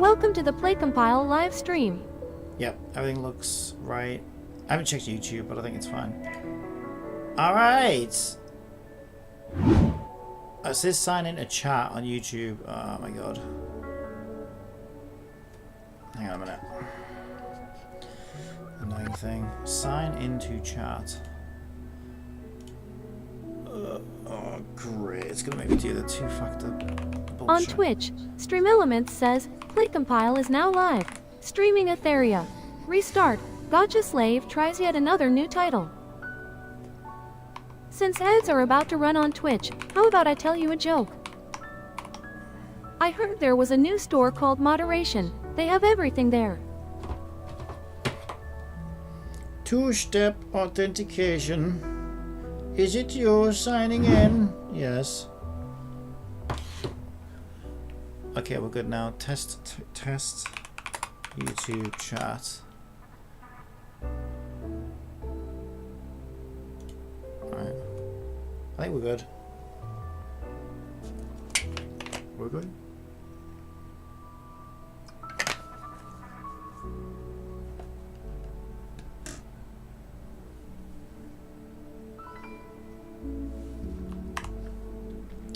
Welcome to the PlayCompile live stream. Yep, everything looks right. I haven't checked YouTube, but I think it's fine. Alright! It says sign in to chat on YouTube. Oh my god. Hang on a minute. Annoying thing. Sign into chat. Oh great, it's gonna make me do the two-factor bullshit. On Twitch, Stream Elements says, PlayCompile is now live. Streaming Etheria. Restart. Gacha Slave tries yet another new title. Since ads are about to run on Twitch, how about I tell you a joke? I heard there was a new store called Moderation. They have everything there. Two-step authentication. Is it you signing in? Yes. Okay, we're good now. Test YouTube chat. Alright. I think we're good. We're good.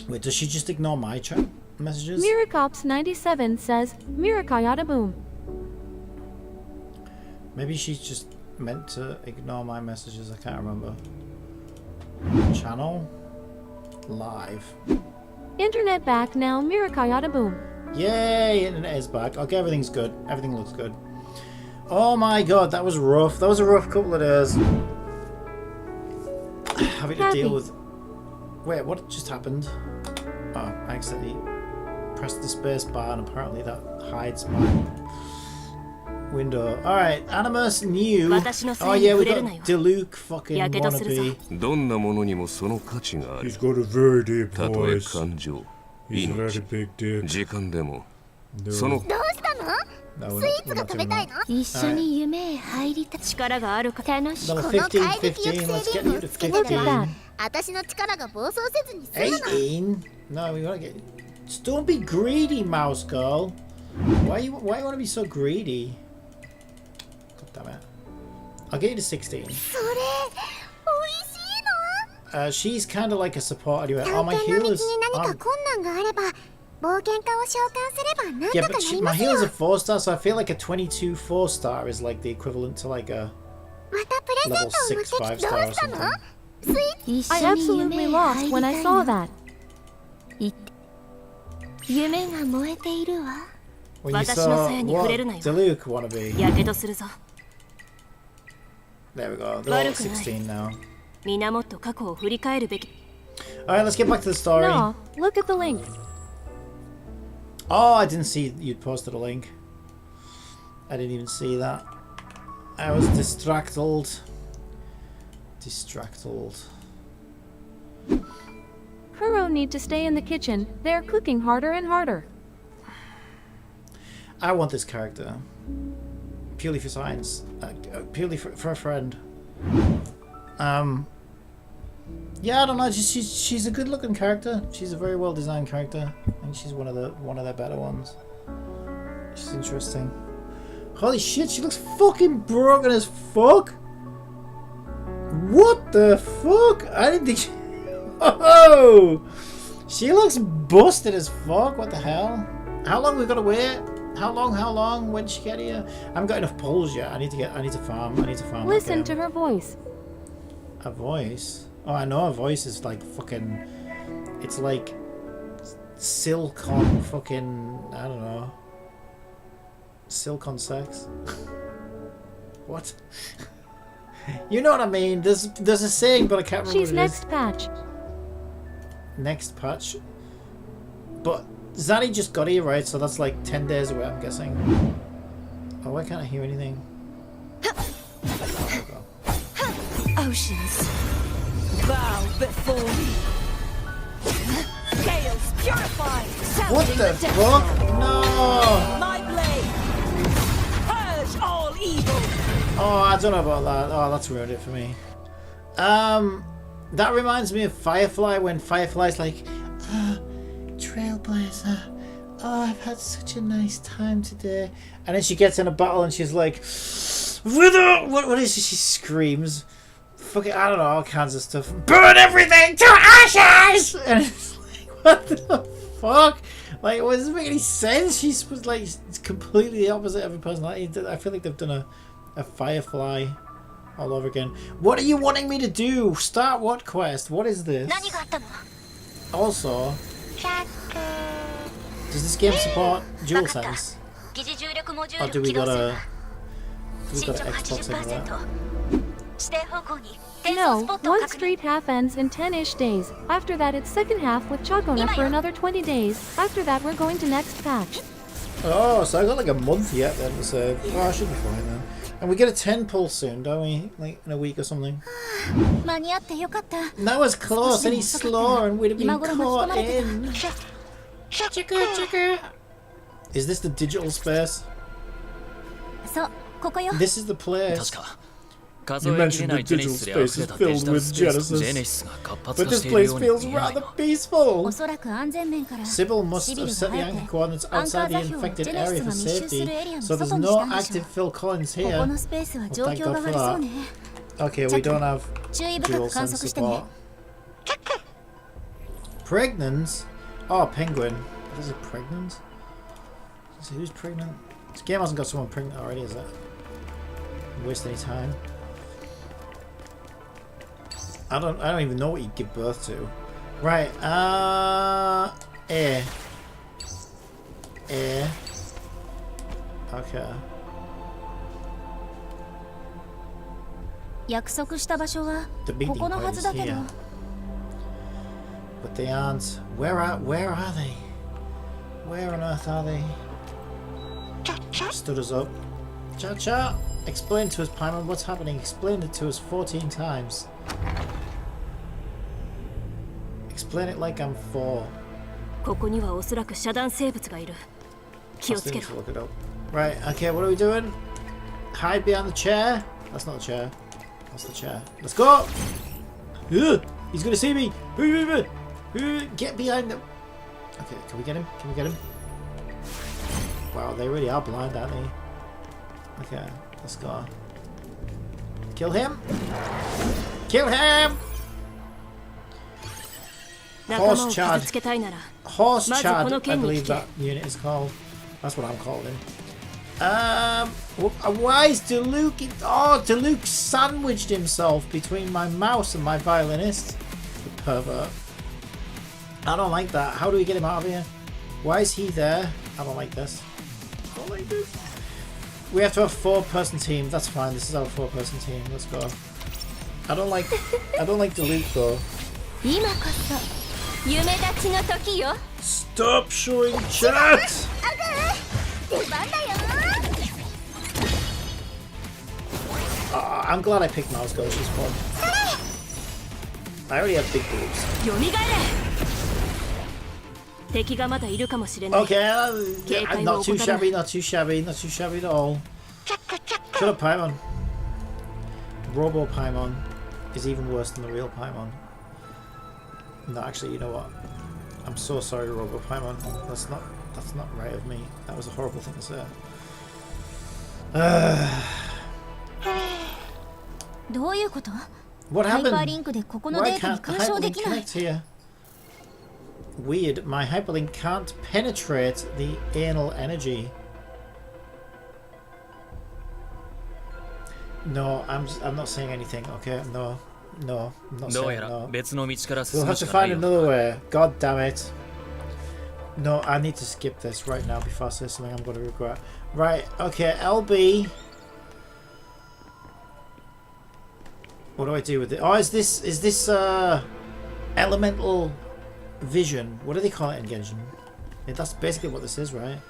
Wait, does she just ignore my chat messages? Miracops97 says, Mirakayada boom. Maybe she's just meant to ignore my messages, I can't remember. Channel? Live. Internet back now, Mirakayada boom. Yay, internet is back. Okay, everything's good. Everything looks good. Oh my god, that was rough. That was a rough couple of days. Having to deal with... Wait, what just happened? Oh, I accidentally pressed the space bar and apparently that hides my window. Alright, Animus new. Oh yeah, we got Diluc fucking wannabe. He's got a very deep voice. He's a very big dick. No. No, we're not doing that. Number 15, let's get you to 15. Look at that. 18? No, we want to get... Just don't be greedy, mouse girl. Why you want to be so greedy? God damn it. I'll get you to 16. She's kind of like a support anyway. Oh, my healers... Yeah, but my healer's a 4-star, so I feel like a 22 4-star is like the equivalent to like a level 6 5-star or something. I absolutely lost when I saw that. When you saw what Diluc wannabe. There we go, they're all at 16 now. Alright, let's get back to the story. No, look at the link. Oh, I didn't see you'd posted a link. I didn't even see that. I was distracted. Kuro need to stay in the kitchen. They're cooking harder and harder. I want this character. Purely for science. Purely for a friend. Yeah, I don't know. She's a good-looking character. She's a very well-designed character. I think she's one of their better ones. She's interesting. Holy shit, she looks fucking broken as fuck. What the fuck? I didn't think she... Oh! She looks busted as fuck. What the hell? How long we gotta wait? How long? When did she get here? I haven't got enough poles yet. I need to farm. Listen to her voice. A voice? Oh, I know a voice is like fucking... It's like... Silicon fucking... I don't know. Silicon sex? What? You know what I mean? There's a saying, but I can't remember She's what it is. next patch. Next patch? But Zanny just got here, right? So that's like 10 days away, I'm guessing. Oh, why can't I hear anything? Oceans, bow before me. Gales purified. What the fuck? No! My blade. Purge all evil. Oh, I don't know about that. Oh, that's ruined it for me. That reminds me of Firefly when Firefly's like, Trailblazer, Oh, I've had such a nice time today. And then she gets in a battle and she's like, Wither! What is it? She screams. Fucking, I don't know, all kinds of stuff. Burn everything to ashes! And it's like, what the fuck? Like, what doesn't make any sense? She's like, it's completely the opposite of her personality. I feel like they've done a Firefly all over again. What are you wanting me to do? Start what quest? What is this? Also, does this game support DualSense? Or do we gotta Xbox into that? No, one street half ends in 10-ish days. After that it's second half with Chagona for another 20 days. After that we're going to next patch. Oh, so I got like a month yet then to save. Oh, I should be fine then. And we get a 10 pulse soon, don't we? Like in a week or something. That was close, any slower and we'd have been caught in. Is this the digital space? This is the place. You mentioned the digital space is filled with Genesis, but this place feels rather peaceful. Sybil must have set the anchor coordinates outside the infected area for safety, so there's no active Phil Collins here. Well, thank God for that. Okay, we don't have DualSense support. Pregnant? Oh, penguin. What is it, pregnant? Who's pregnant? This game hasn't got someone pregnant already, is it? Waste any time. I don't even know what you give birth to. Right, air. Okay. The meeting point is here. But they aren't. Where are they? Where on earth are they? Stood us up. Cha-cha! Explain to us, Paimon, what's happening. Explain it to us 14 times. Explain it like I'm 4. I still need to look it up. Right, okay, what are we doing? Hide behind the chair? That's not the chair. That's the chair. Let's go! Ugh, he's gonna see me! Get behind them! Okay, can we get him? Can we get him? Wow, they really are blind, aren't they? Okay, let's go. Kill him! Kill him! Horse Chad. Horse Chad, I believe that unit is called. That's what I'm calling him. Why is Diluc... Oh, Diluc sandwiched himself between my mouse and my violinist. The pervert. I don't like that. How do we get him out of here? Why is he there? I don't like this. I don't like this. We have to have a 4-person team. That's fine. This is our 4-person team. Let's go. I don't like Diluc though. Stop showing chat! I'm glad I picked mouse girl. She's fun. I already have big boobs. Okay, not too shabby, not too shabby, not too shabby at all. Shut up, Paimon. Robo Paimon is even worse than the real Paimon. No, actually, you know what? I'm so sorry, Robo Paimon. That's not right of me. That was a horrible thing to say. What happened? Why can't the hyperlink connect here? Weird, my hyperlink can't penetrate the anal energy. No, I'm not saying anything, okay? No, I'm not saying no. We'll have to find another way. God damn it. No, I need to skip this right now before I say something I'm going to regret. Right, okay, LB. What do I do with it? Oh, is this elemental vision? What do they call it in Genshin? Yeah, that's basically what this is, right?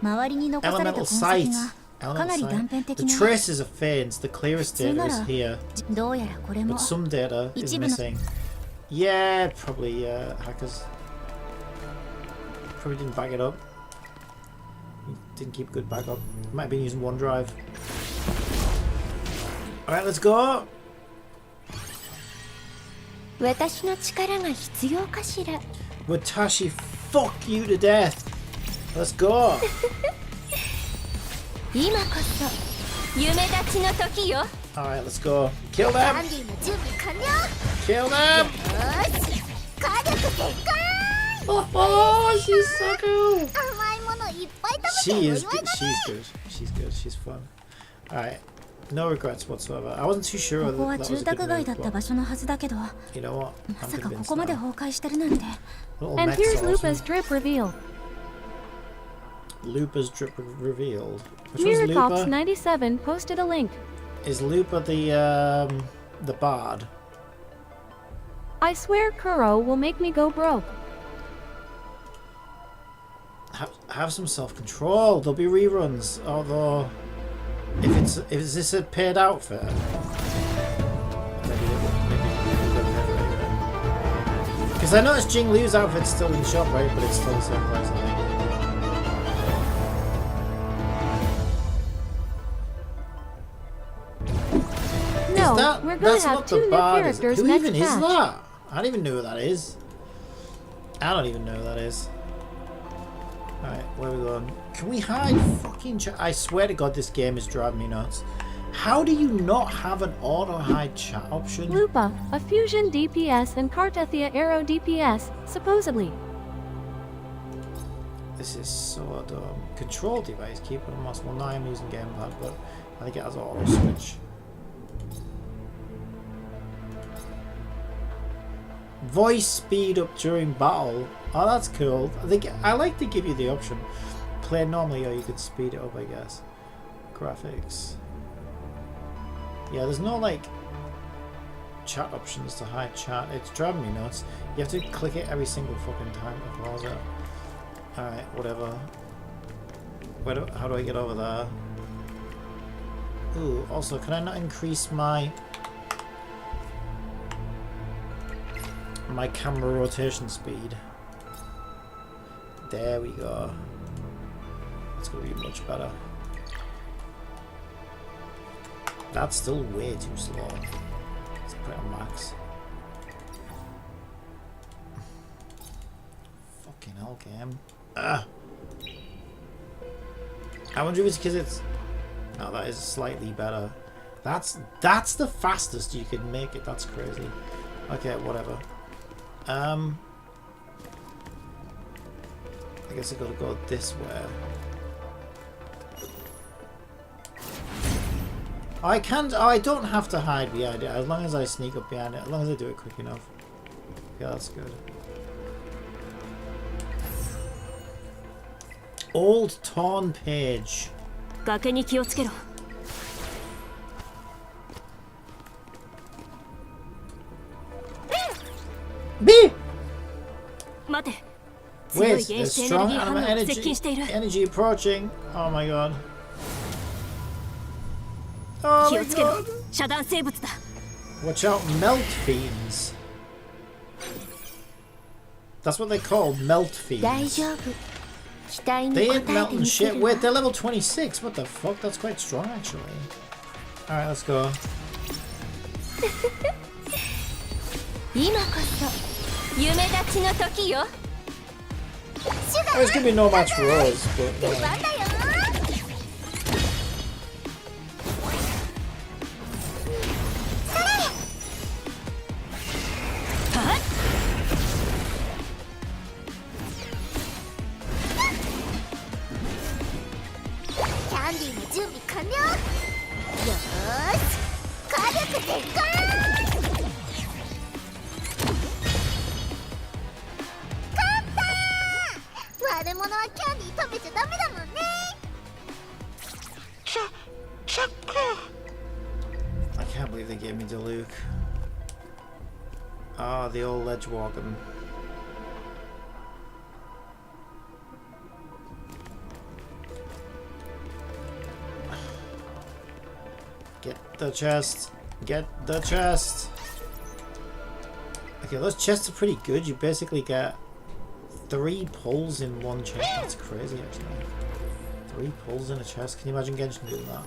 Elemental sight. The traces of fades. The clearest data is here, but some data is missing. Yeah, probably hackers. Probably didn't back it up. Didn't keep good backup. Might have been using OneDrive. Alright, let's go! Watashi fuck you to death. Let's go. 今こそ夢立ちの時よ。 Alright, let's go. Kill them. アンディの準備完了。 Kill them. よし火力全開。 Oh, she's so cool. 甘いものいっぱい食べ She てお is 祝 good. いだね。 She's good. She's good. She's fun. Alright. No regrets whatsoever. I wasn't too sure ここ that は that 住 was a 宅 good 街 move, だった but 場所のはずだけど、 you know what? ま I'm さかこ convinced こまで now. 崩壊してるなんて。 Little And mech's here's awesome. Lupa's trip reveal. Lupa's drip revealed. Which one's Miracops Lupa? 97 posted a link. Is Lupa the bard? I swear Kuro will make me go broke. Have some self-control. There'll be reruns. Although, if this a paid outfit, maybe because I noticed Jing Liu's outfit's still in the shop, right? But it's still the same price, I think. No, That, we're gonna that's have not 2 the new bard. Is it? characters Who next even is patch. that? I don't even know who that is. I don't even know who that is. Alright, where are we going? Can we hide fucking chat? I swear to God, this game is driving me nuts. How do you not have an auto hide chat option? Lupa, a fusion DPS and Cartethia Arrow DPS, supposedly. This is so dumb. Control device, keep it on mouse. Well, now I'm using gamepad, but I think it has auto switch. Voice speed up during battle. Oh, that's cool. I like to give you the option. Play normally, or you could speed it up, I guess. Graphics. Yeah, there's no like chat options to hide chat. It's driving me nuts. You have to click it every single fucking time to pause it. Alright, whatever. How do I get over there? Ooh, also, can I not increase my camera rotation speed? There we go. That's gonna be much better. That's still way too slow. Let's put it on max. Fucking hell, game. Ah. I wonder if it's because it's. No, that is slightly better. That's the fastest you can make it. That's crazy. Okay, whatever. I guess I gotta go this way. I can't. Oh, I don't have to hide behind it as long as I sneak up behind it. As long as I do it quick enough. Yeah, that's good. Old torn page. 崖に気をつけろ。 B. 待て。 Wait, 強い原 there's 始エネル strong ギー反 animal 応が接近している。 energy approaching. Oh my god. Oh 気 my をつけろ。 god. 遮断生物だ。 Watch out, melt fiends. That's what they call melt 大 fiends. 丈夫。期待に They 応え ain't て melting みせ shit. るわ Wait, they're level 26. What the fuck? That's quite strong, actually. Alright, let's go. 今こそ夢立ちの時よ。 There's gonna be no match for us, but 出番だよ。キャンディーの準備完了。よーし、火力全開。勝ったー。悪者はキャンディー食べちゃダメだもんね。 I can't believe they gave me Diluc. Ah, the old ledge walking. Get the chest. Get the chest. Okay, those chests are pretty good. You basically get 3 pulls in one chest. That's crazy, actually. 3 pulls in a chest. Can you imagine Genshin doing that?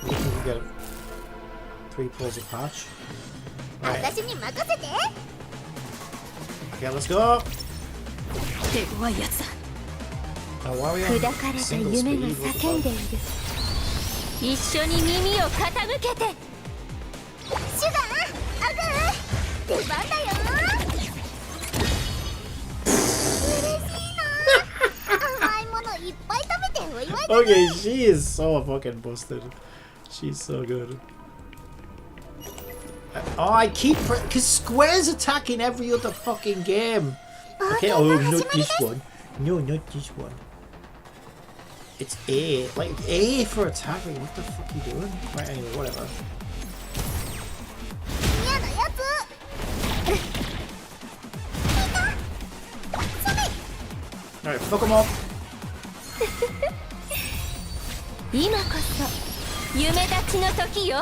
You think you get 3 pulls a patch? Right. 私に任せて。 Okay, let's go. 手強いやつだ。 Now, why are we 砕 on かれた single 夢 speed? が What the 叫んで fuck? いる。一緒に耳を傾けて。シュガーアグー出番だよ。嬉しいな。甘いものいっぱい食べてお祝いだね。 Okay, she is so fucking busted. She's so good. Oh, I keep because Square's attacking every other fucking game. Okay, oh, not this one. No, not this one. It's A, like A for attacking. What the fuck are you doing? Right, anyway, whatever. 嫌なやつ。Alright, fuck them up. 今こそ夢立ちの時よ。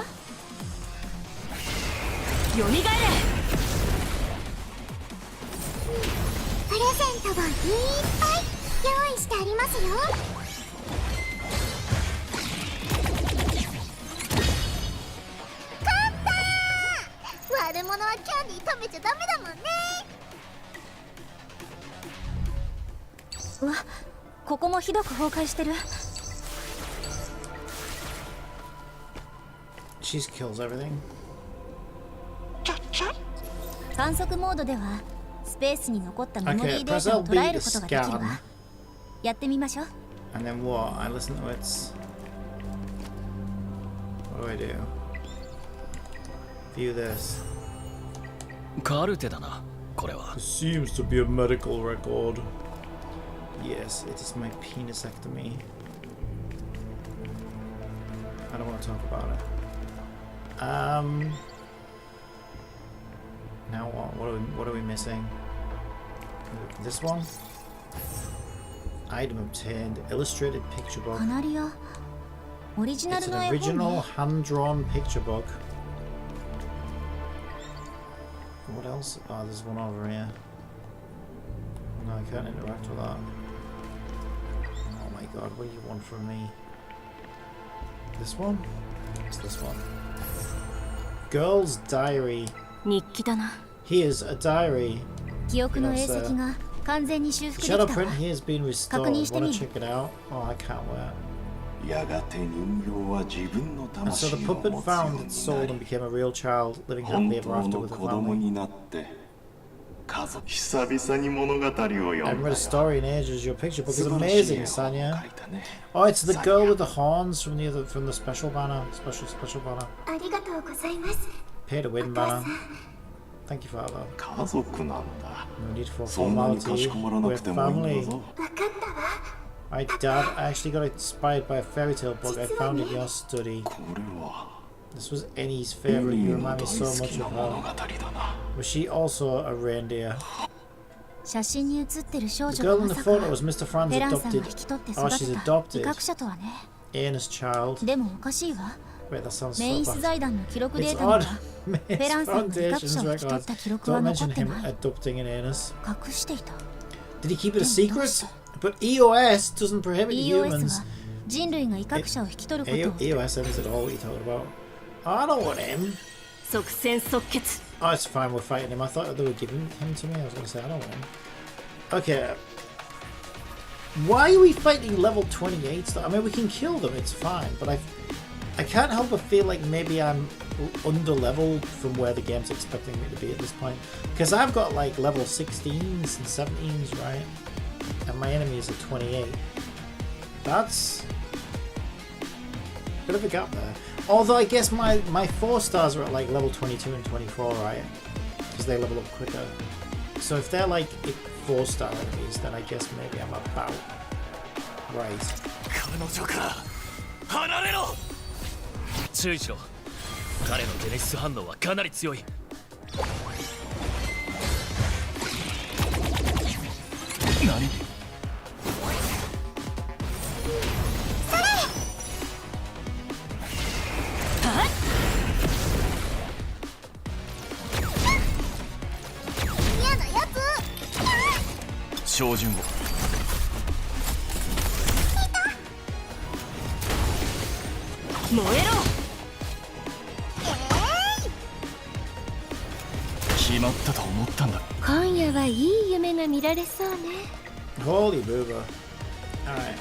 よみがえれ。プレゼントがいっぱい用意してありますよ。勝ったー。悪者はキャンディー食べちゃダメだもんね。わ、ここもひどく崩壊してる。 She kills everything. 観測モードではスペースに残ったメモリ Okay, ーデー press タを LB 捉え to ることができる scan. わ。やってみましょう。 And then what? I listen to its. What do I do? View this. カルテだな、これは。 It seems to be a medical record. Yes, it is my penisectomy. I don't want to talk about it. Now what? What are we missing? This one? Item obtained. Illustrated picture book. カナリアオリジナ It's ルの an 絵本 original ね。 hand-drawn picture book. What else? Oh, there's one over here. No, I can't interact with that. Oh my god, what do you want from me? This one? It's this one. Girl's diary. 日記だな。 Here's a diary. 記憶の影跡が完全に修復でき The た shadow わ。 print here has been restored. 確認してみ Wanna る。 check it out? Oh, I can't wait. やがて人形は自分の And so 魂 the を puppet 持つよ found う its に soul な and り became a real child, living 本 happily 当 ever after の with a 子供 family. になって家族久々に物語を読 I ん haven't だ read a よ story in ages. Your picture book is 素晴らしい絵 amazing, を Sanya. 描いたね Oh, it's the girl with the horns from the special banner, special banner. ありがとうございます。 Pay to win banner. Thank you, Father. 家族なんだ No need for そんなにか formality. しこまらな We're くてもいいんだ family. ぞ わかったわ。 My dad actually got inspired by a fairy tale book I found in your study. これは This was Annie's エ favorite. ミ You ーの remind 大 me 好 so き much な of 物語 her. だな Was she also a reindeer? 写真に写ってる少 The 女 girl が in ま the さ photo か was Mr. Fran's ベランさんが adopted. 引き取って Oh, 育 she's てた adopted. 威嚇者とはね。 Anna's child. でもおかしいわ。 Wait, that sounds メイン so ス bad. 財団の記録デ It's ータには odd. ベ Mace ランさんが威嚇 Foundation's 者を引き取 records った記録 don't は残 mention って him ない。 adopting an anus. 隠していた。 Did he keep it a でもどう secret? して But EOS doesn't prohibit EOS humans. は人類が威嚇者を引き取ることを EOS is at all what you talking about? I don't want him. 即戦即決。 Oh, it's fine, we're fighting him. I thought they were giving him to me. I was going to say, I don't want him. Okay. Why are we fighting level 28? I mean, we can kill them, it's fine. But I can't help but feel like maybe I'm under leveled from where the game's expecting me to be at this point. Because I've got like level 16s and 17s, right? And my enemies are 28. That's a bit of a gap there. Although I guess my 4 stars are at like level 22 and 24, right? Because they level up quicker. So if they're like 4-star enemies, then I guess maybe I'm about right. 彼女から離れろ。注意しろ。彼のジェネシス反応はかなり強い。何？嫌なやつ。照準を。燃えろ。え決まったと思ったんだ。今夜はいい夢が見られそうね。 Holy boober. Alright.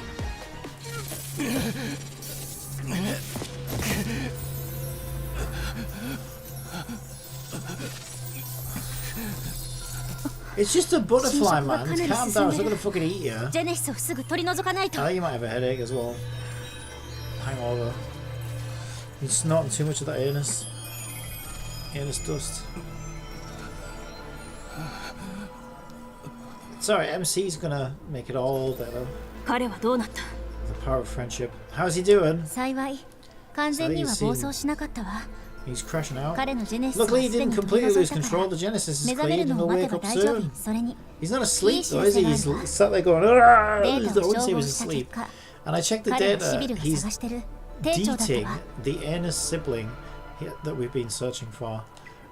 It's just a butterfly, man. Calm down, it's not gonna fucking eat you. ジェネシスをすぐ取り除かないと。 I think you might have a headache as well. Hangover. You're snorting too much of that anus. Anus dust. It's alright, MC's gonna make it all better. 彼はどうなった？ The power of friendship. How's he doing? 幸い、完全には暴走しなかったわ。 He's crashing out. 彼のジェネシスは Luckily, he すで didn't に取り completely 除 lose いたか control. ら。 The Genesis is 目覚め clean る and の he'll を待 wake てば up 大丈夫。 soon. それに He's not asleep though, He is he? is He's alive. sat there going, "Argh!" デ I ータを wouldn't 照 say he 合 was した結 asleep. 果、 And I checked the 彼のシビ data. ルが He's 探してる艇長だった dating わ。 the anus sibling that we've been searching for.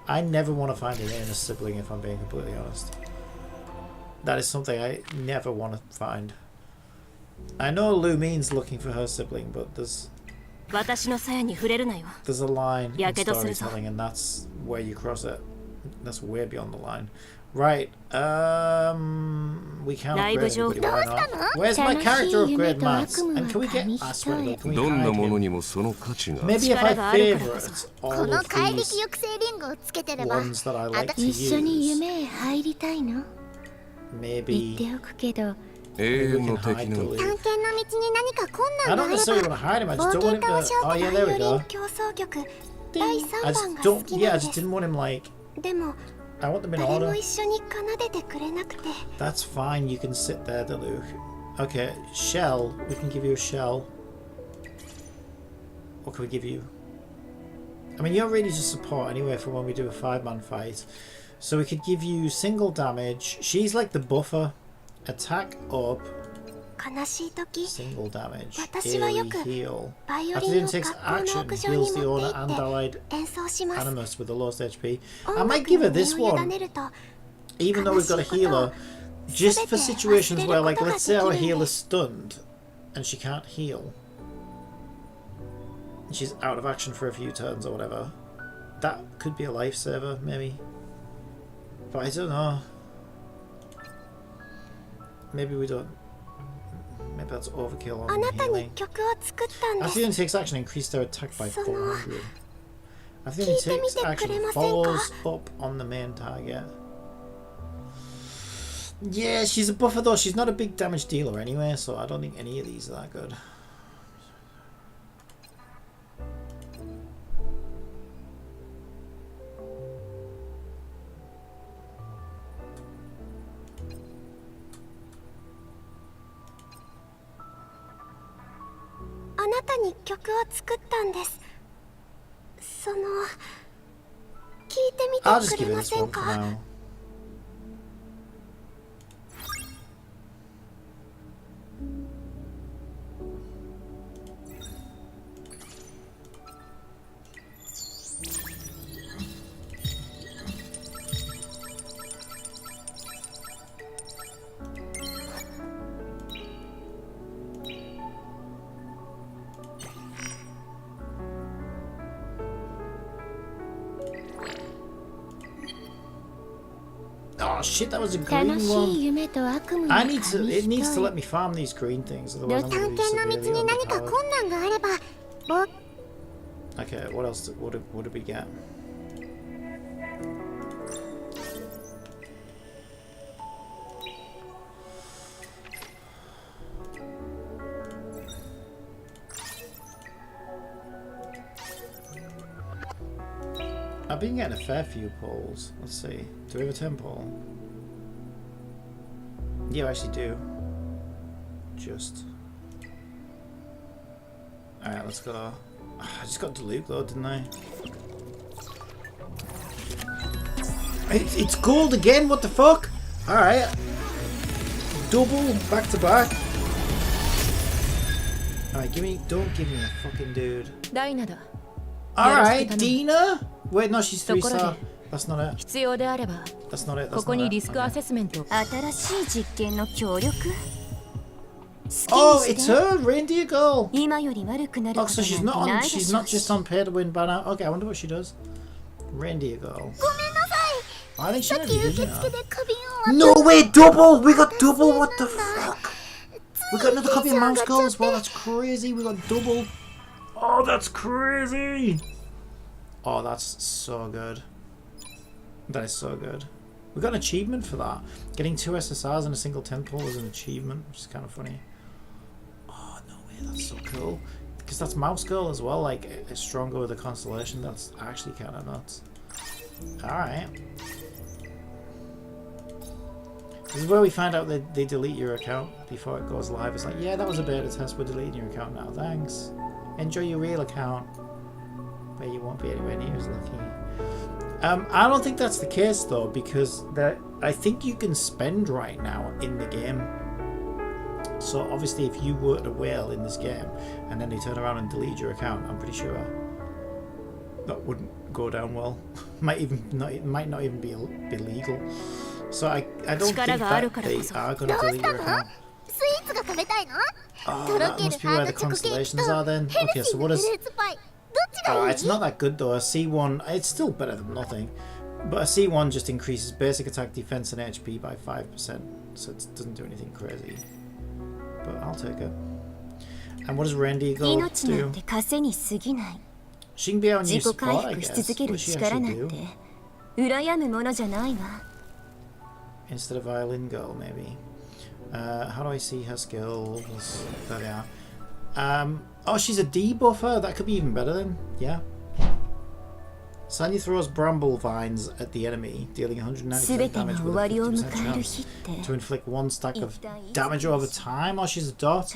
I never want to find an anus sibling if I'm being completely honest. That is something I never want to find. I know Lu means looking for her sibling, but there's 私の鞘に触れるなよ。 a line in やけどするぞ。 storytelling, and that's where you cross it. That's way beyond the line. Right, we can't upgrade anybody right now. Where's my character upgrade mats? And can we get... I swear to God, can we どんな hide もの him? にもその価値が。 Maybe if I favorite こ all の of 怪力 these 抑制リングをつけてれば ones that I like to 一緒に use, 夢へ入りたいの？言っ maybe ておくけど、永 we 遠 can の hide 敵 the の Lu. 探検の道に何か困 I 難が don't あれ necessarily ば want to hide him, I 冒 just don't 険 want him 家を to... しよう Oh と yeah, バ there イ we オリ go. ン競争曲 Ding. 第 I 3 just 番が好 don't... き Yeah, な I んで just す didn't want him like... でも I want them in 誰も order. 一緒に奏でてくれなくて That's fine, you can sit there, Luke. Okay, shell. We can give you a shell. What can we give you? I mean, you're really just support anyway for when we do a 5-man fight. So we could give you single damage. She's like the buffer. Attack up. 悲しい時 Single damage. 私はよく Daily heal. バイオ After リン it を takes 学校の action, 屋上に heals the 持っ owner て and 行 allied って演奏します animus with the lowest HP. I 音 might 楽 give に her 身 this を委 one. ねると Even though we've got a healer, just for situations where, like, let's say our healer's stunned and she can't heal. She's out of action for a few turns or whatever. That could be a lifesaver, maybe. But I don't know. Maybe we don't. Maybe that's overkill あ on なたに healing. 曲を作ったんで After す the enemy takes action, increase their attack by その 400. After the enemy 聞いてみ takes てく action, れませんか follows up on the main target. Yeah, she's a buffer though. She's not a big damage dealer anyway, so I don't think any of these are that good.「あなたに曲を作ったんです」その聞いてみ I'll て just く give れ it ま this せん one for か now. Oh shit, that was a 楽 green し one. い夢と悪夢の I 紙 need to. 一 It needs to 重 let me farm these green things, otherwise I'm 探 going to 検 be の道 severely に何か underpowered. 困難があればぼ Okay, what else? What did we get? I've been getting a fair few polls. Let's see. Do we have a 10 poll? Yeah, I actually do. Just. Alright, let's go. I just got Deluge though, didn't I? It's gold again, what the fuck? Alright. Double, back to back. Alright, don't give me a fucking dude. ダイナだ。 Alright, Dina? Wait, no, she's 3 ところで star. That's not it. 必要であれば、 That's not it. That's ここ not に it. リスクア Okay. セスメントを。新しい実験の協力 Oh, it's her, Reindeer Girl. 今より悪くなる Oh, こ so と she's な not んてな on. いで She's しょ not just on pay to win banner. Okay, I wonder what she does. Reindeer Girl. ごめんなさい I think she さっき did, 受 didn't 付 you? で花瓶を割 No way, double! We got double, what the fuck? We got another copy of Mouse Girl as well, that's crazy, we got double. Oh, that's crazy! Oh, that's so good. That is so good. We got an achievement for that. Getting 2 SSRs in a single temple is an achievement, which is kind of funny. Oh, no way, that's so cool. Because that's Mouse Girl as well, like, it's stronger with the constellation. That's actually kind of nuts. Alright. This is where we find out that they delete your account before it goes live. It's like, yeah, that was a beta test, we're deleting your account now, thanks. Enjoy your real account. But you won't be anywhere near as lucky. I don't think that's the case though, because I think you can spend right now in the game. So obviously if you were to whale in this game and then they turn around and delete your account, I'm pretty sure that wouldn't go down well. Might not even be legal. So I don't think that they are going to delete your account. スイーツが食べたいの Oh, とろ that ける must be ハ where ー the ドチョコケーキ constellations と are then. ヘル Okay, シ so ー what な is... フルーツパイどっちが Oh, いい it's not that good though. A C1, it's still better than nothing. But a C1 just increases basic attack, defense, and HP by 5%. So it doesn't do anything crazy. But I'll take it. And what does Randy Eagle 命なん do? て稼に過ぎない。 She can be our new 自己回 support, I 復し guess. 続け What る does she 力な actually ん do? て羨むものじゃないわ。 Instead of Violin Girl, maybe. How do I see her skills? There they are. Oh, she's a debuffer. That could be even better then. Yeah. Sandy throws bramble vines at the enemy, dealing 190% damage with a 50% chance to inflict 1 stack of damage over time. Oh, she's a dot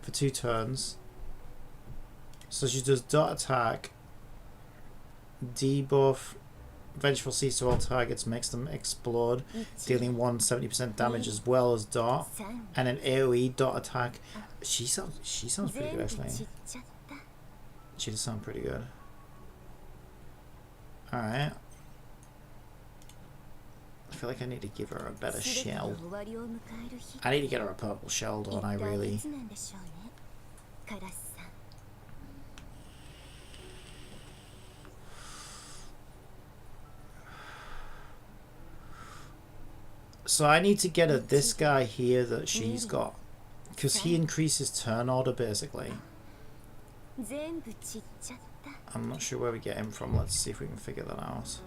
for 2 turns. So she does dot attack, debuff, Vengeful Cease to all targets, makes them explode, dealing 170% damage as well as dot, and an AoE dot attack. She sounds pretty good actually. She does sound pretty good. Alright. I feel like I need to give her a better shell. I need to get her a purple shell, don't I really? So I need to get her this guy here that she's got. Because he increases turn order basically. I'm not sure where we get him from. Let's see if we can figure that out.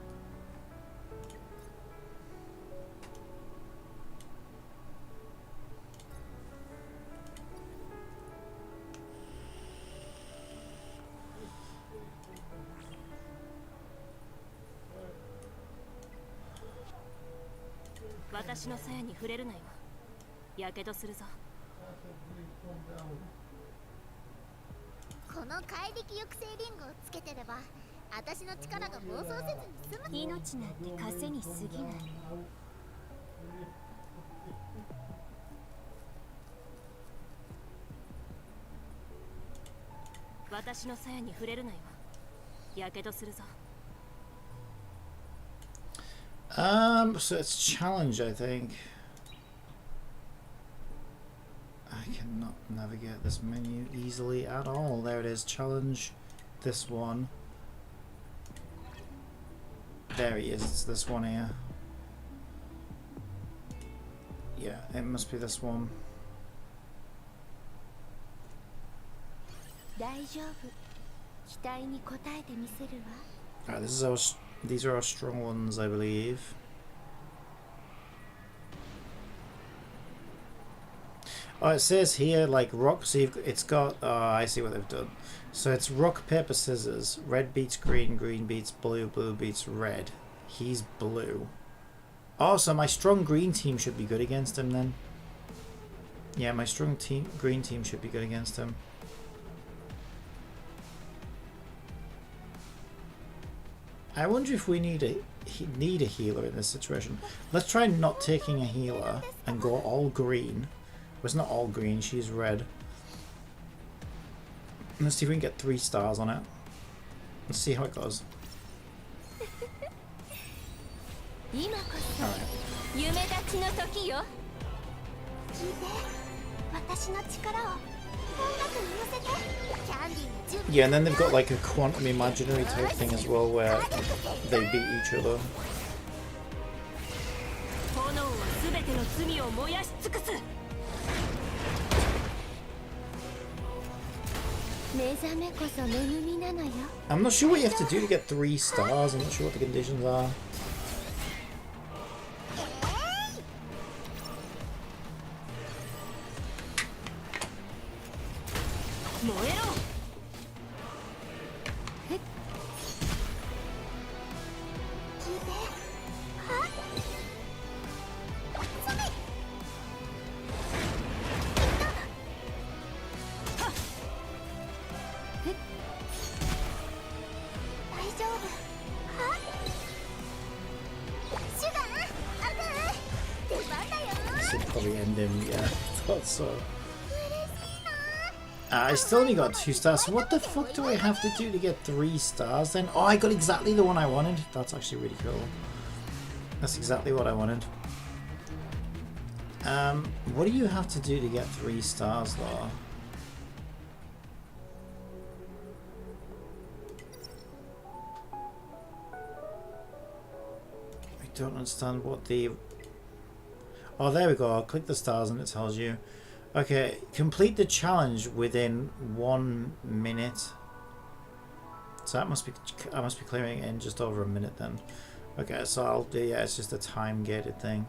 So it's challenge, I think. I cannot navigate this menu easily at all. There it is, challenge, this one. There he is, it's this one here. Yeah, it must be this one. Alright, these are our strong ones, I believe. Oh, it says here like rock. So it's got. Oh, I see what they've done. So it's rock, paper, scissors. Red beats green, green beats blue, blue beats red. He's blue. Oh, so my strong green team should be good against him then. Yeah, my strong green team should be good against him. I wonder if we need a healer in this situation. Let's try not taking a healer and go all green. Well, it's not all green, she's red. Let's see if we can get 3 stars on it. Let's see how it goes. Alright. Yeah, and then they've got like a quantum imaginary type thing as well where they beat each other. は全ての罪を燃やし尽くす。目覚めこそ恵みなのよ。 I'm not sure what you have to do to get 3 stars. I'm not sure what the conditions are. 燃えろ。This will probably end him. Yeah, I thought so. I still only got 2 stars. So what the fuck do I have to do to get 3 stars then? Oh, I got exactly the one I wanted. That's actually really cool. That's exactly what I wanted. What do you have to do to get 3 stars though? I don't understand what the... Oh, there we go. I'll click the stars and it tells you. Okay, complete the challenge within 1 minute. So that must be, I must be clearing it in just over a minute then. Okay, so I'll do, yeah, it's just a time gated thing.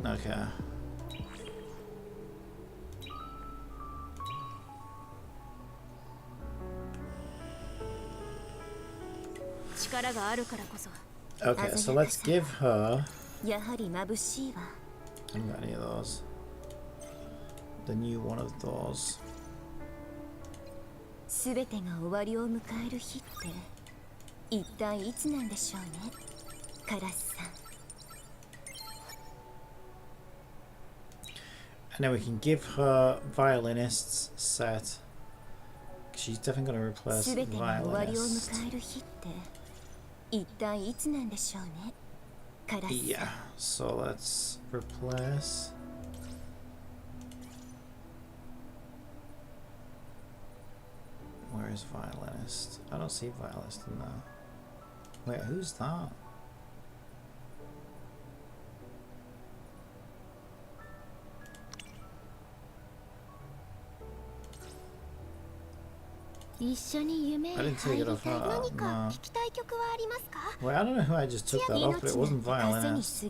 Okay. Okay, so let's give her... I haven't got any of those. The new one of those. And then we can give her violinist's set. She's definitely going to replace violinist. Yeah, so let's replace. Where is violinist? I don't see violinist in there. Wait, who's that? I didn't take it off her. No. Wait, I don't know who I just took that off, but it wasn't violinist. I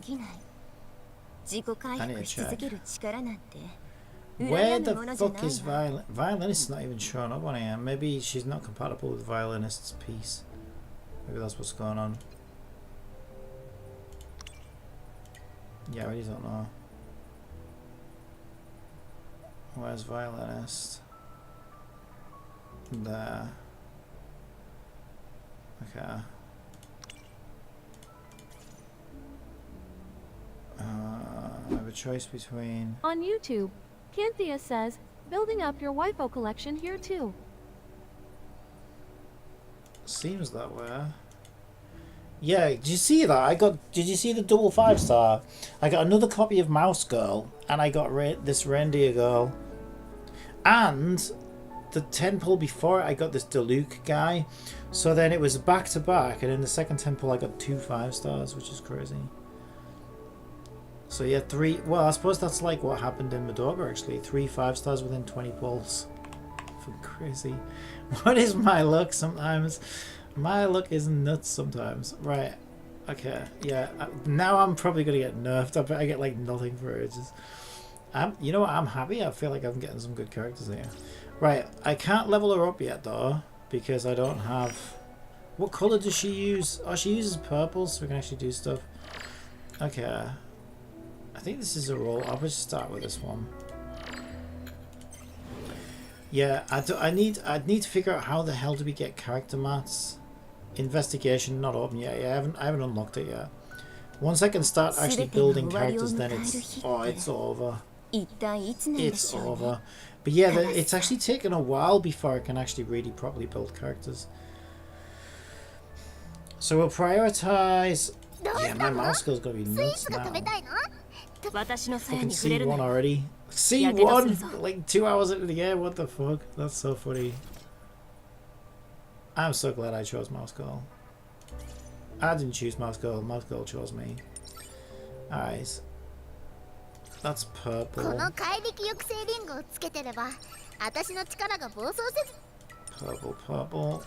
need to check. Where the fuck is violinist? Not even showing up on here. Maybe she's not compatible with violinist's piece. Maybe that's what's going on. Yeah, I really don't know. Where's violinist? There. Okay. I have a choice between... On YouTube, Canthea says, building up your waifu collection here too. Seems that way. Yeah, did you see that? Did you see the double 5-star? I got another copy of Mouse Girl, and I got this Reindeer Girl. And the 10 pull before it, I got this Deluxe guy. So then it was back to back, and in the second 10 pull I got 2 5-stars, which is crazy. So yeah, 3, well I suppose that's like what happened in Madoka actually. 3 5-stars within 20 pulls. Fucking crazy. What is my luck sometimes? My luck is nuts sometimes. Right, okay, yeah, now I'm probably gonna get nerfed. I bet I get like nothing for ages. You know what, I'm happy. I feel like I'm getting some good characters here. Right, I can't level her up yet though, because I don't have... What colour does she use? Oh, she uses purple, so we can actually do stuff. Okay. I think this is a roll. I'll just start with this one. Yeah, I'd need to figure out how the hell do we get character mats. Investigation not open yet. Yeah, I haven't unlocked it yet. Once I can start actually building characters, then it's over. It's over. But yeah, it's actually taken a while before I can actually really properly build characters. So we'll prioritize. Yeah, my mouse skill's gonna be nuts now. Fucking C1 already. C1! Like 2 hours into the game, what the fuck? That's so funny. I'm so glad I chose Mouse Girl. I didn't choose Mouse Girl chose me. Alright. That's purple. この怪力抑制リングをつけてれば私の力が暴走せず Purple, purple.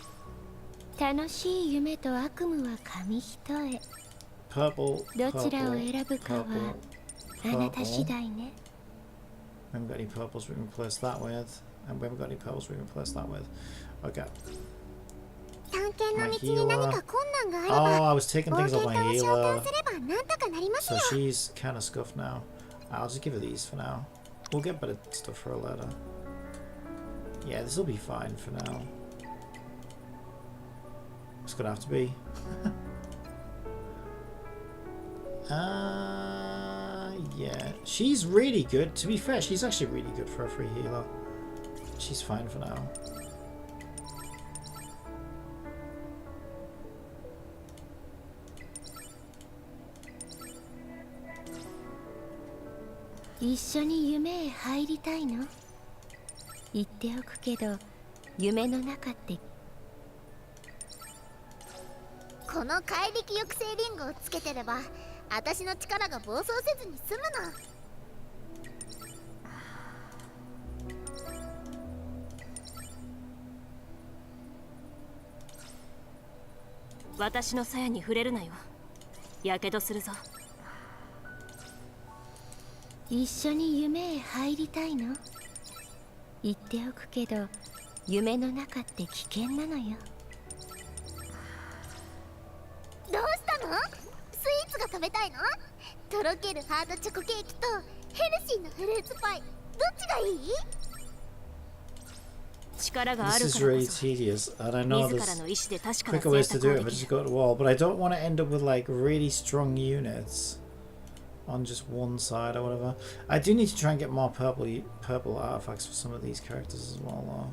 楽しい夢と悪夢は紙一重。 Purple, どちらを purple, 選ぶかは purple, あなた次第ね。 We haven't got any purples we can replace that with. And we haven't got any purples we can replace that with. Okay. 探検の道に何か困難があれ Oh, ば I was taking 冒 things 険 off 家 my を召 healer. 喚すればなんとかなります So よ she's kind of scuffed now. I'll just give her these for now. We'll get better stuff for her later. Yeah, this will be fine for now. It's gonna have to be. Yeah. She's really good. To be fair, she's actually really good for a free healer. She's fine for now.「一緒に夢へ入りたいの？言っておくけど、夢の中ってこの怪力抑制リングをつけてれば私の力が暴走せずに済むの私の鞘に触れるなよ。やけどするぞ。一緒に夢へ入りたいの？言っておくけど、夢の中って危険なのよ。どうしたの？スイーツが食べたいの？とろけるハードチョコケーキとヘルシーなフルーツパイどっちがいい？力があ This る is からこ really そ tedious, and I know 自ら there's の意志で確かな quicker ways to 選 do it 択 if I をで just きる。 go to the wall, but I don't want to end up with like really strong units on just one side or whatever. I do need to try and get more purple artifacts for some of these characters as well, though.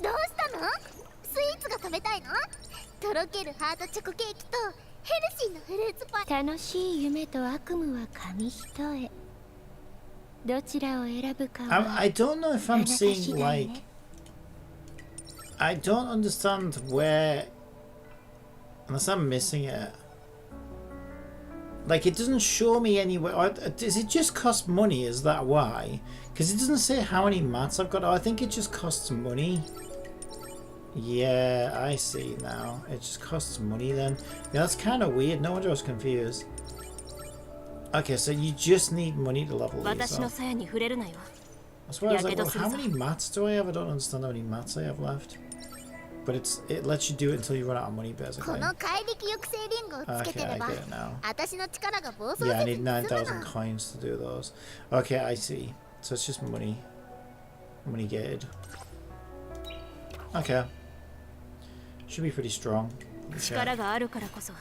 どうしたの？スイーツが食べたいの？とろけるハードチョコケーキとヘルシーなフルーツパイ楽しい夢と悪夢は紙一重。どちらを選ぶかは I don't know if あ I'm なた次 seeing 第 like ね。 I don't understand where, unless I'm missing it. Like, it doesn't show me anywhere. Does it just cost money? Is that why? Because it doesn't say how many mats I've got. Oh, I think it just costs money. Yeah, I see now. It just costs money then. Yeah, that's kind of weird. No wonder I was confused. Okay, so you just need money to level these 私の up. 鞘に触れるなよ。 That's why I was like, well, やけどするぞ。 how many mats do I have? I don't understand how many mats I have left. But it lets you do it until you run out of money, こ basically. の怪力抑制リングをつけて Okay, れ I ば get it now. 私の力が暴走 Yeah, I せず need に済む 9,000 の coins to do those. Okay, I see. So it's just money. Money gated. Okay. Should be pretty strong. Okay. 力があるからこそ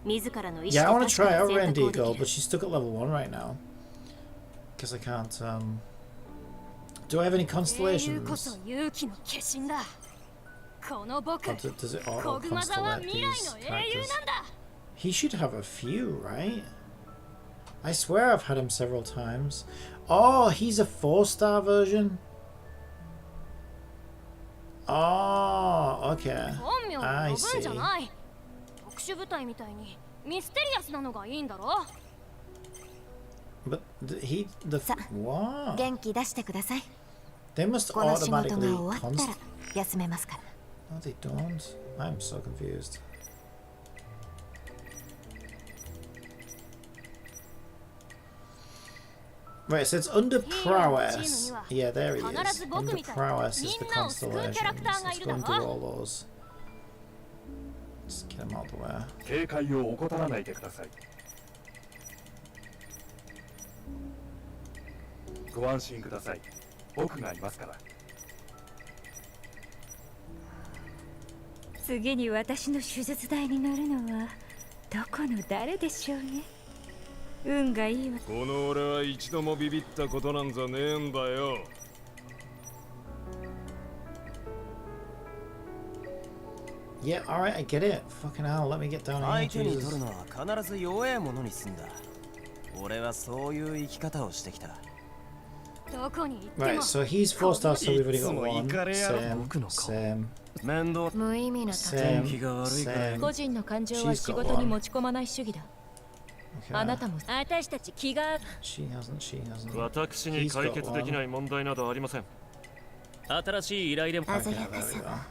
自らの意志 Yeah, で I want to 確か try な out 選 Ren 択を Deagle, で but きる。 she's stuck at level 1 right now. Because I can't, Do I have any 英雄こそ constellations? 勇気の化身だ。この僕、 Or does it コ auto グマザは constellate 未来 these の英雄 characters? なんだ。 He should have a few, right? I swear I've had him several times. Oh, he's a 4-star version? Oh, okay. 本名は I 呼ぶんじゃ see. ない。特殊部隊みたいにミステリアスなのがいいんだろ。 But the what? 元気出してください。 They must この仕事が automatically 終わったら const. 休めますから。 No, they don't. I'm so confused. Right, so it's under prowess. Yeah, there he is. Under prowess is the constellations. Let's go and do all those. Just get them out of the way. 警戒を怠らないでください。ご安心ください。僕がいますから。次に私の手術台に乗るのはどこの誰でしょうね。運がいいわ。この俺は一度もビビったことなんざねえんだよ。Yeah, alright, I get it. Fucking hell, let me get down 相 here. 手に取 Jesus. るのは必ず弱えものにすんだ。俺はそういう生き方をしてきた。Right, so he's 4 stars, so we've already got 1. Same. 無意味な Same. 個 Same. 人の感情は She's 仕 got 事に one. 持ち込まない主義だ。あな Okay. たも私たち気が She hasn't, she hasn't. 私に解決できない問題などありません。新しい依頼でも。鮮や Okay, か there さ we go. は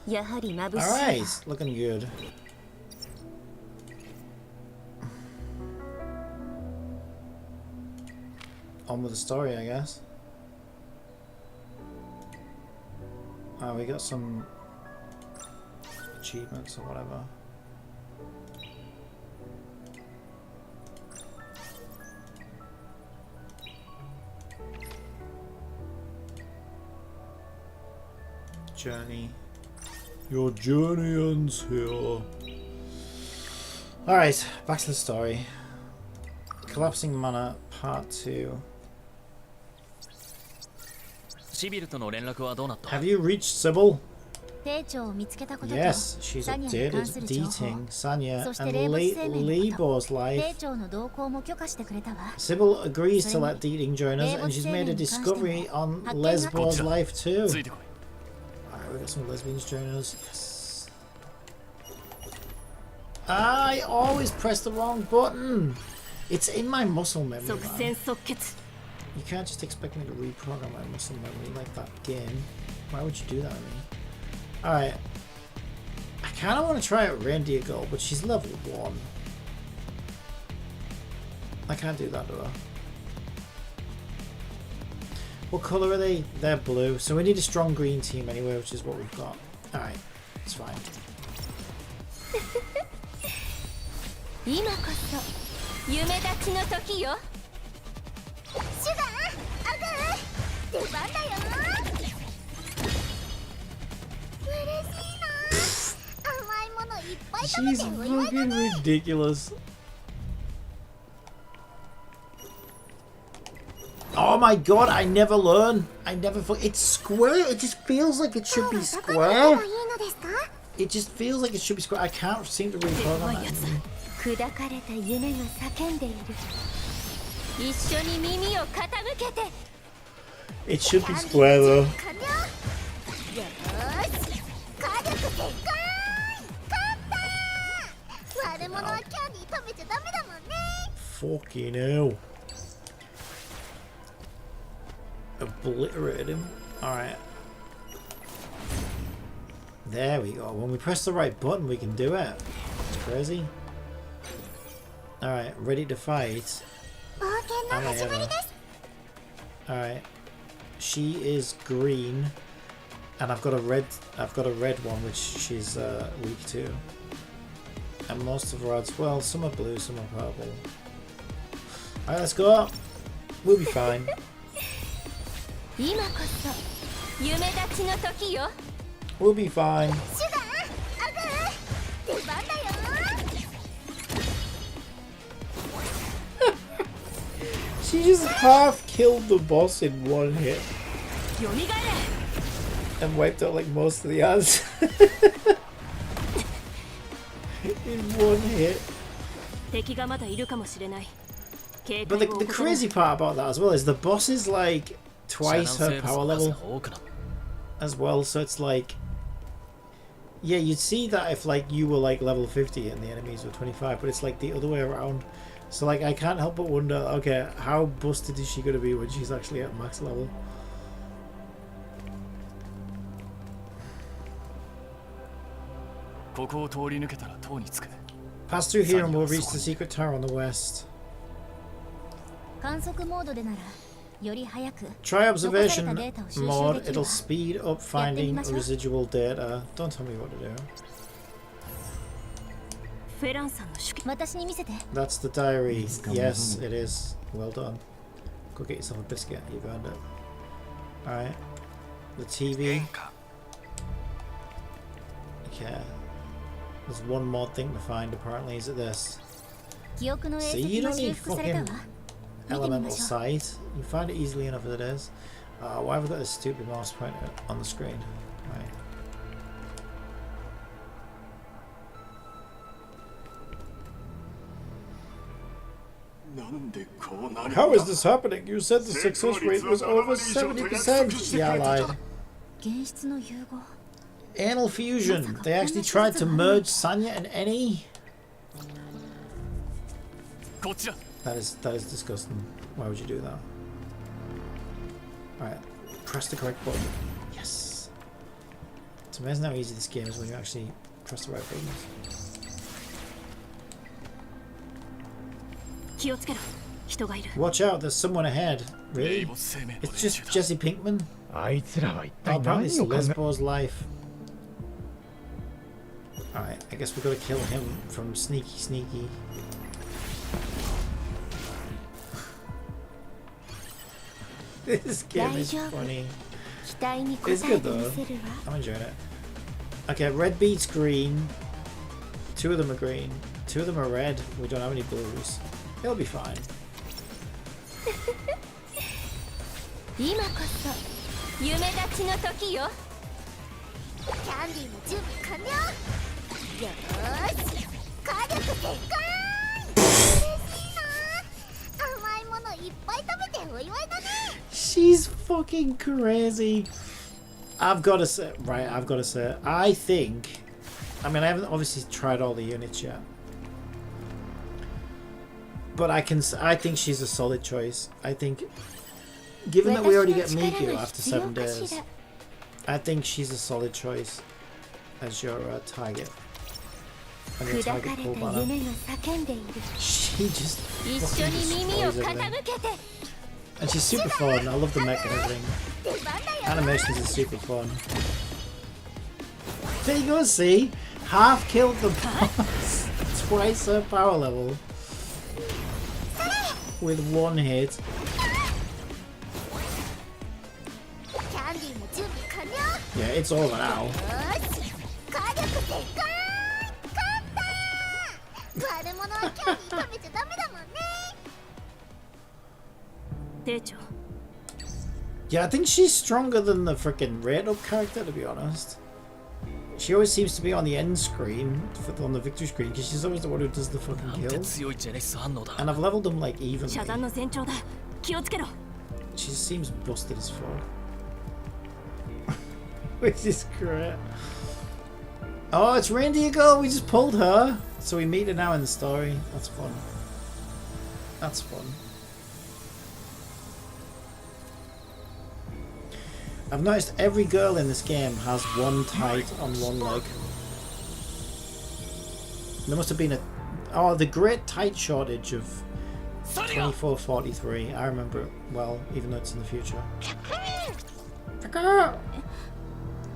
やはり眩しいわ。 Alright, looking good. On with the story, I guess. Oh, we got some achievements or whatever. Journey. Your journey ends here. Alright, back to the story. Collapsing Manor, Part 2. シビルとの連絡はどうなった？ Have you reached Sybil? 艇長を見つけたことと Yes, she's サニャに関す updated る情報 dating Sanya そして and 霊物生命のこと Libor's 艇 life. 長の同行も許可してくれたわ Sybil agrees to それに let dating join us, and she's made a discovery on Lesbo's life too. ついてこい。 Alright, we got some lesbians joining us. Yes. I always press the wrong button. It's in my muscle memory, 即 man. 戦即決 You can't just expect me to reprogram my muscle memory like that game. Why would you do that to me? Alright. I kind of want to try out Reindeer Girl, but she's level 1. I can't do that, do I? What colour are they? They're blue. So we need a strong green team anyway, which is what we've got. Alright, it's fine. 今こそ夢立ちの時よ。シュガーアグー出番だよ嬉しいな甘いものいっぱい食べ She's てお祝いだ fucking ridiculous. Oh my god, I never learn. I never. It's square. It just feels like it should be いい square. のですか It just feels like it should be square. I can't seem to reprogram it. 砕かれた夢が叫んでいる。一緒に耳を傾けて。 It should be square though. 完了よーし火力全開勝った悪者はキャンディー食べちゃダメだもんね Fucking hell. Obliterated him. Alright. There we go. When we press the right button, we can do it. It's crazy. Alright, ready to fight. 冒険の始まりです Alright. She is green. And I've got a red one which she's weak to. And most of her odds, well, some are blue, some are purple. Alright, let's go. We'll be fine. 今こそ夢立ちの時よ。 We'll be fine. シュガーアグー出番だよ She just half killed the boss in one hit. よみがえ And wiped out like most of the odds. In one hit. 敵がまだいるかもしれない警 But 戒 the を the 怠らない crazy part about that as well is the boss is like twice her power level as well, so it's like, yeah, you'd see that if like you were like level 50 and the enemies were 25, but it's like the other way around. So like I can't help but wonder, okay, how busted is she going to be when she's actually at max level? Pass through here and we'll reach the secret tower on the west. 観測モードでならより早く Try observation 残されたデータを収集 mode, できる it'll わ speed up finding residual data. Don't tell me what to do. フェランさんの手記私に見せて That's the diary. Yes, it is. Well done. Go get yourself a biscuit. You've earned it. Alright. The TV. Okay. There's one more thing to find apparently. Is it this? 記憶の See, 影 you 跡が don't 修 need 復されたわ fucking 見てみま elemental しょう sight. You find it easily enough as it is. Why have I got this stupid mouse pointer on the screen? Right. How is this happening? You said the success rate was over 70%. Yeah, I lied. 原質の融合 Anal fusion. They actually tried to merge Sanya and Eni. こっちだ That is disgusting. Why would you do that? Alright. Press the correct button. Yes. It's amazing how easy this game is when you actually press the right buttons. 気をつけろ人がいる Watch out, there's someone ahead. Really? レイボス生命の It's 練習 just だ Jesse Pinkman? あいつらは一 Oh, 体 apparently 何 it's を考え Lesbo's life. Alright, I guess we've got to kill him from sneaky. This game is funny. 期待に応 It's え good てみ though. せるわ I'm enjoying it. Okay, red beats green. 2 of them are green. 2 of them are red. We don't have any blues. It'll be fine. 今こそ夢立ちの時よキャンディーの準備完了。よーし火力全開。嬉しいな。甘いものいっぱい食べてお祝いだね。 She's fucking crazy. I've got to say, I think, I mean, I haven't obviously tried all the units yet, but I think she's a solid choice. I think, given that we already get Miku after 7 days, I think she's a solid choice as your target. And your 砕か target れ pull た banner. 夢が叫んでいる She just 一緒 fucking に耳を destroys 傾 everything. けて And she's super fun. I love the mech and everything. 出番だよ。 Animations are super fun. There you go, see? Half killed the boss. Twice her power level. With 1 hit. キャンディーも準備完了。 Yeah, it's over now. よーし火力全開。勝った。悪者はキャンディー食べちゃダメだもんね。隊長 Yeah, I think she's stronger than the freaking Raid Up character, to be honest. She always seems to be on the end screen, on the victory screen, because she's always the one who does the fucking なんて kills. 強いジェネシス反応だ And I've leveled them like evenly. 遮断の前兆だ気をつけろ She seems busted as fuck. Which is great. Oh, it's Reindeer Girl! We just pulled her! So we meet her now in the story. That's fun. That's fun. I've noticed every girl in this game has 1 tight on 1 leg. There must have been a... Oh, the great tight shortage of 2443. I remember it well, even though it's in the future.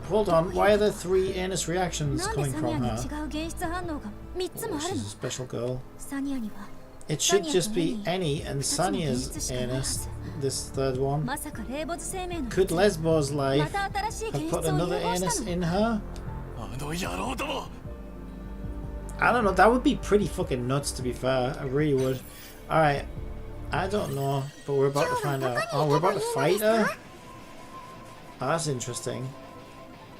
Hold on, why are there 3 anus reactions なんで coming サニア from に her? 違う原質反応が3つも Oh, ある she's の a special girl. サニアには It should Sanya just to be Annie. Annie and 2つも現 Sanya's 実しかないは anus. ず This third one. まさかレイボズ生命の Could Lesbo's ま life た新しい have 原質 put を another 融合した anus の in her? あの野郎ども I don't know, that would be pretty fucking nuts to be fair. I really would. Alright. I don't know, but we're about to find out. Oh, we're about to fight her? Oh, that's interesting.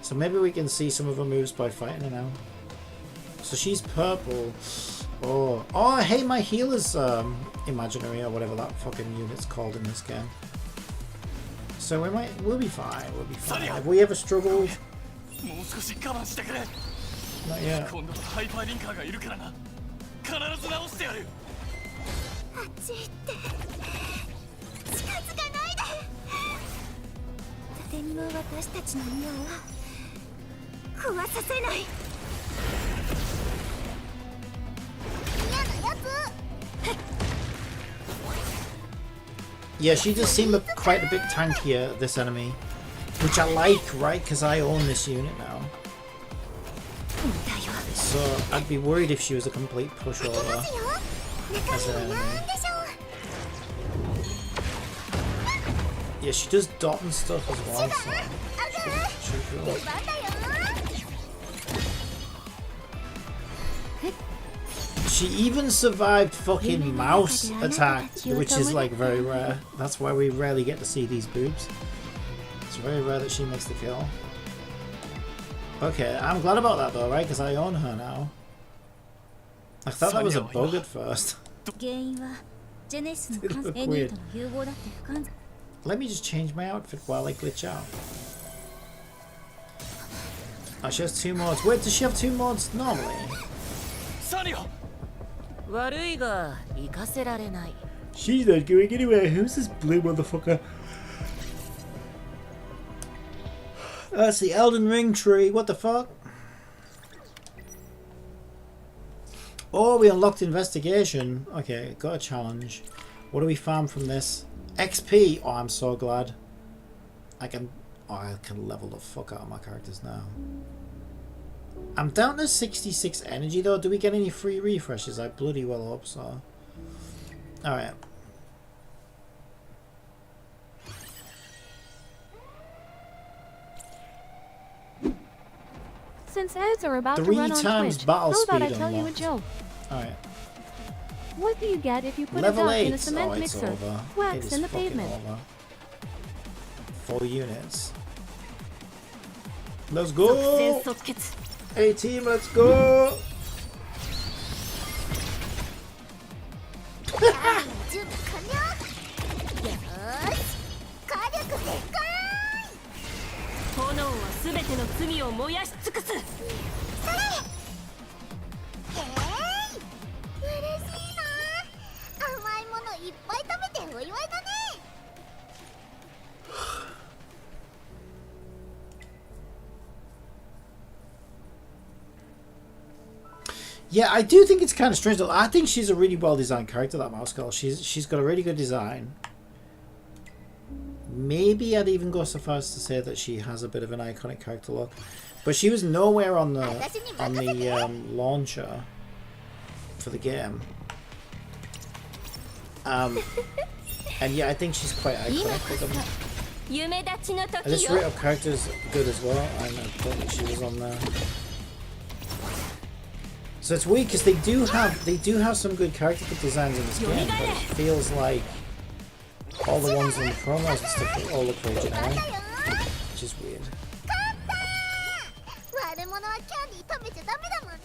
So maybe we can see some of her moves by fighting her now. So she's purple. Oh, oh, hey, my healer's imaginary or whatever that fucking unit's called in this game. So we'll be fine. We'll be fine. Have we ever struggled? もう少し我慢してくれ Not yet. 今度はハイパーリンカーがいるからな必ず直してやるあっち行って近づかないで。誰にも私たちの夢を壊させない。嫌なやつ。 Yeah, she does seem quite a bit tankier, this enemy. Which I like, right? Because I own this unit now. So I'd be worried if she was a complete pushover ますよ。中 as 身 an は enemy. なんでしょう。 Yeah, she does dot and stuff as well, so あぐ should be 出 cool. 番だよ。 She even survived fucking mouse attack, which is like very rare. That's why we rarely get to see these boobs. It's very rare that she makes the kill. Okay, I'm glad about that though, right? Because I own her now. I thought that was a bug at first. 原因はジェネシスの It 関 look エニ weird. ーとの融合だって不完全。 Let me just change my outfit while I glitch out. Oh, she has 2 mods. Wait, does she have 2 mods normally? サニオ悪いが行かせられない。 She's not going anywhere. Who's this blue motherfucker? That's the Elden Ring tree. What the fuck? Oh, we unlocked investigation. Okay, got a challenge. What do we farm from this? XP. Oh, I'm so glad. I can level the fuck out of my characters now. I'm down to 66 energy though. Do we get any free refreshes? I bloody well hope so. Alright. Since ads are about to 3 run on times Twitch, battle how about I speed tell you a unlocked. joke? Alright. What do you get if you put Level a duck 8. in a cement Oh, it's mixer? over. It Wax is in the fucking pavement. over. 4 units. Let's go! 即決 A team, let's go! 準備完了。よーし、火力全開。炎は全ての罪を燃やし尽くす。それ。嬉しいな。甘いものいっぱい食べてお祝いだね。 Yeah, I do think it's kind of strange though. I think she's a really well designed character, that Mouse Girl. She's got a really good design. Maybe I'd even go so far as to say that she has a bit of an iconic character look. But she was nowhere on the launcher for the game. And yeah, I think she's quite iconic. 夢立ちの And 時 this よ rate of character is good as well. I don't think she was on there. So it's weird because they do have some good character designs in this game, but it feels like all the ones in the promos and stuff all look very generic, which is weird. 悪者はキャンディー食べちゃダメだもんね。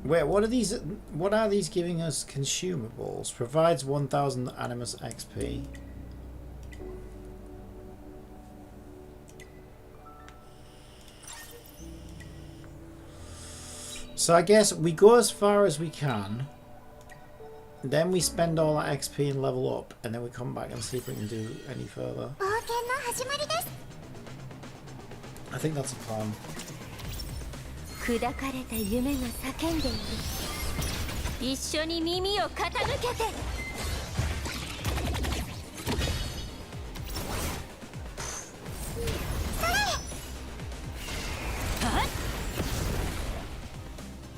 Wait, what are these? What are these giving us? Consumables provides 1,000 Animus XP. So I guess we go as far as we can. Then we spend all that XP and level up, and then we come back and see if we can do any further. 冒険の始まりです。 I think that's a plan. 砕かれた夢が叫んでいる。一緒に耳を傾けて。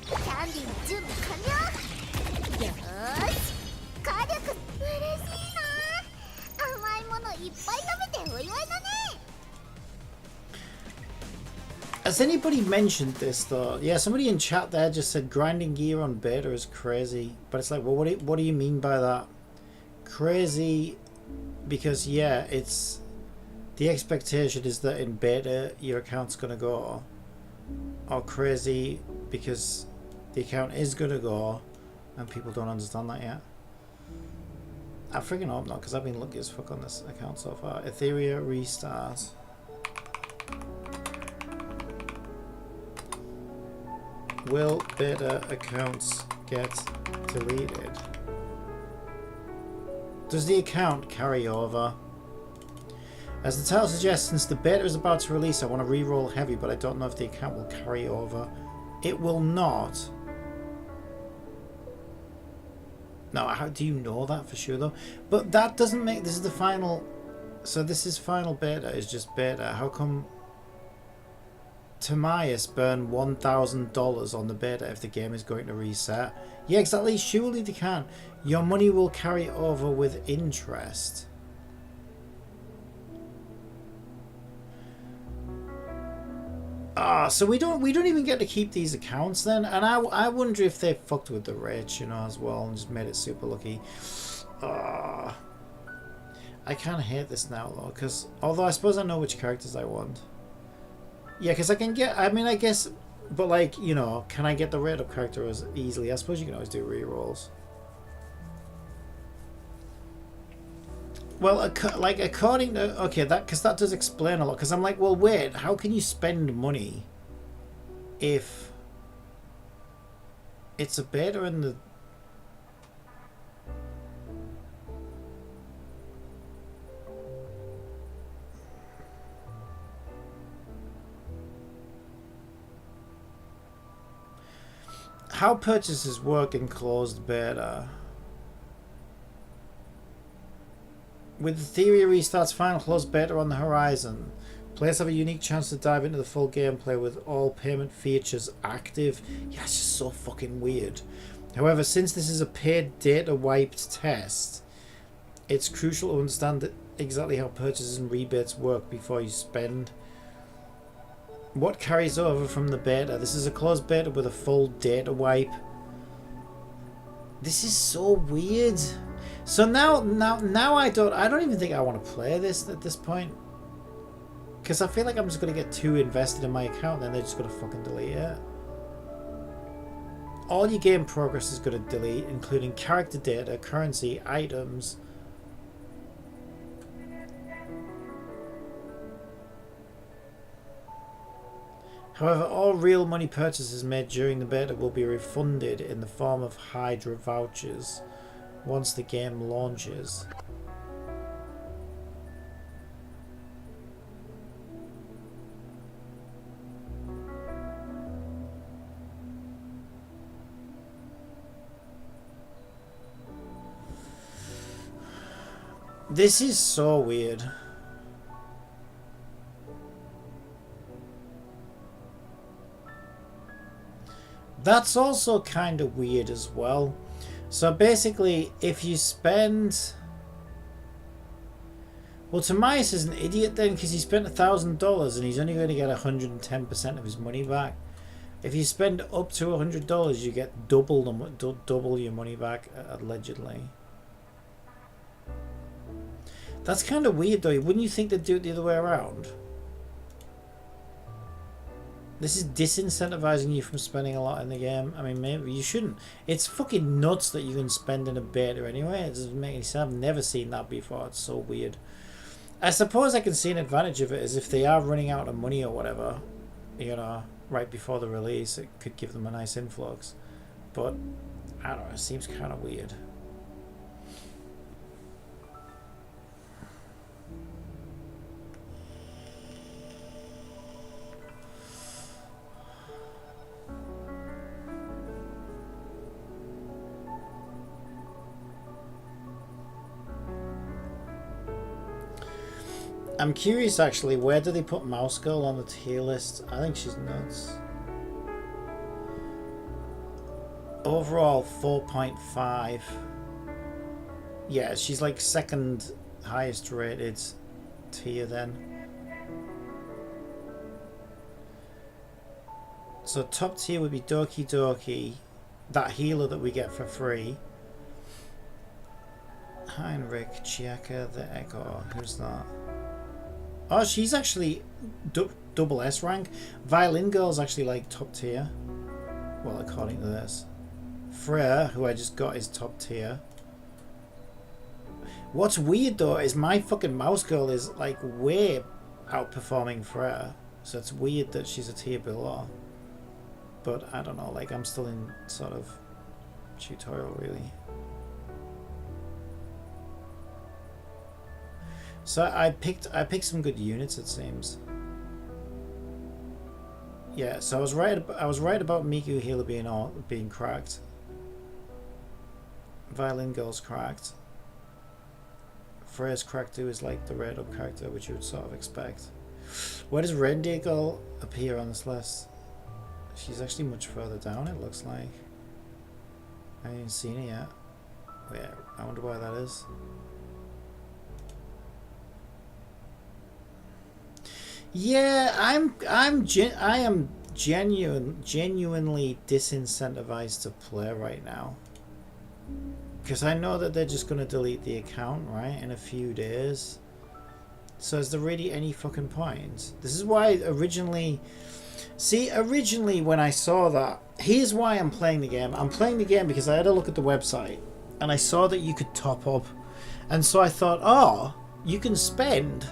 キャンディーの準備完了。よーし、火力嬉しいな。甘いものいっぱい食べてお祝いだね。 Has anybody mentioned this though? Yeah, somebody in chat there just said grinding gear on beta is crazy. But it's like, well, what do you mean by that? Crazy because yeah, it's the expectation is that in beta your account's gonna go, or crazy because the account is gonna go and people don't understand that yet. I freaking hope not, because I've been lucky as fuck on this account so far. Etheria restart. Will beta accounts get deleted? Does the account carry over? As the title suggests, since the beta is about to release, I want to re-roll heavy, but I don't know if the account will carry over. It will not. No, how do you know that for sure though? But that doesn't make... This is the final... So this is final beta, is just beta. How come... Tamias burn $1,000 on the beta if the game is going to reset? Yeah, exactly. Surely they can. Your money will carry over with interest. Ah, so we don't even get to keep these accounts then. And I wonder if they fucked with the rich, you know, as well, and just made it super lucky. Ah. I kind of hate this now though, because although I suppose I know which characters I want. Yeah, because I can get, I mean, I guess, but like, you know, can I get the rate up character as easily? I suppose you can always do rerolls. Well, like according to, okay, that, because that does explain a lot, because I'm like, well, wait, how can you spend money if it's a beta and the... How purchases work in closed beta. With the theory restarts final closed beta on the horizon, players have a unique chance to dive into the full gameplay with all payment features active. Yeah, it's just so fucking weird. However, since this is a paid data wiped test, it's crucial to understand exactly how purchases and rebates work before you spend. What carries over from the beta? This is a closed beta with a full data wipe. This is so weird. So now I don't even think I want to play this at this point, because I feel like I'm just gonna get too invested in my account and then they're just gonna fucking delete it. All your game progress is gonna delete, including character data, currency, items. However, all real money purchases made during the beta will be refunded in the form of Hydra vouchers once the game launches. This is so weird. That's also kind of weird as well. So basically, if you spend... Well, Tomias is an idiot then, because he spent $1,000 and he's only going to get 110% of his money back. If you spend up to $100, you get double your money back, allegedly. That's kind of weird though. Wouldn't you think they'd do it the other way around? This is disincentivizing you from spending a lot in the game. I mean, maybe you shouldn't. It's fucking nuts that you can spend in a beta anyway. It doesn't make any sense. I've never seen that before. It's so weird. I suppose I can see an advantage of it is if they are running out of money or whatever, you know, right before the release, it could give them a nice influx. But, I don't know, it seems kind of weird. I'm curious actually, where do they put Mouse Girl on the tier list? I think she's nuts. Overall 4.5. Yeah, she's like second highest rated tier then. So top tier would be Doki Doki, that healer that we get for free. Heinrich, Chiaka, the Echo. Who's that? Oh, she's actually double S rank. Violin Girl's actually like top tier. Well, according to this. Freya, who I just got, is top tier. What's weird though is my fucking Mouse Girl is like way outperforming Freya. So it's weird that she's a tier below. But I don't know, like I'm still in sort of tutorial really. So I picked some good units, it seems. Yeah, so I was right about Miku Healer being cracked. Violin Girl's cracked. Freya's cracked too is like the red up character, which you would sort of expect. Where does Reindeer Girl appear on this list? She's actually much further down, it looks like. I haven't even seen it yet. Wait, I wonder why that is. Yeah, I am genuinely disincentivized to play right now. Because I know that they're just going to delete the account, right, in a few days. So is there really any fucking point? This is why originally... See, originally when I saw that... Here's why I'm playing the game. I'm playing the game because I had a look at the website. And I saw that you could top up. And so I thought, oh, you can spend.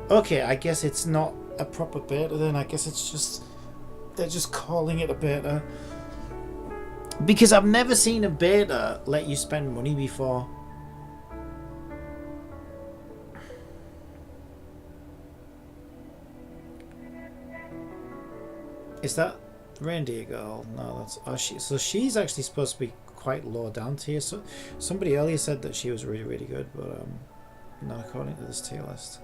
Okay, I guess it's not a proper beta then. I guess it's just... They're just calling it a beta. Because I've never seen a beta let you spend money before. Is that Reindeer Girl? No, that's... Oh, so she's actually supposed to be quite low down tier. So somebody earlier said that she was really, really good, but not according to this tier list.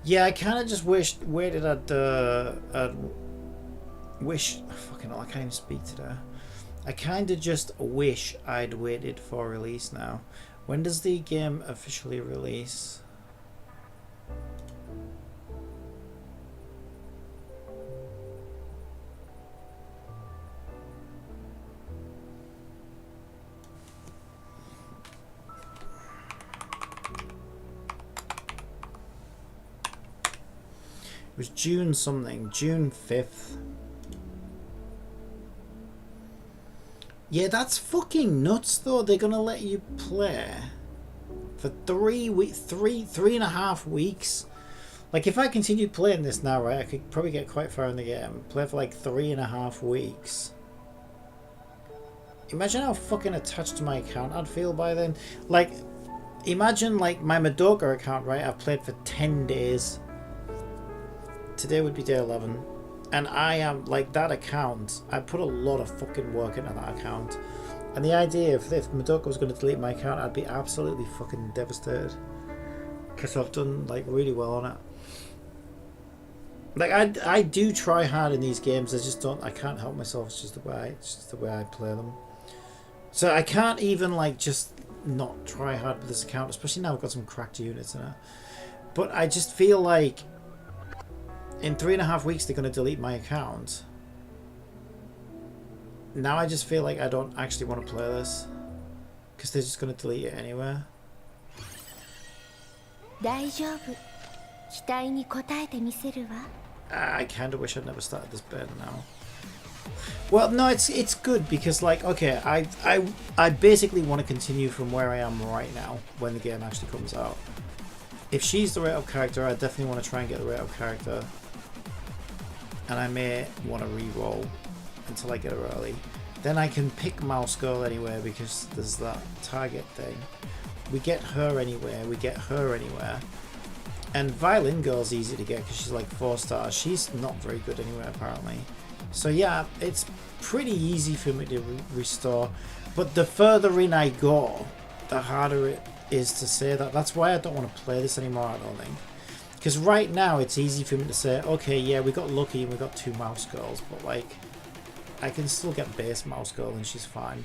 Yeah, I kind of just waited I'd wish... Fucking hell, I can't even speak today. I kind of just wish I'd waited for release now. When does the game officially release? It was June something, June 5th. Yeah, that's fucking nuts though. They're gonna let you play for 3.5 weeks. Like if I continued playing this now, right, I could probably get quite far in the game. Play for like 3.5 weeks. Imagine how fucking attached to my account I'd feel by then. Like, imagine like my Madoka account, right? I've played for 10 days. Today would be day 11, and I am like that account. I put a lot of fucking work into that account, and the idea if Madoka was going to delete my account, I'd be absolutely fucking devastated because I've done like really well on it. Like I do try hard in these games. I can't help myself. It's just the way I play them. So I can't even like just not try hard with this account, especially now I've got some cracked units in it. But I just feel like in 3.5 weeks they're going to delete my account. Now I just feel like I don't actually want to play this because they're just going to delete it anyway. I kind of wish I'd never started this beta now. Well, no, it's good because like, okay, I basically want to continue from where I am right now when the game actually comes out. If she's the rate up character, I definitely want to try and get the rate up character. And I may want to re-roll until I get her early. Then I can pick Mouse Girl anywhere because there's that target thing. We get her anywhere, we get her anywhere. And Violin Girl's easy to get because she's like 4 stars. She's not very good anywhere apparently. So yeah, it's pretty easy for me to restore. But the further in I go, the harder it is to say that. That's why I don't want to play this anymore, I don't think. Because right now it's easy for me to say, okay, yeah, we got lucky and we got 2 Mouse Girls, but like, I can still get base Mouse Girl and she's fine.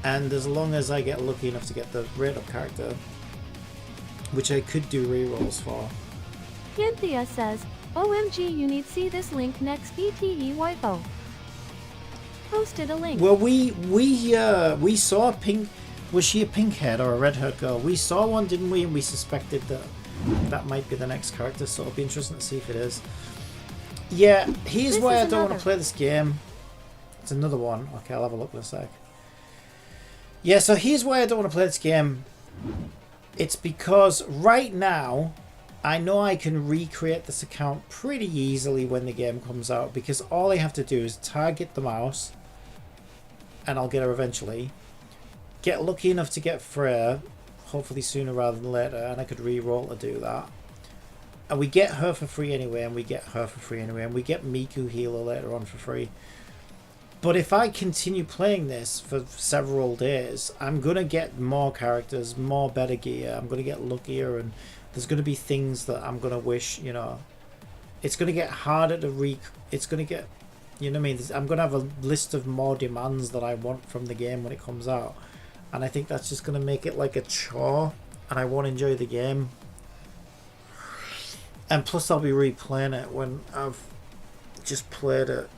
And as long as I get lucky enough to get the rate up character, which I could do rerolls for. Cynthia says, OMG, you need see this link next ETE Waipo. Posted a link. Well, we saw a pink. Was she a pink head or a red haired girl? We saw one, didn't we? And we suspected that that might be the next character, so it'll be interesting to see if it is. Yeah, here's This why is I don't want another. to play this game. It's another one. Okay, I'll have a look in a sec. Yeah, so here's why I don't want to play this game. It's because right now, I know I can recreate this account pretty easily when the game comes out, because all I have to do is target the mouse, and I'll get her eventually. Get lucky enough to get Freya, hopefully sooner rather than later, and I could re-roll to do that. And we get her for free anyway, and we get her for free anyway, and we get Miku Healer later on for free. But if I continue playing this for several days, I'm going to get more characters, more better gear. I'm going to get luckier, and there's going to be things that I'm going to wish, you know. It's going to get harder to It's going to get, you know what I mean? I'm going to have a list of more demands that I want from the game when it comes out. And I think that's just going to make it like a chore, and I won't enjoy the game. And plus I'll be replaying it when I've just played it.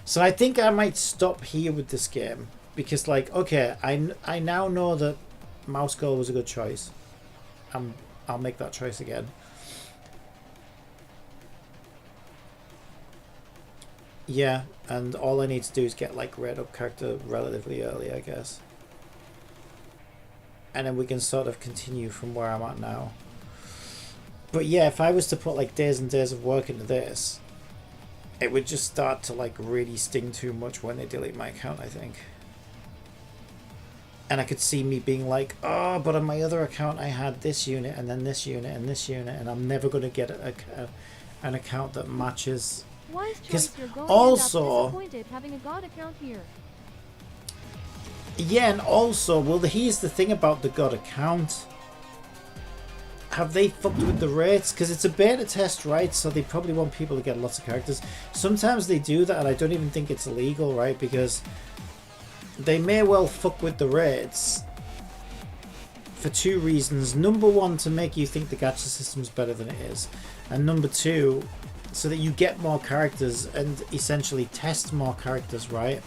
So I think I might stop here with this game. Because, like, okay, I now know that Mouse Girl was a good choice. I'll make that choice again. Yeah, and all I need to do is get, like, red up character relatively early, I guess. And then we can sort of continue from where I'm at now. But yeah, if I was to put, like, days and days of work into this, it would just start to, like, really sting too much when they delete my account, I think. And I could see me being like, oh, but on my other account I had this unit, and then this unit, and this unit, and I'm never going to get an account that matches. Because also, having a god account here. Yeah, and also, well, here's the thing about the god account. Have they fucked with the rates? Because it's a beta test, right? So they probably want people to get lots of characters. Sometimes they do that, and I don't even think it's illegal, right? Because they may well fuck with the rates for two reasons. Number one, to make you think the gacha system's better than it is. And number two, so that you get more characters and essentially test more characters, right?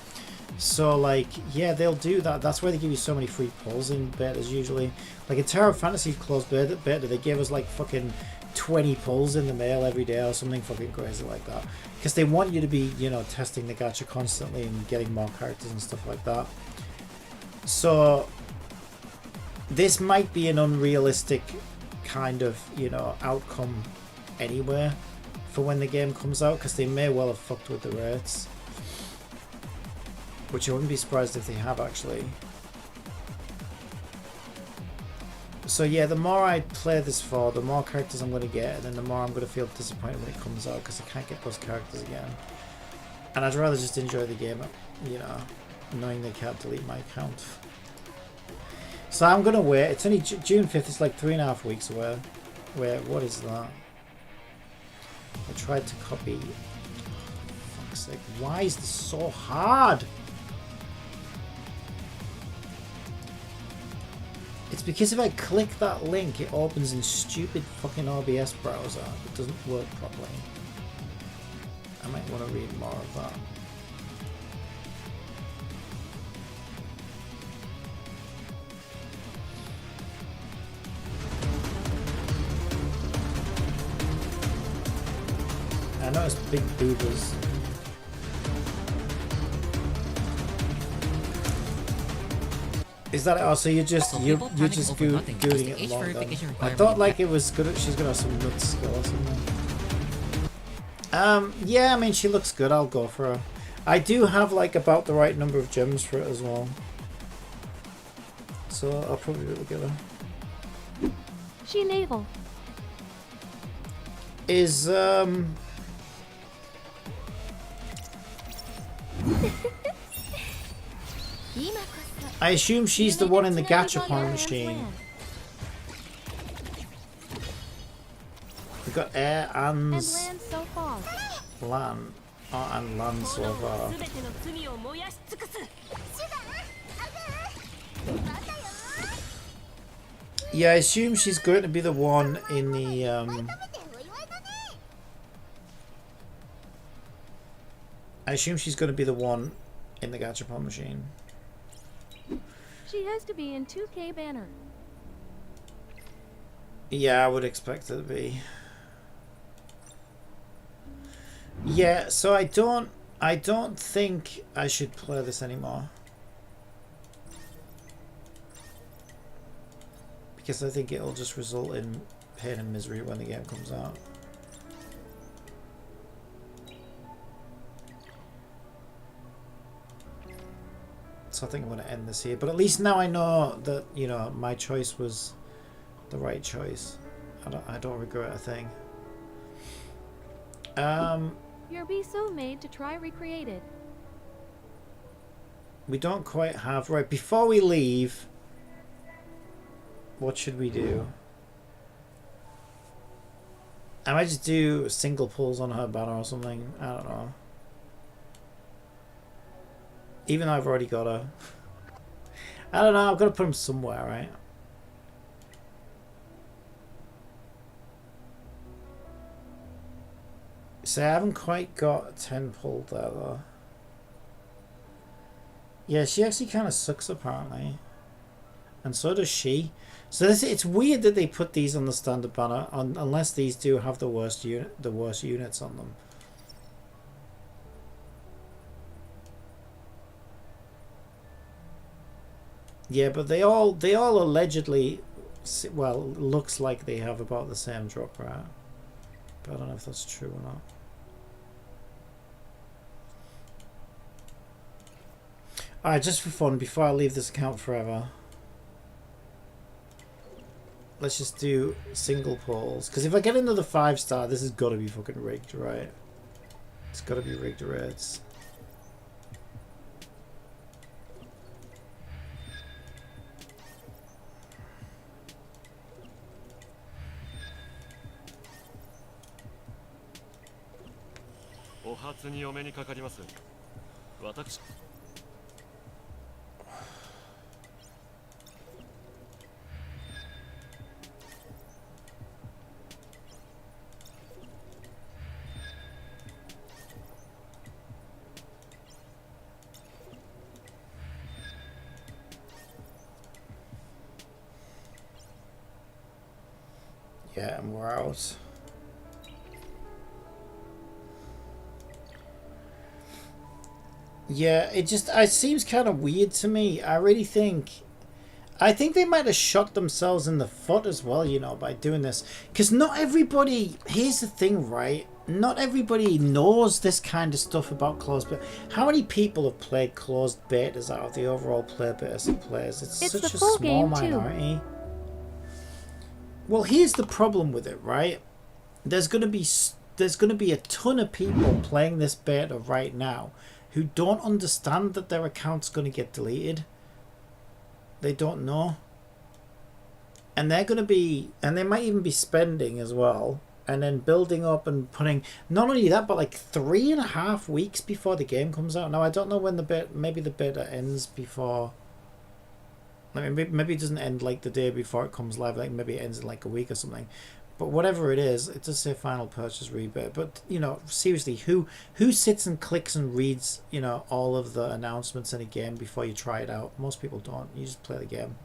So, like, yeah, they'll do that. That's why they give you so many free pulls in betas usually. Like in Terra Fantasy closed beta, they gave us like fucking 20 pulls in the mail every day or something fucking crazy like that. Because they want you to be, you know, testing the gacha constantly and getting more characters and stuff like that. So, this might be an unrealistic kind of, you know, outcome anywhere for when the game comes out, because they may well have fucked with the rates. Which I wouldn't be surprised if they have, actually. So yeah, the more I play this for, the more characters I'm going to get, and then the more I'm going to feel disappointed when it comes out, because I can't get those characters again. And I'd rather just enjoy the game, you know, knowing they can't delete my account. So I'm going to wait. It's only June 5th, it's like 3.5 weeks away. Wait, what is that? I tried to copy. For fuck's sake, why is this so hard? It's because if I click that link, it opens in stupid fucking OBS browser. It doesn't work properly. I might want to read more of that. I noticed big boobers. Is that so? You're just googling it along then. I thought like it was good. She's gonna have some nut skill or something. Yeah, I mean she looks good. I'll go for her. I do have like about the right number of gems for it as well, so I'll probably be able to get her. She navel. Is I assume she's the one in the gachapon machine. We've got air and land so far. Land. Oh, and land so far. Yeah, I assume she's going to be the one in the I assume she's going to be the one in the gachapon machine. She has to be in 2K banner. Yeah, I would expect it to be. Yeah, so I don't think I should play this anymore. Because I think it'll just result in pain and misery when the game comes out. So I think I'm going to end this here. But at least now I know that, you know, my choice was the right choice. I don't regret a thing. Your be so made to try recreated. We don't quite have... Right, before we leave, what should we do? I might just do single pulls on her banner or something. I don't know. Even though I've already got her. I don't know, I've got to put him somewhere, right? So I haven't quite got 10 pulled there though. Yeah, she actually kind of sucks apparently. And so does she. So it's weird that they put these on the standard banner unless these do have the worst units on them. Yeah, but they all allegedly, well, looks like they have about the same drop rate. But I don't know if that's true or not. Alright, just for fun, before I leave this account forever, let's just do single pulls. Because if I get another 5-star, this has got to be fucking rigged, right? It's got to be rigged rates. Yeah, and we're out. Yeah, it seems kind of weird to me. I think they might have shot themselves in the foot as well, you know, by doing this. Because not everybody, here's the thing, right? Not everybody knows this kind of stuff about closed beta. How many people have played closed betas out of the overall player base of players? It's such a small minority. Well, here's the problem with it, right? There's going to be a ton of people playing this beta right now who don't understand that their account's going to get deleted. They don't know. And they're going to be, and they might even be spending as well, and then building up and putting, not only that, but like 3.5 weeks before the game comes out. Now, I don't know when the beta, maybe the beta ends before, I mean, maybe it doesn't end like the day before it comes live, like maybe it ends in like a week or something. But whatever it is, it does say final purchase rebate. But, you know, seriously, who sits and clicks and reads, you know, all of the announcements in a game before you try it out? Most people don't. You just play the game.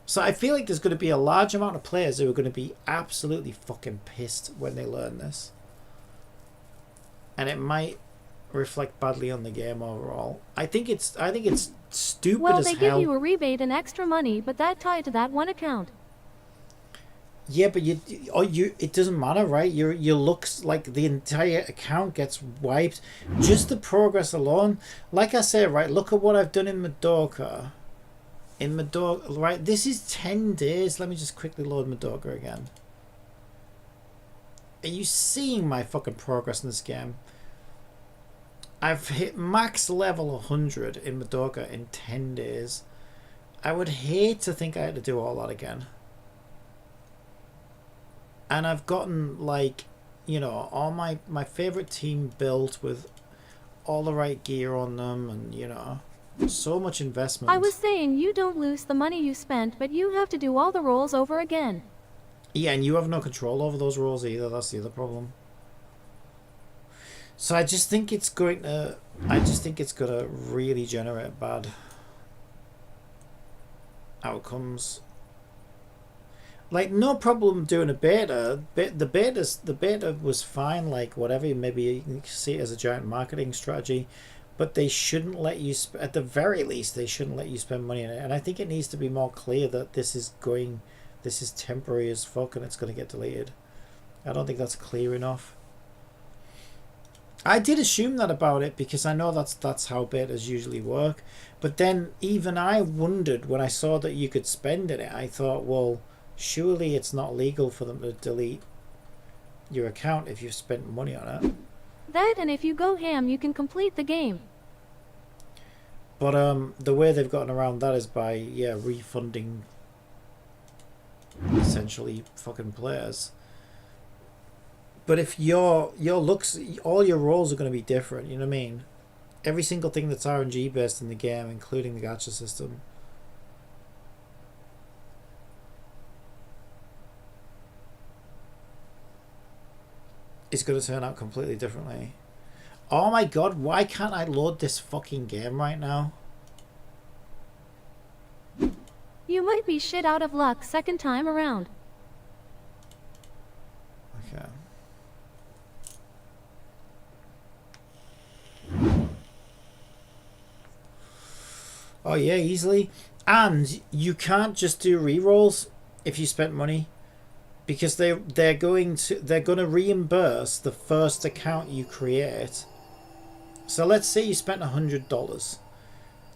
So I feel like there's going to be a large amount of players who are going to be absolutely fucking pissed when they learn this. And it might reflect badly on the game overall. I think it's stupid as hell. Well, they give you a rebate and extra money, but that tied to that one account. Yeah, but it doesn't matter, right? Your looks like the entire account gets wiped. Just the progress alone. Like I say, right, look at what I've done in Madoka. In Madoka, right, this is 10 days. Let me just quickly load Madoka again. Are you seeing my fucking progress in this game? I've hit max level 100 in Madoka in 10 days. I would hate to think I had to do all that again. And I've gotten, like, you know, all my favorite team built with all the right gear on them, and, you know, so much investment. I was saying you don't lose the money you spent, but you have to do all the roles over again. Yeah, and you have no control over those roles either. That's the other problem. So I just think it's going to really generate bad outcomes. Like, no problem doing a beta. The beta was fine, like, whatever. Maybe you can see it as a giant marketing strategy. But they shouldn't let you, at the very least, they shouldn't let you spend money on it. And I think it needs to be more clear that this is temporary as fuck and it's going to get deleted. I don't think that's clear enough. I did assume that about it because I know that's how betas usually work. But then even I wondered when I saw that you could spend in it. I thought, well, surely it's not legal for them to delete your account if you've spent money on it. That, and if you go ham, you can complete the game. But the way they've gotten around that is by refunding essentially fucking players. But if your looks, all your roles are going to be different. You know what I mean? Every single thing that's RNG based in the game, including the gacha system. Is going to turn out completely differently. Oh my god, why can't I load this fucking game right now? You might be shit out of luck second time around. Okay. Oh yeah, easily. And you can't just do rerolls if you spent money. Because they're going to reimburse the first account you create. So let's say you spent $100,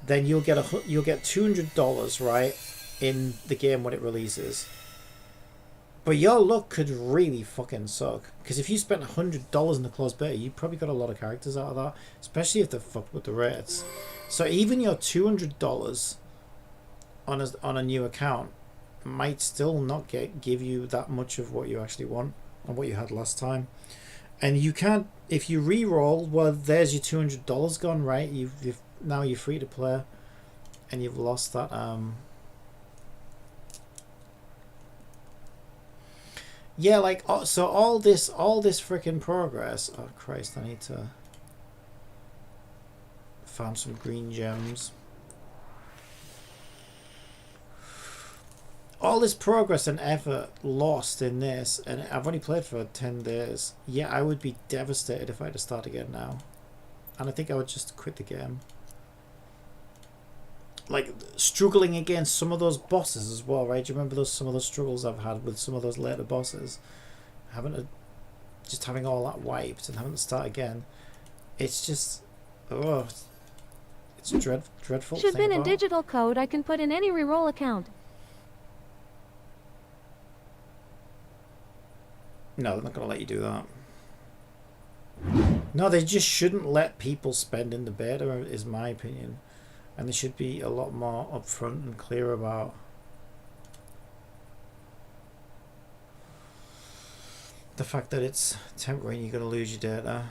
then you'll get $200, right, in the game when it releases. But your luck could really fucking suck, because if you spent $100 in the closed beta, you probably got a lot of characters out of that, especially if they're fucked with the rates. So even your $200 on a new account might still not give you that much of what you actually want and what you had last time. And you can't, if you re-roll, well, there's your $200 gone, right? You've now you're free to play, and you've lost that. Yeah, like so all this freaking progress. Oh Christ! I need to find some green gems. All this progress and effort lost in this, and I've only played for 10 days. Yeah, I would be devastated if I had to start again now. And I think I would just quit the game. Like, struggling against some of those bosses as well, right? Do you remember some of those struggles I've had with some of those later bosses? Just having all that wiped and having to start again. It's just... Oh, it's dreadful. Should been in digital code I can put in any reroll account. No, they're not going to let you do that. No, they just shouldn't let people spend in the beta, is my opinion. And they should be a lot more upfront and clear about the fact that it's temporary and you're going to lose your data.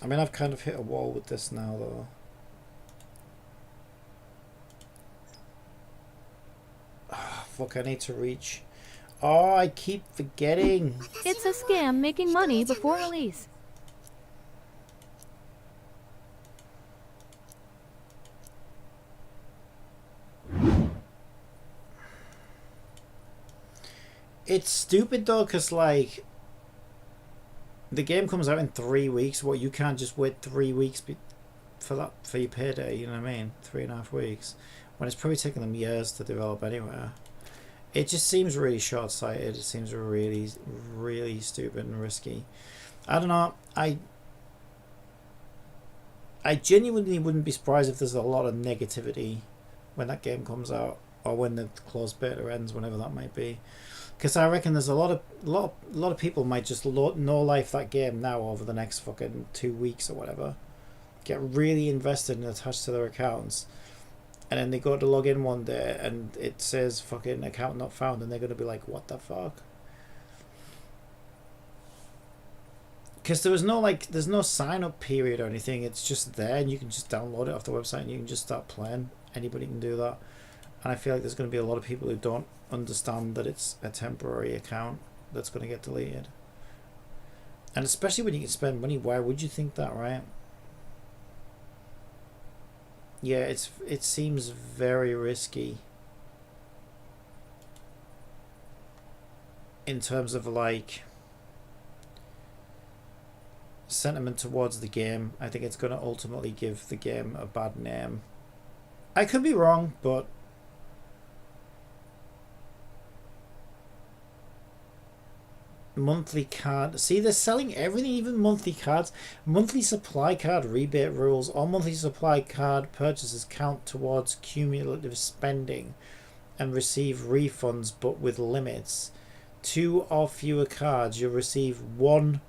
I mean, I've kind of hit a wall with this now, though. Oh, fuck, I need to reach. Oh, I keep forgetting. It's a scam making money before release. It's stupid, though, because, like... The game comes out in 3 weeks. What, you can't just wait 3 weeks for your payday, you know what I mean? 3.5 weeks. When it's probably taken them years to develop anyway. It just seems really short-sighted. It seems really, really stupid and risky. I don't know. I genuinely wouldn't be surprised if there's a lot of negativity when that game comes out, or when the closed beta ends, whenever that might be. Because I reckon there's a lot of people might just no-life that game now over the next fucking 2 weeks or whatever. Get really invested and attached to their accounts. And then they go to log in one day and it says fucking account not found, and they're going to be like, what the fuck? Because there's no sign-up period or anything. It's just there and you can just download it off the website and you can just start playing. Anybody can do that. And I feel like there's going to be a lot of people who don't understand that it's a temporary account that's going to get deleted. And especially when you can spend money, why would you think that, right? Yeah, it seems very risky in terms of like sentiment towards the game. I think it's going to ultimately give the game a bad name. I could be wrong, but monthly card. See, they're selling everything, even monthly cards. Monthly supply card rebate rules. All monthly supply card purchases count towards cumulative spending and receive refunds, but with limits. 2 or fewer cards, you'll receive 1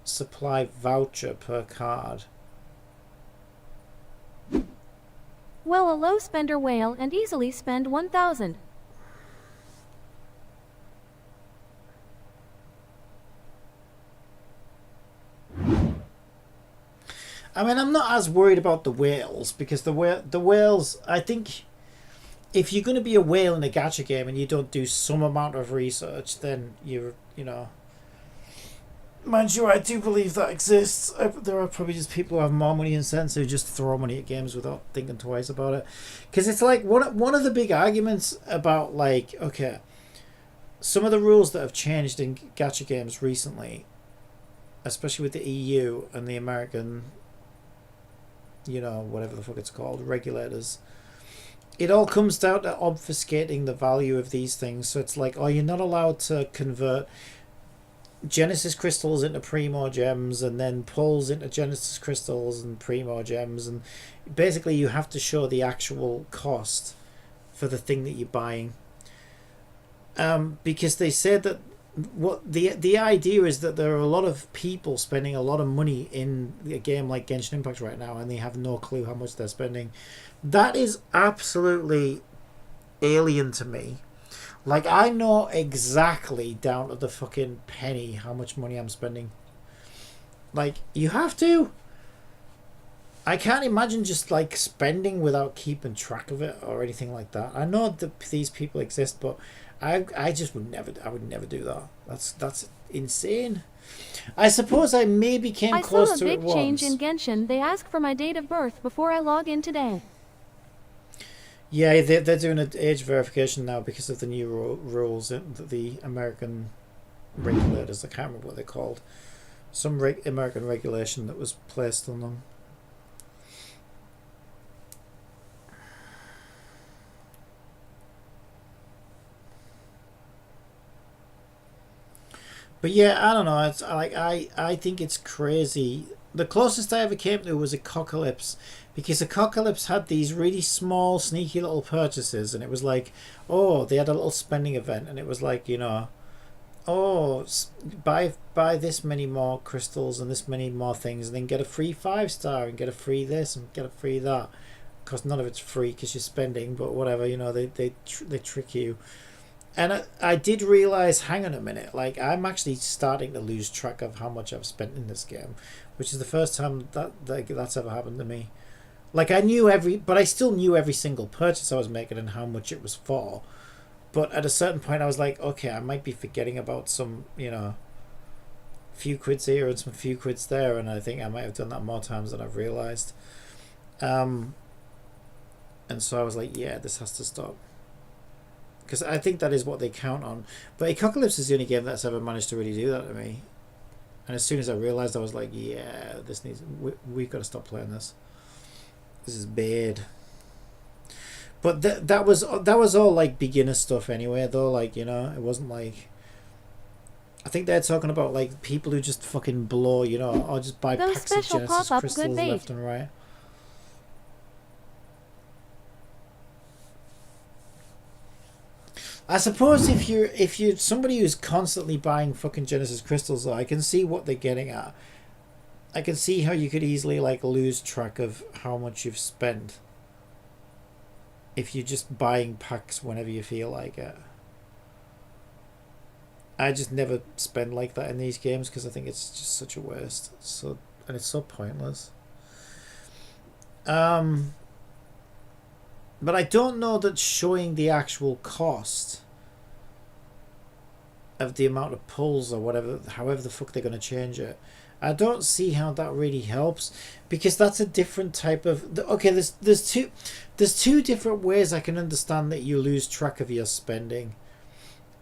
supply voucher per card. Well, a low spender whale and easily spend 1,000. I mean, I'm not as worried about the whales, because the whales, I think, if you're going to be a whale in a gacha game and you don't do some amount of research, then you know. Mind you, I do believe that exists. There are probably just people who have more money and sense who just throw money at games without thinking twice about it. Because it's like one of the big arguments about, like, okay, some of the rules that have changed in gacha games recently, especially with the EU and the American, you know, whatever the fuck it's called, regulators, it all comes down to obfuscating the value of these things. So it's like, oh, you're not allowed to convert Genesis crystals into Primo gems and then pulls into Genesis crystals and Primo gems, and basically you have to show the actual cost for the thing that you're buying. Because they said that what the idea is that there are a lot of people spending a lot of money in a game like Genshin Impact right now, and they have no clue how much they're spending. That is absolutely alien to me. Like, I know exactly down to the fucking penny how much money I'm spending. Like, you have to. I can't imagine just, like, spending without keeping track of it or anything like that. I know that these people exist, but I just would never do that. That's insane. I suppose I maybe came close to it once. I saw a big change in Genshin. They ask for my date of birth before I log in today. Yeah, they're doing an age verification now because of the new rules. The American regulators, I can't remember what they're called. Some American regulation that was placed on them. But yeah, I don't know. It's like I think it's crazy. The closest I ever came to was a Cocalypse, because a Cocalypse had these really small, sneaky little purchases, and it was like, oh, they had a little spending event, and it was like, you know, oh, buy this many more crystals and this many more things, and then get a free 5-star and get a free this and get a free that. Because none of it's free because you're spending, but whatever, you know, they trick you. And I did realize, hang on a minute, like, I'm actually starting to lose track of how much I've spent in this game, which is the first time that's ever happened to me. Like, but I still knew every single purchase I was making and how much it was for. But at a certain point, I was like, okay, I might be forgetting about some, you know, few quids here and some few quids there, and I think I might have done that more times than I've realized. And so I was like, yeah, this has to stop. Because I think that is what they count on. But Apocalypse is the only game that's ever managed to really do that to me. And as soon as I realised, I was like, yeah, we've got to stop playing this. This is bad. But that was all like beginner stuff anyway, though. Like, you know, it wasn't like... I think they're talking about like people who just fucking blow, you know, or just buy Those packs of special Genesis pop-up crystals good bait. left and right. I suppose if you're somebody who's constantly buying fucking Genesis crystals, though, I can see what they're getting at. I can see how you could easily like lose track of how much you've spent if you're just buying packs whenever you feel like it. I just never spend like that in these games because I think it's just such a waste. And it's so pointless. But I don't know that showing the actual cost of the amount of pulls or whatever, however the fuck they're going to change it, I don't see how that really helps, because that's a different type of... Okay, there's two different ways I can understand that you lose track of your spending.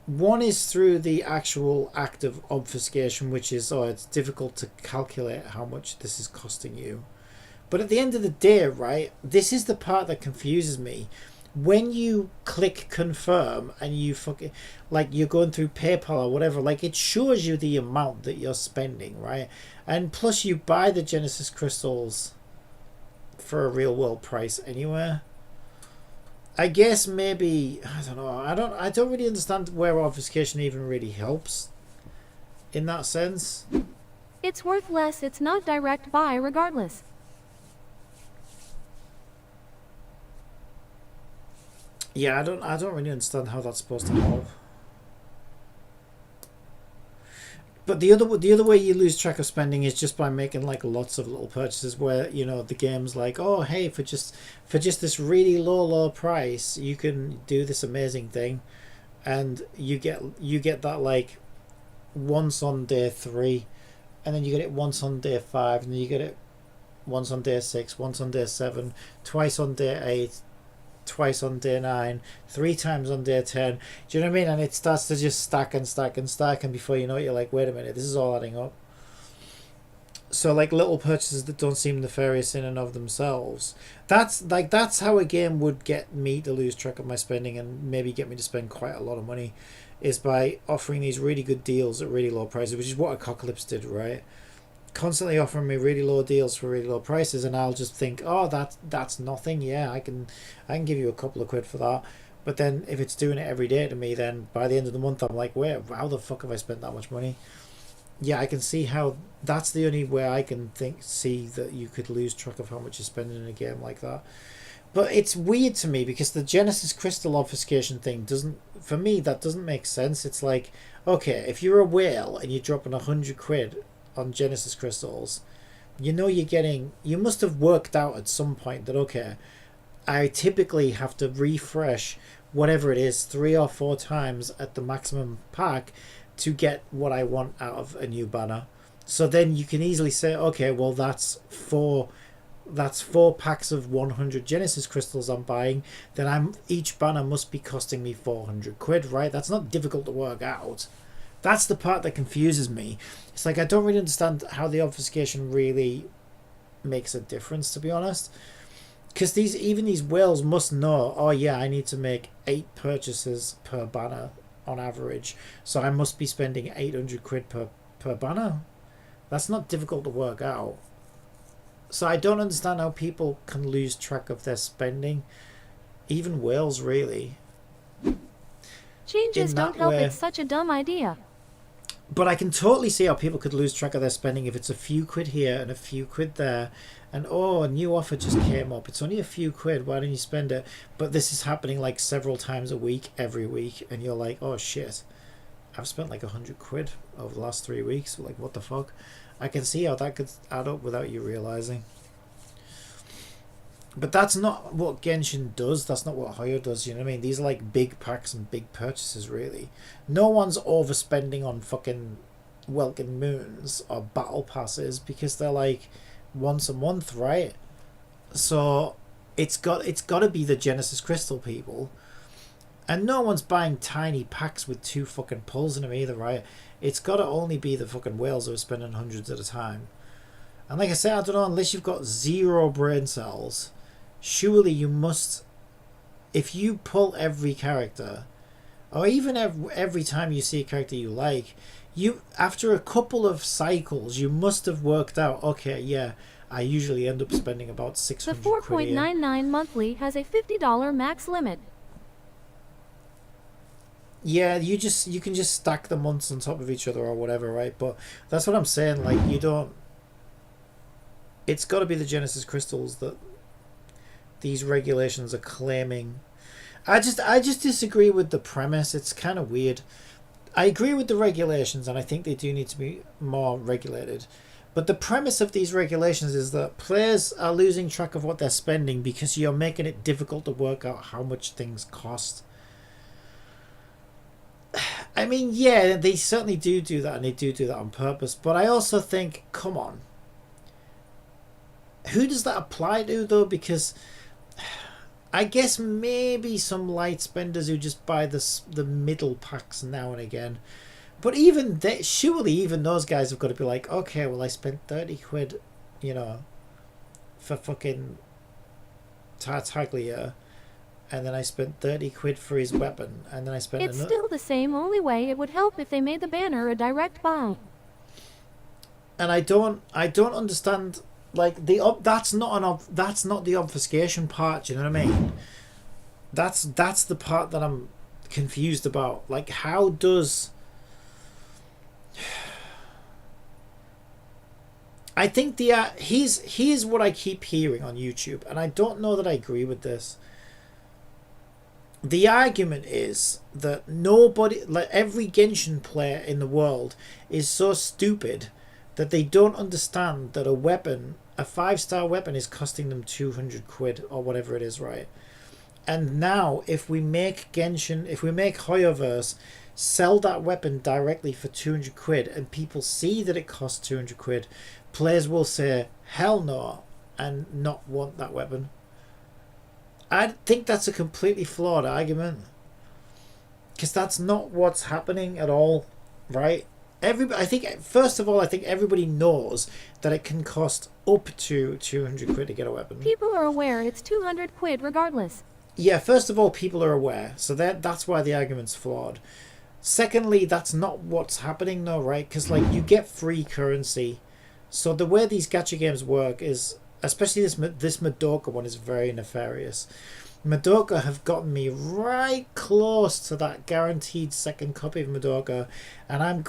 One is through the actual act of obfuscation, which is, it's difficult to calculate how much this is costing you. But at the end of the day, right, this is the part that confuses me. when you click confirm and you fucking, like, you're going through PayPal or whatever, like, it shows you the amount that you're spending, right? And plus you buy the Genesis crystals for a real world price anywhere. I guess maybe, I don't know, I don't really understand where obfuscation even really helps in that sense. It's worth less, it's not direct buy regardless. Yeah, I don't really understand how that's supposed to help. But the other way you lose track of spending is just by making like lots of little purchases where, you know, the game's like, oh hey, for just this really low price you can do this amazing thing, and you get that like once on day 3, and then you get it once on day 5, and then you get it once on day 6, once on day 7, twice on day 8, twice on day 9, 3 times on day 10. Do you know what I mean? And it starts to just stack and stack and stack, and before you know it, you're like, wait a minute, this is all adding up. So like little purchases that don't seem nefarious in and of themselves, that's how a game would get me to lose track of my spending and maybe get me to spend quite a lot of money, is by offering these really good deals at really low prices, which is what Apocalypse did, right? Constantly offering me really low deals for really low prices, and I'll just think, oh, that's nothing. Yeah, I can give you a couple of quid for that. But then if it's doing it every day to me, then by the end of the month I'm like, wait, how the fuck have I spent that much money? Yeah, I can see how that's the only way I can see that you could lose track of how much you're spending in a game like that. But it's weird to me because the Genesis Crystal obfuscation thing doesn't make sense. It's like, okay, if you're a whale and you're dropping 100 quid on Genesis crystals, you know you must have worked out at some point that, okay, I typically have to refresh whatever it is 3 or 4 times at the maximum pack to get what I want out of a new banner. So then you can easily say, okay, well that's 4 packs of 100 Genesis crystals I'm buying, then each banner must be costing me 400 quid, right? That's not difficult to work out. That's the part that confuses me. It's like I don't really understand how the obfuscation really makes a difference, to be honest. Because these whales must know, oh yeah, I need to make 8 purchases per banner on average, so I must be spending 800 quid per banner. That's not difficult to work out. So I don't understand how people can lose track of their spending. Even whales, really. Changes don't help, it's such a dumb idea. But I can totally see how people could lose track of their spending if it's a few quid here and a few quid there, and oh, a new offer just came up, it's only a few quid, why don't you spend it? But this is happening like several times a week, every week, and you're like, oh shit, I've spent like 100 quid over the last 3 weeks, like what the fuck? I can see how that could add up without you realizing. But that's not what Genshin does. That's not what Hoyo does. You know what I mean? These are like big packs and big purchases, really. No one's overspending on fucking Welkin Moons or Battle Passes because they're like once a month, right? So it's got to be the Genesis Crystal people. And no one's buying tiny packs with 2 fucking pulls in them either, right? It's got to only be the fucking whales who are spending hundreds at a time. And like I said, I don't know, unless you've got 0 brain cells, surely you must, if you pull every character, or even every time you see a character you like, you, after a couple of cycles, you must have worked out, okay, yeah, I usually end up spending about 600 The 4.99 monthly has a $50 max limit. Yeah, you can just stack the months on top of each other or whatever, right? But that's what I'm saying, like, you don't, it's got to be the Genesis crystals that these regulations are claiming. I just disagree with the premise. It's kind of weird. I agree with the regulations, and I think they do need to be more regulated. But the premise of these regulations is that players are losing track of what they're spending because you're making it difficult to work out how much things cost. I mean, yeah, they certainly do that, and they do that on purpose. But I also think, come on. Who does that apply to, though? Because I guess maybe some light spenders who just buy the middle packs now and again. But even they, surely even those guys have got to be like, okay, well, I spent 30 quid, you know, for fucking Tartaglia, and then I spent 30 quid for his weapon, and then I spent It's another... still the same, only way it would help if they made the banner a direct buy. And I don't understand, like, that's not the obfuscation part, do you know what I mean? That's the part that I'm confused about. Like, how does... I think here's what I keep hearing on YouTube, and I don't know that I agree with this. The argument is that nobody, like every Genshin player in the world, is so stupid that they don't understand that a weapon, a 5-star weapon, is costing them 200 quid or whatever it is, right? And now, if we make Hoyoverse sell that weapon directly for 200 quid, and people see that it costs 200 quid, players will say, hell no, and not want that weapon. I think that's a completely flawed argument. Because that's not what's happening at all, right? I think, first of all, I think everybody knows that it can cost up to 200 quid to get a weapon. People are aware it's 200 quid regardless. Yeah, first of all, people are aware, so that's why the argument's flawed. Secondly, that's not what's happening though, right? Because like you get free currency. So the way these gacha games work is, especially this Madoka one, is very nefarious. Madoka have gotten me right close to that guaranteed second copy of Madoka, and I'm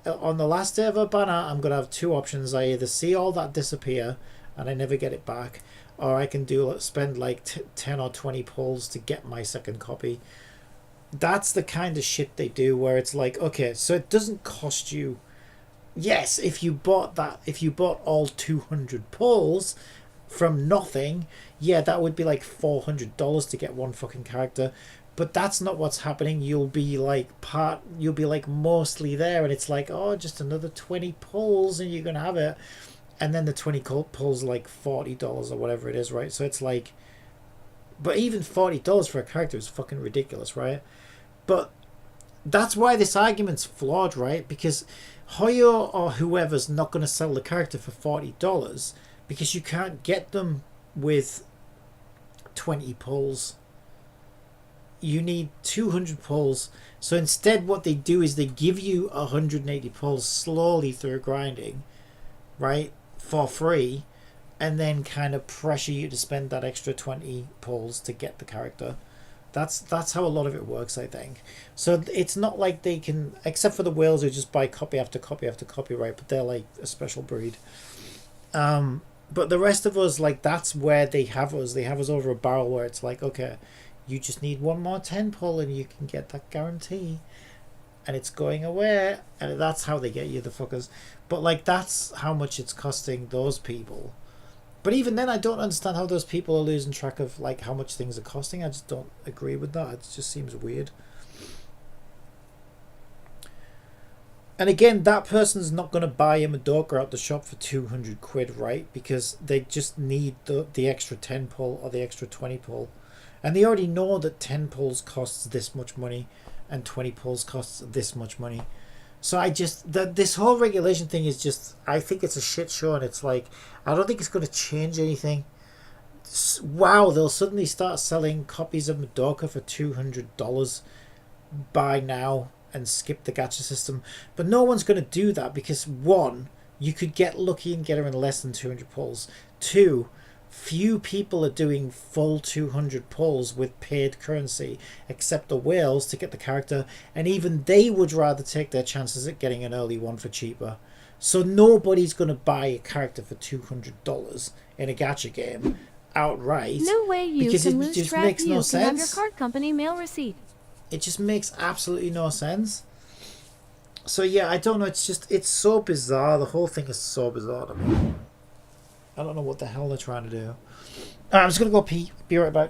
on the last day of Urbana, I'm gonna have two options. I either see all that disappear and I never get it back, or I can spend like 10 or 20 pulls to get my second copy. That's the kind of shit they do, where it's like, okay, so it doesn't cost you. Yes, if you bought all 200 pulls from nothing, yeah, that would be like $400 to get one fucking character. But that's not what's happening. You'll be like mostly there, and it's like, oh, just another 20 pulls and you're gonna have it. And then the 20 pulls like $40 or whatever it is, right? So it's like, but even $40 for a character is fucking ridiculous, right? But that's why this argument's flawed, right? Because Hoyo or whoever's not going to sell the character for $40 because you can't get them with 20 pulls. You need 200 pulls. So instead what they do is they give you 180 pulls slowly through grinding, right, for free, and then kind of pressure you to spend that extra 20 pulls to get the character. That's how a lot of it works, I think. So it's not like they can, except for the whales who just buy copy after copy after copy, right? But they're like a special breed. But the rest of us, like, that's where they have us. They have us over a barrel where it's like, okay, you just need one more 10 pull and you can get that guarantee. And it's going away. And that's how they get you, the fuckers. But, like, that's how much it's costing those people. But even then, I don't understand how those people are losing track of like how much things are costing. I just don't agree with that. It just seems weird. And again, that person's not going to buy a Madoka out the shop for 200 quid, right? Because they just need the extra 10 pull or the extra 20 pull. And they already know that 10 pulls costs this much money and 20 pulls costs this much money. So this whole regulation thing is just, I think it's a shit show, and it's like, I don't think it's going to change anything. Wow, they'll suddenly start selling copies of Madoka for $200 by now and skip the gacha system. But no one's going to do that because, one, you could get lucky and get her in less than 200 pulls. Two, few people are doing full 200 pulls with paid currency except the whales to get the character, and even they would rather take their chances at getting an early one for cheaper. So nobody's going to buy a character for $200 in a gacha game outright. No way you because can it lose just track. makes no You can have your sense. card company mail receipt. It just makes absolutely no sense. So yeah, I don't know, it's so bizarre. The whole thing is so bizarre to me. I don't know what the hell they're trying to do. I'm just going to go pee. Be right back.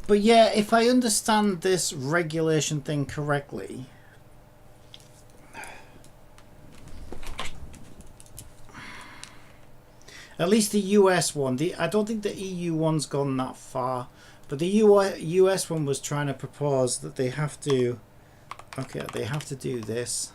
But yeah, if I understand this regulation thing correctly, at least the US one, I don't think the EU one's gone that far, but the US one was trying to propose that they have to, okay, they have to do this.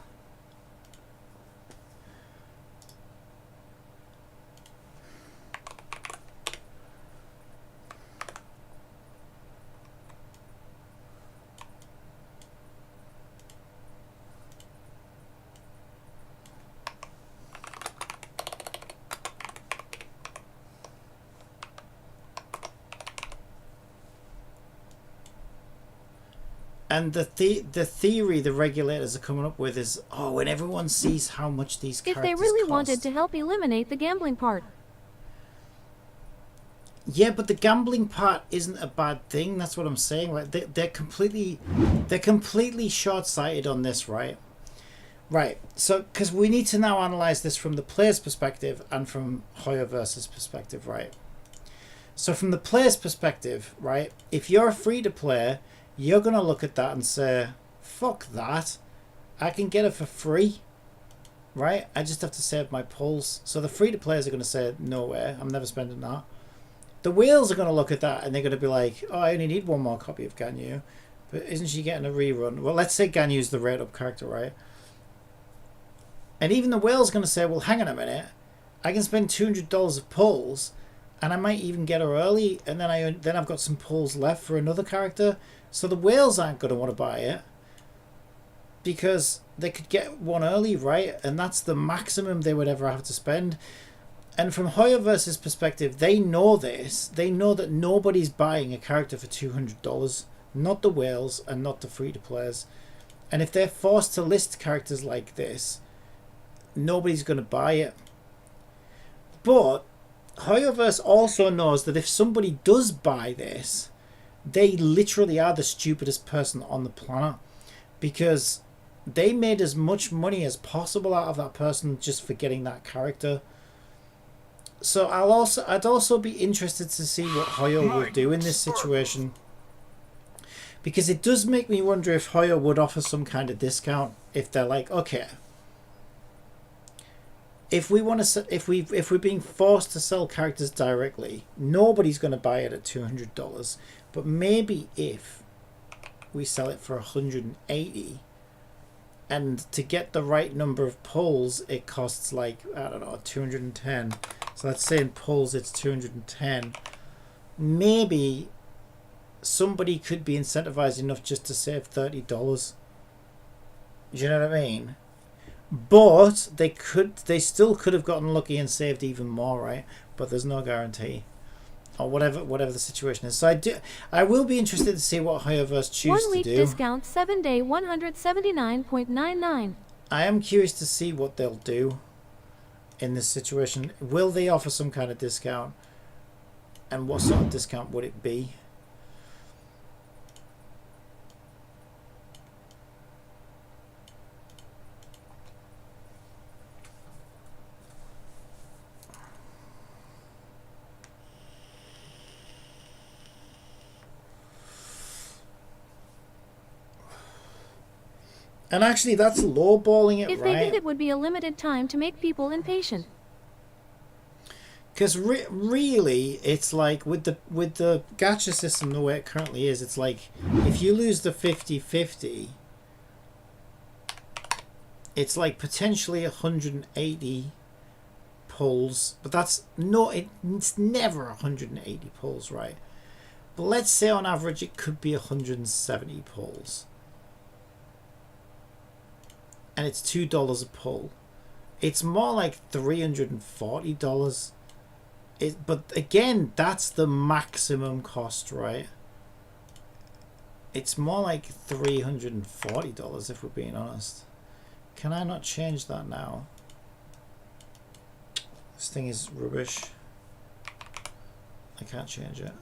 And the theory the regulators are coming up with is, oh, when everyone sees how much these characters If they really cost, wanted to help eliminate the gambling part. yeah, but the gambling part isn't a bad thing. That's what I'm saying. Like they're completely short-sighted on this, right? Right. So because we need to now analyze this from the player's perspective and from Hoyoverse's perspective, right? So from the player's perspective, right, if you're a free-to-play, you're going to look at that and say, fuck that. I can get it for free, right? I just have to save my pulls. So the free-to-players are going to say, no way, I'm never spending that. The whales are going to look at that and they're going to be like, oh, I only need one more copy of Ganyu. But isn't she getting a rerun? Well, let's say Ganyu's the rate-up character, right? And even the whale's going to say, well, hang on a minute. I can spend $200 of pulls and I might even get her early, and then I've got some pulls left for another character. So the whales aren't going to want to buy it because they could get one early, right? And that's the maximum they would ever have to spend. And from Hoyoverse's perspective, they know this. They know that nobody's buying a character for $200. Not the whales and not the free-to-players. And if they're forced to list characters like this, nobody's going to buy it. But Hoyoverse also knows that if somebody does buy this, they literally are the stupidest person on the planet, because they made as much money as possible out of that person just for getting that character. So I'd also be interested to see what Hoyo will do in this situation, because it does make me wonder if Hoyo would offer some kind of discount if they're like, okay, if we're being forced to sell characters directly, nobody's going to buy it at $200. But maybe if we sell it for $180, and to get the right number of pulls, it costs like, I don't know, 210. So let's say in pulls it's 210. Maybe somebody could be incentivized enough just to save $30. Do you know what I mean? But they still could have gotten lucky and saved even more, right? But there's no guarantee, or whatever the situation is. So I will be interested to see what Hoyoverse choose 1 week to do. discount, 7-day, 179.99. I am curious to see what they'll do in this situation. Will they offer some kind of discount, and what sort of discount would it be? And actually, that's lowballing it, If right? they did, it would be a limited time to make people impatient. Because really, it's like with the gacha system the way it currently is, it's like if you lose the 50-50, it's like potentially 180 pulls, but it's never 180 pulls, right? But let's say on average it could be 170 pulls. And it's $2 a pull. It's more like $340. But again, that's the maximum cost, right? It's more like $340 if we're being honest. Can I not change that now? This thing is rubbish. I can't change it.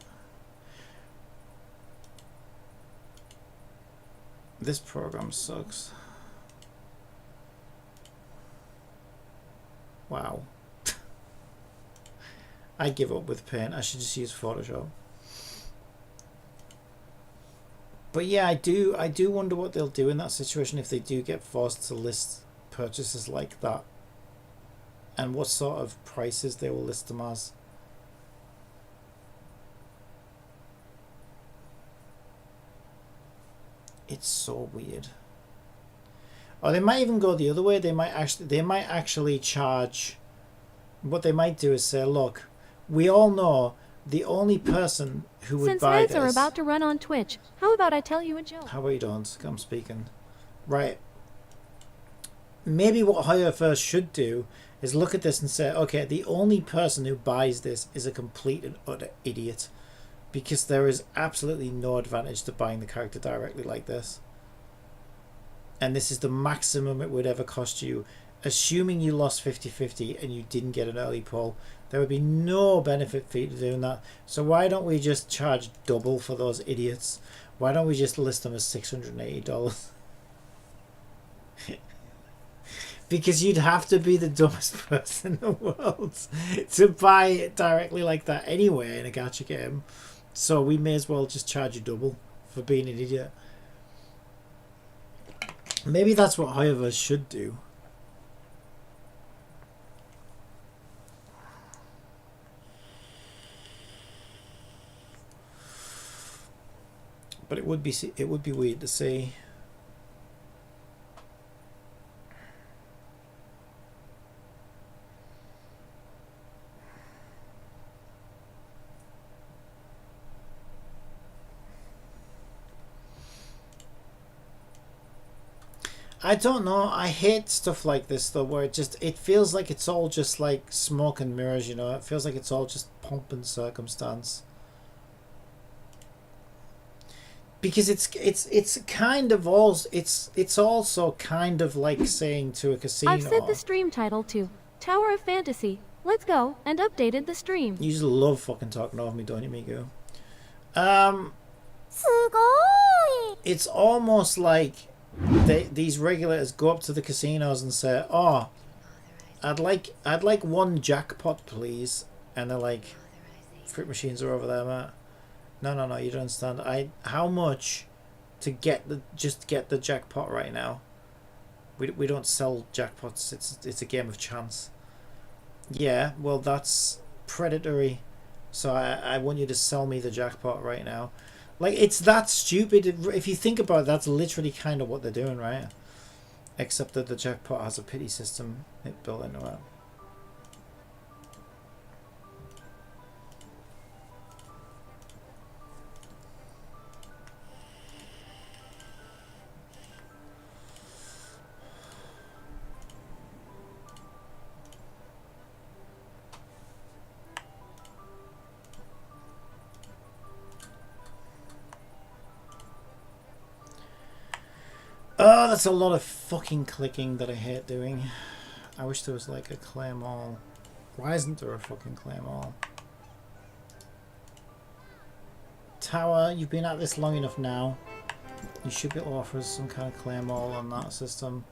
This program sucks. Wow. I give up with paint. I should just use Photoshop. But yeah, I do wonder what they'll do in that situation if they do get forced to list purchases like that, and what sort of prices they will list them as. It's so weird. Or they might even go the other way. They might actually charge. What they might do is say, look, we all know the only person who would Since buy ads this. are about to run on Twitch, how about I tell you a joke? How about you don't? I'm speaking. Right. Maybe what Hire First should do is look at this and say, okay, the only person who buys this is a complete and utter idiot. Because there is absolutely no advantage to buying the character directly like this. And this is the maximum it would ever cost you. Assuming you lost 50-50 and you didn't get an early pull, there would be no benefit for you to doing that. So why don't we just charge double for those idiots? Why don't we just list them as $680? Because you'd have to be the dumbest person in the world to buy it directly like that anyway in a gacha game. So we may as well just charge you double for being an idiot. Maybe that's what Hoyoverse should do. But it would be weird to see. I don't know. I hate stuff like this though, where it feels like it's all just like smoke and mirrors, you know. It feels like it's all just pomp and circumstance. Because it's kind of also it's also kind of like saying to a casino. I've set the stream title to Tower of Fantasy. Let's go, and updated the stream. You just love fucking talking over me, don't you, Migo? It's almost like these regulators go up to the casinos and say, "Oh, I'd like one jackpot, please," and they're like, "Fruit machines are over there, Matt." No, you don't understand. How much to get the jackpot right now? We don't sell jackpots. It's a game of chance. Yeah, well that's predatory. So I want you to sell me the jackpot right now. Like, it's that stupid. If you think about it, that's literally kind of what they're doing, right? Except that the jackpot has a pity system built into it. Oh, that's a lot of fucking clicking that I hate doing. I wish there was like a claim all. Why isn't there a fucking claim all? Tower, you've been at this long enough now. You should be able to offer us some kind of claim all on that system.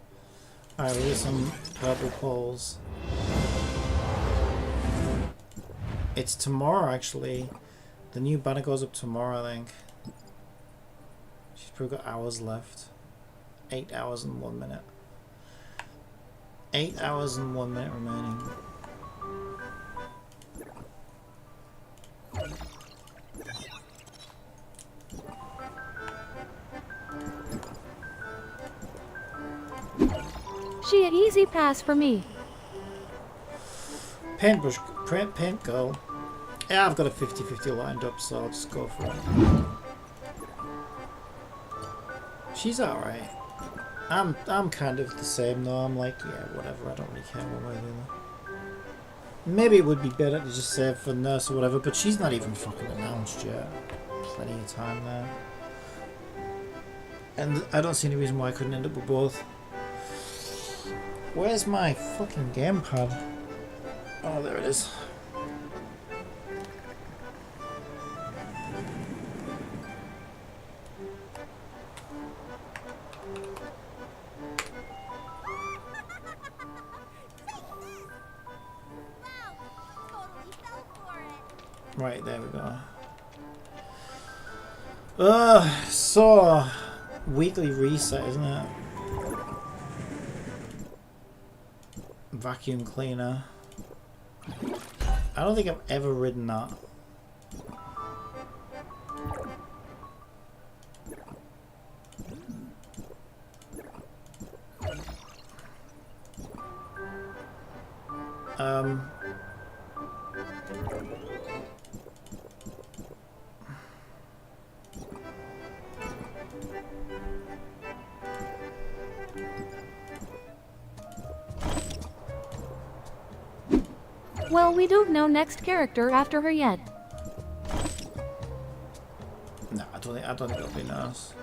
Alright, we'll get some purple poles. It's tomorrow actually. The new banner goes up tomorrow, I think. She's probably got hours left. 8 hours and 1 minute. 8 hours and 1 minute remaining. She an easy pass for me. Paintbrush, paint girl. Yeah, I've got a 50-50 lined up, so I'll just go for it. She's alright. I'm kind of the same though. I'm like, yeah, whatever. I don't really care what way or the other. Maybe it would be better to just save for nurse or whatever, but she's not even fucking announced yet. Plenty of time there. And I don't see any reason why I couldn't end up with both. Where's my fucking gamepad? Oh, there it is. Right, there we go. So weekly reset, isn't it? Vacuum cleaner. I don't think I've ever ridden that. Well, we don't know next character after her yet. No, I don't think it'll be nice.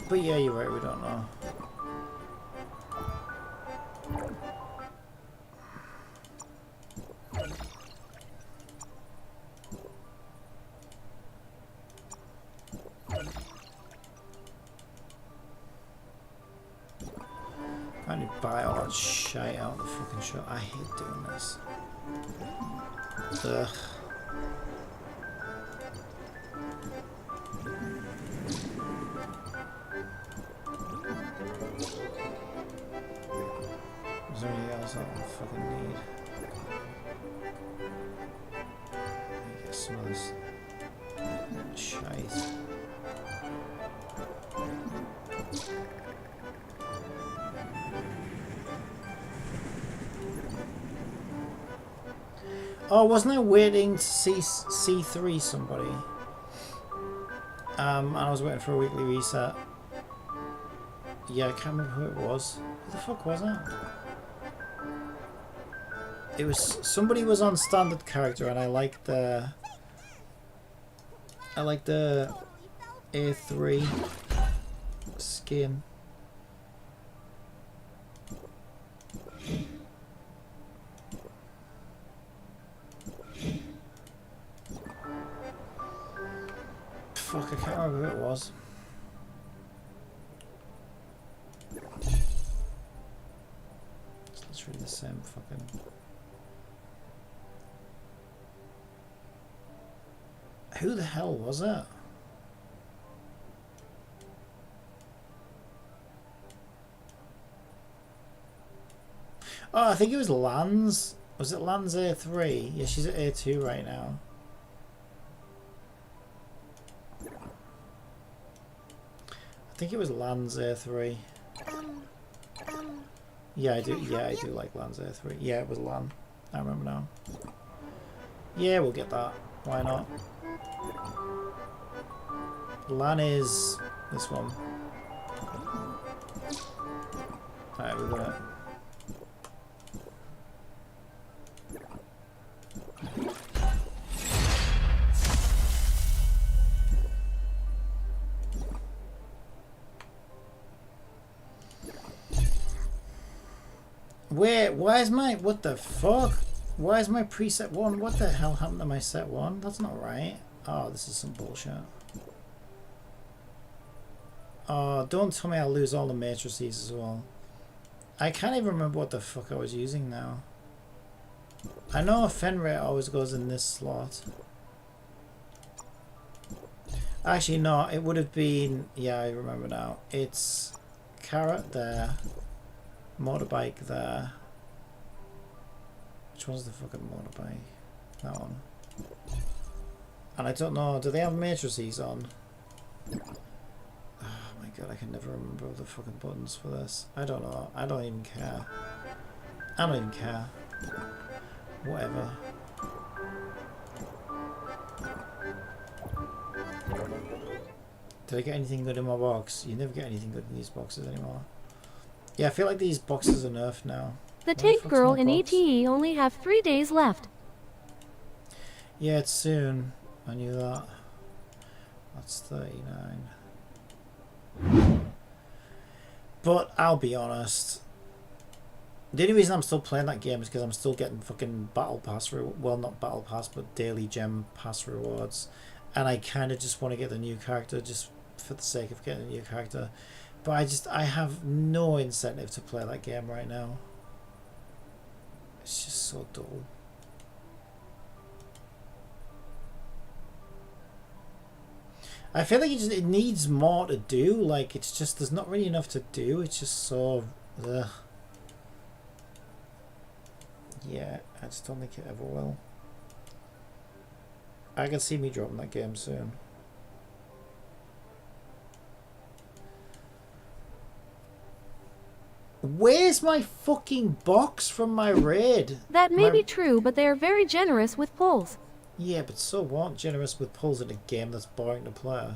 But yeah, you're right, we don't know. I need to buy all that shit out of the fucking shop. I hate doing this. Ugh. Is there anything else I fucking need? Let me get some of this shite. Oh, wasn't I waiting to see C3 somebody? And I was waiting for a weekly reset. Yeah, I can't remember who it was. Who the fuck was it? It was somebody was on standard character, and I liked the A3 skin. Fuck, I can't remember who it was. It's literally the same fucking... Who the hell was it? Oh, I think it was Lans. Was it Lans A3? Yeah, she's at A2 right now. I think it was Lans A3. Yeah, I do. Yeah, I do like Lans A3. Yeah, it was Lan. I remember now. Yeah, we'll get that. Why not? Lan is this one. Alright, we're gonna... Wait, why is my... What the fuck? Why is my preset 1? What the hell happened to my set 1? That's not right. Oh, this is some bullshit. Oh, don't tell me I'll lose all the matrices as well. I can't even remember what the fuck I was using now. I know a fen rate always goes in this slot. Actually, no, it would have been... Yeah, I remember now. It's carrot there. Motorbike there. Which one's the fucking motorbike? That one. And I don't know, do they have matrices on? Oh my god, I can never remember all the fucking buttons for this. I don't know. I don't even care. I don't even care. Whatever. Did I get anything good in my box? You never get anything good in these boxes anymore. Yeah, I feel like these boxes are nerfed now. The Tank Girl and ETE only have 3 days left. Yeah, it's soon. I knew that. That's 39. But I'll be honest. The only reason I'm still playing that game is because I'm still getting fucking Battle Pass, well, not Battle Pass, but Daily Gem Pass rewards. And I kind of just want to get the new character just for the sake of getting a new character. But I have no incentive to play that game right now. It's just so dull. I feel like it needs more to do. Like, it's just, there's not really enough to do. It's just so... Ugh. Yeah, I just don't think it ever will. I can see me dropping that game soon. Where's my fucking box from my raid? That may be true, but they are very generous with pulls. Yeah, but so what? Generous with pulls in a game that's boring to play.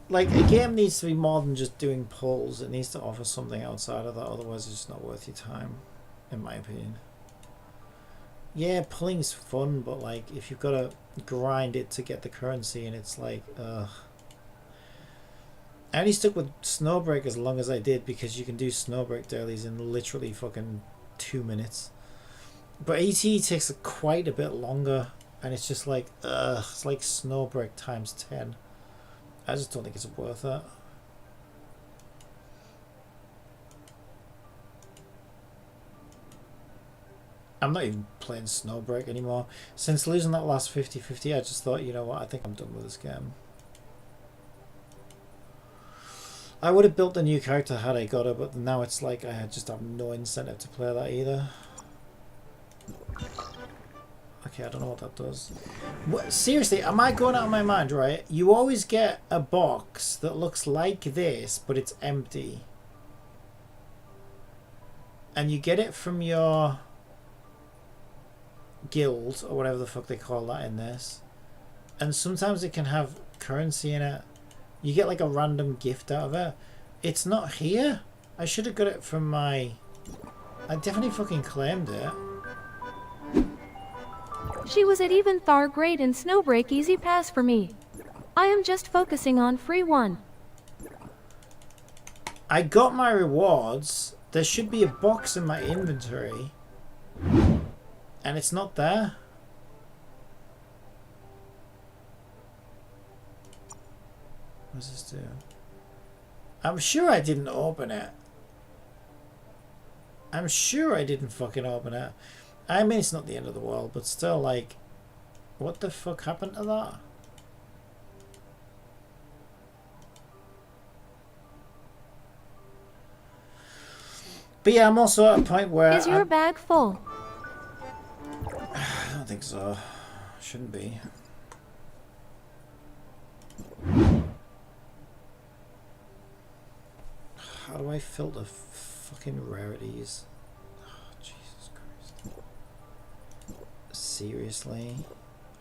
Like, a game needs to be more than just doing pulls. It needs to offer something outside of that, otherwise it's just not worth your time, in my opinion. Yeah, pulling's fun, but like, if you've got to grind it to get the currency, and it's like, ugh. I only stuck with Snowbreak as long as I did because you can do Snowbreak dailies in literally fucking 2 minutes. But ET takes quite a bit longer, and it's just like, ugh, it's like Snowbreak times 10. I just don't think it's worth it. I'm not even playing Snowbreak anymore. Since losing that last 50-50, I just thought, you know what, I think I'm done with this game. I would have built a new character had I got her, but now it's like I just have no incentive to play that either. Okay, I don't know what that does. What, seriously, am I going out of my mind, right? You always get a box that looks like this, but it's empty. And you get it from your guild, or whatever the fuck they call that in this. And sometimes it can have currency in it. You get like a random gift out of it. It's not here. I should have got it from my... I definitely fucking claimed it. She was at even Thar grade in Snowbreak easy pass for me. I am just focusing on free one. I got my rewards. There should be a box in my inventory. And it's not there. What does this do? I'm sure I didn't open it. I'm sure I didn't fucking open it. I mean, it's not the end of the world, but still, like, what the fuck happened to that? But yeah, I'm also at a point where... Is your bag full? I don't think so. Shouldn't be. How do I filter fucking rarities? Oh, Jesus Christ. Seriously?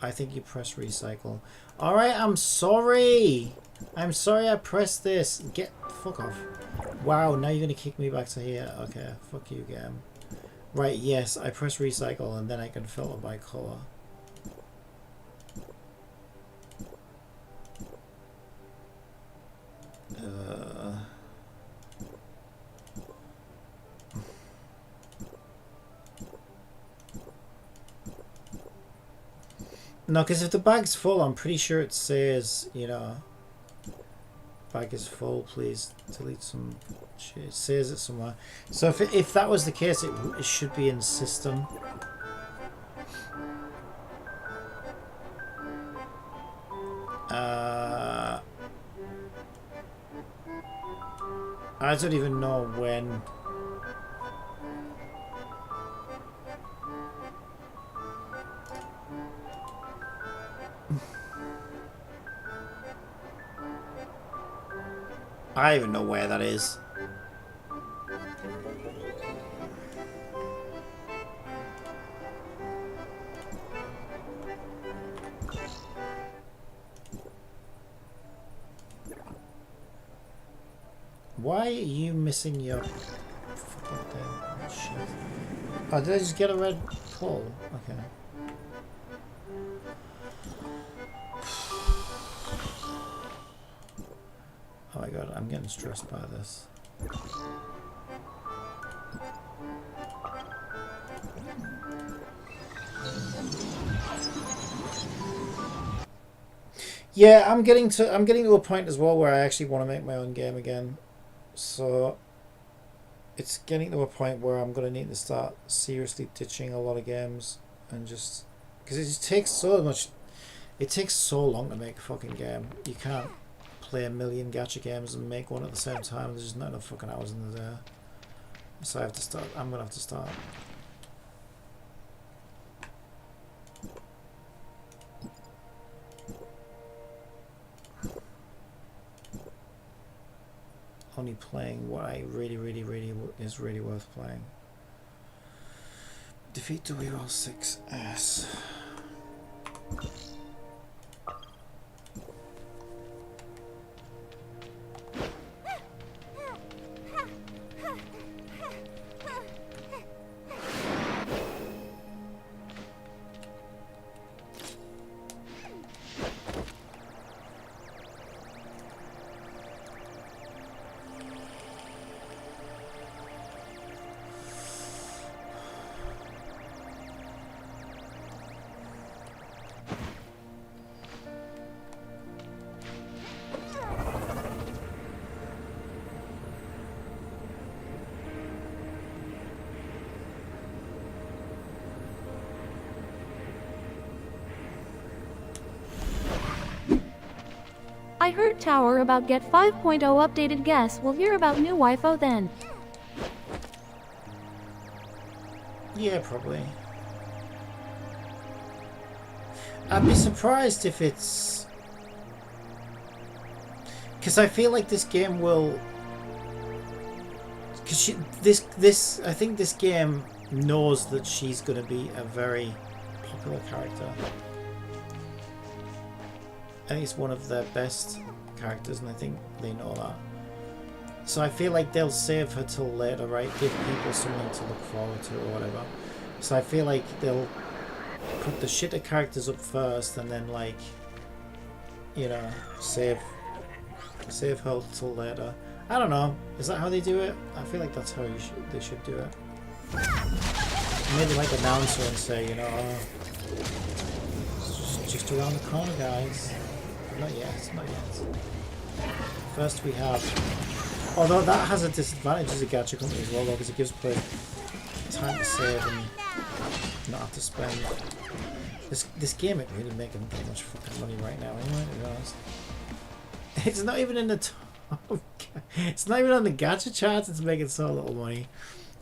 I think you press recycle. Alright, I'm sorry! I'm sorry I pressed this. Get... Fuck off. Wow, now you're gonna kick me back to here. Okay, fuck you, game. Right, yes, I press recycle and then I can filter by color. No, because if the bag's full, I'm pretty sure it says, you know, bag is full, please delete some shit. It says it somewhere. So if that was the case, it should be in system. I don't even know when. I don't even know where that is. Why are you missing your fucking thing? Shit. Oh, did I just get a red pull? Okay. Oh my god, I'm getting stressed by this. Yeah, I'm getting to a point as well where I actually want to make my own game again. So it's getting to a point where I'm going to need to start seriously ditching a lot of games and just because it just takes so much It takes so long to make a fucking game. You can't play a million gacha games and make one at the same time. There's just not enough fucking hours in the day. So I have to start. I'm gonna have to start. Only playing what I really is really worth playing. Defeat WL6S. I heard Tower about get 5.0 updated. Guess we'll hear about new waifu then. Yeah, probably. I'd be surprised if it's... Because I feel like this game will... Because I think this game knows that she's going to be a very popular character. I think it's one of their best characters, and I think they know that. So I feel like they'll save her till later, right? Give people something to look forward to or whatever. So I feel like they'll put the shitter characters up first, and then, like, you know, save her till later. I don't know. Is that how they do it? I feel like that's how they should do it. Maybe like announce her and say, you know, it's just around the corner, guys. Not yet, not yet. First we have... Although that has a disadvantage as a gacha company as well, though, because it gives players time to save and not have to spend. This game ain't really making that much fucking money right now, anyway, to be honest. It's not even in the top... It's not even on the gacha charts, it's making so little money.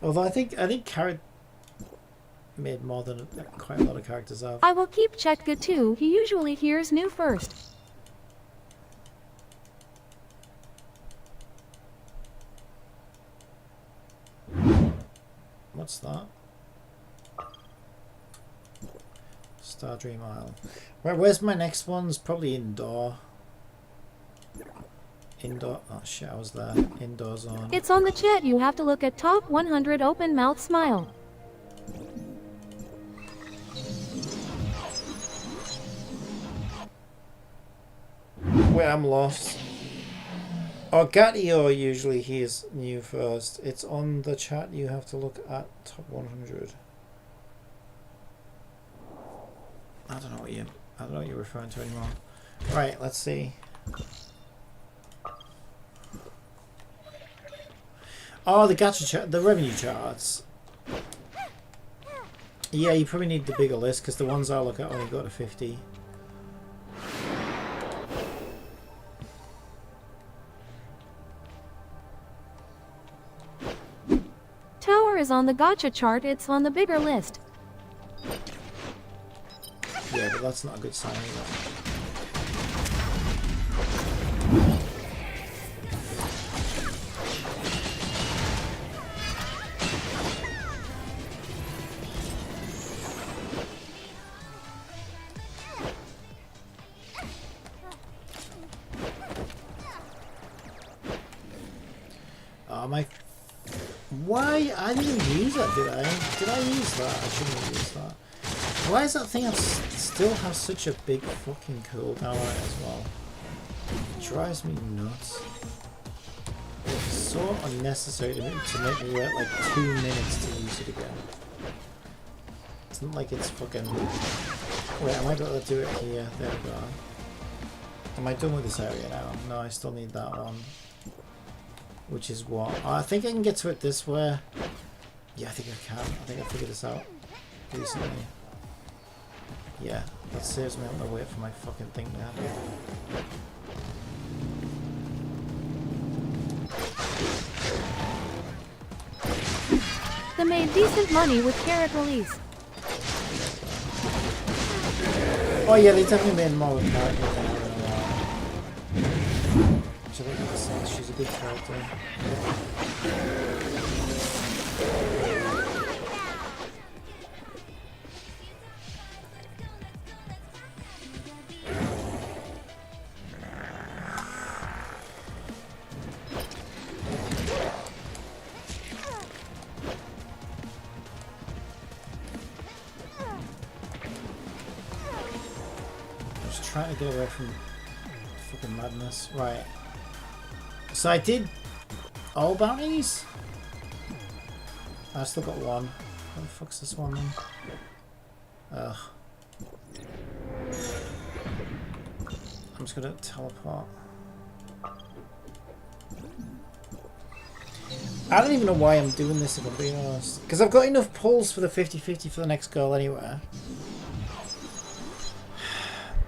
Although I think Carrot made more than quite a lot of characters have. I will keep Chetka too. He usually hears new first. What's that? Star Dream Isle. Right, where's my next one's? Probably indoor. Indoor. Oh shit, I was there. Indoor zone. It's on the chat. You have to look at top 100 open mouth smile. Wait, I'm lost. Gatio usually hears new first. It's on the chat. You have to look at top 100. I don't know what you're referring to anymore. Right, let's see. Oh, the gacha chart, the revenue charts. Yeah, you probably need the bigger list because the ones I look at only go to 50. Tower is on the gacha chart. It's on the bigger list. Yeah, but that's not a good sign either. Why? I didn't use that, did I? Did I use that? I shouldn't have used that. Why does that thing still have such a big fucking cooldown on it as well? It drives me nuts. It's so unnecessary to make me wait like 2 minutes to use it again. It's not like it's fucking... Wait, am I going to do it here? There we go. Am I done with this area now? No, I still need that one. Which is what? Oh, I think I can get to it this way. Yeah, I think I can. I think I figured this out recently. Yeah, That saves me on the wait for my fucking thing to happen. They made decent money with Carrot release. Oh yeah, they definitely made more of a character than I don't know. Which I think makes sense. She's a good character. Trying to get away from fucking madness. Right. So I did all bounties? I still got one. What the fuck's this one then? Ugh. I'm just gonna teleport. I don't even know why I'm doing this if I'm being honest. Because I've got enough pulls for the 50-50 for the next goal anyway.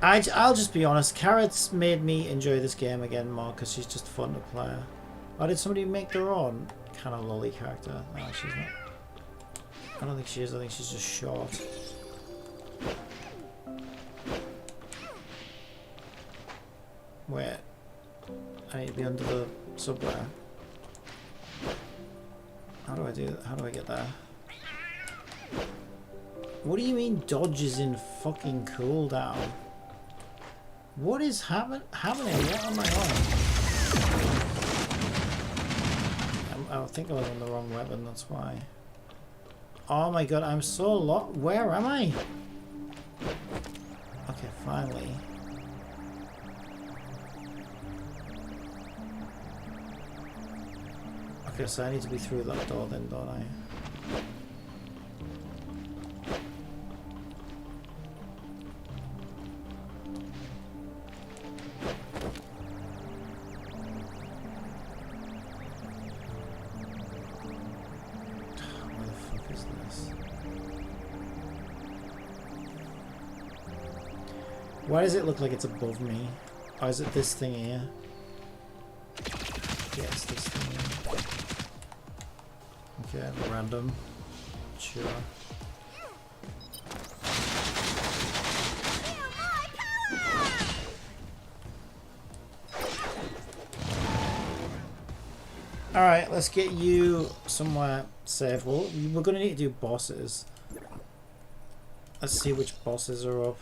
I'll just be honest, Carrot's made me enjoy this game again more because she's just fun to play. Or did somebody make their own kind of lolly character? No, she's not. I don't think she is, I think she's just short. Wait. I need to be under the subway. How do I do that? How do I get there? What do you mean dodge is in fucking cooldown? What is happening? What am I on? I think I was on the wrong weapon, that's why. Oh my god, I'm so lost. Where am I? Okay, finally. Okay, so I need to be through that door then, don't I? Why does it look like it's above me? Or is it this thing here? Yeah, it's this thing here. Okay, random. Sure. Alright, let's get you somewhere safe. Well, we're going to need to do bosses. Let's see which bosses are up.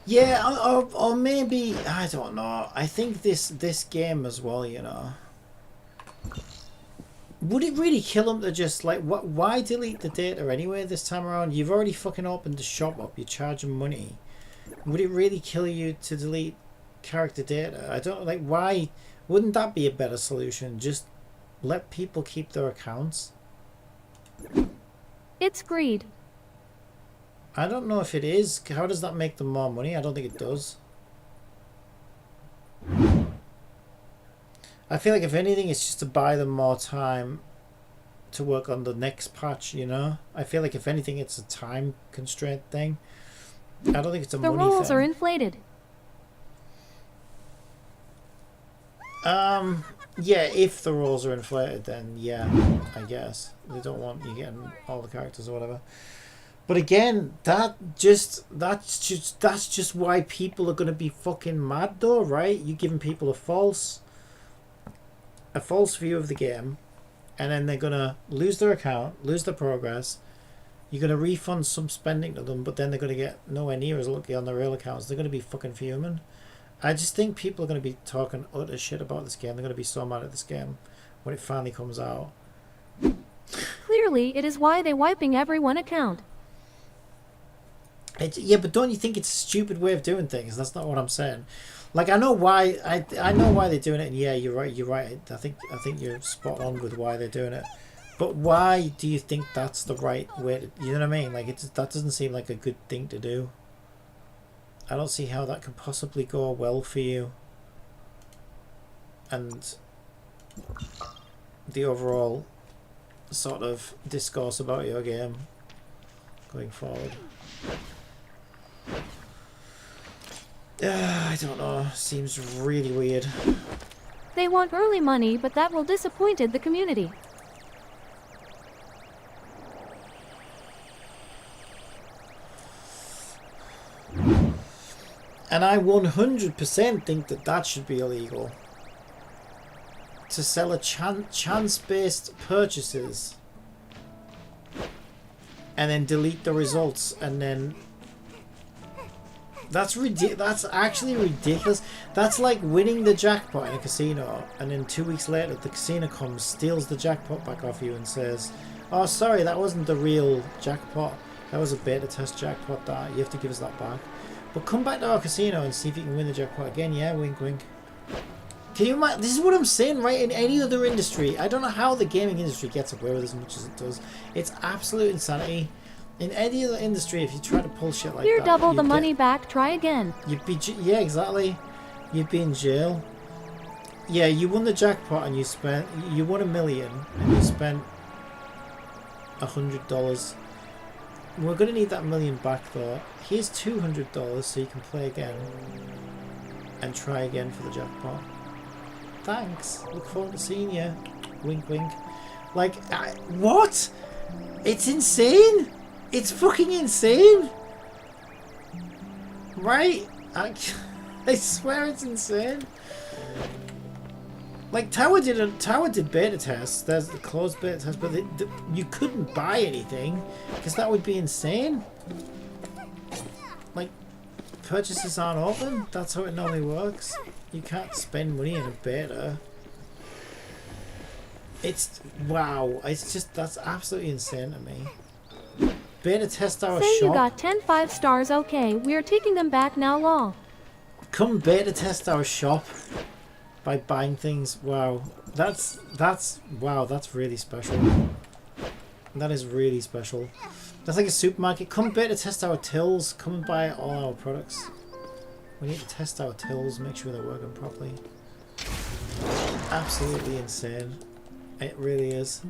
Yeah, or maybe, I don't know. I think this game as well, you know. Would it really kill them to just, like, why delete the data anyway this time around? You've already fucking opened the shop up, you're charging money. Would it really kill you to delete character data? I don't, like, why? Wouldn't that be a better solution? Just let people keep their accounts? It's greed. I don't know if it is. How does that make them more money? I don't think it does. I feel like if anything, it's just to buy them more time to work on the next patch, you know? I feel like if anything, it's a time constraint thing. I don't think it's a money thing. The roles are inflated. Yeah, if the roles are inflated, then yeah, I guess. They don't want you getting all the characters or whatever. But again, that's just why people are gonna be fucking mad though, right? You're giving people a false view of the game, and then they're gonna lose their account, lose their progress. You're gonna refund some spending to them, but then they're gonna get nowhere near as lucky on their real accounts. They're gonna be fucking fuming. I just think people are gonna be talking utter shit about this game. They're gonna be so mad at this game when it finally comes out. Clearly, it is why they're wiping every one account. Yeah, but don't you think it's a stupid way of doing things? That's not what I'm saying. Like, I know why. I know why they're doing it, and yeah, you're right. You're right. I think you're spot on with why they're doing it. But why do you think that's the right way to? You know what I mean? Like, that doesn't seem like a good thing to do. I don't see how that could possibly go well for you. And the overall sort of discourse about your game going forward. I don't know. Seems really weird. They want early money, but that will disappointed the community. And I 100% think that should be illegal. To sell a chance-based purchases and then delete the results, and then that's actually ridiculous. That's like winning the jackpot in a casino, and then 2 weeks later the casino comes, steals the jackpot back off you and says, oh sorry, that wasn't the real jackpot, that was a beta test jackpot, that you have to give us that back. But come back to our casino and see if you can win the jackpot again. Yeah, wink wink. Can you imagine? This is what I'm saying, right? In any other industry, I don't know how the gaming industry gets away with as much as it does. It's absolute insanity. In any other industry, if you try to pull shit like Here, that, double the money back, try again. You'd be, yeah, exactly. You'd be in jail. Yeah, you won the jackpot and you won $1 million and you spent $100. We're going to need that $1 million back though. Here's $200 so you can play again and try again for the jackpot. Thanks. Look forward to seeing you. Wink wink. Like, what? It's insane. It's fucking insane. Right? I swear it's insane. Like, Tower did beta tests. There's the closed beta test, but you couldn't buy anything because that would be insane. Like, purchases aren't open. That's how it normally works. You can't spend money in a beta. It's wow. It's just, that's absolutely insane to me. Beta test our Say shop. You got 10 5 stars. Okay, we are taking them back now. Lol. Come beta test our shop by buying things. Wow, that's wow. That's really special. That is really special. That's like a supermarket. Come beta test our tills. Come and buy all our products. We need to test our tills, make sure they're working properly. Absolutely insane. It really is.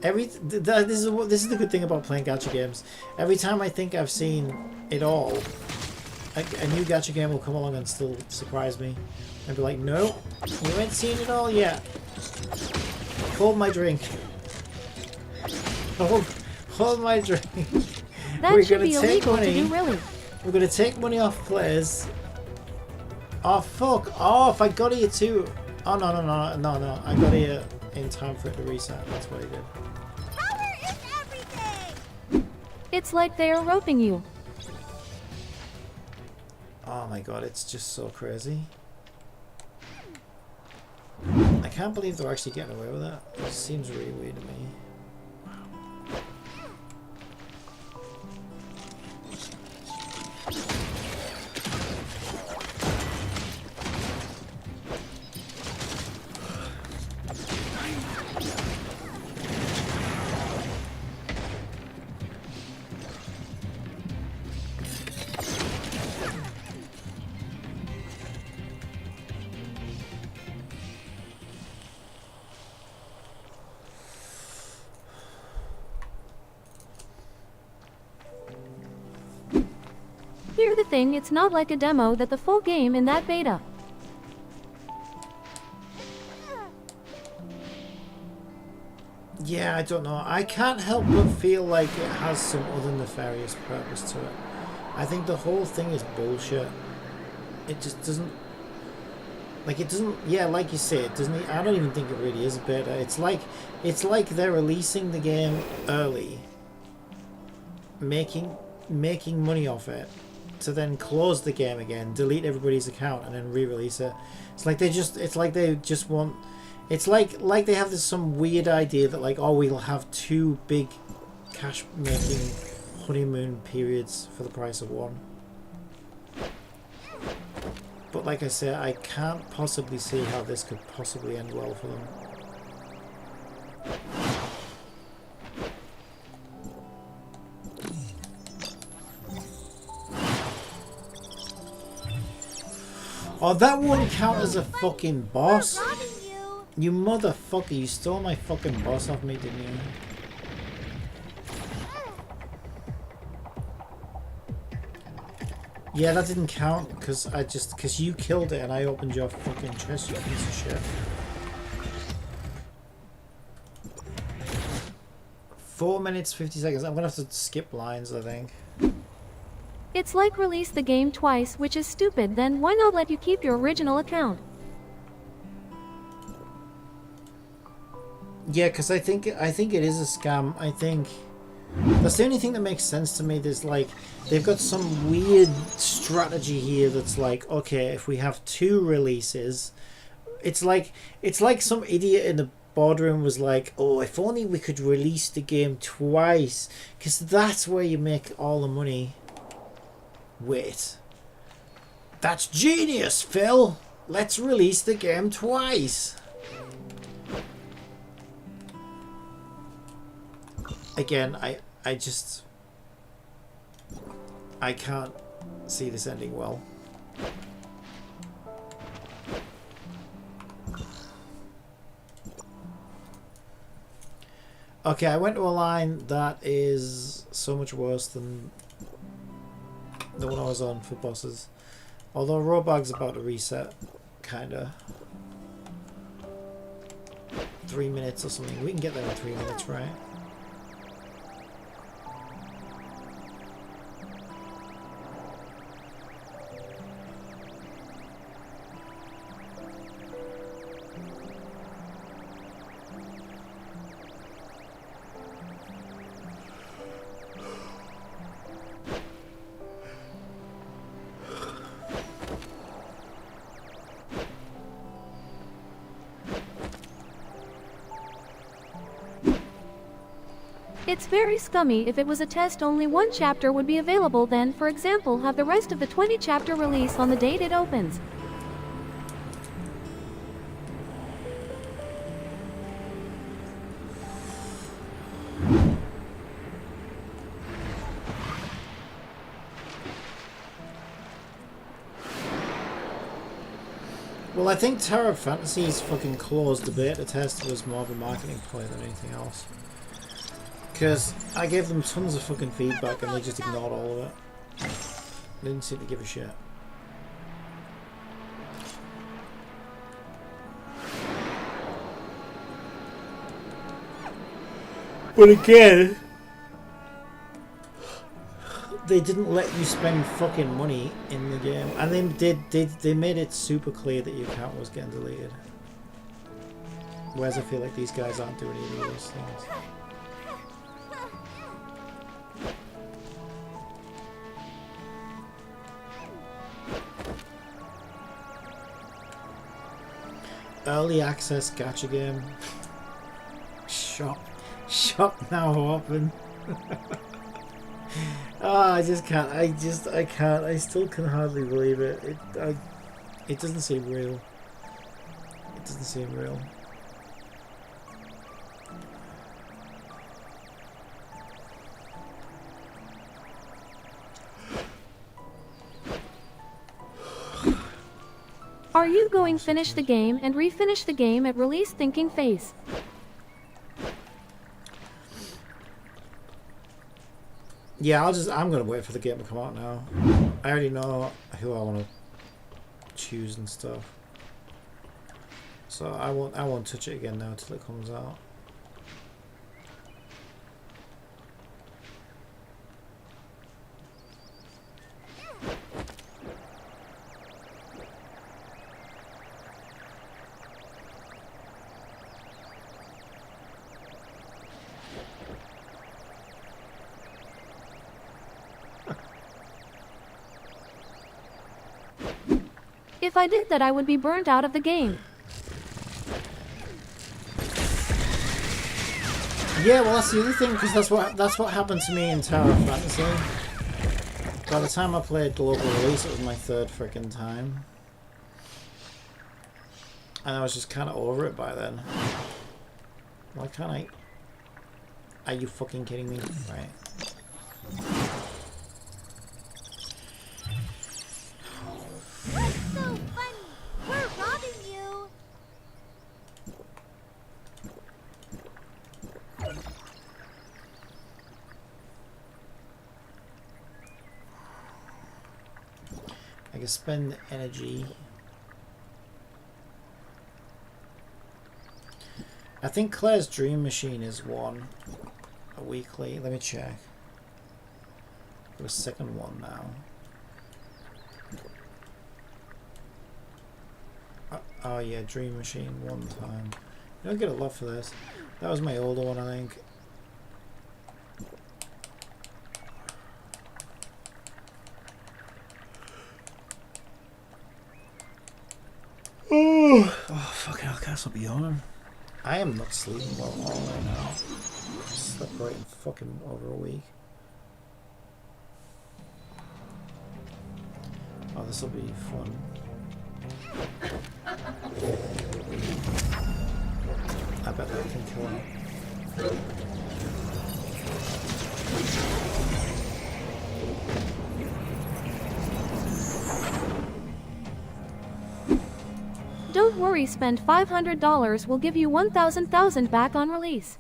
This is the good thing about playing gacha games. Every time I think I've seen it all, a new gacha game will come along and still surprise me. And be like, no, you ain't seen it all yet. Hold my drink. Hold my drink. That should be illegal to do, really. We're gonna take money off players. Oh fuck off! I got here too. Oh no. I got here in time for it to reset. That's what I did. Power is everything. It's like they are roping you. Oh my god, it's just so crazy. I can't believe they're actually getting away with that. It seems really weird to me. Here's the thing, it's not like a demo that the full game in that beta. Yeah, I don't know. I can't help but feel like it has some other nefarious purpose to it. I think the whole thing is bullshit. It just doesn't... Like, it doesn't... Yeah, like you say, it doesn't... I don't even think it really is a beta. It's like they're releasing the game early, making money off it, to then close the game again, delete everybody's account, and then re-release it. It's like they just want... It's like they have some weird idea that, like, oh, we'll have two big cash-making honeymoon periods for the price of one. But like I said, I can't possibly see how this could possibly end well for them. Oh, that won't count as a fucking boss. You motherfucker, you stole my fucking boss off me, didn't you? Yeah, that didn't count because you killed it and I opened your fucking chest, you piece of shit. 4 minutes 50 seconds. I'm gonna have to skip lines, I think. It's like release the game twice, which is stupid. Then why not let you keep your original account? Yeah, because I think it is a scam. I think that's the only thing that makes sense to me. There's like they've got some weird strategy here that's like, okay, if we have 2 releases, it's like some idiot in the boardroom was like, oh, if only we could release the game twice, because that's where you make all the money. Wait, that's genius, Phil. Let's release the game twice. Again, I can't see this ending well. Okay, I went to a line that is so much worse than the one I was on for bosses. Although Robag's about to reset, kinda. 3 minutes or something. We can get there in 3 minutes, right? It's very scummy. If it was a test, only 1 chapter would be available. Then, for example, have the rest of the 20 chapter release on the date it opens. Well, I think Terra Fantasy's fucking closed the beta test was more of a marketing play than anything else. Because I gave them tons of fucking feedback and they just ignored all of it. They didn't seem to give a shit. But again, they didn't let you spend fucking money in the game, and they made it super clear that your account was getting deleted. Whereas I feel like these guys aren't doing any of those things. Early access gacha game. Shop now open. Oh, I just can't. I can't. I still can hardly believe it. It doesn't seem real. It doesn't seem real. Are you going finish the game and refinish the game at release thinking face? Yeah, I'm gonna wait for the game to come out now. I already know who I want to choose and stuff. So I won't touch it again now till it comes out. If I did that, I would be burnt out of the game. Yeah, well, that's the other thing, because that's what happened to me in Tower of Fantasy. By the time I played global release, it was my third freaking time, and I was just kind of over it by then. Why can't I? Are you fucking kidding me? Right. So funny. We're robbing you. I can spend energy. I think Claire's Dream Machine is one a weekly. Let me check. The second one now. Oh yeah, Dream Machine one time. You don't get a lot for this. That was my older one, I think. Oh fucking hell, Castle Beyond. I am not sleeping well all right now. I slept right in fucking over a week. Oh, this will be fun. I bet that can kill him. Don't worry, spend $500. We'll give you 1,000 back on release.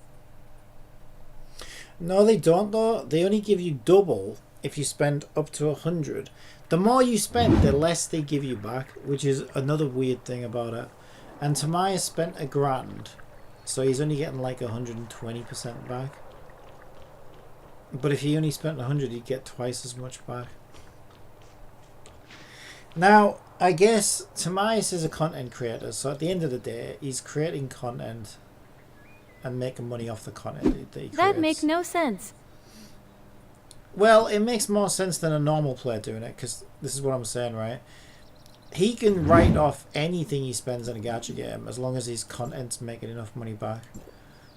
No, they don't though. They only give you double if you spend up to 100. The more you spend, the less they give you back, which is another weird thing about it. And Tamaya spent $1,000, so he's only getting like 120% back. But if he only spent 100, he'd get twice as much back. Now, I guess Tamias is a content creator, so at the end of the day, he's creating content and making money off the content that he creates. That makes no sense. Well, it makes more sense than a normal player doing it, because this is what I'm saying, right? He can write off anything he spends in a gacha game as long as his content's making enough money back.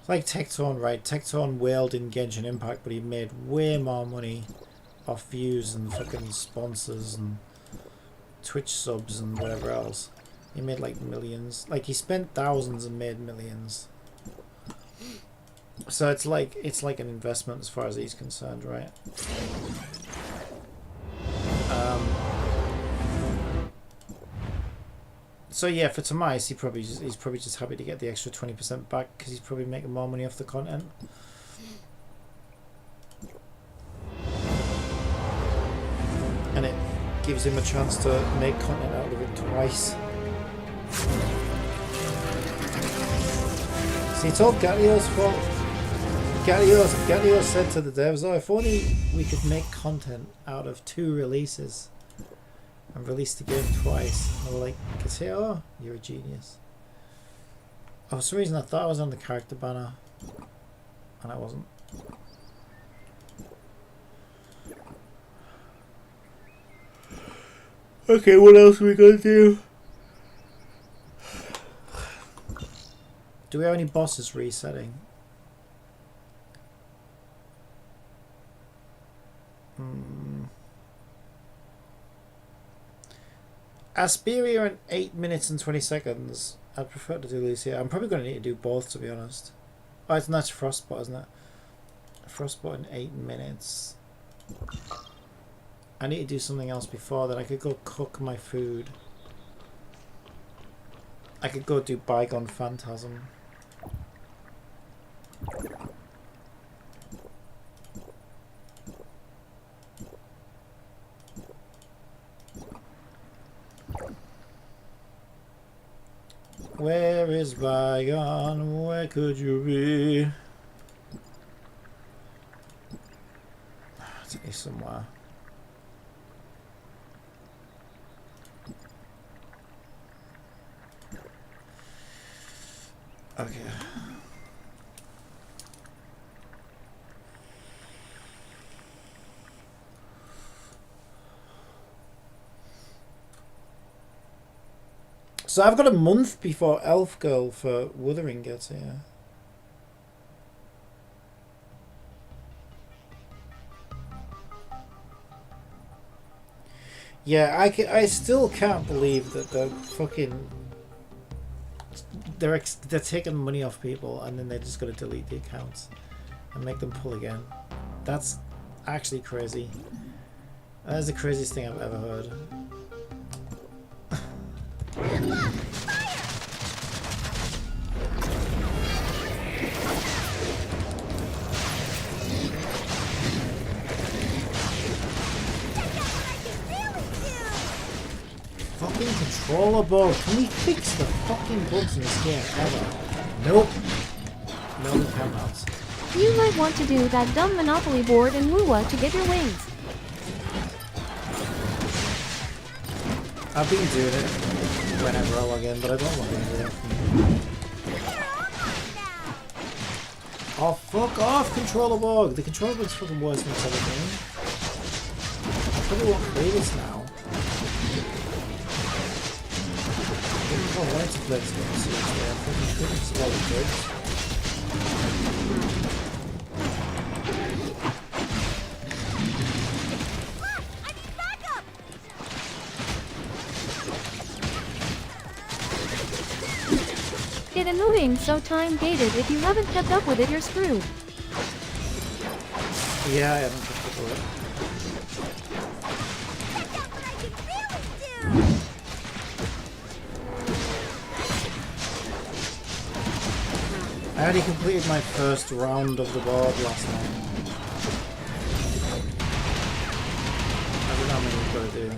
It's like Tectone, right? Tectone wailed in Genshin Impact, but he made way more money off views and fucking sponsors and Twitch subs and whatever else. He made like millions. Like, he spent thousands and made millions. So it's like an investment as far as he's concerned, right? So yeah, for Tamais, he's probably just happy to get the extra 20% back because he's probably making more money off the content. And it gives him a chance to make content out of it twice. See, it's all Gatio's fault. Gatio said to the devs, oh, if only we could make content out of 2 releases and release the game twice. And they're like, Gatio, you're a genius. Oh, for some reason I thought I was on the character banner and I wasn't. Okay, what else are we gonna do? Do we have any bosses resetting? Asperia in 8 minutes and 20 seconds. I'd prefer to do Lucia. I'm probably going to need to do both, to be honest. Oh, it's not Frostbot, isn't it? Frostbot in 8 minutes. I need to do something else before that. I could go cook my food. I could go do Bygone Phantasm. Where is Bygone? Where could you be? It's here somewhere. Okay. So I've got a month before Elf Girl for Wuthering gets here. Yeah, I still can't believe that they're fucking... They're taking money off people and then they're just going to delete the accounts and make them pull again. That's actually crazy. That is the craziest thing I've ever heard. Fucking controller bug. Can we fix the fucking bugs in this game ever? Nope. No, we cannot. You might want to do that dumb Monopoly board in Wuwa to get your wings. I've been doing it whenever I log in, but I don't log in here. Oh, fuck off, controller bug! The controller bug's fucking worse than everything. I probably won't play this now. I wanted to play this game seriously. I fucking couldn't spell the jokes. It's annoying, so time-gated. If you haven't kept up with it, you're screwed. Yeah, I haven't kept up with it. I already completed my first round of the board last night. I don't know how many we've got to do.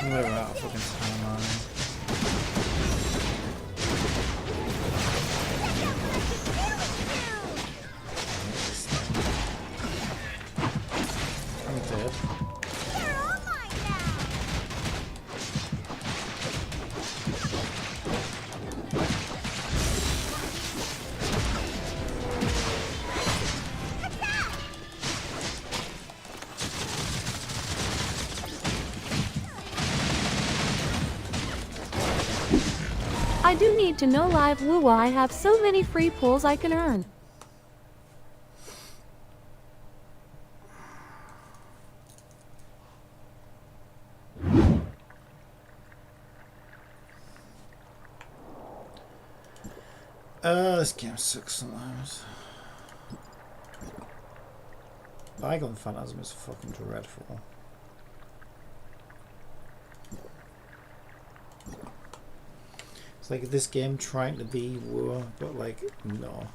We're out of fucking timeline. I'm dead. I do need to know live Wuwa. I have so many free pulls I can earn. This game sucks sometimes. Bygone Phantasm is fucking dreadful. It's like this game trying to be War, but like, no.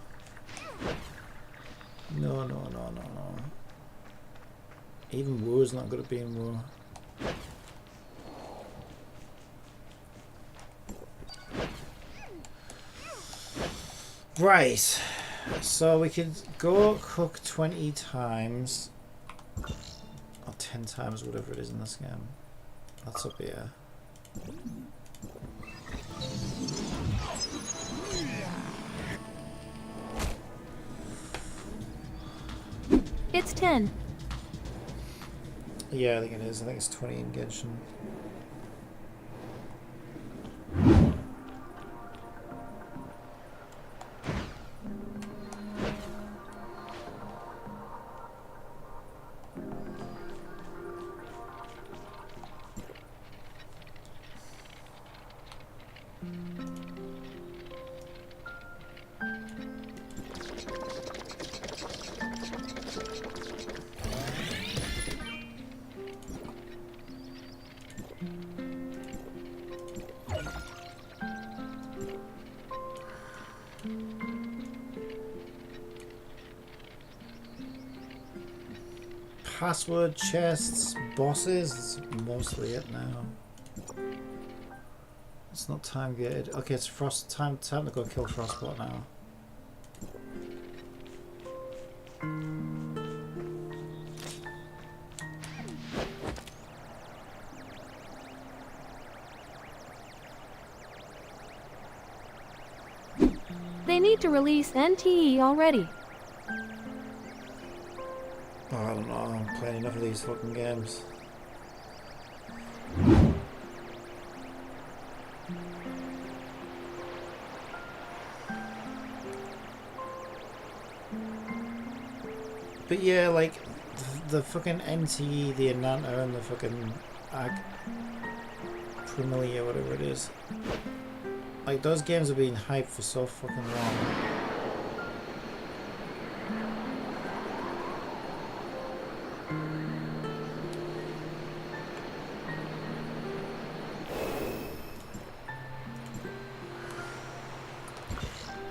No, no, no, no, no. Even War's not good at being War. Right, so we could go cook 20 times, or 10 times, whatever it is in this game. That's up here. It's 10. Yeah, I think it is. I think it's 20 in Genshin. Password chests, bosses, that's mostly it now. It's not time gated. Okay, it's frost time to go kill Frostbot now. They need to release NTE already. Oh, I don't know, I'm playing enough of these fucking games. But yeah, like, the fucking NTE, the Ananta, and the fucking Primalia, whatever it is. Like, those games have been hyped for so fucking long.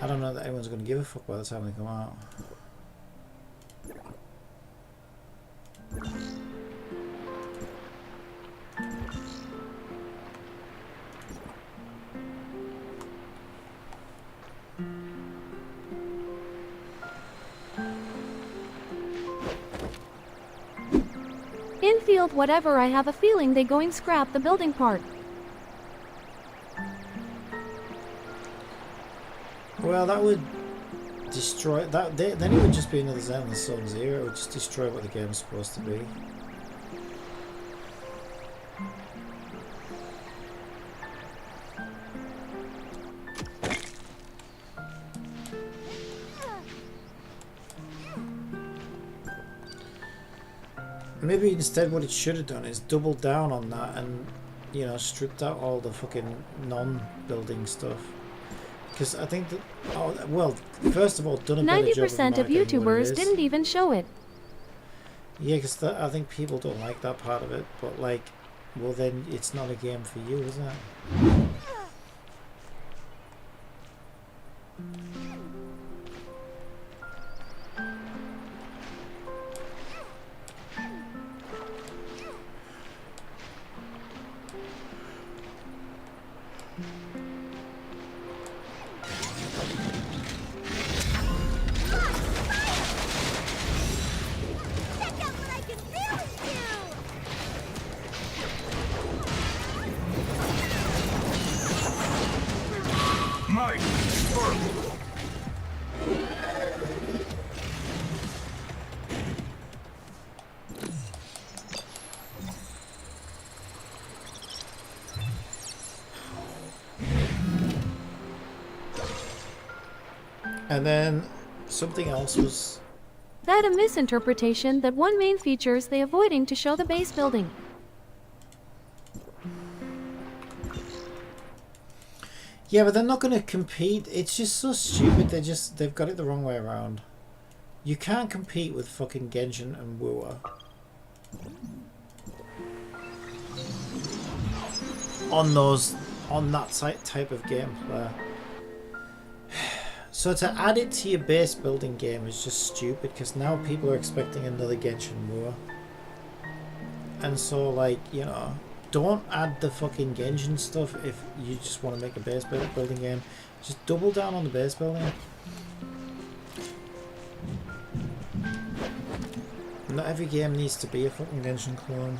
I don't know that anyone's going to give a fuck by the time they come out. Infield whatever, I have a feeling they going scrap the building part. Well, that would destroy that. Then it would just be another Zenless Zone Zero. It would just destroy what the game's supposed to be. Maybe instead what it should have done is doubled down on that and, you know, stripped out all the fucking non-building stuff. Because I think that, oh, well, first of all, done a better job of 90% of YouTubers didn't even show it. Yeah, because I think people don't like that part of it, but like, well then it's not a game for you, is it? And then something else was... That a misinterpretation that one main features they avoiding to show the base building. Yeah, but they're not going to compete. It's just so stupid. They've got it the wrong way around. You can't compete with fucking Genshin and Wua. On that type of gameplay. So to add it to your base building game is just stupid, because now people are expecting another Genshin Wua. And so, like, you know, don't add the fucking Genshin stuff if you just want to make a base building game. Just double down on the base building. Not every game needs to be a fucking Genshin clone.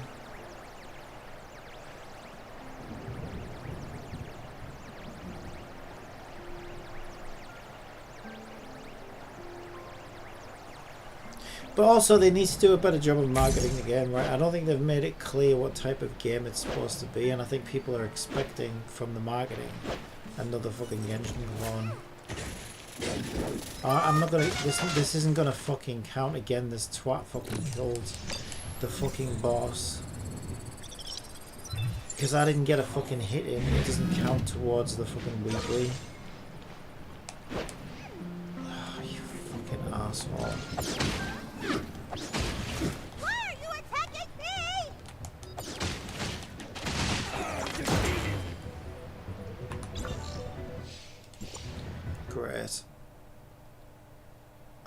But also they need to do a better job of marketing the game, right? I don't think they've made it clear what type of game it's supposed to be, and I think people are expecting from the marketing another fucking Genshin clone. I'm not gonna... This isn't gonna fucking count again. This twat fucking killed the fucking boss. Because I didn't get a fucking hit in, it doesn't count towards the fucking weekly. Oh, you fucking asshole. Why are you attacking me? Great.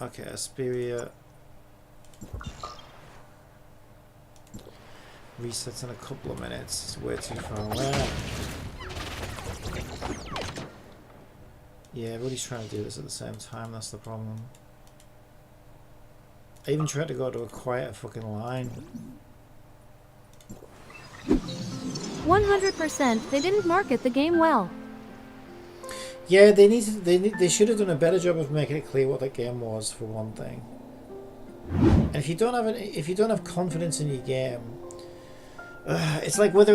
Okay, Asperia resets in a couple of minutes. It's way too far away. Yeah, everybody's trying to do this at the same time, that's the problem. I even tried to go to a quieter fucking line. 100% they didn't market the game well. Yeah, they should have done a better job of making it clear what that game was, for one thing. And if you don't have confidence in your game, it's like whether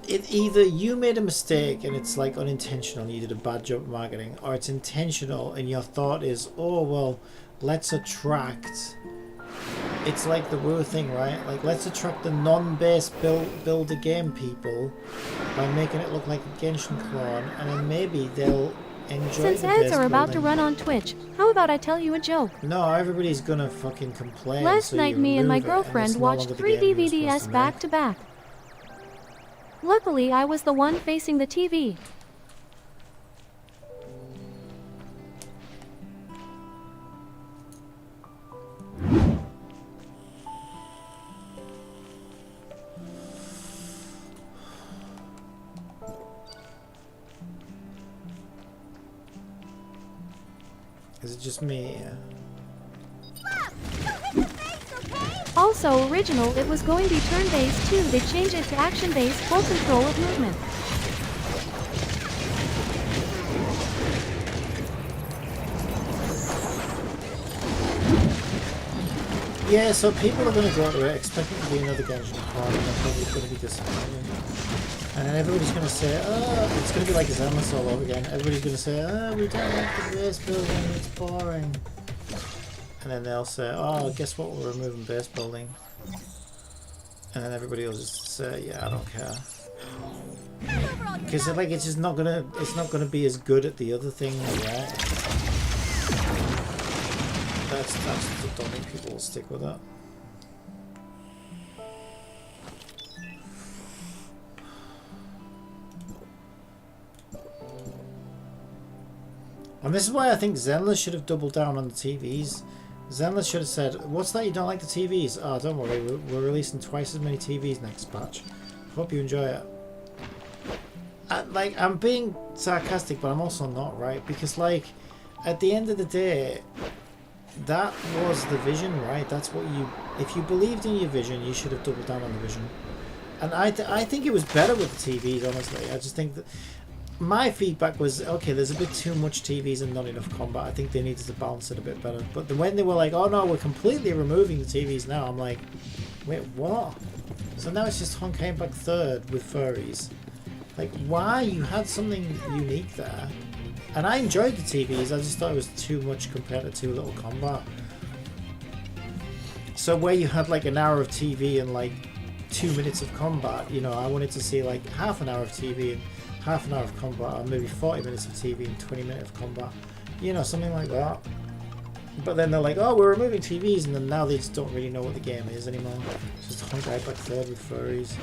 either you made a mistake and it's like unintentional and you did a bad job of marketing, or it's intentional and your thought is, oh well, let's attract. It's like the Woo thing, right? Like, let's attract the non-base builder game people by making it look like a Genshin clone, and then maybe they'll enjoy Since the ads base are about to building. run on Twitch, how about I tell you a joke? No, everybody's gonna fucking complain. Last so night you me and my remove it, and girlfriend it's no watched longer the 3 game you were supposed DVDs to back make. to back. Luckily, I was the one facing the TV. Is it just me? Also original, it was going to be turn-based too. They changed it to action-based, full control of movement. Yeah, so people are going to go to it expecting it to be another Genshin clone, and they're probably going to be disappointed. And then everybody's going to say, oh, it's going to be like Zenless all over again. Everybody's going to say, oh, we don't like the base building, it's boring. And then they'll say, oh, guess what, we're removing base building. And then everybody will just say, yeah, I don't care. Because like, it's just not gonna be as good at the other thing, right? That's I don't think people will stick with that. And this is why I think Zenless should have doubled down on the TVs. Zenless should have said, what's that, you don't like the TVs? Oh, don't worry, we're releasing twice as many TVs next batch. Hope you enjoy it. I'm being sarcastic, but I'm also not, right? Because, like, at the end of the day, that was the vision, right? That's what if you believed in your vision, you should have doubled down on the vision. And I think it was better with the TVs, honestly. I just think that my feedback was, okay, there's a bit too much TVs and not enough combat. I think they needed to balance it a bit better. But when they were like, oh no, we're completely removing the TVs now, I'm like, wait, what? So now it's just Honkai Impact 3rd with furries. Like, why? You had something unique there. And I enjoyed the TVs, I just thought it was too much compared to too little combat. So where you had like an hour of TV and like 2 minutes of combat, you know, I wanted to see like half an hour of TV and half an hour of combat, or maybe 40 minutes of TV and 20 minutes of combat. You know, something like that. But then they're like, oh, we're removing TVs, and then now they just don't really know what the game is anymore. It's just Honkai Impact 3rd with furries.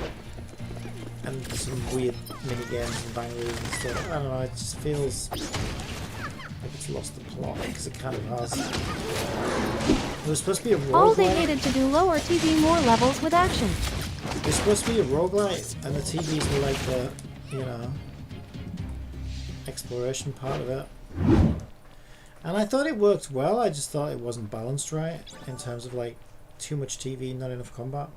And some weird mini games and bangaroos and stuff. I don't know, it just feels like it's lost the plot, because it kind of has. It was supposed to be a roguelite. All they hated to do lower TV more levels with action. It was supposed to be a roguelite, and the TVs were like the, you know, exploration part of it. And I thought it worked well, I just thought it wasn't balanced right, in terms of like, too much TV, not enough combat.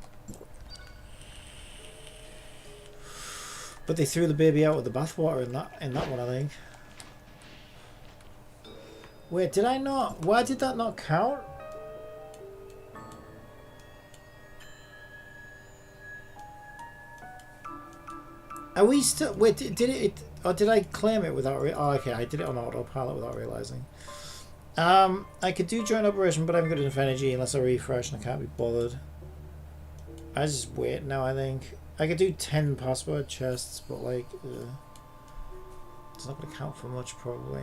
But they threw the baby out with the bathwater in that one, I think. Wait, did I not? Why did that not count? Are we still? Wait, did it? Or did I claim it without? Oh, okay, I did it on autopilot without realizing. I could do joint operation, but I haven't got enough energy unless I refresh, and I can't be bothered. I just wait now, I think. I could do 10 password chests, but like, it's not going to count for much probably.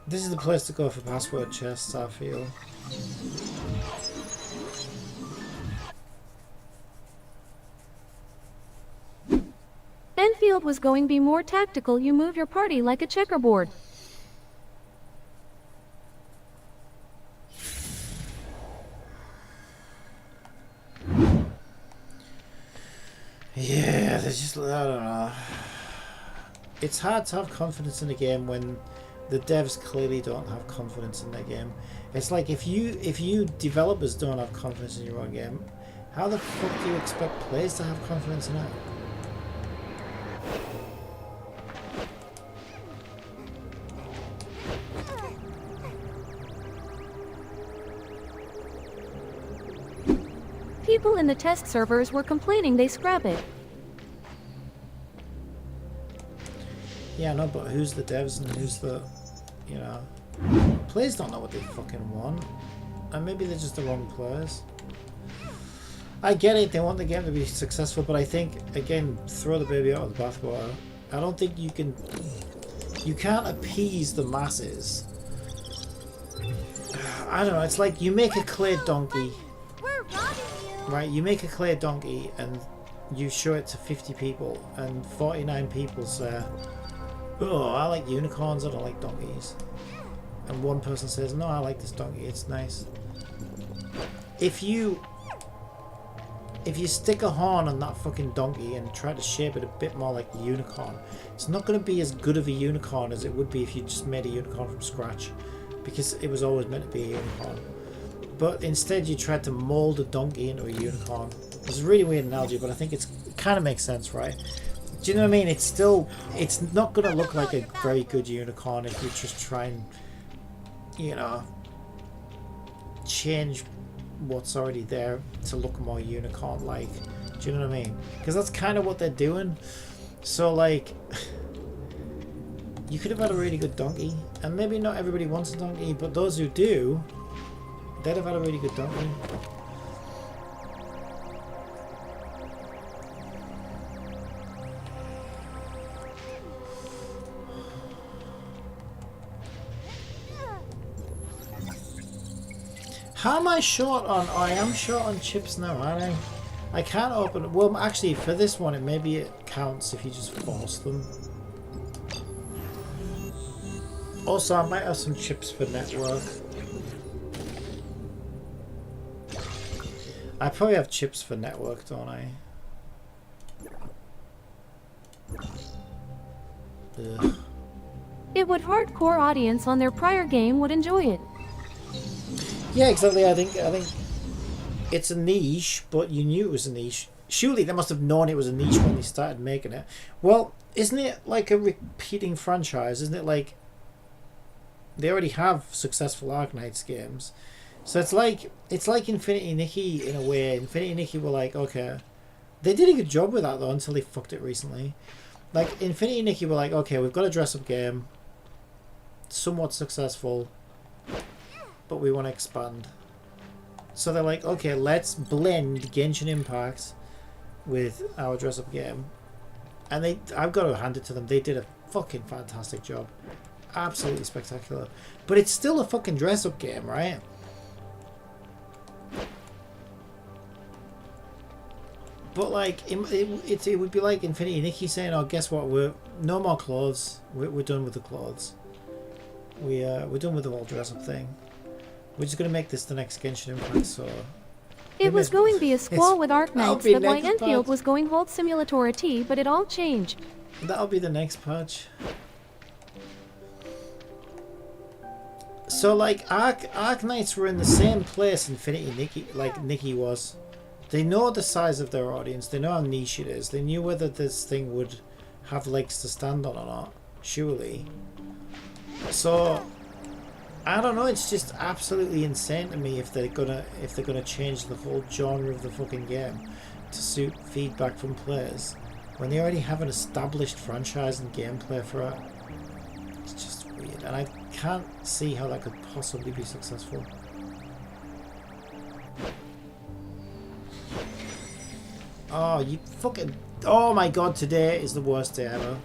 This is the place to go for password chests, I feel. Enfield was going to be more tactical. You move your party like a checkerboard. Yeah, there's just, I don't know. it's hard to have confidence in a game when the devs clearly don't have confidence in their game. It's like if you developers don't have confidence in your own game, how the fuck do you expect players to have confidence in it? People in the test servers were complaining they scrap it. Yeah, no, but who's the devs and who's the, you know, players don't know what they fucking want, and maybe they're just the wrong players. I get it, they want the game to be successful, but I think, again, throw the baby out of the bathwater. I don't think you can't appease the masses. I don't know, it's like you make a clay donkey, right? You make a clay donkey and you show it to 50 people, and 49 people say, oh, I like unicorns, I don't like donkeys. And one person says, no, I like this donkey, it's nice. If you stick a horn on that fucking donkey and try to shape it a bit more like a unicorn, it's not going to be as good of a unicorn as it would be if you just made a unicorn from scratch, because it was always meant to be a unicorn. But instead you tried to mold a donkey into a unicorn. It's a really weird analogy, but I think it kind of makes sense, right? Do you know what I mean? It's not going to look like a very good unicorn if you just try and, you know, change what's already there to look more unicorn-like. Do you know what I mean? Because that's kind of what they're doing. So, like, you could have had a really good donkey, and maybe not everybody wants a donkey, but those who do, they'd have had a really good donkey. How am I short on... I am short on chips now, aren't I? I can't open it. Well, actually, for this one, maybe it counts if you just force them. Also, I might have some chips for network. I probably have chips for network, don't I? Ugh. It would hardcore audience on their prior game would enjoy it. Yeah, exactly. I think it's a niche, but you knew it was a niche. Surely they must have known it was a niche when they started making it. Well, isn't it like a repeating franchise? Isn't it like they already have successful Arknights games? So it's like Infinity Nikki in a way. Infinity Nikki were like, okay, they did a good job with that though until they fucked it recently. Like Infinity Nikki were like, okay, we've got a dress-up game, somewhat successful, but we want to expand. So they're like, okay, let's blend Genshin Impact with our dress-up game. And I've got to hand it to them, they did a fucking fantastic job. Absolutely spectacular. But it's still a fucking dress-up game, right? But like, it would be like Infinity Nikki saying, oh, guess what, we're no more clothes, we're done with the clothes. We're done with the whole dress-up thing. We're just going to make this the next Genshin Impact, so... It was going to be a squall with Arknights that why next Enfield patch. was going hold Simulator T, but it all changed. That'll be the next patch. So like Arknights were in the same place Infinity Nikki, like Nikki was. They know the size of their audience, they know how niche it is, they knew whether this thing would have legs to stand on or not, surely. So I don't know, it's just absolutely insane to me if they're gonna change the whole genre of the fucking game to suit feedback from players when they already have an established franchise and gameplay for it. It's just weird, and I can't see how that could possibly be successful. Oh, you fucking... Oh my god, today is the worst day ever.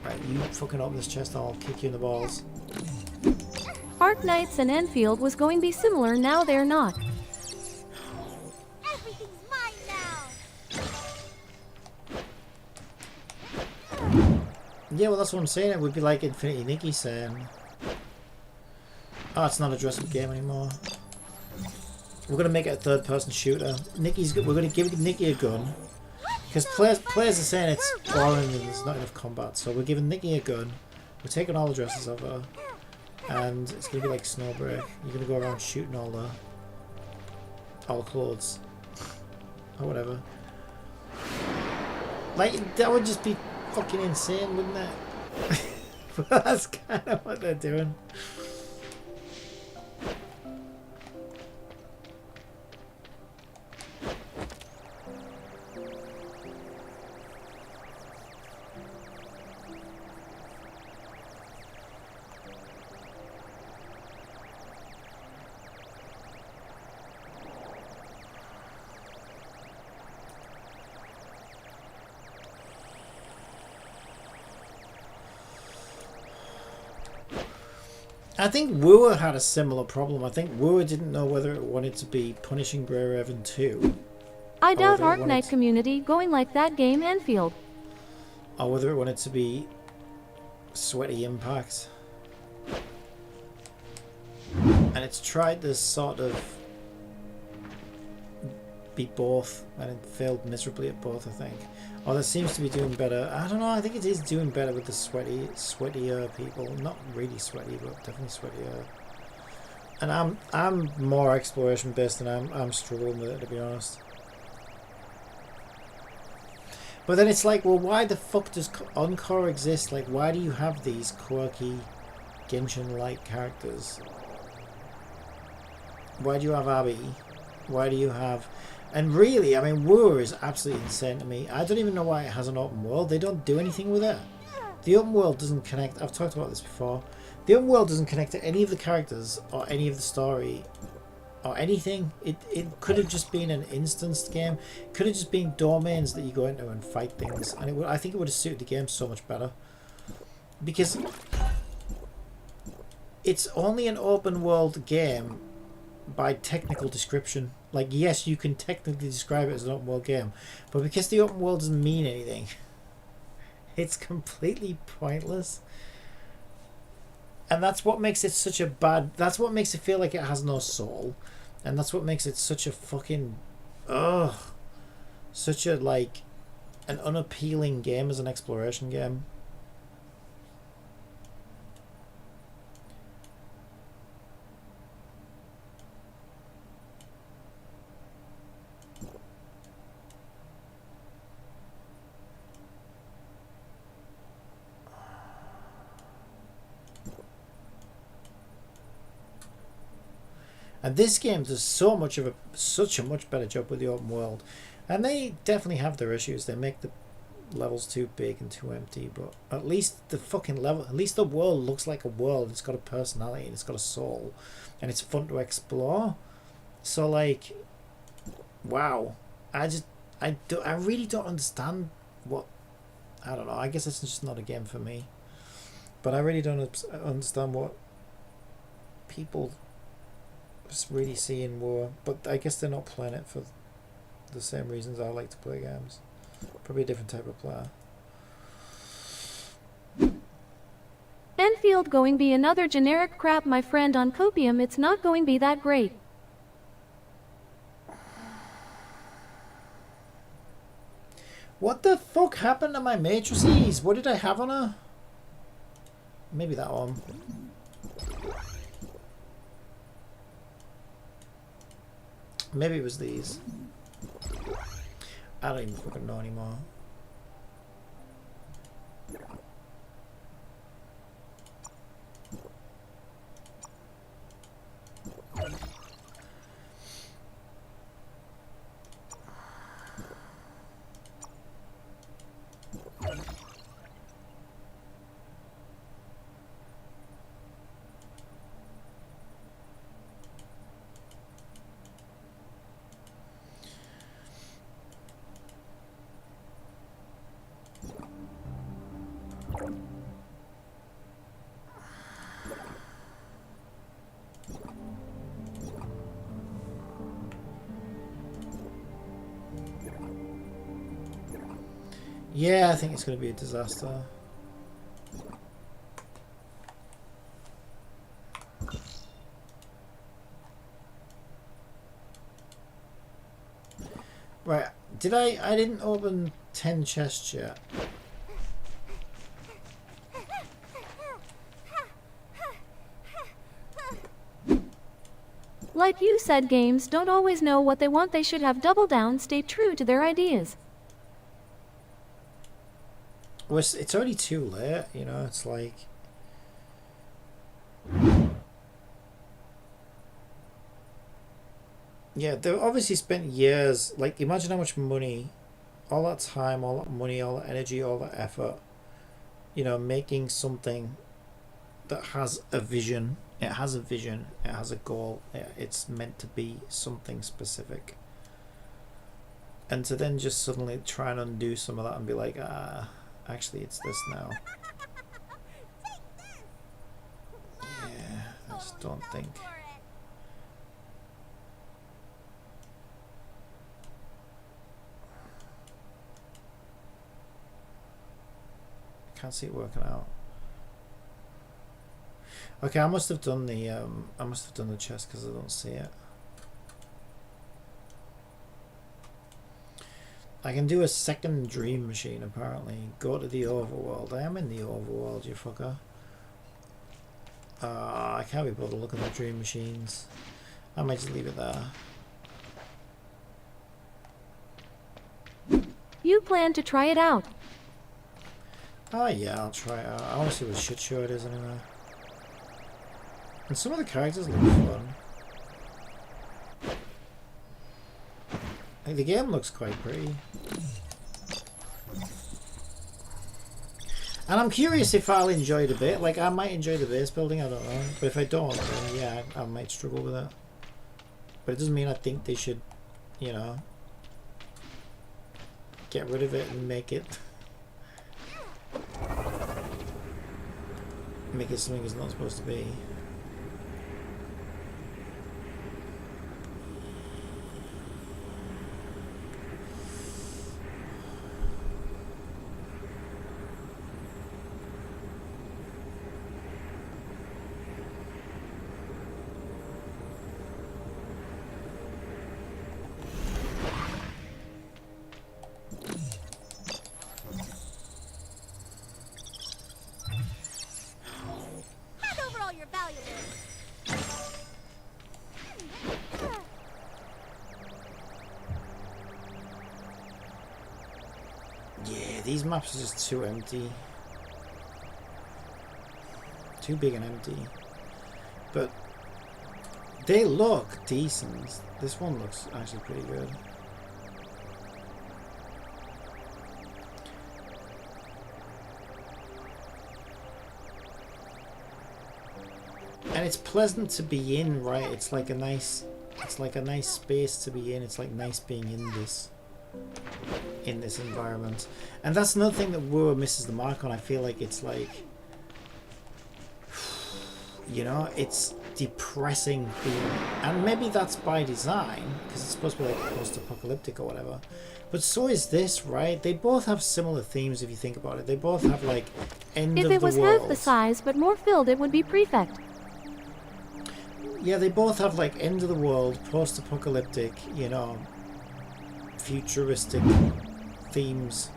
Right, you fucking open this chest, I'll kick you in the balls. Arknights and Enfield was going to be similar, now they're not. Everything's mine now. Yeah, well that's what I'm saying, it would be like Infinity Nikki saying, oh, it's not a dress-up game anymore. We're gonna make it a third-person shooter. We're gonna give Nikki a gun, Because players are saying it's boring and there's not enough combat, so we're giving Nikki a gun, we're taking all the dresses off her, and it's going to be like Snowbreak. You're going to go around shooting all the clothes. Or whatever. Like, that would just be fucking insane, wouldn't it? But that's kind of what they're doing. I think Wooer had a similar problem. I think Wooer didn't know whether it wanted to be Punishing Grey Raven 2. I doubt Arknight community going like that game Enfield. Or whether it wanted to be Sweaty Impact. And it's tried to sort of be both, and it failed miserably at both, I think. Or that seems to be doing better. I don't know, I think it is doing better with the sweatier people. Not really sweaty, but definitely sweatier. And I'm more exploration based, and I'm struggling with it, to be honest. But then it's like, well, why the fuck does Encore exist? Like, why do you have these quirky Genshin-like characters? Why do you have Abby? Why do you have... And really, I mean, Wooer is absolutely insane to me. I don't even know why it has an open world. They don't do anything with it. The open world doesn't connect... I've talked about this before. The open world doesn't connect to any of the characters or any of the story or anything. It could have just been an instanced game. It could have just been domains that you go into and fight things. And it would, I think it would have suited the game so much better. Because it's only an open world game by technical description. Like, yes, you can technically describe it as an open world game, but because the open world doesn't mean anything, it's completely pointless. And that's what makes it such a bad... That's what makes it feel like it has no soul. And that's what makes it such a fucking... Ugh. Such a, like, an unappealing game as an exploration game. And this game does such a much better job with the open world. And they definitely have their issues. They make the levels too big and too empty, but at least the world looks like a world. It's got a personality and it's got a soul, and it's fun to explore. So, like, wow. I really don't understand what... I don't know. I guess it's just not a game for me. But I really don't understand what people really see in War. But I guess they're not playing it for the same reasons I like to play games. Probably a different type of player. Enfield going be another generic crap, my friend. On Copium it's not going be that great. What the fuck happened to my matrices? What did I have on her? Maybe that one. Maybe it was these. I don't even fucking know anymore. Yeah, I think it's going to be a disaster. Right, I didn't open 10 chests yet. Like you said, games don't always know what they want. They should have doubled down, stay true to their ideas. Well, it's already too late, you know, it's like... Yeah, they've obviously spent years, like, imagine how much money, all that time, all that money, all that energy, all that effort, you know, making something that has a vision. It has a vision, it has a goal, it's meant to be something specific. And to then just suddenly try and undo some of that and be like, actually it's this now. Yeah, I just don't think. I can't see it working out. Okay, I must have done the chest because I don't see it. I can do a second dream machine apparently. Go to the overworld. I am in the overworld, you fucker. I can't be bothered looking at the dream machines. I might just leave it there. You plan to try it out. Oh yeah, I'll try it out. I want to see what shit show it is anyway. And some of the characters look fun. Like, the game looks quite pretty. And I'm curious if I'll enjoy the bit. Like, I might enjoy the base building, I don't know. But if I don't, then yeah, I might struggle with it. But it doesn't mean I think they should, you know, get rid of it and make it something it's not supposed to be. These maps are just too empty. Too big and empty. But they look decent. This one looks actually pretty good. And it's pleasant to be in, right? It's like a nice space to be in. It's like nice being in this environment. And that's another thing that WoW misses the mark on. I feel like it's like, you know, it's depressing theme. And maybe that's by design, because it's supposed to be like post-apocalyptic or whatever. But so is this, right? They both have similar themes if you think about it. They both have like end of the world. If it was half the size but more filled, it would be Prefect. Yeah, they both have like end of the world, post-apocalyptic, you know, futuristic themes.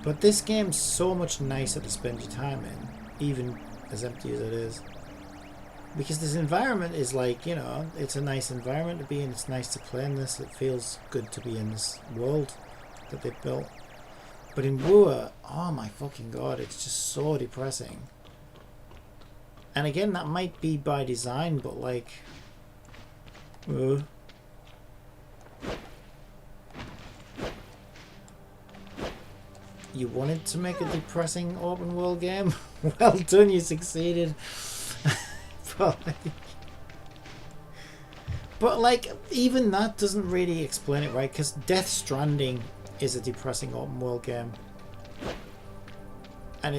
But this game's so much nicer to spend your time in, even as empty as it is. Because this environment is like, you know, it's a nice environment to be in. It's nice to play in this. It feels good to be in this world that they've built. But in WoW, oh my fucking god, it's just so depressing. And again, that might be by design, but like... You wanted to make a depressing open world game? Well done, you succeeded. But like, even that doesn't really explain it, right? Because Death Stranding is a depressing open world game. And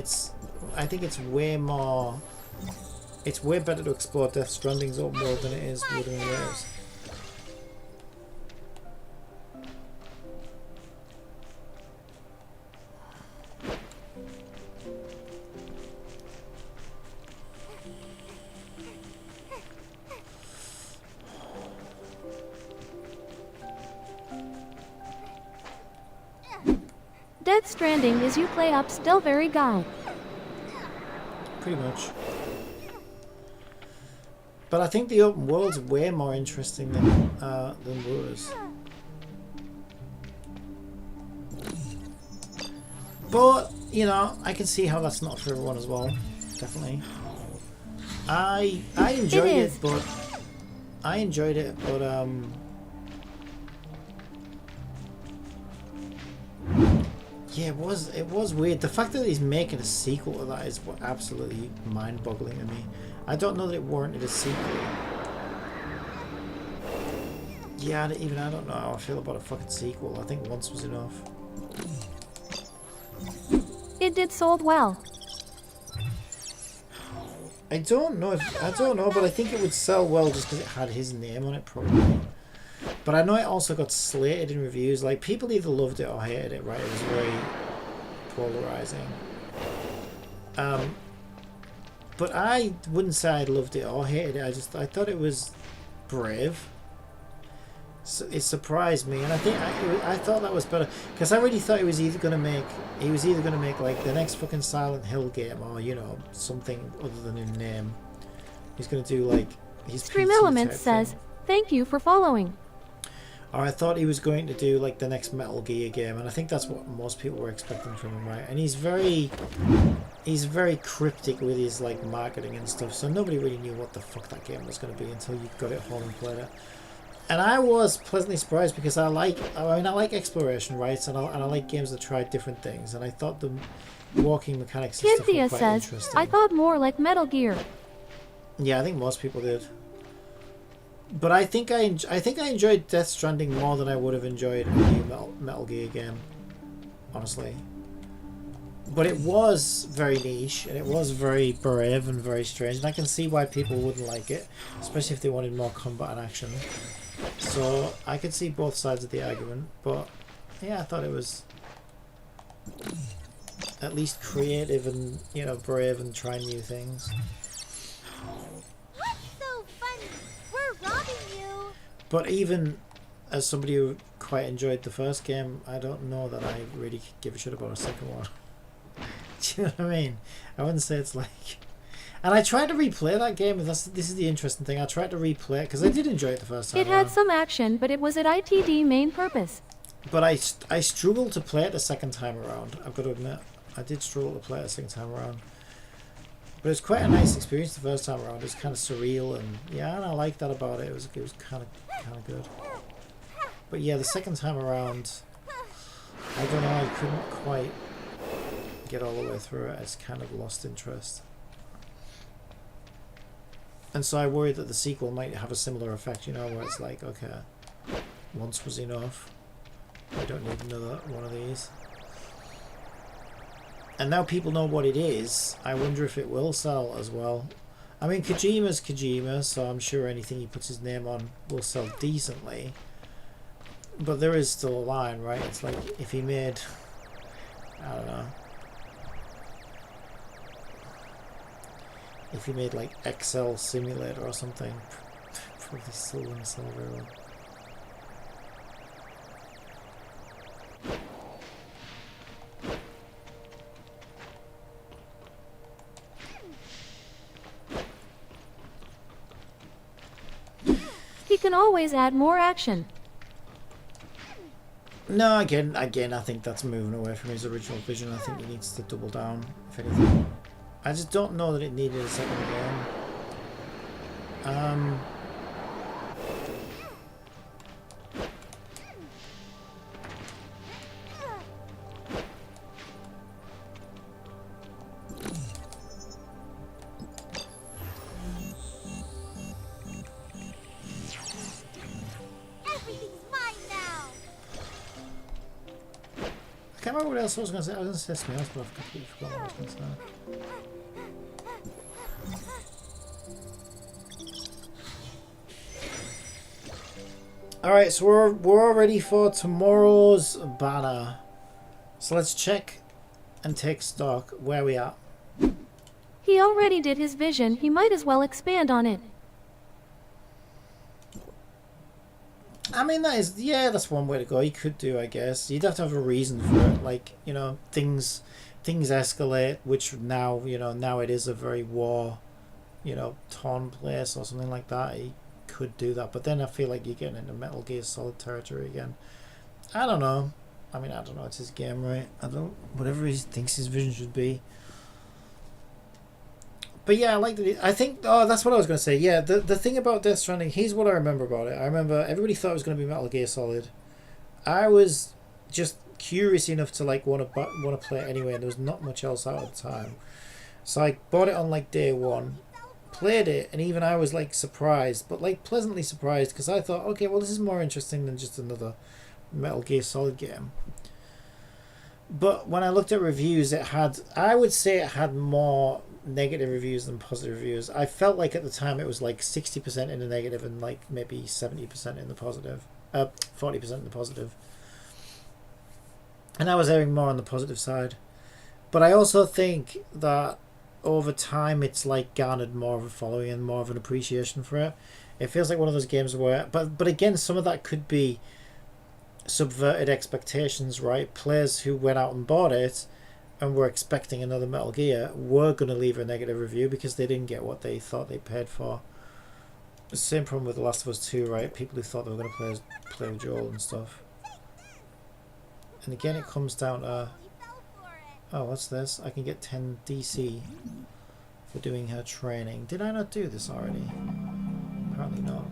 I think it's way more... It's way better to explore Death Stranding's open world than it is Wuthering Waves. Death Stranding is you play up still very guy. Pretty much. But I think the open world's way more interesting than Wars. But, you know, I can see how that's not for everyone as well. Definitely. I enjoyed it, but yeah, it was weird. The fact that he's making a sequel to that is what absolutely mind-boggling to me. I don't know that it warranted a sequel. Yeah, I don't know how I feel about a fucking sequel. I think once was enough. It did sold well. I don't know, but I think it would sell well just because it had his name on it, probably. But I know it also got slated in reviews. Like, people either loved it or hated it, right? It was very polarizing. But I wouldn't say I loved it or hated it. I thought it was brave. So it surprised me, and I think I thought that was better because I really thought he was either gonna make like the next fucking Silent Hill game, or you know, something other than in name. He's gonna do like his Stream PT Elements type says, thing. "Thank you for following." Or I thought he was going to do like the next Metal Gear game, and I think that's what most people were expecting from him, right? And he's very cryptic with his like marketing and stuff, so nobody really knew what the fuck that game was going to be until you got it home and played it. And I was pleasantly surprised because I like exploration, right? And I like games that try different things, and I thought the walking mechanics and stuff were Cynthia quite says, interesting. "I thought more like Metal Gear." Yeah, I think most people did. But I think I enjoyed Death Stranding more than I would have enjoyed a new Metal Gear game, honestly. But it was very niche, and it was very brave and very strange, and I can see why people wouldn't like it, especially if they wanted more combat and action. So I could see both sides of the argument, but yeah, I thought it was at least creative and, you know, brave and trying new things. What's so funny? We're robbing you. But even as somebody who quite enjoyed the first game, I don't know that I really give a shit about a second one. Do you know what I mean? I wouldn't say it's like... And I tried to replay that game, and this is the interesting thing. I tried to replay it, because I did enjoy it the first time It had some action, but it was at ITD main purpose. But I struggled to play it the second time around. I've got to admit, I did struggle to play it the second time around. But it was quite a nice experience the first time around. It was kind of surreal, and yeah, and I liked that about it. It was kind of good. But yeah, the second time around, I don't know. I couldn't quite get all the way through it. I just kind of lost interest. And so I worried that the sequel might have a similar effect, you know, where it's like, okay, once was enough. We don't need another one of these. And now people know what it is. I wonder if it will sell as well. I mean, Kojima's Kojima, so I'm sure anything he puts his name on will sell decently. But there is still a line, right? It's like if he made, I don't know, if he made like Excel Simulator or something, probably still wouldn't sell very well. He can always add more action. No, again, I think that's moving away from his original vision. I think he needs to double down, if anything. I just don't know that it needed a second game. Everything's mine now. I can't remember what else I was going to say. I was going to say something else, but I've completely forgotten what I was going to say. Alright, so we're all ready for tomorrow's banner. So let's check and take stock where we are. He already did his vision, he might as well expand on it. I mean, that is, yeah, that's one way to go. You could do, I guess. You'd have to have a reason for it. Like, you know, things escalate, which now, you know, now it is a very war, you know, torn place or something like that. You could do that. But then I feel like you're getting into Metal Gear Solid territory again. I don't know. I mean, I don't know. It's his game, right? Whatever he thinks his vision should be. But yeah, I like that. I think, oh, that's what I was going to say. Yeah, the thing about Death Stranding, here's what I remember about it. I remember everybody thought it was going to be Metal Gear Solid. I was just curious enough to like want to play it anyway, and there was not much else out at the time. So I bought it on like day one, played it, and even I was like surprised, but like pleasantly surprised, because I thought, okay, well, this is more interesting than just another Metal Gear Solid game. But when I looked at reviews, I would say it had more negative reviews than positive reviews. I felt like at the time it was like 60% in the negative and like maybe 70% in the positive, 40% in the positive. And I was erring more on the positive side. But I also think that over time it's like garnered more of a following and more of an appreciation for it. It feels like one of those games where, but again, some of that could be subverted expectations, right? Players who went out and bought it and were expecting another Metal Gear were going to leave a negative review because they didn't get what they thought they paid for. The same problem with The Last of Us 2, right? People who thought they were going to play with Joel and stuff. And again, it comes down to, oh, what's this? I can get 10 DC for doing her training. Did I not do this already? Apparently not.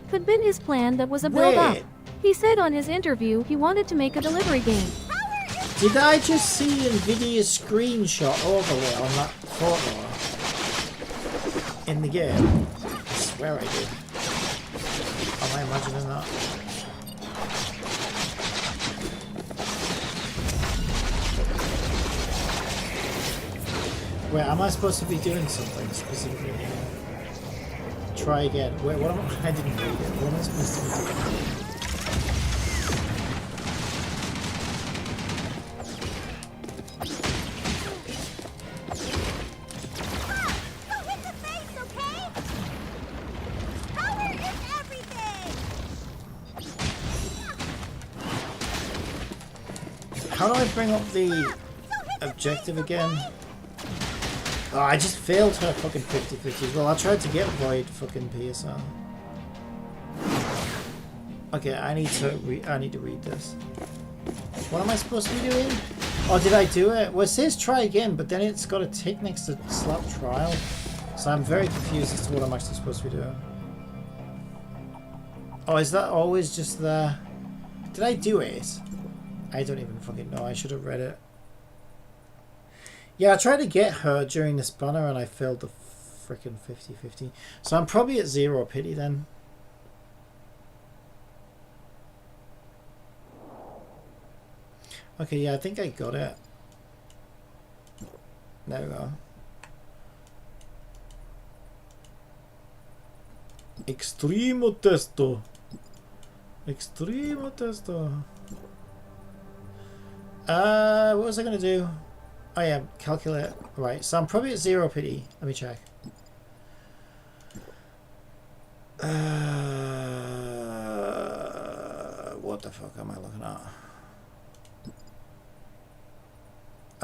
Could been his plan that was a build-up. He said on his interview he wanted to make a delivery game. Did I just see Nvidia's screenshot overlay on that photo in the game? I swear I did. Am I imagining that? Wait, am I supposed to be doing something specifically here? Try again. Wait, what am I? I didn't read it. What am I supposed to be doing? How do I bring up the objective again? Oh, I just failed her fucking 50-50s. Well, I tried to get Void fucking PSR. Okay, I need to read this. What am I supposed to be doing? Oh, did I do it? Well, it says try again, but then it's got a tick next to slap trial. So I'm very confused as to what I'm actually supposed to be doing. Oh, is that always just there? Did I do it? I don't even fucking know. I should have read it. Yeah, I tried to get her during this banner and I failed the freaking 50-50. So I'm probably at 0 pity then. Okay, yeah, I think I got it. There we go. Extremo testo. Extremo testo. What was I going to do? Oh yeah, calculate. Right, so I'm probably at 0 pity. Let me check. What the fuck am I looking at?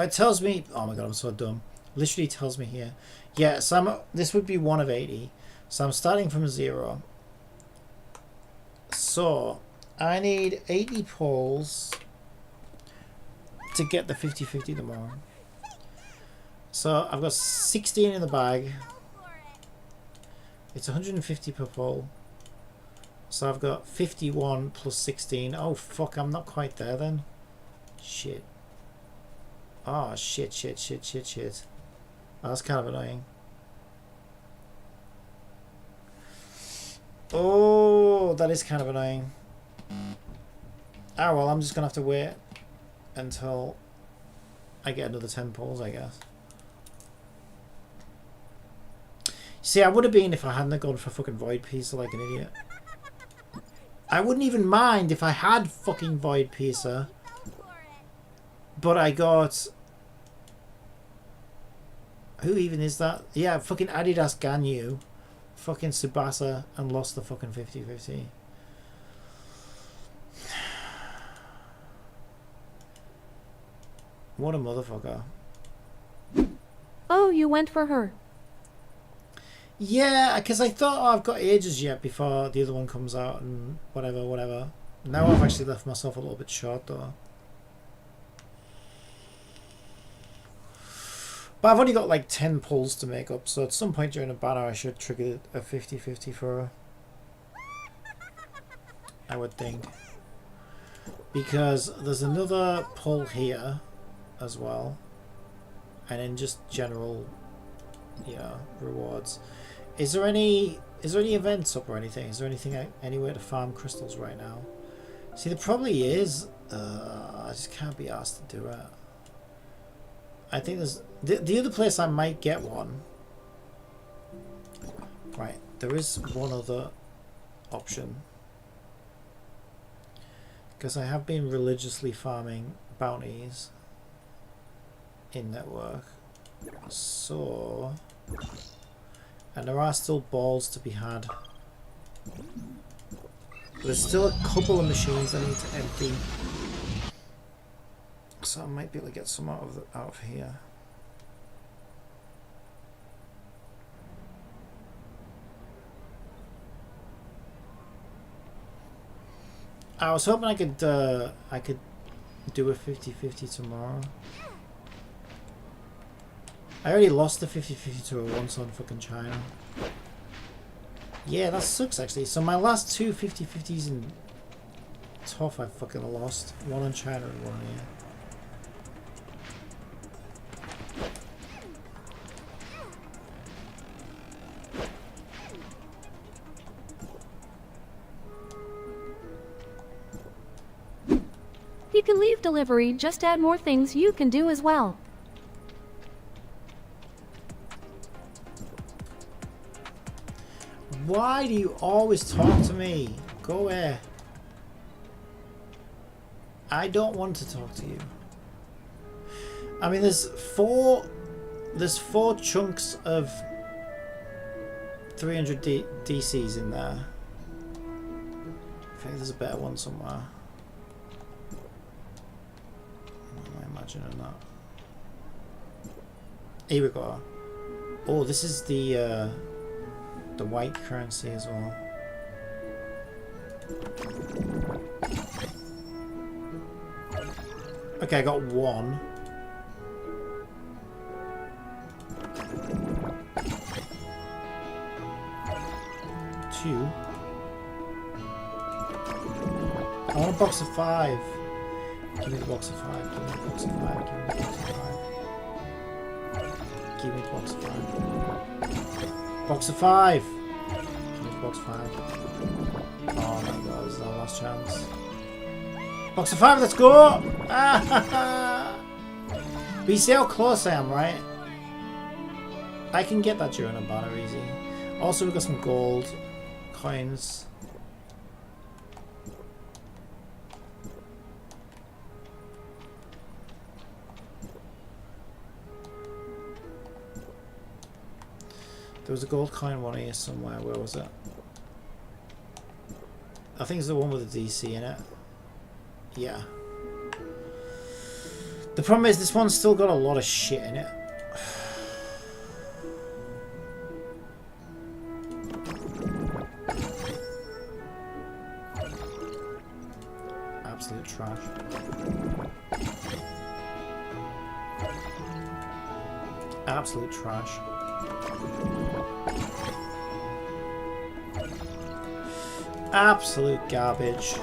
It tells me, oh my god, I'm so dumb. Literally tells me here. Yeah, so this would be 1 of 80. So I'm starting from 0. So I need 80 pulls to get the 50-50 tomorrow. So I've got 16 in the bag. It's 150 per pull. So I've got 51 plus 16. Oh fuck, I'm not quite there then. Shit. Oh shit. Oh, that's kind of annoying. Oh, that is kind of annoying. Ah well, I'm just gonna have to wait until I get another 10 pulls, I guess. See, I would have been if I hadn't gone for fucking Void Piercer like an idiot. I wouldn't even mind if I had fucking Void Piercer. But I got... Who even is that? Yeah, fucking Adidas Ganyu fucking Tsubasa and lost the fucking 50-50. What a motherfucker. Oh, you went for her. Yeah, because I thought, oh, I've got ages yet before the other one comes out and whatever. Now I've actually left myself a little bit short though. But I've only got like 10 pulls to make up, so at some point during a banner I should trigger a 50-50 for her. I would think. Because there's another pull here as well. And then just general, yeah, rewards. Is there any events up or anything? Is there anything, anywhere to farm crystals right now? See, there probably is. I just can't be asked to do it. I think there's the other place I might get one. Right, there is one other option. Because I have been religiously farming bounties in network. So, and there are still balls to be had. There's still a couple of machines I need to empty. So I might be able to get some out of here. I was hoping I could do a 50-50 tomorrow. I already lost the 50-50 to her once on fucking China. Yeah, that sucks actually. So my last two 50-50s in TOF I fucking lost. One on China and one here. You can leave delivery, just add more things you can do as well. Why do you always talk to me? Go away. I don't want to talk to you. I mean, there's four chunks of 300 DCs in there. I think there's a better one somewhere. What am I imagining that? Here we go. Oh, this is the white currency as well. Okay, I got one. Two. I want a box of 5. Give me the box of 5. Give me the box of 5. Give me the box of 5. Give me the box of 5. Box of 5. Give me the box of 5. Oh my god, this is our last chance. Box of 5, let's go! But you see how close I am, right? I can get that during a banner easy. Also, we've got some gold coins. There was a gold coin one here somewhere. Where was it? I think it's the one with the DC in it. Yeah. The problem is this one's still got a lot of shit in it. Absolute trash. Absolute trash. Absolute garbage.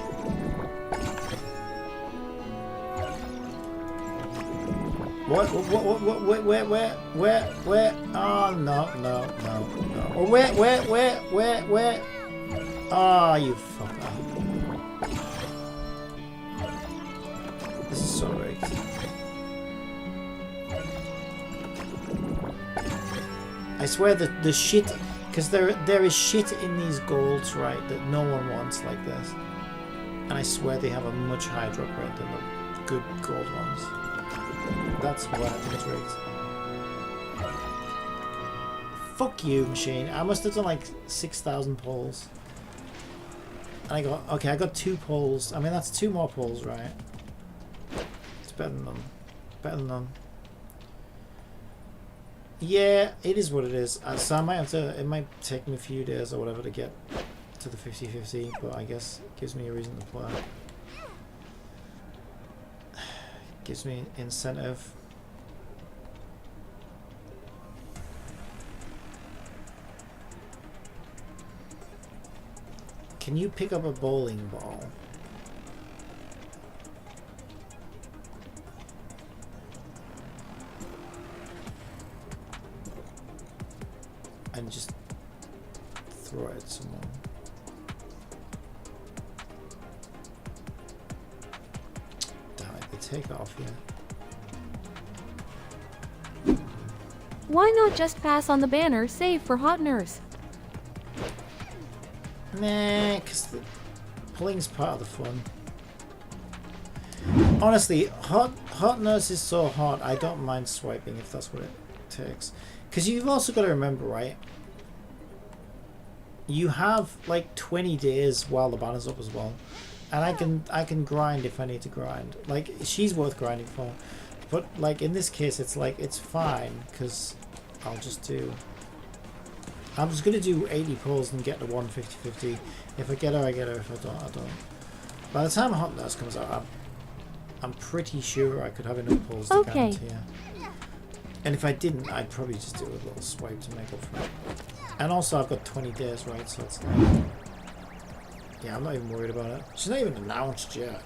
What? Where? Oh, no. Oh, where? Oh, you fucker. This is so rigged. I swear that the shit, because there is shit in these golds, right, that no one wants like this. And I swear they have a much higher drop rate than the good gold ones. That's why I think it's rigged. Fuck you, machine. I must have done like 6,000 pulls. And I got, okay, I got 2 pulls. I mean, that's 2 more pulls, right? It's better than none. Better than none. Yeah, it is what it is. So I might have to, it might take me a few days or whatever to get to the 50-50, but I guess it gives me a reason to play. Gives me incentive. Can you pick up a bowling ball? And just throw it at someone. Damn it, they take it off here. Why not just pass on the banner, save for hot nurse? Nah, because the pulling's part of the fun. Honestly, hot nurse is so hot, I don't mind swiping if that's what it takes. Because you've also got to remember, right? You have like 20 days while the banner's up as well. And I can grind if I need to grind. Like, she's worth grinding for. But like in this case, it's like, it's fine, because I'll just do... I'm just going to do 80 pulls and get to 150-50. If I get her, I get her. If I don't, I don't. By the time Hot Nurse comes out, I'm pretty sure I could have enough pulls to guarantee her. And if I didn't, I'd probably just do a little swipe to make up for it. And also, I've got 20 days, right? So it's like... Yeah, I'm not even worried about it. She's not even announced yet.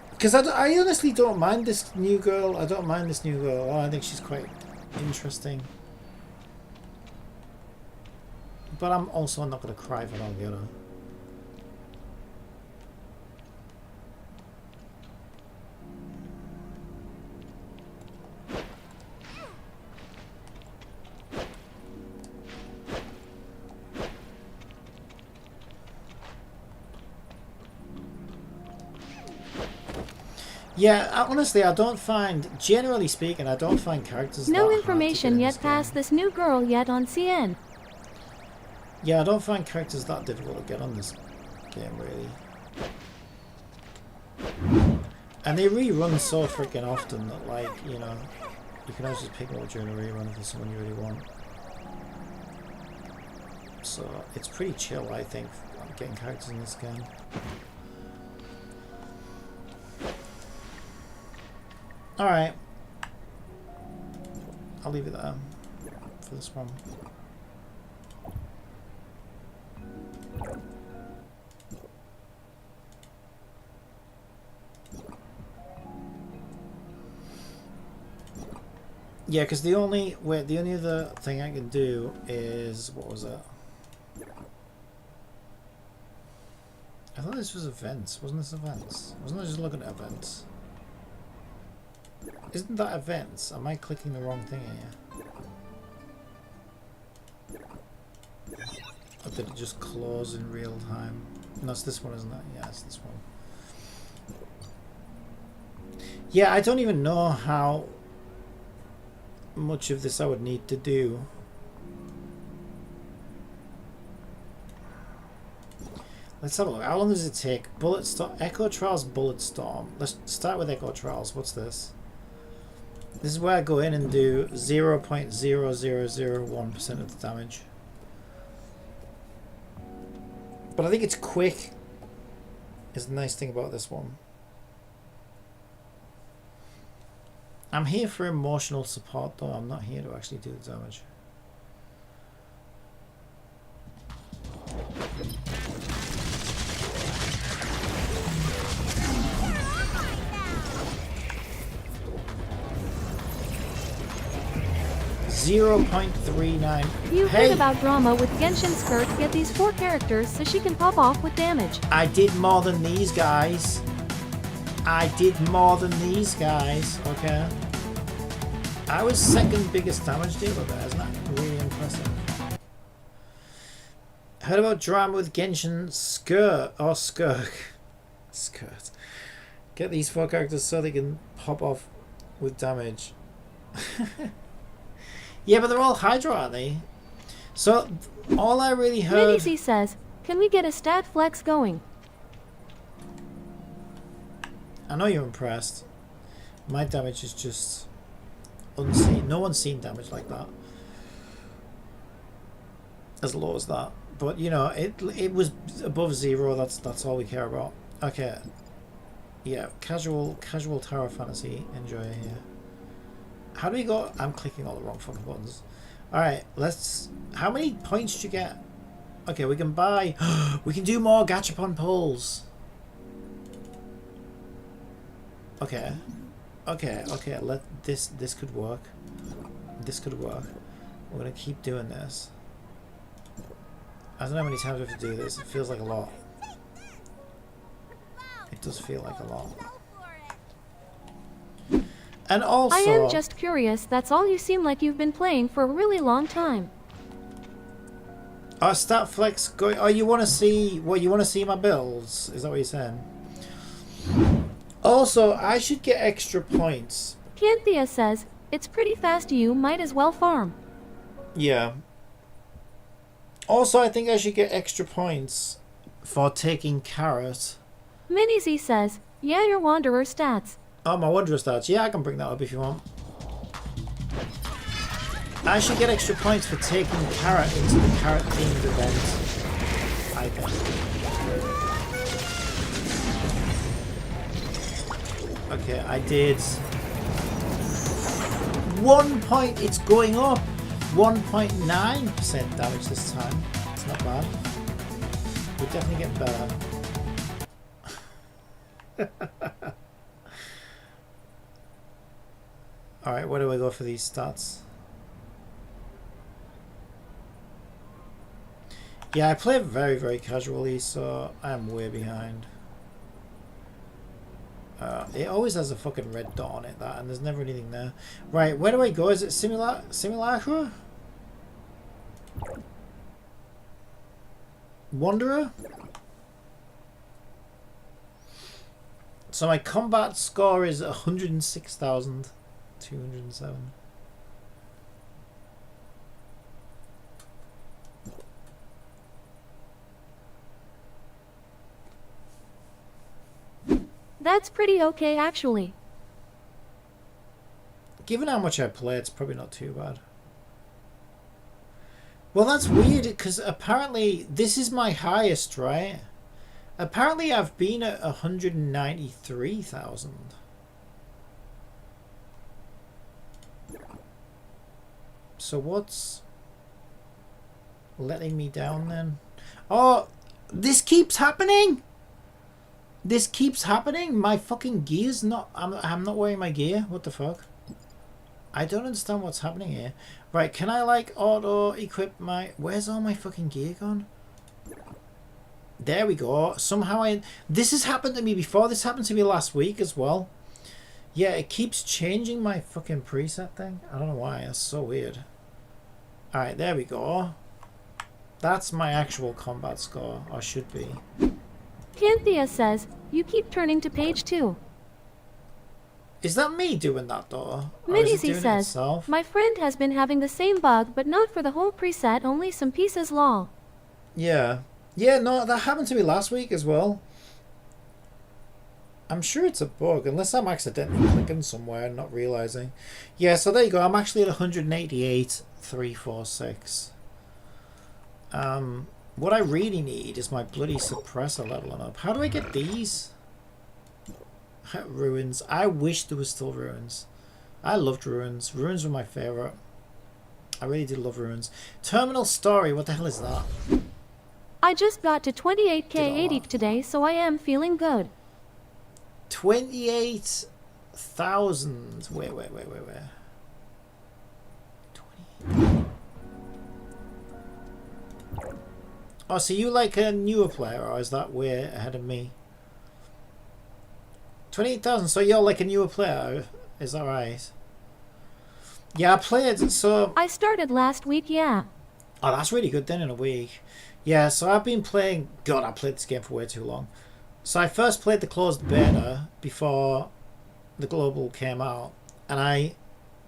Because I honestly don't mind this new girl. I don't mind this new girl. I think she's quite interesting. But I'm also not going to cry if I don't get her. Yeah, honestly, I don't find, generally speaking, I don't find characters No that information yet past this new girl yet on CN. Yeah, I don't find characters that difficult to get on this game, really. And they rerun so freaking often that, like, you know, you can always just pick them up during a rerun if there's someone you really want. So, it's pretty chill, I think, getting characters in this game. Alright. I'll leave it there for this one. Yeah, because the only other thing I can do is, what was it? I thought this was events. Wasn't this events? Wasn't I just looking at events? Isn't that events? Am I clicking the wrong thing here? Or did it just close in real time? No, it's this one, isn't it? Yeah, it's this one. Yeah, I don't even know how much of this I would need to do. Let's have a look. How long does it take? Bullet Storm, Echo Trials, Bullet Storm. Let's start with Echo Trials. What's this? This is where I go in and do 0.0001% of the damage. But I think it's quick. Is the nice thing about this one. I'm here for emotional support though. I'm not here to actually do the damage. 0.39. You heard about drama with Genshin Skirt. Get these 4 characters so she can pop off with damage. I did more than these guys. I did more than these guys, okay? I was second biggest damage dealer there, isn't that really impressive? Heard about drama with Genshin Skirt or Skirk. Skirt. Get these 4 characters so they can pop off with damage. Yeah, but they're all Hydro, aren't they? So, all I really heard... Minnie says, can we get a stat flex going? I know you're impressed. My damage is just unseen. No one's seen damage like that. As low as that. But, you know, it was above 0. That's all we care about. Okay. Yeah, casual tower fantasy. Enjoy here. How do we go? I'm clicking all the wrong fucking buttons. Alright, let's... How many points do you get? Okay, we can buy... we can do more gachapon pulls. Okay. Okay, let this could work. This could work. We're gonna keep doing this. I don't know how many times we have to do this. It feels like a lot. It does feel like a lot. And also... I am just curious, that's all you seem like you've been playing for a really long time. Oh, stat flex going... Oh, you want to see... What, you want to see my builds? Is that what you're saying? Also, I should get extra points. Canthea says, it's pretty fast, you might as well farm. Yeah. Also, I think I should get extra points for taking Carrot. Minnie Z says, yeah, your Wanderer stats. Oh, my Wanderer stats. Yeah, I can bring that up if you want. I should get extra points for taking Carrot into the Carrot-themed event, I think. Okay, I did 1 point. It's going up 1.9% damage this time. It's not bad. We're definitely getting better. Alright, where do I go for these stats? Yeah, I play very, very casually, so I'm way behind. It always has a fucking red dot on it, that, and there's never anything there. Right, where do I go? Is it Simulacra? Wanderer? So my combat score is 106,207. That's pretty okay, actually. Given how much I play, it's probably not too bad. Well, that's weird, because apparently this is my highest, right? Apparently I've been at 193,000. So what's letting me down then? Oh, this keeps happening! This keeps happening? My fucking gear's not... I'm not wearing my gear? What the fuck? I don't understand what's happening here. Right, can I like auto-equip my... Where's all my fucking gear gone? There we go. Somehow I... This has happened to me before. This happened to me last week as well. Yeah, it keeps changing my fucking preset thing. I don't know why. That's so weird. Alright, there we go. That's my actual combat score. Or should be. Canthea says, you keep turning to page 2. Is that me doing that though? Minnie says, my friend has been having the same bug, but not for the whole preset, only some pieces lol. Yeah. Yeah, no, that happened to me last week as well. I'm sure it's a bug, unless I'm accidentally clicking somewhere and not realizing. Yeah, so there you go. I'm actually at 188,346. What I really need is my bloody suppressor leveling up. How do I get these? Ruins. I wish there was still ruins. I loved ruins. Ruins were my favorite. I really did love ruins. Terminal story. What the hell is that? I just got to 28k 80 today, so I am feeling good. 28,000. Wait. 20. Oh, so you like a newer player, or is that way ahead of me? 28,000. So you're like a newer player, is that right? Yeah, I played. So I started last week. Yeah. Oh, that's really good then in a week. Yeah, so I've been playing... God, I played this game for way too long. So I first played the closed beta before the global came out. And I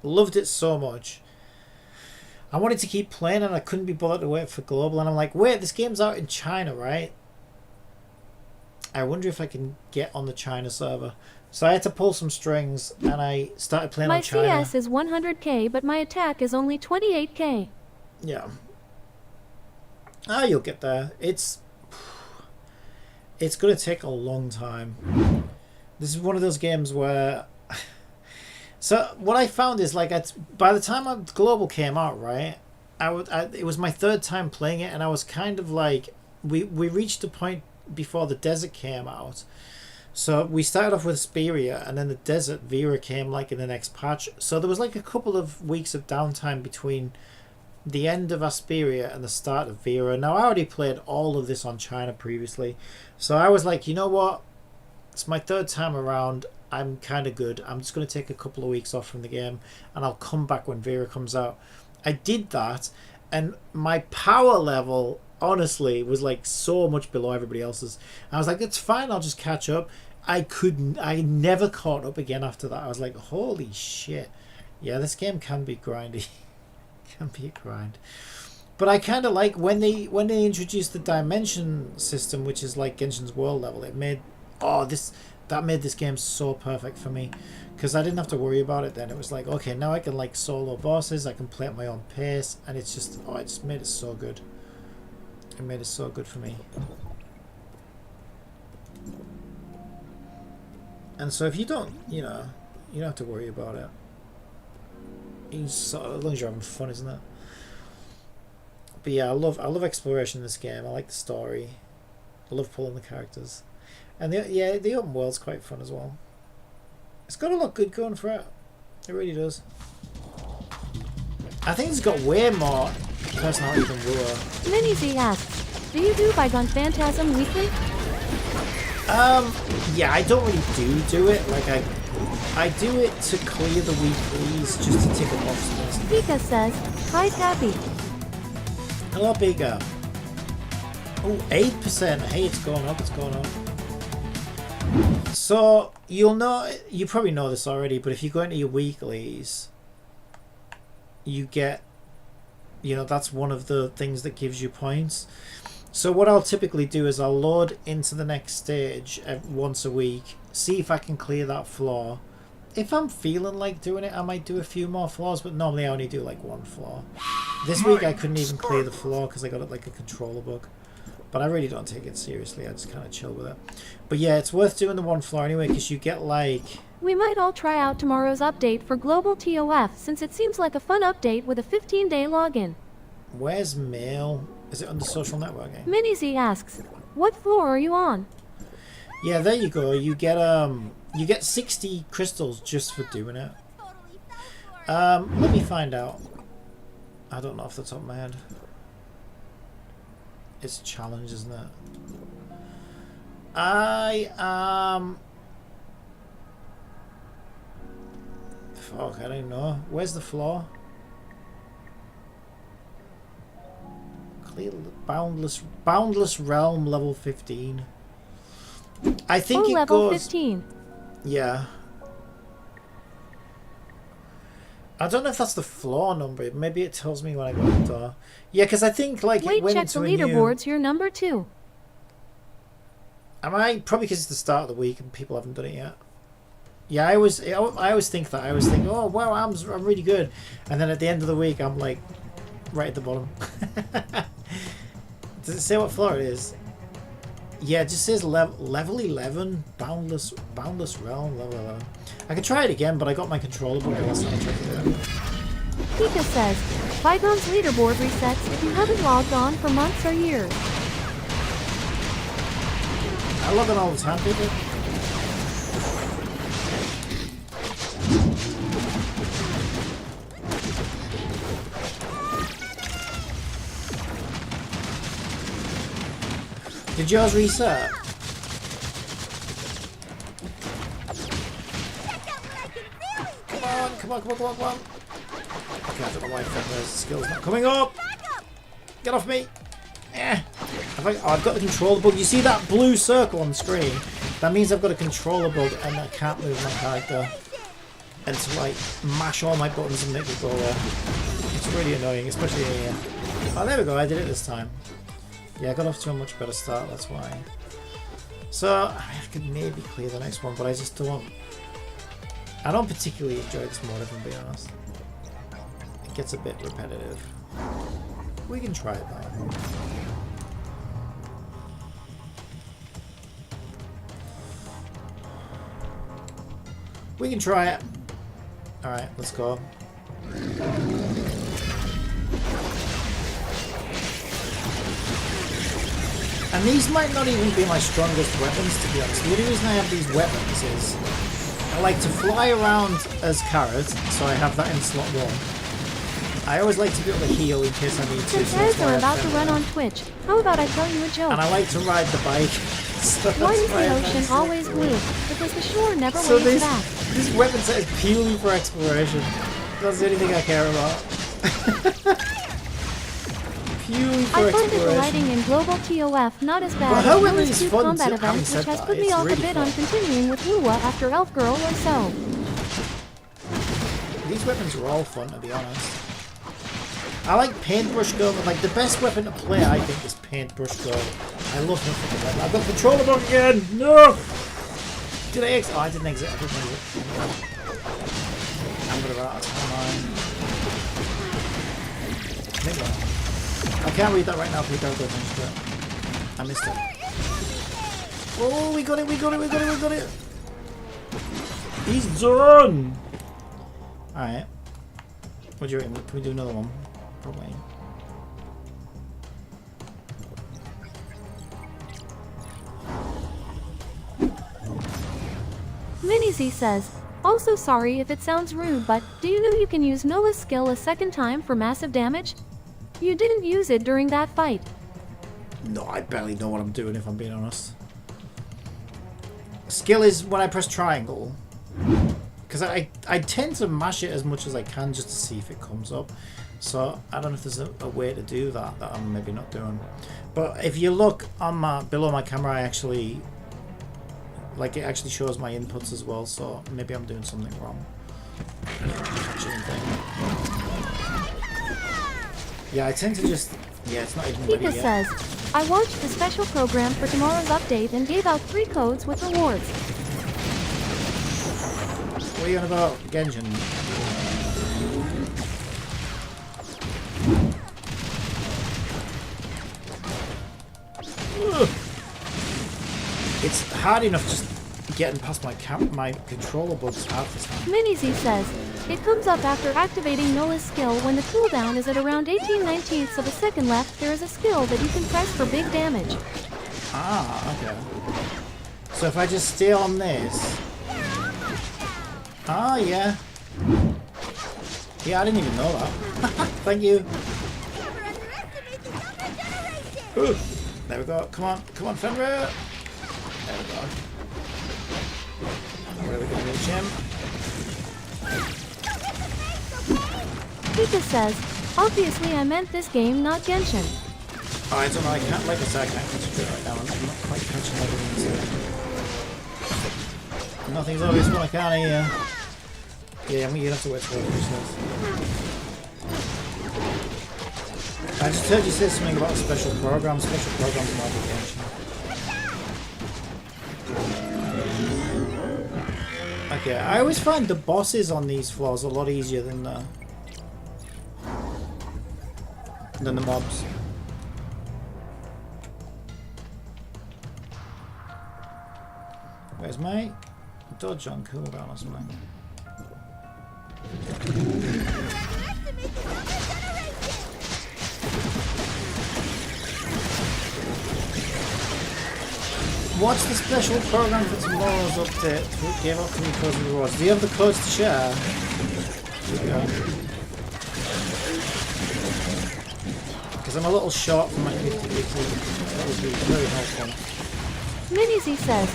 loved it so much. I wanted to keep playing and I couldn't be bothered to wait for global. And I'm like, wait, this game's out in China, right? I wonder if I can get on the China server. So I had to pull some strings and I started playing on China. My CS is 100k, but my attack is only 28k. Yeah. Ah, you'll get there. It's going to take a long time. This is one of those games where... So what I found is, like, by the time Global came out, right, it was my third time playing it, and I was kind of like... We reached a point before the Desert came out. So we started off with Asperia, and then the Desert Vera came, like, in the next patch. So there was, like, a couple of weeks of downtime between the end of Asperia and the start of Vera. Now, I already played all of this on China previously. So I was like, you know what? It's my third time around. I'm kind of good. I'm just going to take a couple of weeks off from the game, and I'll come back when Vera comes out. I did that, and my power level, honestly, was like so much below everybody else's. I was like, it's fine. I'll just catch up. I never caught up again after that. I was like, holy shit. Yeah, this game can be grindy. Can be a grind. But I kind of like when they introduced the dimension system, which is like Genshin's world level. It made that made this game so perfect for me, because I didn't have to worry about it then. It was like, okay, now I can like solo bosses, I can play at my own pace, and it's just it just made it so good. It made it so good for me. And so if you don't, you don't have to worry about it. As long as you're having fun, isn't it? But yeah, I love exploration in this game. I like the story. I love pulling the characters, and the open world's quite fun as well. It's got a lot good going for it. It really does. I think it's got way more personality than Rua. Mini Z asks, do you do Bygone Phantasm weekly? Yeah, I don't really do it. Like I do it to clear the weeklies, just to tick them off. Pika says, hi Tappy. Hello, Pika. Oh, 8%. Hey, it's going up. It's going up. So you probably know this already, but if you go into your weeklies, you get, that's one of the things that gives you points. So what I'll typically do is I'll load into the next stage once a week, see if I can clear that floor. If I'm feeling like doing it, I might do a few more floors, but normally I only do like one floor. This week I couldn't even clear the floor because I got it like a controller bug. But I really don't take it seriously, I just kind of chill with it. But yeah, it's worth doing the one floor anyway, because you get like... We might all try out tomorrow's update for Global TOF, since it seems like a fun update with a 15-day login. Where's mail? Is it under social networking? Mini Z asks, what floor are you on? Yeah, there you go. You get 60 crystals just for doing it. Let me find out. I don't know off the top of my head. It's a challenge, isn't it? Fuck, I don't know. Where's the floor? Clear Boundless Realm level 15. I think it level goes 15. Yeah. I don't know if that's the floor number. Maybe it tells me when I go to the door. Yeah, because I think like Wait, it went check into the a leaderboards. You're number 2. Am I? Probably because it's the start of the week and people haven't done it yet. Yeah, I always think that. I always think, oh wow, I'm really good, and then at the end of the week, I'm like right at the bottom. Does it say what floor it is? Yeah, it just says level 11, Boundless Realm, level 11. I can try it again, but I got my controller book last time I tried to do it. Pika says, Bygone's leaderboard resets if you haven't logged on for months or years. I log on all the time, people. Did yours reset? Come on. Okay, I don't know why Fenrir's skill's not coming up. Get off me. I've got the controller bug. You see that blue circle on the screen? That means I've got a controller bug and I can't move my character. And to like mash all my buttons and make it go away. It's It's really annoying, especially here. Oh, there we go. I did it this time. Yeah, I got off to a much better start. That's why. So I could maybe clear the next one, but I just don't. I don't particularly enjoy this mode, if I'm being honest. It gets a bit repetitive. We can try it though. We can try it. Alright, let's go. And these might not even be my strongest weapons, to be honest. The only reason I have these weapons is I like to fly around as Carrot, so I have that in slot 1. I always like to be able to heal in case I need to. Since ads are about to run on Twitch, how about I tell you a joke? And I like to ride the bike. So why is the ocean always blue? Because the shore never waves back. This weapon set is purely for exploration. That's the only thing I care about. Purely for I find it exploration. delighting in global TOF not as bad Well, as her Noah's weapon is Cute fun combat too, event, having which said has that, put me it's off really a bit fun. on continuing with Lua after Elf Girl or so. These weapons are all fun, to be honest. I like Paintbrush Girl, but like the best weapon to play, I think, is Paintbrush Girl. I love her fucking weapon. I've got controller bug again! No! Did I exit? Oh, I didn't exit. I didn't exit. I'm gonna run out of time. Maybe not. I can't read that right now, please don't go finish it. I missed it. Oh, we got it, we got it, we got it, we got it! He's done! Alright. What do you reckon? Can we do another one? Probably. Minizy says, also sorry if it sounds rude, but do you know you can use Nola's skill a second time for massive damage? You didn't use it during that fight. No, I barely know what I'm doing, if I'm being honest. Skill is when I press triangle. Because I tend to mash it as much as I can just to see if it comes up. So I don't know if there's a way to do that I'm maybe not doing. But if you look on below my camera, I actually... Like, it actually shows my inputs as well, so maybe I'm doing something wrong. Yeah, I tend to just... Yeah, it's not even ready Pika yet. says, I watched the special program for tomorrow's update and gave out 3 codes with rewards. What are you on about, Genjin? Ugh. It's hard enough just getting past my controller bugs half the time. Minizy says, it comes up after activating Nola's skill when the cooldown is at around 18/19ths of a second left. There is a skill that you can press for big damage. Ah, okay. So if I just stay on this... Ah, yeah. Yeah, I didn't even know that. Thank you. Ooh, there we go. Come on, Fenrir. There we go. Where are we going to reach him? Pika says, obviously I meant this game, not Genshin. Oh, I don't know. I can't, like I said, I can't concentrate right now. I'm not quite catching everything. Nothing's obvious when I can't hear. Yeah, I mean, you'd have to wait for what I just heard you say something about a special program. Special programs in Genshin. Okay, I always find the bosses on these floors a lot easier than the mobs. Where's my dodge on cooldown or something? What's the special program for tomorrow's update? Gave out 3 codes and rewards. Do you have the codes to share? Here we go. Because I'm a little short for my 50-50. That would be very helpful. Minizy says,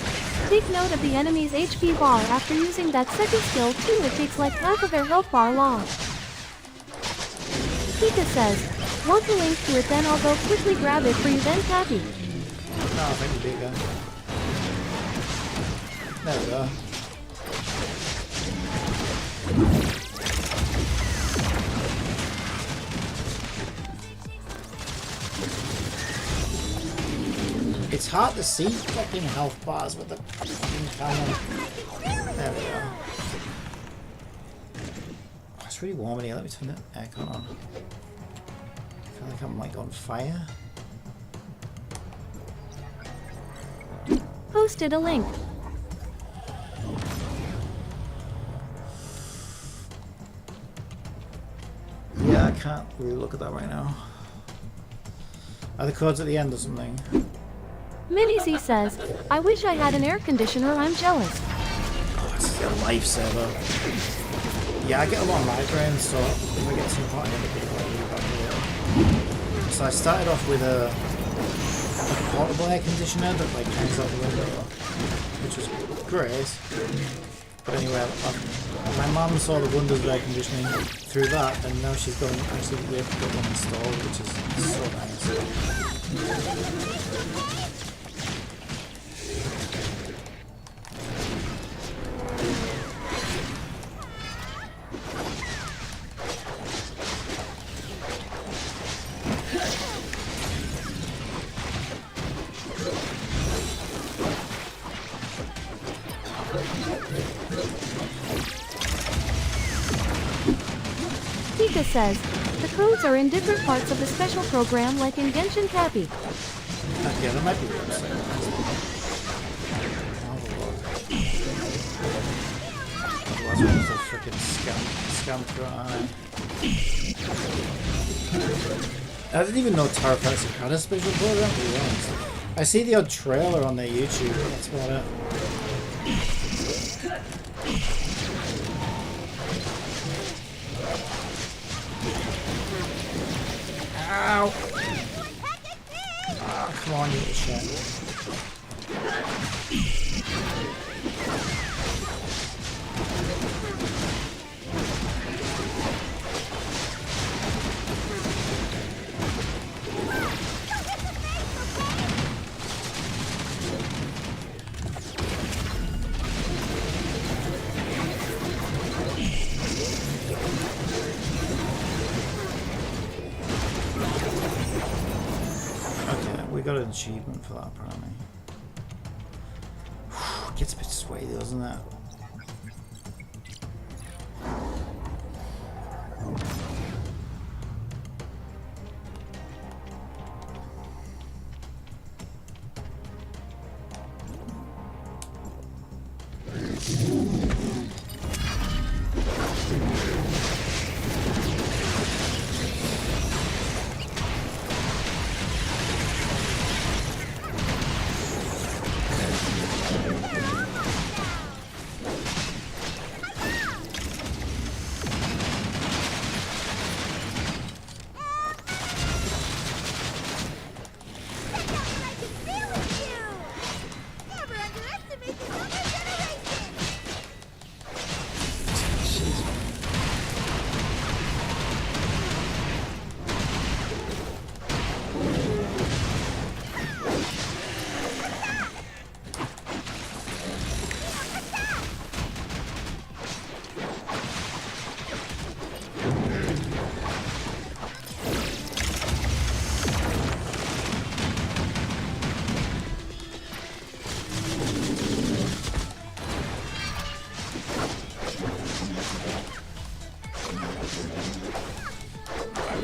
take note of the enemy's HP bar after using that second skill too. It takes like half of their health bar long. Pika says, want the link to it, then I'll go quickly grab it for you then, Tappy. No, thank you, Pika. There we go. It's hard to see fucking health bars with the fucking camera. There we go. Oh, it's really warm in here. Let me turn the aircon on. I feel like I'm like on fire. Posted a link. Yeah, I can't really look at that right now. Are the codes at the end or something? Minnie C says, I wish I had an air conditioner, I'm jealous. Oh, it's a lifesaver. Yeah, I get a lot of migraines, so if I get to the part, I end up being like really bad with it. So I started off with a portable air conditioner that like hangs out the window, which was great. But anyway, my mum saw the wonders of air conditioning through that, and now she's going actually we have to get one installed, which is so nice. Tika says, the codes are in different parts of the special program like in Genshin Kappy. Yeah, that might be the website. Otherwise, we're just a freaking scam through. I didn't even know Tower Fights had a special program, to be honest. I see the odd trailer on their YouTube, but that's about it. Ow! Oh, come on, you little shit. We got an achievement for that apparently. It gets a bit sweaty, doesn't it?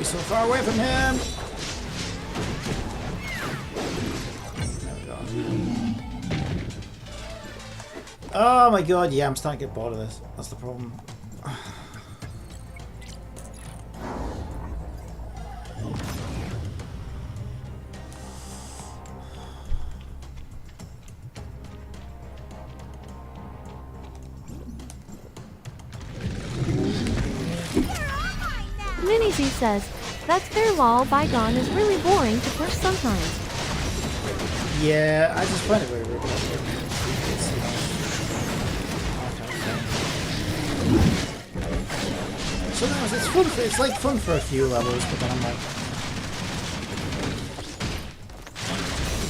So far away from him! There we go. Oh my god, yeah, I'm starting to get bored of this. That's the problem. Minnie C says, that's fair lol, Bygone is really boring to push sometimes. Yeah, I just find it very repetitive. Sometimes it's fun. It's like fun for a few levels, but then I'm like,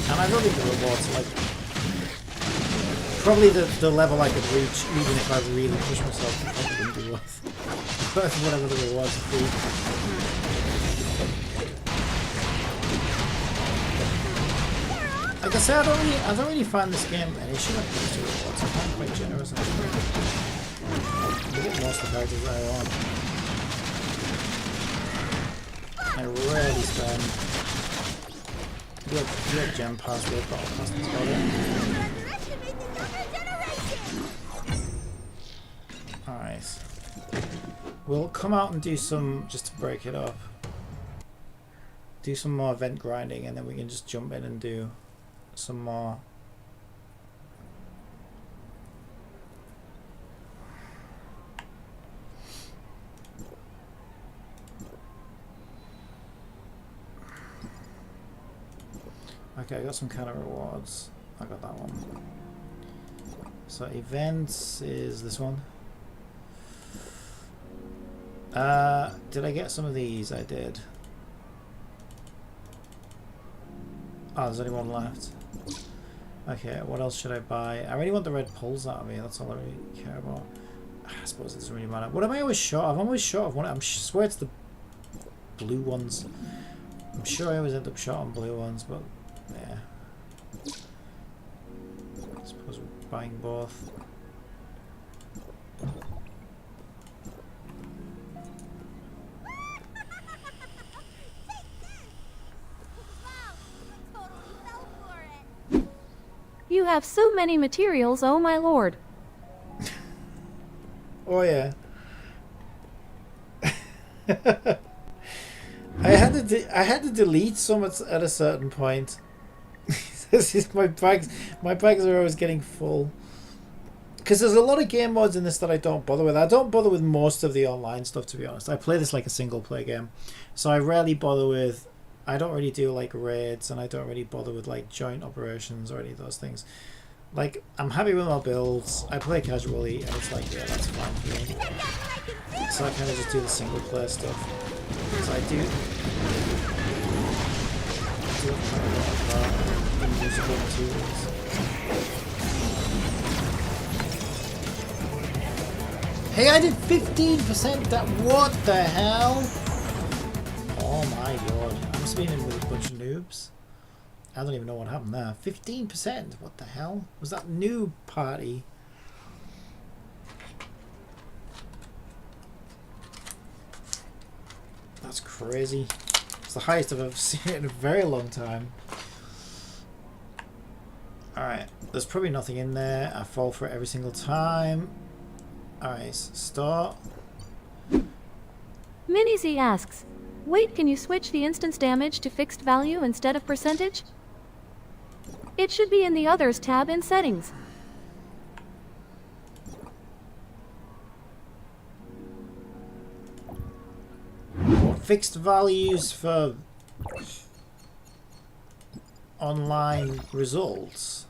and I really the rewards like probably the level I could reach, even if I really push myself. It probably wouldn't be worth whatever the rewards would be. I Like I said, I don't really find this game an issue when it comes to rewards. I find it quite generous. I get most of the characters that I want. I rarely spend. You have gem pass, you have battle pass, that's about it. Alright. We'll come out and do some, just to break it up, do some more event grinding, and then we can just jump in and do some more. Okay, I got some kind of rewards. I got that one. So events is this one. Did I get some of these? I did. Oh, there's only one left. Okay, what else should I buy? I really want the red pulls out of me. That's all I really care about. I suppose it doesn't really matter. What am I always short of? I'm always short of one. I swear it's the blue ones. I'm sure I always end up short on blue ones, but yeah. I suppose we're buying both. You have so many materials, oh my lord. Oh yeah. I had to delete some at a certain point. This is my bags are always getting full. Because there's a lot of game modes in this that I don't bother with. I don't bother with most of the online stuff, to be honest. I play this like a single player game. So I rarely bother with, I don't really do like raids, and I don't really bother with like joint operations or any of those things. Like, I'm happy with my builds. I play casually, and it's like, yeah, that's fine for me. So I kind of just do the single player stuff. So I do quite a lot of invisible materials. Hey, I did 15%! That, what the hell? Oh my god. I must have been in with a bunch of noobs. I don't even know what happened there. 15%? What the hell? Was that noob party? That's crazy. It's the highest I've ever seen it in a very long time. Alright, there's probably nothing in there. I fall for it every single time. Alright, start. Minizy asks, wait, can you switch the instance damage to fixed value instead of percentage? It should be in the Others tab in Settings. Fixed values for online results?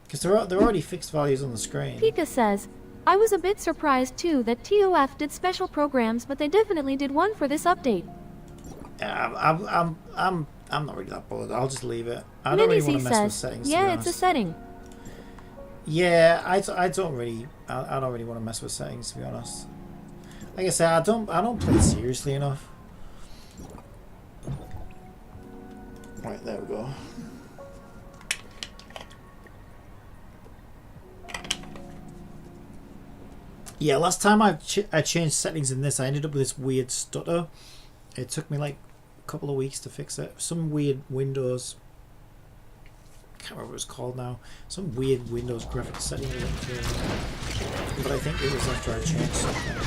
Because there are already fixed values on the screen. Pika says, I was a bit surprised too that TOF did special programs, but they definitely did one for this update. I'm not really that bothered. I'll just leave it. I don't really want to mess with settings. Yeah, it's a setting. Yeah, I don't really want to mess with settings, to be honest. Like I said, I don't play it seriously enough. Right, there we go. Yeah, last time I changed settings in this, I ended up with this weird stutter. It took me like a couple of weeks to fix it. Some weird Windows, I can't remember what it's called now. Some weird Windows graphics setting. But I think it was after I changed something.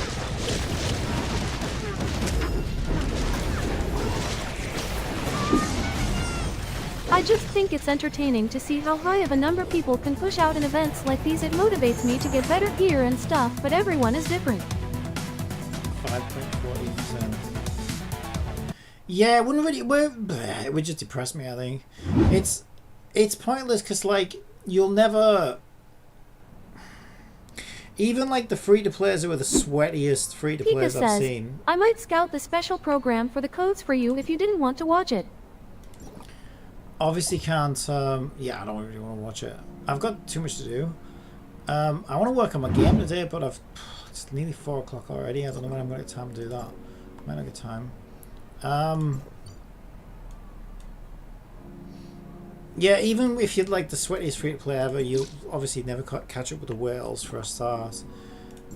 I just think it's entertaining to see how high of a number people can push out in events like these. It motivates me to get better gear and stuff, but everyone is different. 5.40%. Yeah, it wouldn't really. It would just depress me, I think. It's pointless because, like, you'll never. Even like the free-to-players who are the sweatiest free-to-players I've seen. I might scout the special program for the codes for you if you didn't want to watch it. Obviously can't. Yeah, I don't really want to watch it. I've got too much to do. I want to work on my game today, but it's nearly 4 o'clock already. I don't know when I'm going to get time to do that. Might not get time. Yeah, even if you'd like the sweatiest free to play ever, you'll obviously never catch up with the whales for a start.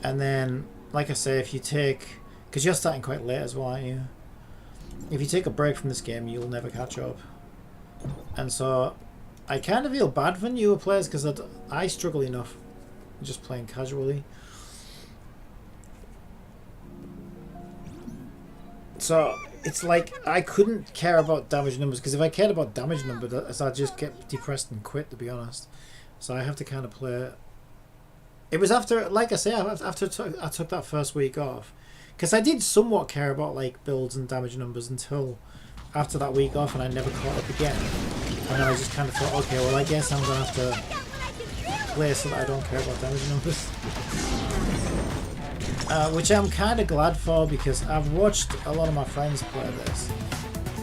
And then, like I say, if you take, because you're starting quite late as well, aren't you? If you take a break from this game, you'll never catch up. And so, I kind of feel bad for newer players because I struggle enough just playing casually. So it's like I couldn't care about damage numbers, because if I cared about damage numbers, I'd just get depressed and quit, to be honest. So I have to kind of play. It was after, like I say, after I took that first week off, because I did somewhat care about like builds and damage numbers until after that week off, and I never caught up again. And I just kind of thought, okay, well, I guess I'm gonna have to play so that I don't care about damage numbers. Which I'm kind of glad for, because I've watched a lot of my friends play this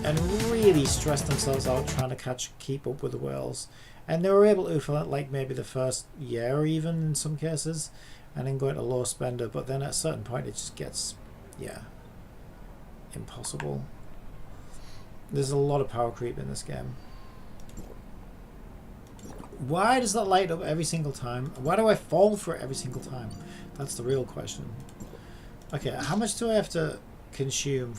and really stress themselves out trying to keep up with the whales, and they were able to for like maybe the first year, even in some cases, and then go into low spender. But then at a certain point, it just gets, yeah, impossible. There's a lot of power creep in this game. Why does that light up every single time? Why do I fall for it every single time? That's the real question. Okay, how much do I have to consume?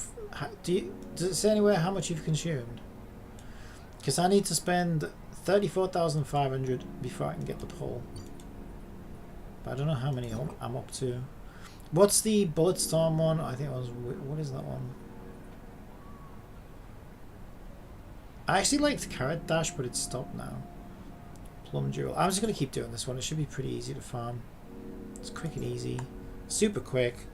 Does it say anywhere how much you've consumed? Because I need to spend 34,500 before I can get the pull. But I don't know how many I'm up to. What's the Bulletstorm one? I think it was... What is that one? I actually liked Carrot Dash, but it's stopped now. Plum Jewel. I'm just going to keep doing this one. It should be pretty easy to farm. It's quick and easy. Super quick.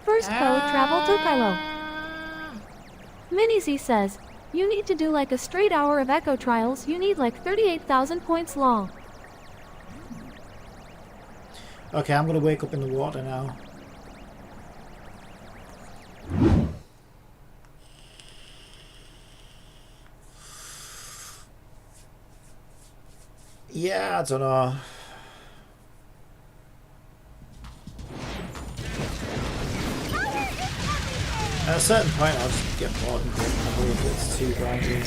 First code travel to Kylo. Minizy says, you need to do like a straight hour of echo trials. You need like 38,000 points long. Okay, I'm going to wake up in the water now. Yeah, I don't know. At a certain point, I'll just get bored and quit if it's too grindy.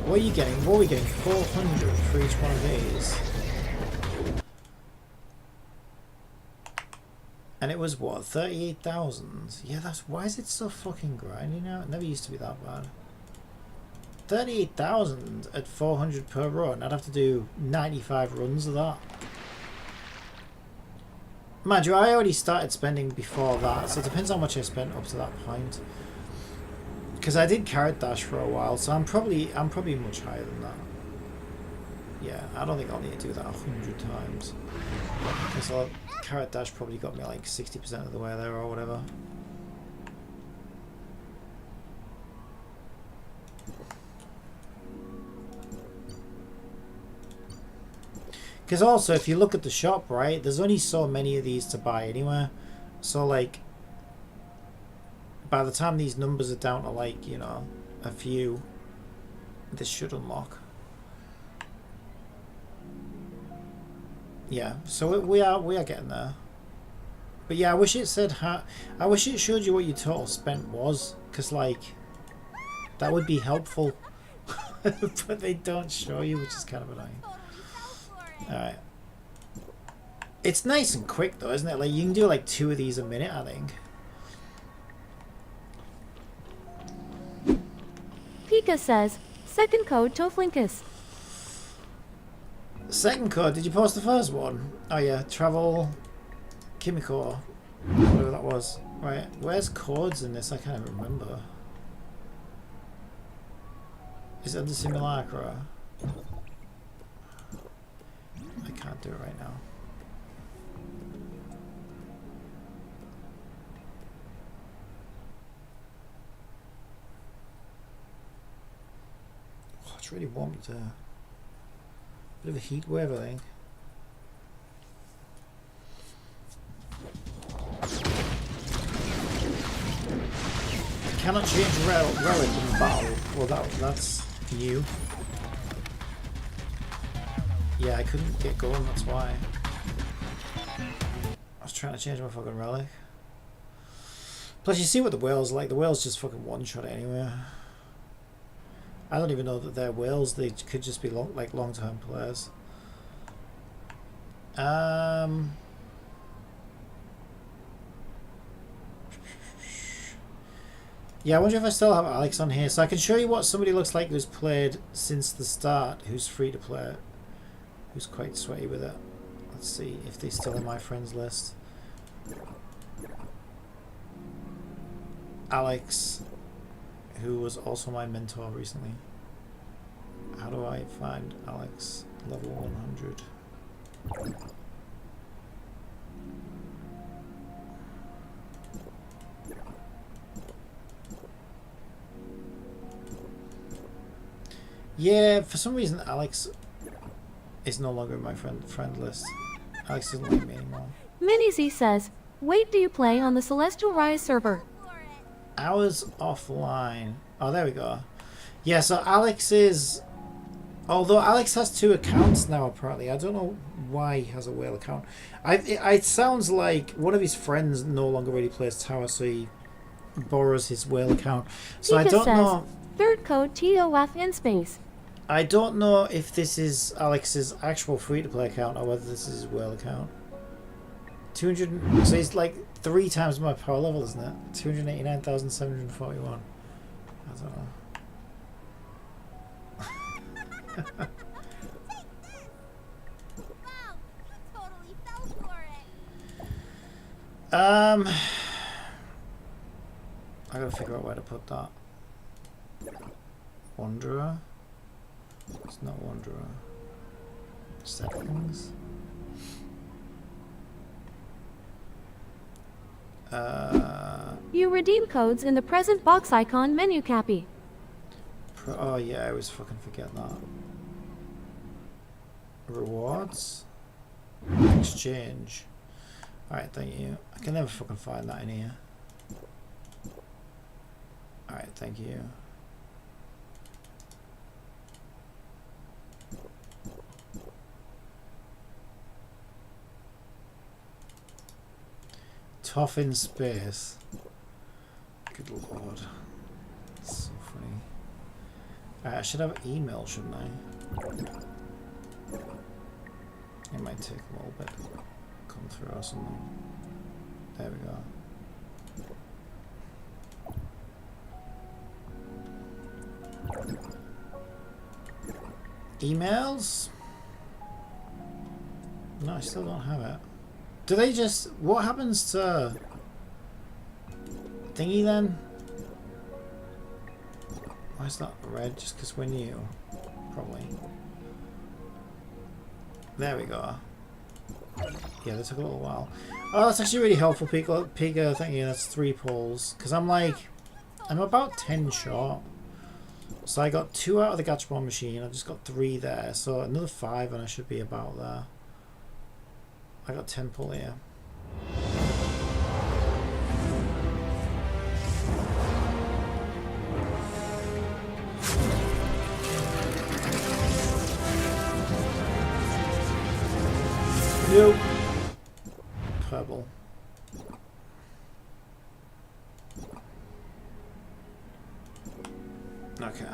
What are you getting? What are we getting? 400 for each one of these. And it was what? 38,000? Yeah, that's... Why is it so fucking grindy now? It never used to be that bad. 38,000 at 400 per run. I'd have to do 95 runs of that. Mind you, I already started spending before that, so it depends how much I spent up to that point. Because I did Carrot Dash for a while, so I'm probably much higher than that. Yeah, I don't think I'll need to do that 100 times. Because Carrot Dash probably got me like 60% of the way there or whatever. Because also, if you look at the shop, right, there's only so many of these to buy anywhere. So, like, by the time these numbers are down to, like, you know, a few, this should unlock. Yeah, so we are getting there. But yeah, I wish it said I wish it showed you what your total spent was, because, like, that would be helpful. But they don't show you, which is kind of annoying. Alright. It's nice and quick though, isn't it? Like, you can do like 2 of these a minute, I think. Pika says, second code Toflinkus. Second code, did you post the first one? Oh yeah, Travel Kimiko. Whatever that was. Right, where's codes in this? I can't even remember. Is it under Simulacra? I can't do it right now. Oh, it's really warm today. Bit of a heat wave, I think. Cannot change relic in battle. Well, that's new. Yeah, I couldn't get going, that's why. I was trying to change my fucking relic. Plus, you see what the whales are like. The whales just fucking one-shot it anyway. I don't even know that they're whales. They could just be long-term players. Yeah, I wonder if I still have Alex on here. So I can show you what somebody looks like who's played since the start, who's free to play, who's quite sweaty with it. Let's see if they're still in my friends list. Alex, who was also my mentor recently. How do I find Alex? Level 100. Yeah, for some reason Alex is no longer in my friend list. Alex doesn't like me anymore. Mini-Z says, wait, do you play on the Celestial Rise server? Hours offline. Oh, there we go. Yeah, so Alex is... Although Alex has 2 accounts now, apparently. I don't know why he has a whale account. It sounds like one of his friends no longer really plays Tower, so he borrows his whale account. So I don't know... Third code TOF in space. I don't know if this is Alex's actual free-to-play account or whether this is his whale account. 200... So he's like 3 times my power level, isn't it? 289,741. I don't know. I gotta figure out where to put that. Wanderer? It's not Wanderer. Settings. You redeem codes in the present box icon menu, Cappy. Oh yeah, I always fucking forget that. Rewards? Exchange. Alright, thank you. I can never fucking find that in here. Alright, thank you. Tough in space. Good lord. That's so funny. Alright, I should have email, shouldn't I? It might take a little bit to come through or something. There we go. Emails? No, I still don't have it. Do they just... What happens to... Thingy then? Why is that red? Just because we're new? Probably. There we go. Yeah, that took a little while. Oh, that's actually really helpful, Pika. Thank you. That's 3 polls. Because I'm like... I'm about 10 short. So I got 2 out of the gacha bomb machine. I just got 3 there. So another 5 and I should be about there. I got 10 pull here. Nope. Purple. Okay.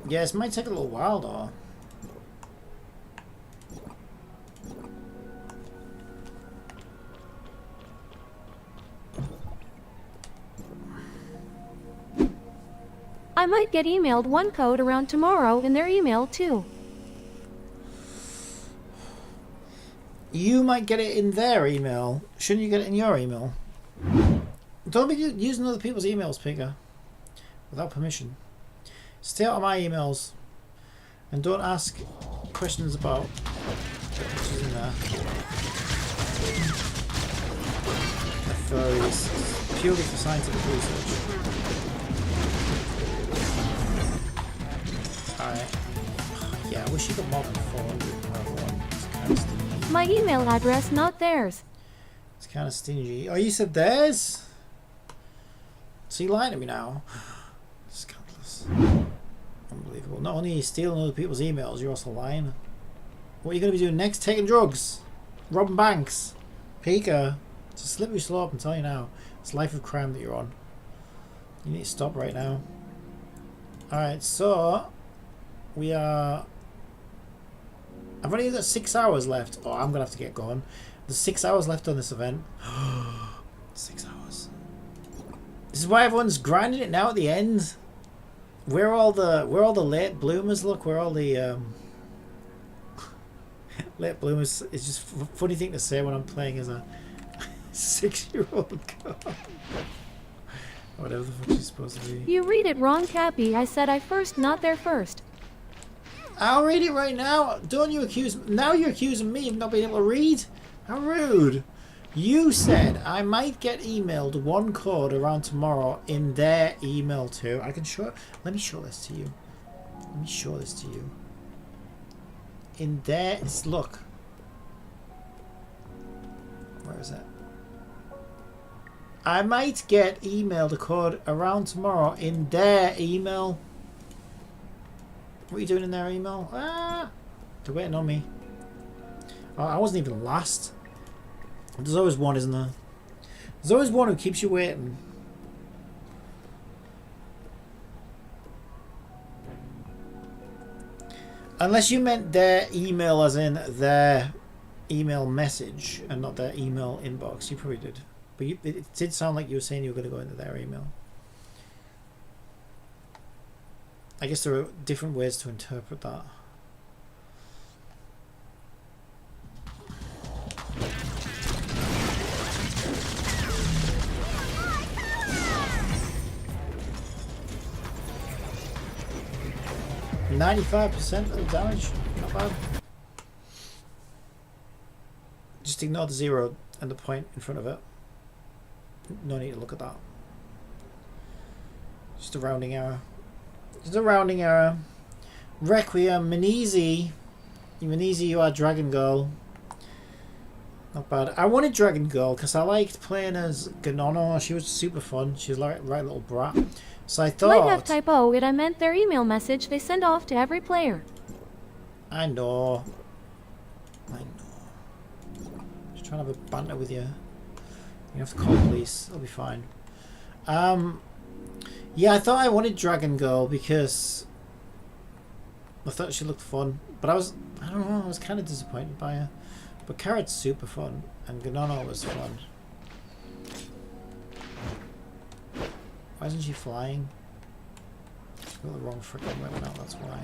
Yeah, this might take a little while though. I might get emailed 1 code around tomorrow in their email too. You might get it in their email. Shouldn't you get it in your email? Don't be using other people's emails, Pika. Without permission. Stay out of my emails. And don't ask questions about which is in there. The furries. Purely for scientific research. Alright. Yeah, I wish you got more than 400 per one. It's kind of stingy. My email address, not theirs. It's kind of stingy. Oh, you said theirs? So you lying to me now? Scandalous. Unbelievable. Not only are you stealing other people's emails, you're also lying. What are you going to be doing next? Taking drugs? Robbing banks? Pika? It's a slippery slope, I'm telling you now. It's life of crime that you're on. You need to stop right now. Alright, so... we are... I've only got 6 hours left. Oh, I'm going to have to get going. There's 6 hours left on this event. 6 hours. This is why everyone's grinding it now at the end. Where are all the late bloomers? Look, where all the late bloomers. It's just a funny thing to say when I'm playing as a 6-year-old girl. Whatever the fuck she's supposed to be. You read it wrong, Cappy. I said I first, not there first. I'll read it right now. Don't you accuse... Now you're accusing me of not being able to read? How rude. You said I might get emailed one code around tomorrow in their email too. I can show... Let me show this to you. Let me show this to you. In their... Look. Where is it? I might get emailed a code around tomorrow in their email. What are you doing in their email? Ah! They're waiting on me. Oh, I wasn't even last. There's always one, isn't there? There's always one who keeps you waiting. Unless you meant their email as in their email message and not their email inbox. You probably did. But it did sound like you were saying you were going to go into their email. I guess there are different ways to interpret that. %95% of the damage. Not bad. Just ignore the 0 and the point in front of it. No need to look at that. Just a rounding error. Just a rounding error. Requiem, Minizi. Minizi, you are Dragon Girl. Not bad. I wanted Dragon Girl because I liked playing as Ganono. She was super fun. She was like a right little brat. So I thought... Might have typo it. I meant their email message they send off to every player. I know. I know. Just trying to have a banter with you. You have to call police. It'll be fine. Yeah, I thought I wanted Dragon Girl because I thought she looked fun. But I don't know, I was kind of disappointed by her. But Carrot's super fun, and Ganono was fun. Why isn't she flying? She got the wrong freaking weapon out, that's why.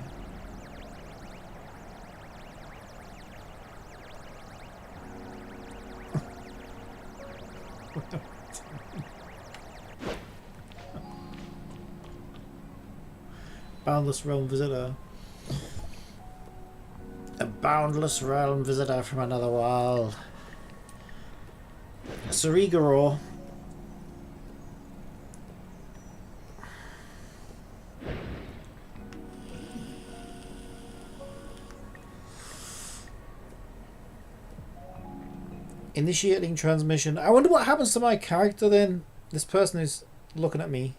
Boundless Realm Visitor. A boundless realm visitor from another world. Surigoro. Initiating transmission. I wonder what happens to my character then. This person who's looking at me.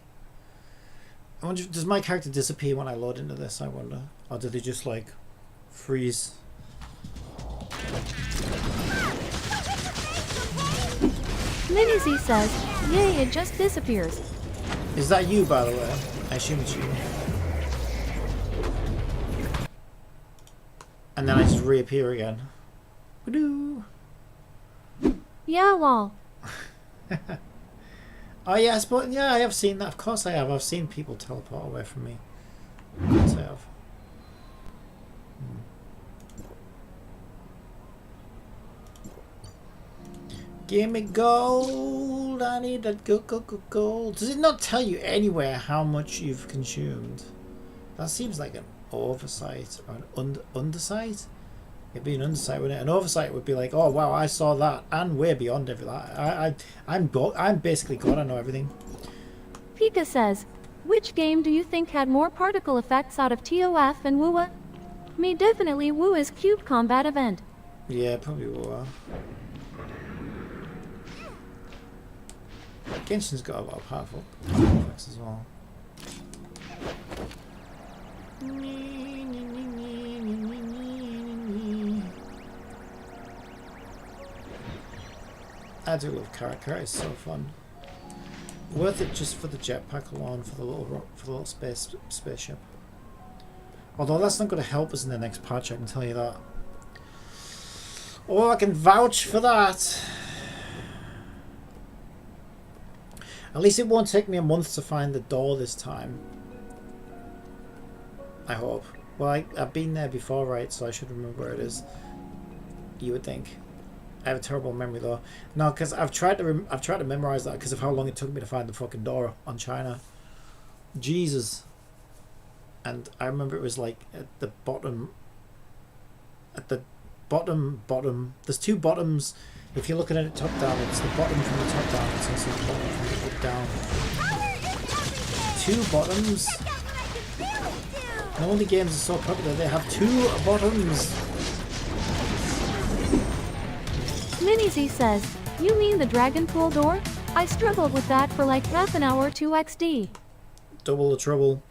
I wonder, does my character disappear when I load into this, I wonder? Or do they just like freeze? Minizy says, yay, it just disappears. Is that you, by the way? I assume it's you. And then I just reappear again. Wadoo. Yeah, lol. Oh yeah, I suppose, yeah, I have seen that. Of course I have. I've seen people teleport away from me. Of course I have. Give me gold. I need that gold. Does it not tell you anywhere how much you've consumed? That seems like an oversight or an undersight. It'd be an undersight, wouldn't it? An oversight would be like, oh wow, I saw that and way beyond every that. I'm basically God. I know everything. Pika says, which game do you think had more particle effects out of TOF and Wua? Me definitely Wua's Cube Combat event. Yeah, probably will. Genshin's got a lot of powerful effects as well. I do love Carrot. Carrot is so fun. Worth it just for the jetpack alone, for the little spaceship. Although that's not going to help us in the next patch, I can tell you that. Oh, I can vouch for that. At least it won't take me a month to find the door this time. I hope. Well, I've been there before, right? So I should remember where it is. You would think. I have a terrible memory though. No, because I've tried to memorize that because of how long it took me to find the fucking door on China. Jesus. And I remember it was like at the bottom. At the bottom. There's two bottoms. If you're looking at it top down, it's the bottom from the top down. It's also the bottom from the down. Two bottoms. No wonder games are so popular. They have two bottoms. Minizy says, "You mean the dragon pool door? I struggled with that for like half an hour to XD." Double the trouble.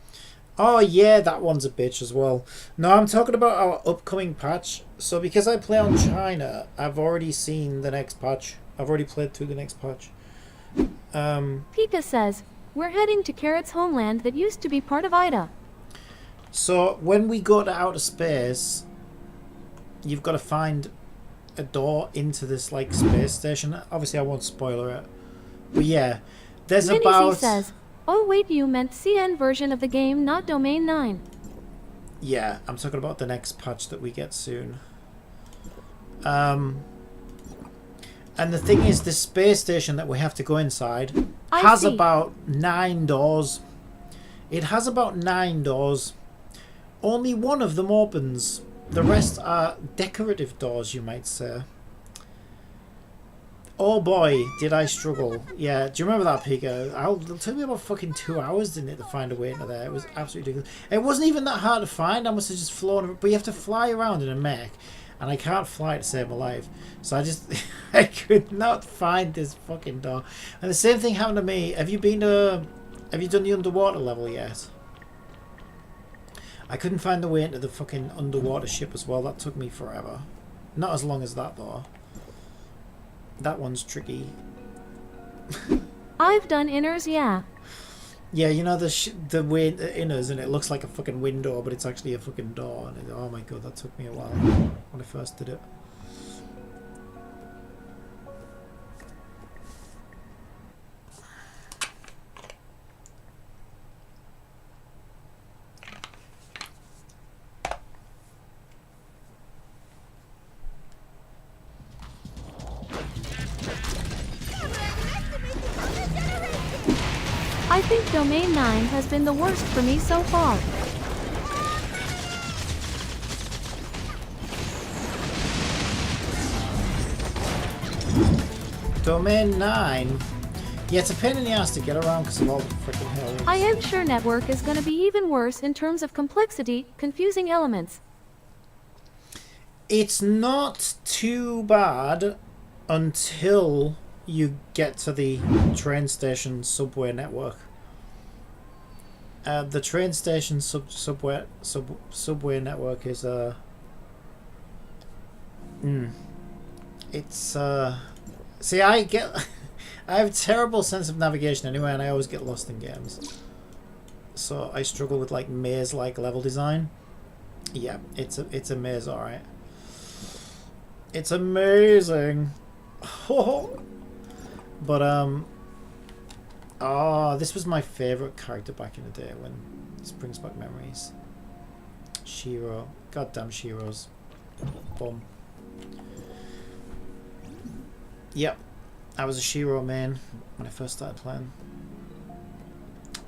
Oh yeah, that one's a bitch as well. No, I'm talking about our upcoming patch. So because I play on China, I've already seen the next patch. I've already played through the next patch. Pika says, "We're heading to Carrot's homeland that used to be part of Ida." So when we go to outer space, you've got to find a door into this like space station. Obviously, I won't spoiler it. But yeah, there's Minizy about... says, "Oh wait, you meant CN version of the game, not Domain 9. Yeah, I'm talking about the next patch that we get soon. And the thing is, this space station that we have to go inside has about 9 doors. It has about 9 doors. Only one of them opens. The rest are decorative doors, you might say. Oh boy, did I struggle. Yeah, do you remember that, Pika? It took me about fucking 2 hours, didn't it, to find a way into there. It was absolutely ridiculous. It wasn't even that hard to find. I must have just flown. But you have to fly around in a mech. And I can't fly to save my life. So I just... I could not find this fucking door. And the same thing happened to me. Have you been to... Have you done the underwater level yet? I couldn't find the way into the fucking underwater ship as well. That took me forever. Not as long as that, though. That one's tricky. I've done inners, yeah. Yeah, you know the way the inners, and it looks like a fucking window, but it's actually a fucking door. And oh my god, that took me a while when I first did it. I think Domain 9 has been the worst for me so far. Domain 9? Yeah, it's a pain in the ass to get around because of all the freaking hills. I am sure Network is going to be even worse in terms of complexity, confusing elements. It's not too bad until you get to the train station subway network. The train station subway network is it's see, I have a terrible sense of navigation anyway, and I always get lost in games. So I struggle with like maze-like level design. Yeah, it's a maze, all right. It's amazing. But oh, this was my favorite character back in the day. When this brings back memories. Shiro, goddamn Shiros. Boom. Yep, I was a Shiro main when I first started playing,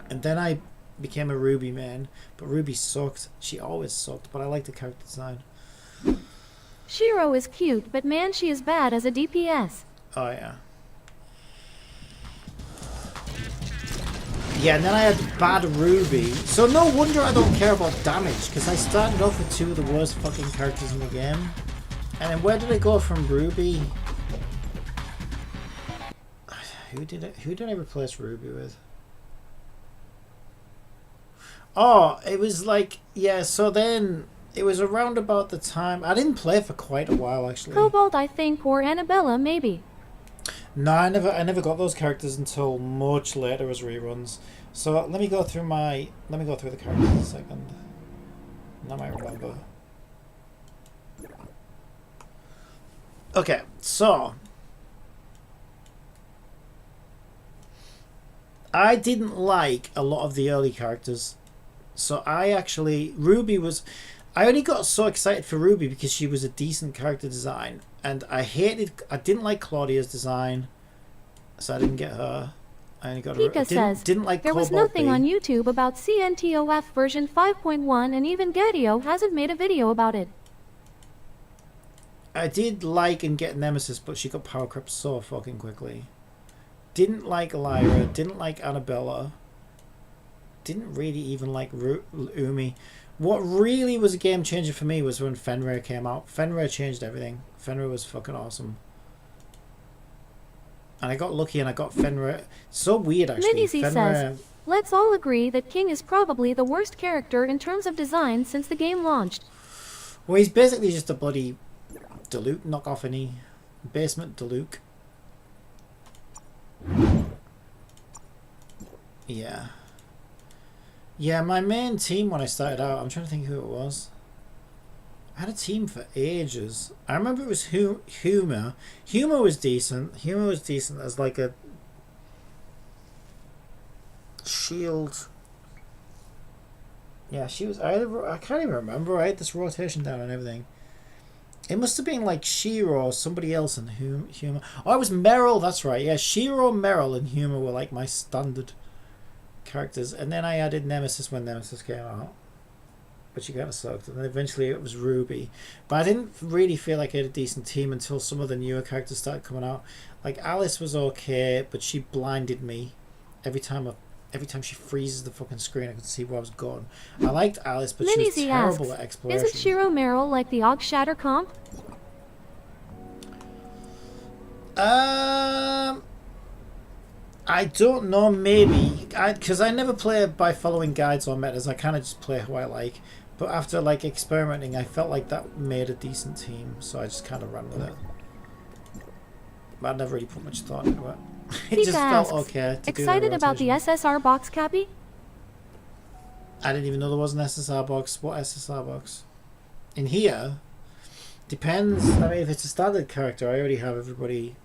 and then I became a Ruby main. But Ruby sucked. She always sucked. But I like the character design. Shiro is cute, but man, she is bad as a DPS. Oh yeah. Yeah, and then I had bad Ruby. So no wonder I don't care about damage, because I started off with 2 of the worst fucking characters in the game. And then where did I go from Ruby? Who did I replace Ruby with? Oh, it was like, yeah, so then it was around about the time... I didn't play for quite a while, actually. Cobalt, I think, or Annabella, maybe. No, I never got those characters until much later as reruns. So let me go through the characters in a second. And I might remember. Okay, so I didn't like a lot of the early characters. So I only got so excited for Ruby because she was a decent character design. And I didn't like Claudia's design. So I didn't get her. I only got Pika says, didn't like there was Cobalt nothing B. on YouTube about CNTOF version 5.1 and even Getio hasn't made a video about it. I did like and get Nemesis, but she got power crept so fucking quickly. Didn't like Lyra, didn't like Annabella. Didn't really even like Umi. What really was a game changer for me was when Fenrir came out. Fenrir changed everything. Fenrir was fucking awesome. And I got lucky and I got Fenrir. So weird, actually. Minizy says, let's all agree that King is probably the worst character in terms of design since the game launched. Well, he's basically just a bloody Diluc knockoff, any basement Diluc. Yeah. Yeah, my main team when I started out, I'm trying to think who it was. I had a team for ages. I remember it was Humor. Humor was decent. Humor was decent as like a shield. Yeah, she was I can't even remember. I had this rotation down and everything. It must have been like Shiro or somebody else in Humor. Oh, it was Meryl, that's right. Yeah, Shiro, Meryl, and Humor were like my standard characters. And then I added Nemesis when Nemesis came out. But she kind of sucked. And then eventually it was Ruby. But I didn't really feel like I had a decent team until some of the newer characters started coming out. Like Alice was okay, but she blinded me. Every time she freezes the fucking screen, I could see where I was going. I liked Alice, but she was terrible at exploration. Isn't Shiro Meryl like the Og Shatter comp? I don't know, maybe. Because I never play by following guides or metas. I kind of just play who I like. But after like experimenting, I felt like that made a decent team. So I just kind of ran with it. But I never really put much thought into it. It just felt okay to excited do about the SSR box, Cappy? I didn't even know there was an SSR box. What SSR box? In here? Depends. I mean, if it's a standard character, I already have everybody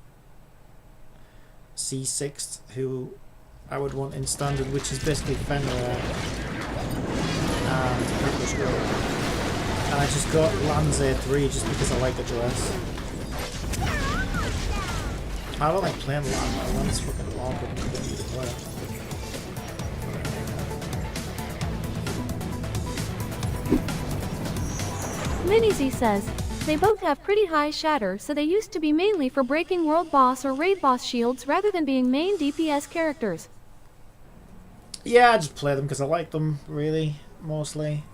C6 who I would want in standard, which is basically Fenrir and Purplish Girl. And I just got Lanze 3 just because I like the dress. I don't like playing Lan. Lan's fucking awkward and easy to play. Minizy says, they both have pretty high shatter, so they used to be mainly for breaking world boss or raid boss shields rather than being main DPS characters. Yeah, I just play them because I like them, really, mostly.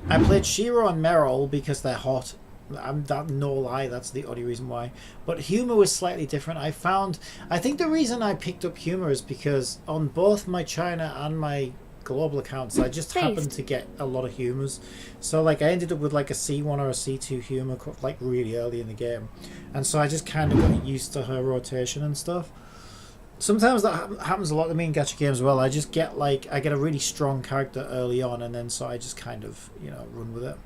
I played Shiro and Meryl because they're hot. No lie, that's the only reason why. But Humor was slightly different. I think the reason I picked up Humor is because on both my China and my global accounts, I just happened to get a lot of Humors. So like I ended up with like a C1 or a C2 Humor like really early in the game. And so I just kind of got used to her rotation and stuff. Sometimes that happens a lot to me in gacha games as well. I just get like, I get a really strong character early on and then so I just kind of, you know, run with it.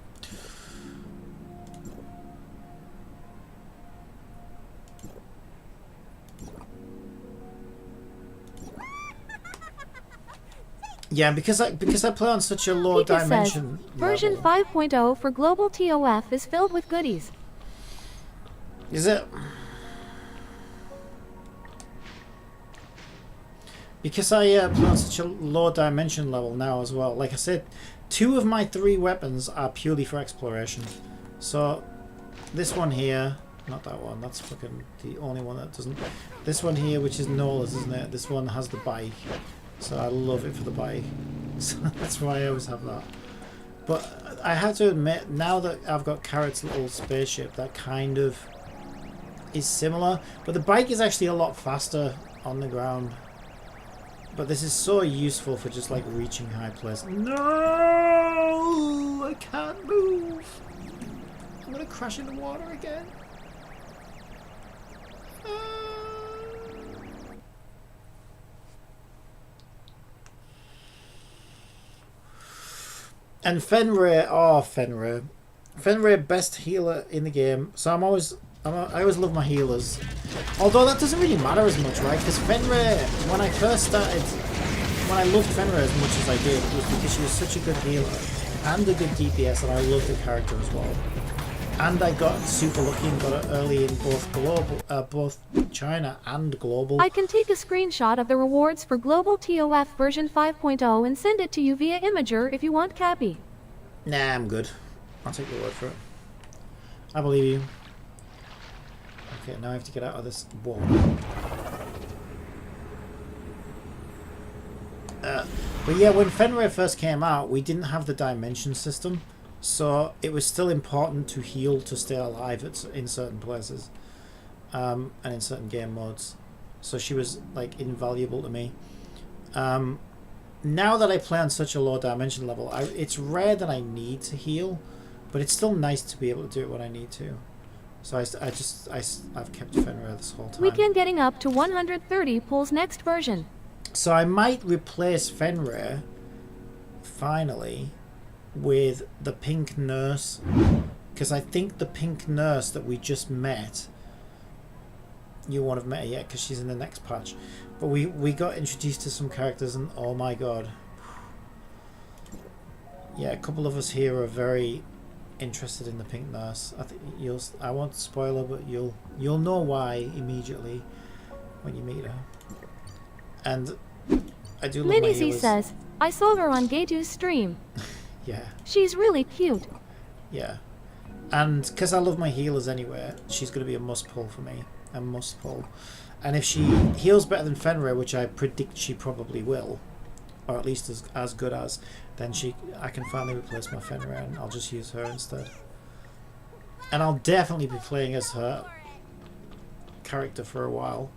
Yeah, because I play on such a low Pika dimension says, version 5.0 for global TOF is filled with goodies. Is it? Because I play on such a low dimension level now as well. Like I said, 2 of my 3 weapons are purely for exploration. So this one here, not that one, that's fucking the only one that doesn't. This one here, which is Nola's, isn't it? This one has the bike. So I love it for the bike. So that's why I always have that. But I have to admit, now that I've got Carrot's little spaceship, that kind of is similar. But the bike is actually a lot faster on the ground. But this is so useful for just like reaching high places. No, I can't move. I'm gonna crash in the water again. And Fenrir, oh Fenrir. Fenrir, best healer in the game. So I always love my healers. Although that doesn't really matter as much, right? Because Fenrir, when I first started, when I loved Fenrir as much as I did, was because she was such a good healer and a good DPS, and I loved the character as well. And I got super lucky and got it early in both China and global. I can take a screenshot of the rewards for Global TOF version 5.0 and send it to you via Imager if you want, Cappy. Nah, I'm good. I'll take your word for it. I believe you. Okay, now I have to get out of this wall. But yeah, when Fenrir first came out, we didn't have the dimension system. So it was still important to heal to stay alive in certain places. And in certain game modes. So she was like invaluable to me. Now that I play on such a low dimension level, it's rare that I need to heal. But it's still nice to be able to do it when I need to. So I've kept Fenrir this whole time. Weekend getting up to 130 pulls next version. So I might replace Fenrir, finally, with the pink nurse. Because I think the pink nurse that we just met, you won't have met her yet because she's in the next patch. But we got introduced to some characters and oh my god. Yeah, a couple of us here are very interested in the pink nurse. I think I won't spoil her, but you'll know why immediately when you meet her. And I do love my Minizy healers. says, I saw her on Gaytu's stream. Yeah. She's really cute. Yeah. And because I love my healers anyway, she's going to be a must pull for me. A must pull. And if she heals better than Fenrir, which I predict she probably will, or at least as good as, then I can finally replace my Fenrir and I'll just use her instead. And I'll definitely be playing as her character for a while.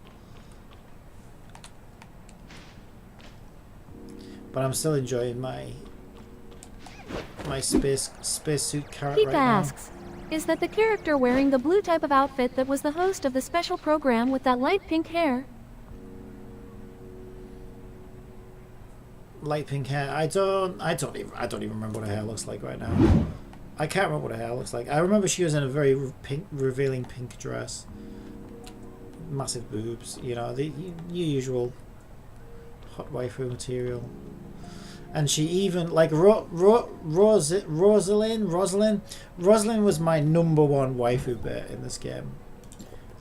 But I'm still enjoying my spacesuit carrot Pika right now. asks, is that the character wearing the blue type of outfit that was the host of the special program with that light pink hair? Light pink hair. I don't even remember what her hair looks like right now. I can't remember what her hair looks like. I remember she was in a very revealing pink dress. Massive boobs, you know, the usual hot waifu material. And she even, like, Rosalind was my number one waifu bit in this game.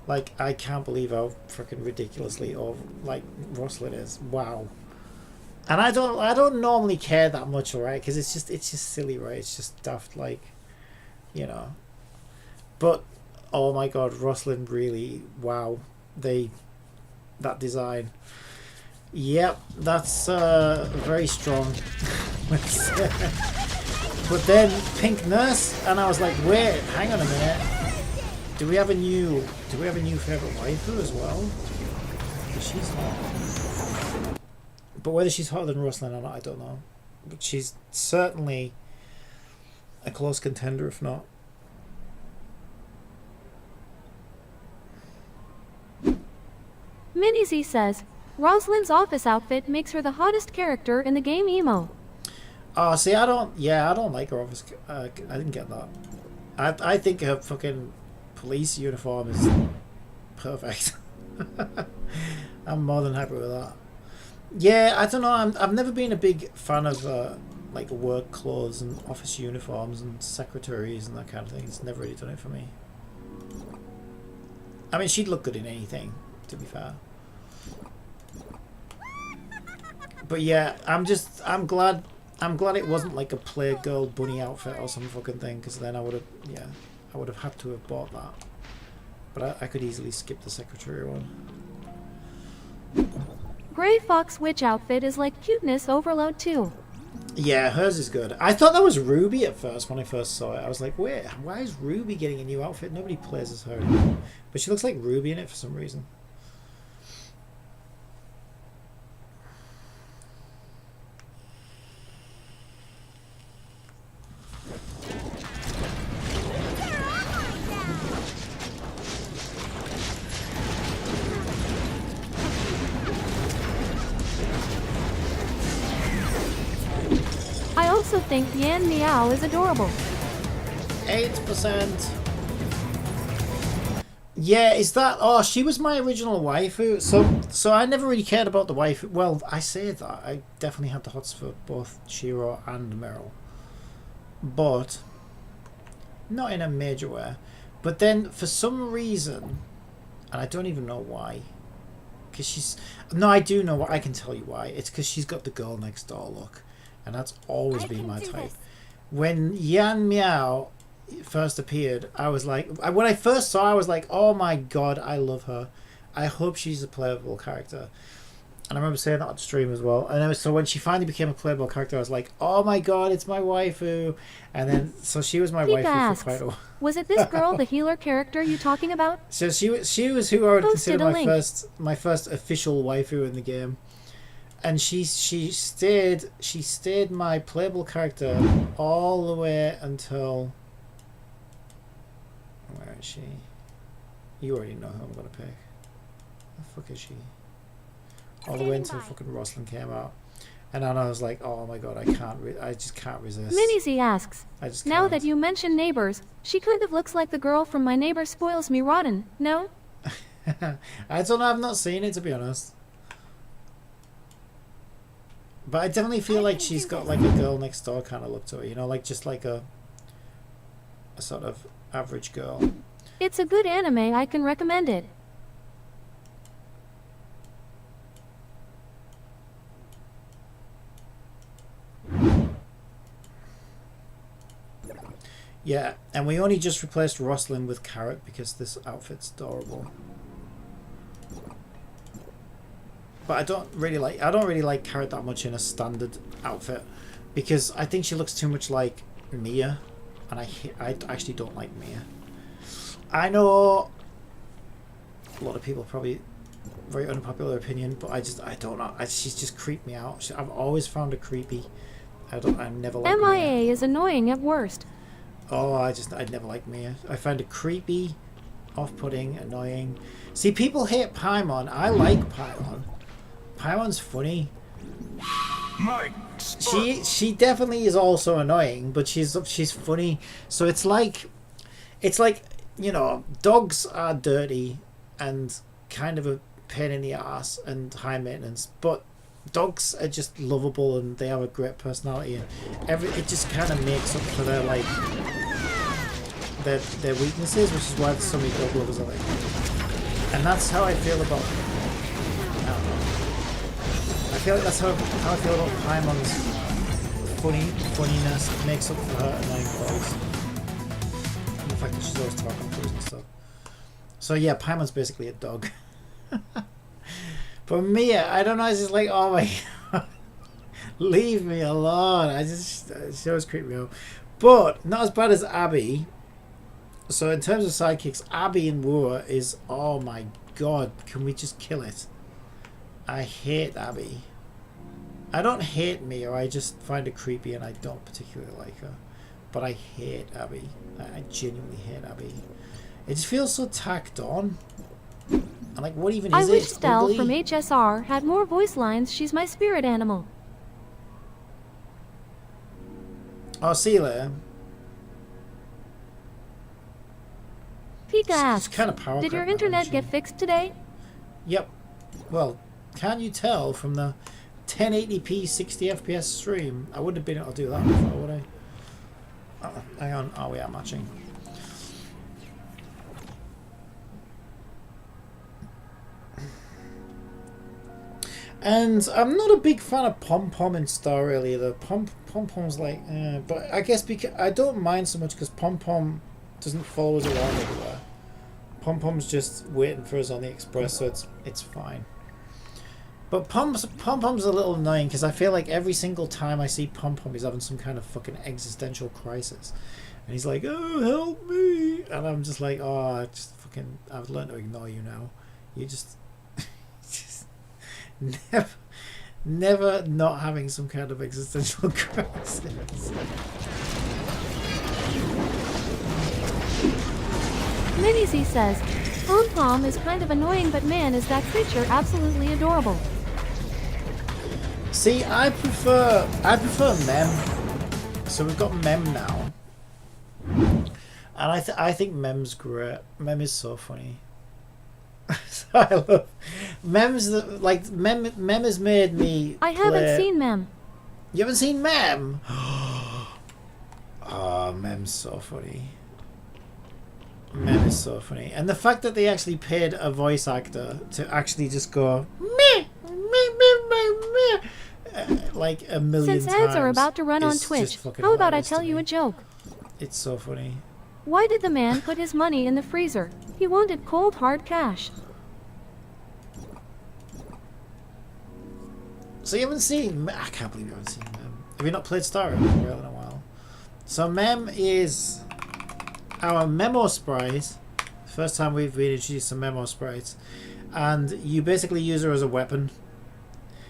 Like, I can't believe how freaking ridiculously like Rosalind is. Wow. And I don't normally care that much, alright, because it's just silly, right? It's just daft, like, you know. But oh my god, Rosalind really, wow, that design. Yep, that's very strong. But then Pink Nurse, and I was like, wait, hang on a minute. Do we have a new favorite waifu as well? She's hot. But whether she's hotter than Rosalind or not, I don't know. But she's certainly a close contender, if not. Minizy says, Rosalind's office outfit makes her the hottest character in the game emo. Oh, see, I don't like her office. I didn't get that. I think her fucking police uniform is perfect. I'm more than happy with that. Yeah, I don't know. I've never been a big fan of like work clothes and office uniforms and secretaries and that kind of thing. It's never really done it for me. I mean, she'd look good in anything, to be fair. But yeah, I'm glad it wasn't like a Playgirl bunny outfit or some fucking thing, because then I would have had to have bought that. But I could easily skip the secretary one. Grey Fox Witch outfit is like cuteness overload too. Yeah, hers is good. I thought that was Ruby at first when I first saw it. I was like, wait, why is Ruby getting a new outfit? Nobody plays as her. But she looks like Ruby in it for some reason. also think Yan Meow is adorable. 8%. Yeah, is that... Oh, she was my original waifu. So I never really cared about the waifu. Well, I say that. I definitely had the hots for both Shiro and Meryl. But not in a major way. But then, for some reason, and I don't even know why, because she's... No, I do know why. I can tell you why. It's because she's got the girl next door look. And that's always been my type. When Yan Meow first appeared, I was like... When I first saw her, I was like, oh my god, I love her. I hope she's a playable character. And I remember saying that on stream as well. And so when she finally became a playable character, I was like, oh my god, it's my waifu. And then, so she was my Pika waifu asks, for quite a while. was it this girl, the healer character you talking about? So she was who I would Posted consider a my first official waifu in the game. And she stayed my playable character all the way until... Where is she? You already know who I'm gonna pick. The fuck is she? All the way until fucking Rosalind came out, and then I was like, oh my god, I just can't resist. Minizy asks, I just now can't. that you mention neighbors, she kind of looks like the girl from My Neighbor Spoils Me Rotten, no? I don't know, I've not seen it to be honest. But I definitely feel like she's got like a girl next door kind of look to her, you know, like just like a sort of average girl. It's a good anime, I can recommend it. Yeah, and we only just replaced Rosalind with Carrot because this outfit's adorable. But I don't really like Carrot that much in a standard outfit because I think she looks too much like Mia, and I actually don't like Mia. I know a lot of people probably very unpopular opinion, but I don't know. She's just creeped me out. I've always found her creepy. I never liked Mia. MIA is annoying at worst. Oh, I'd never liked Mia. I find it creepy, off-putting, annoying. See, people hate Paimon. I like Paimon. Paimon's funny. She definitely is also annoying, but she's funny. So it's like, you know, dogs are dirty and kind of a pain in the ass and high maintenance, but dogs are just lovable and they have a great personality, and it just kind of makes up for their like their weaknesses, which is why there's so many dog lovers I think. And that's how I feel about, I don't know, I feel like that's how I feel about Paimon's funniness makes up for her annoying dogs and the fact that she's always talking to us and stuff. So yeah, Paimon's basically a dog. But Mia, I don't know, it's just like, oh my god, leave me alone. She always creeped me out. But not as bad as Abby. So in terms of sidekicks, Abby in War is, oh my god, can we just kill it? I hate Abby. I don't hate Mia, I just find her creepy and I don't particularly like her. But I hate Abby. I genuinely hate Abby. It just feels so tacked on. I'm like, what even is it? I wish It's Stell ugly. from HSR had more voice lines. She's my spirit animal. Oh, see you later. Pika asks, kind of power did your cut now, internet isn't get she? fixed today? Yep. Well, can you tell from the 1080p 60 FPS stream? I wouldn't have been able to do that before, would I? Oh, hang on. Oh, we are matching. And I'm not a big fan of Pom Pom in Star really. The Pom Pom's like, but I guess because I don't mind so much because Pom Pom doesn't follow us around everywhere. Pom Pom's just waiting for us on the express, so it's fine. But Pom Pom's a little annoying because I feel like every single time I see Pom Pom, he's having some kind of fucking existential crisis, and he's like, "Oh, help me!" And I'm just like, "Oh, I've learned to ignore you now. You just." Never not having some kind of existential crisis. Minizy says, Pom Pom is kind of annoying, but man, is that creature absolutely adorable. See, I prefer Mem. So we've got Mem now. And I think Mem's great. Mem is so funny. I love Mem's Mem has made me I haven't seen Mem. You haven't seen Mem? Oh, Mem's so funny. Mem is so funny. And the fact that they actually paid a voice actor to actually just go meh, meh, meh, meh, meh, like a million times. Since ads are about to run on Twitch, how about I tell you a joke? It's so funny. Why did the man put his money in the freezer? He wanted cold hard cash. So you haven't seen... I can't believe you haven't seen Mem. Have you not played Star Rail in a while? So Mem is our Memo Sprite. First time we've been introduced to Memo Sprites. And you basically use her as a weapon.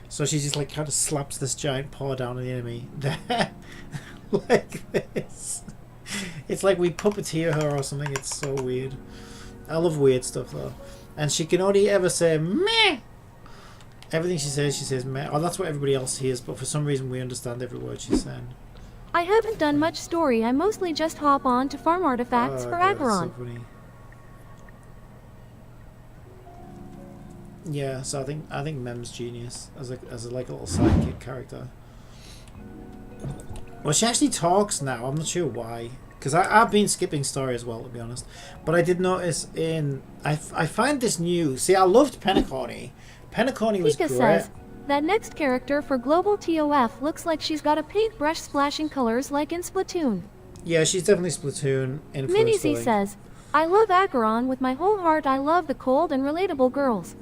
So she just like kind of slaps this giant paw down on the enemy. There. Like this. It's like we puppeteer her or something. It's so weird. I love weird stuff though. And she can only ever say meh. Everything she says meh. Oh, that's what everybody else hears, but for some reason we understand every word she's saying. I haven't done much story. I mostly just hop on to farm artifacts for God, Acheron. so funny. Yeah, so I think Mem's genius as a like a little sidekick character. Well, she actually talks now. I'm not sure why, because I've been skipping story as well, to be honest. But I did notice I find this new. See, I loved Penacony. Penacony was Pika great. says that next character for Global TOF looks like she's got a paintbrush splashing colors like in Splatoon. Yeah, she's definitely Splatoon influenced. Mini Z says, I love Acheron with my whole heart. I love the cold and relatable girls.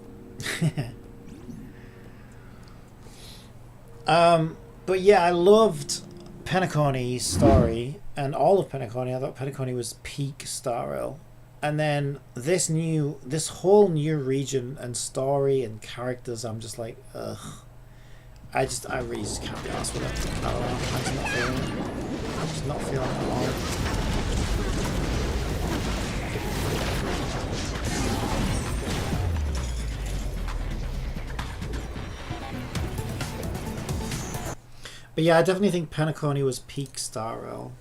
But yeah, I loved Penacony's story and all of Penacony. I thought Penacony was peak Star Rail. And then this whole new region and story and characters, I'm just like, ugh. I really just can't be arsed with it. I don't know. I'm just not feeling it. I'm just not feeling it at all. But yeah, I definitely think Penacony was peak Star Rail.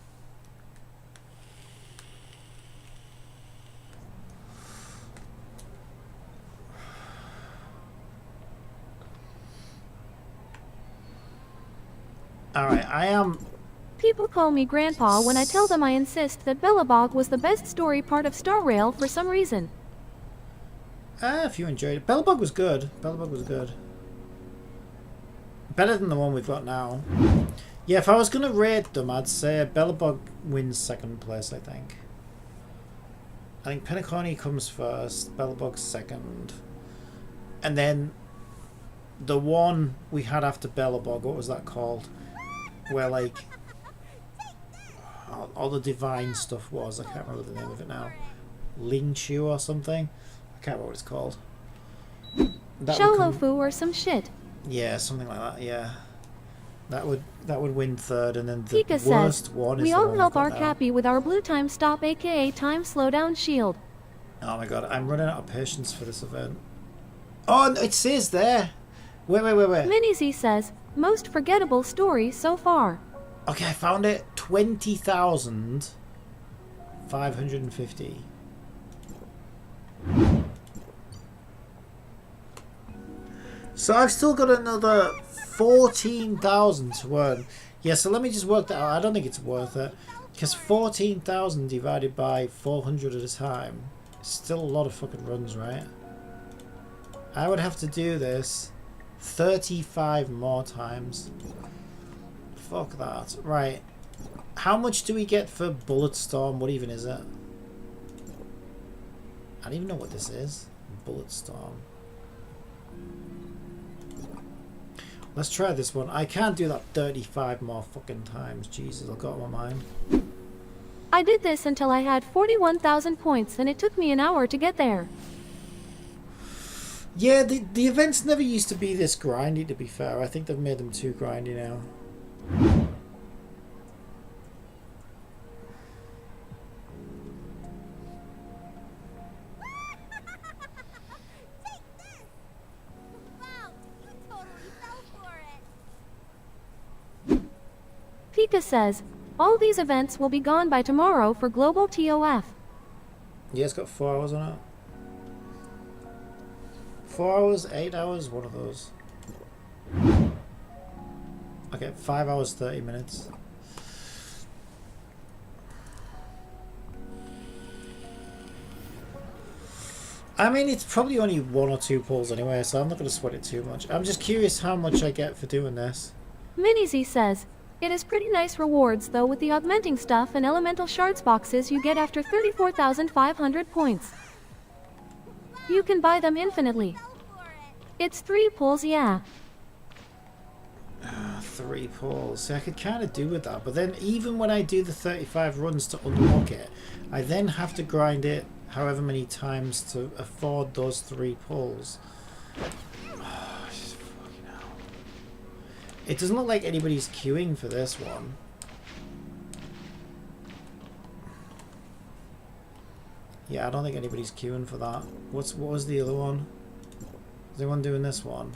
Alright, I am... People call me Grandpa when I tell them I insist that Belobog was the best story part of Star Rail for some reason. If you enjoyed it. Belobog was good. Belobog was good. Better than the one we've got now. Yeah, if I was going to rate them, I'd say Belobog wins second place, I think. I think Penacony comes first, Belobog second. And then the one we had after Belobog, what was that called? Where like all the divine stuff was. I can't remember the name of it now. Ling Chu or something. I can't remember what it's called. Sholofu or some shit. Yeah, something like that. Yeah, that would win third, and then the Pika worst says, one is we the all one help we've our got now. Cappy with our blue time stop, aka time slowdown shield. Oh my god, I'm running out of patience for this event. Oh, it says there. Wait. Mini Z says, most forgettable story so far. Okay, I found it. 20,550. So I've still got another 14,000 to earn. Yeah, so let me just work that out. I don't think it's worth it. Because 14,000 divided by 400 at a time is still a lot of fucking runs, right? I would have to do this 35 more times. Fuck that. Right. How much do we get for Bulletstorm? What even is it? I don't even know what this is. Bulletstorm. Let's try this one. I can't do that 35 more fucking times. Jesus, I've got it on my mind. I did this until I had 41,000 points and it took me an hour to get there. Yeah, the events never used to be this grindy, to be fair. I think they've made them too grindy now. Pika says, All these events will be gone by tomorrow for global TOF. Yeah, it's got 4 hours on it. 4 hours, 8 hours, one of those. Okay, 5 hours, 30 minutes. I mean, it's probably only 1 or 2 pulls anyway, so I'm not going to sweat it too much. I'm just curious how much I get for doing this. MiniZ says, it is pretty nice rewards though with the augmenting stuff and elemental shards boxes you get after 34,500 points. You can buy them infinitely. It's 3 pulls, yeah. 3 pulls. See, I could kind of do with that, but then even when I do the 35 runs to unlock it, I then have to grind it however many times to afford those 3 pulls. It doesn't look like anybody's queuing for this one. Yeah, I don't think anybody's queuing for that. What was the other one? Is anyone doing this one?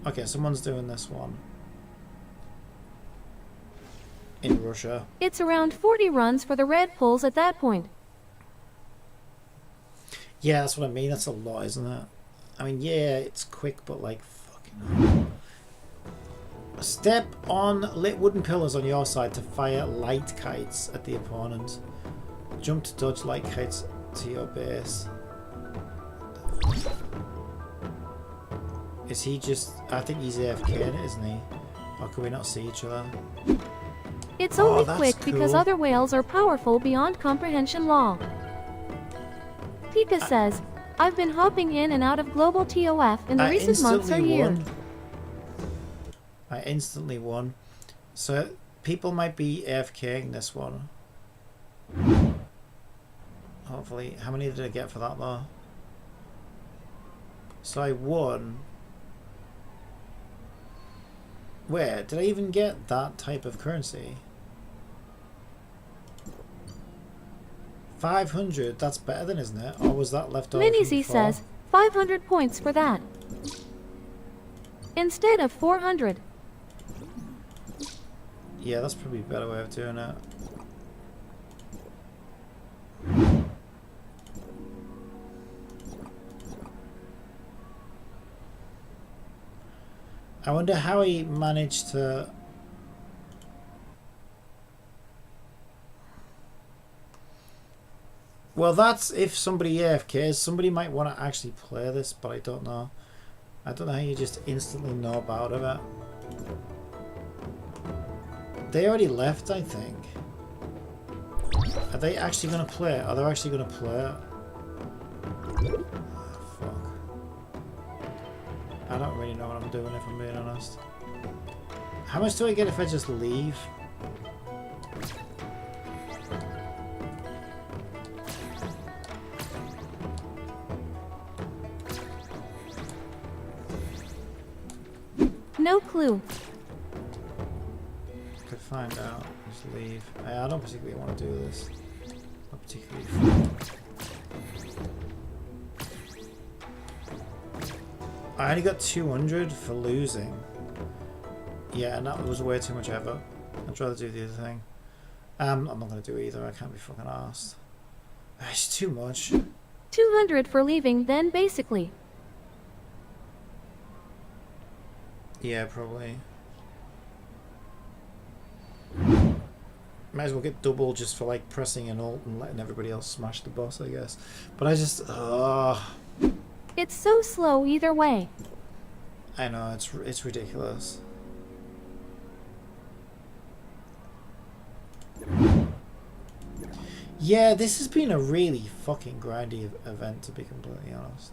Okay, someone's doing this one. In Russia. It's around 40 runs for the red pulls at that point. Yeah, that's what I mean. That's a lot, isn't it? I mean, yeah, it's quick, but like, fucking hell. Step on lit wooden pillars on your side to fire light kites at the opponent. Jump to dodge light kites to your base. Is he just... I think he's AFK in it, isn't he? Or can we not see each other? It's only that's quick because cool. other whales are powerful beyond comprehension law. Pika says, I've been hopping in and out of global TOF in the recent months or years. I instantly won. So people might be AFKing this one. Hopefully. How many did I get for that though? So I won. Where? Did I even get that type of currency? 500, that's better than, isn't it? Or was that left over from MiniZ before? says, 500 points for that. Instead of 400. Yeah, that's probably a better way of doing it. I wonder how he managed to... Well, that's if somebody AFKs. Somebody might want to actually play this, but I don't know. I don't know how you just instantly know about it. They already left, I think. Are they actually going to play it? Are they actually going to play it? Oh, fuck. I don't really know what I'm doing, if I'm being honest. How much do I get if I just leave? No clue. Could find out. Just leave. I don't particularly want to do this. Not particularly fun. I only got 200 for losing. Yeah, and that was way too much effort. I'd rather do the other thing. I'm not going to do either. I can't be fucking arsed. It's too much. 200 for leaving then basically. Yeah, probably. Might as well get double just for like pressing an alt and letting everybody else smash the boss, I guess. But I just... It's so slow either way. I know, it's ridiculous. Yeah, this has been a really fucking grindy event, to be completely honest.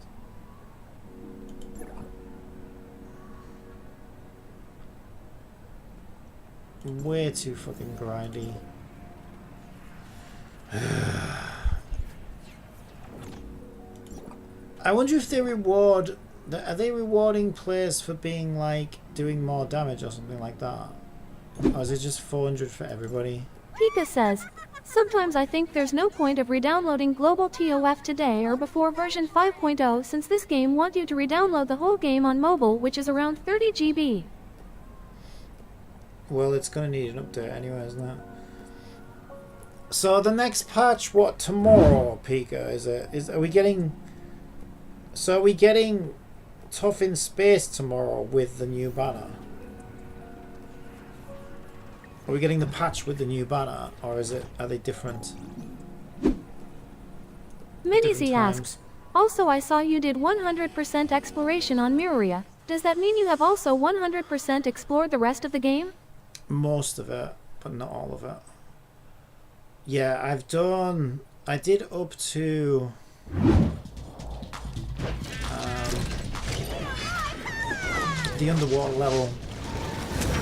Way too fucking grindy. I wonder if they reward... Are they rewarding players for being like doing more damage or something like that? Or is it just 400 for everybody? Pika says, sometimes I think there's no point of re-downloading Global TOF today or before version 5.0 since this game wants you to re-download the whole game on mobile, which is around 30 GB. Well, it's going to need an update anyway, isn't it? So the next patch, what, tomorrow, Pika, is it? Are we getting... So are we getting Tough in Space tomorrow with the new banner? Are we getting the patch with the new banner, or are they different? Minizy asks, also I saw you did 100% exploration on Miria. Does that mean you have also 100% explored the rest of the game? Most of it, but not all of it. Yeah, I did up to the underwater level,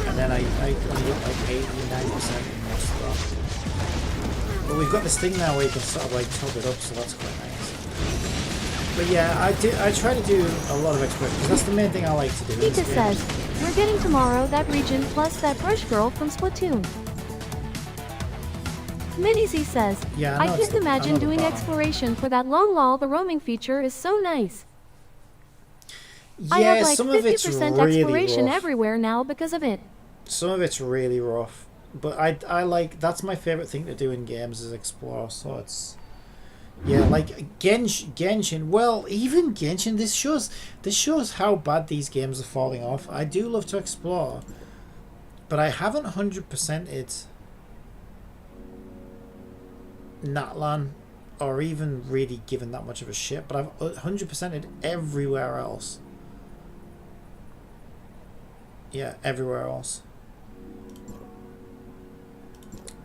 and then I only got like 89% in most of that. But we've got this thing now where you can sort of like top it up, so that's quite nice. But yeah, I try to do a lot of exploration, because that's the main thing I like to do. Pika says, we're getting tomorrow that region plus that brush girl from Splatoon. Minizy says, yeah, I can't imagine doing exploration for that long lol. The roaming feature is so nice. Yeah, I have like some 50% of it's really exploration rough. everywhere now because of it. Some of it's really rough, but I like, that's my favorite thing to do in games is explore. So it's, yeah, like Genshin. Well, even Genshin. This shows how bad these games are falling off. I do love to explore, but I haven't 100%ed Natlan, or even really given that much of a shit. But I've 100%ed everywhere else. Yeah, everywhere else.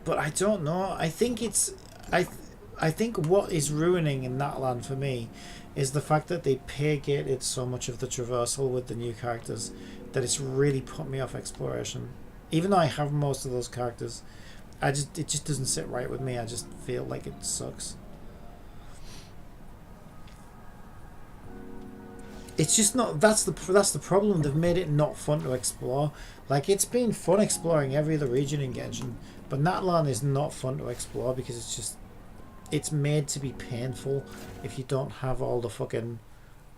But I don't know. I think it's I think what is ruining in that land for me is the fact that they pay-gated so much of the traversal with the new characters that it's really put me off exploration. Even though I have most of those characters, it just doesn't sit right with me. I just feel like it sucks. It's just not. That's the problem. They've made it not fun to explore. Like, it's been fun exploring every other region in Genshin, but Natlan is not fun to explore because it's made to be painful if you don't have all the fucking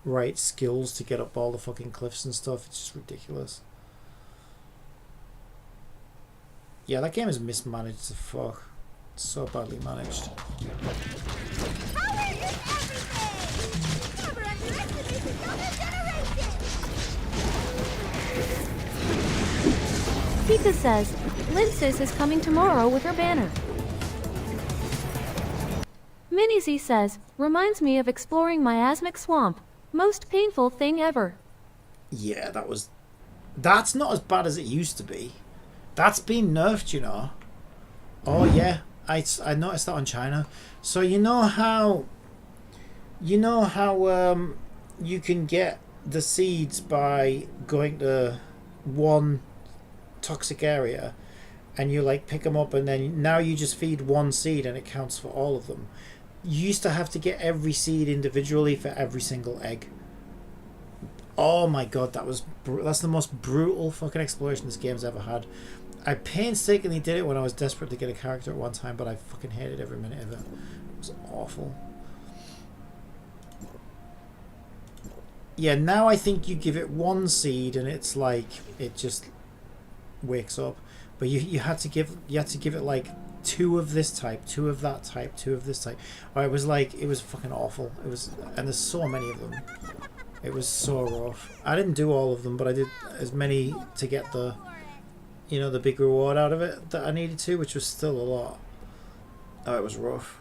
right skills to get up all the fucking cliffs and stuff. It's just ridiculous. Yeah, that game is mismanaged as fuck. It's so badly managed. Pika says, Linsis is coming tomorrow with her banner. Minizy says, reminds me of exploring Miasmic Swamp. Most painful thing ever. Yeah, that's not as bad as it used to be. That's been nerfed, you know. Oh yeah, I noticed that on China. So you know how you can get the seeds by going to one toxic area and you like pick them up, and then now you just feed one seed and it counts for all of them. You used to have to get every seed individually for every single egg. Oh my god, that's the most brutal fucking exploration this game's ever had. I painstakingly did it when I was desperate to get a character at one time, but I fucking hated every minute of it. It was awful. Yeah, now I think you give it one seed and it's like it just wakes up. But you had to give it like 2 of this type, 2 of that type, 2 of this type. Or it was fucking awful. And there's so many of them. It was so rough. I didn't do all of them, but I did as many to get the big reward out of it that I needed to, which was still a lot. Oh, it was rough.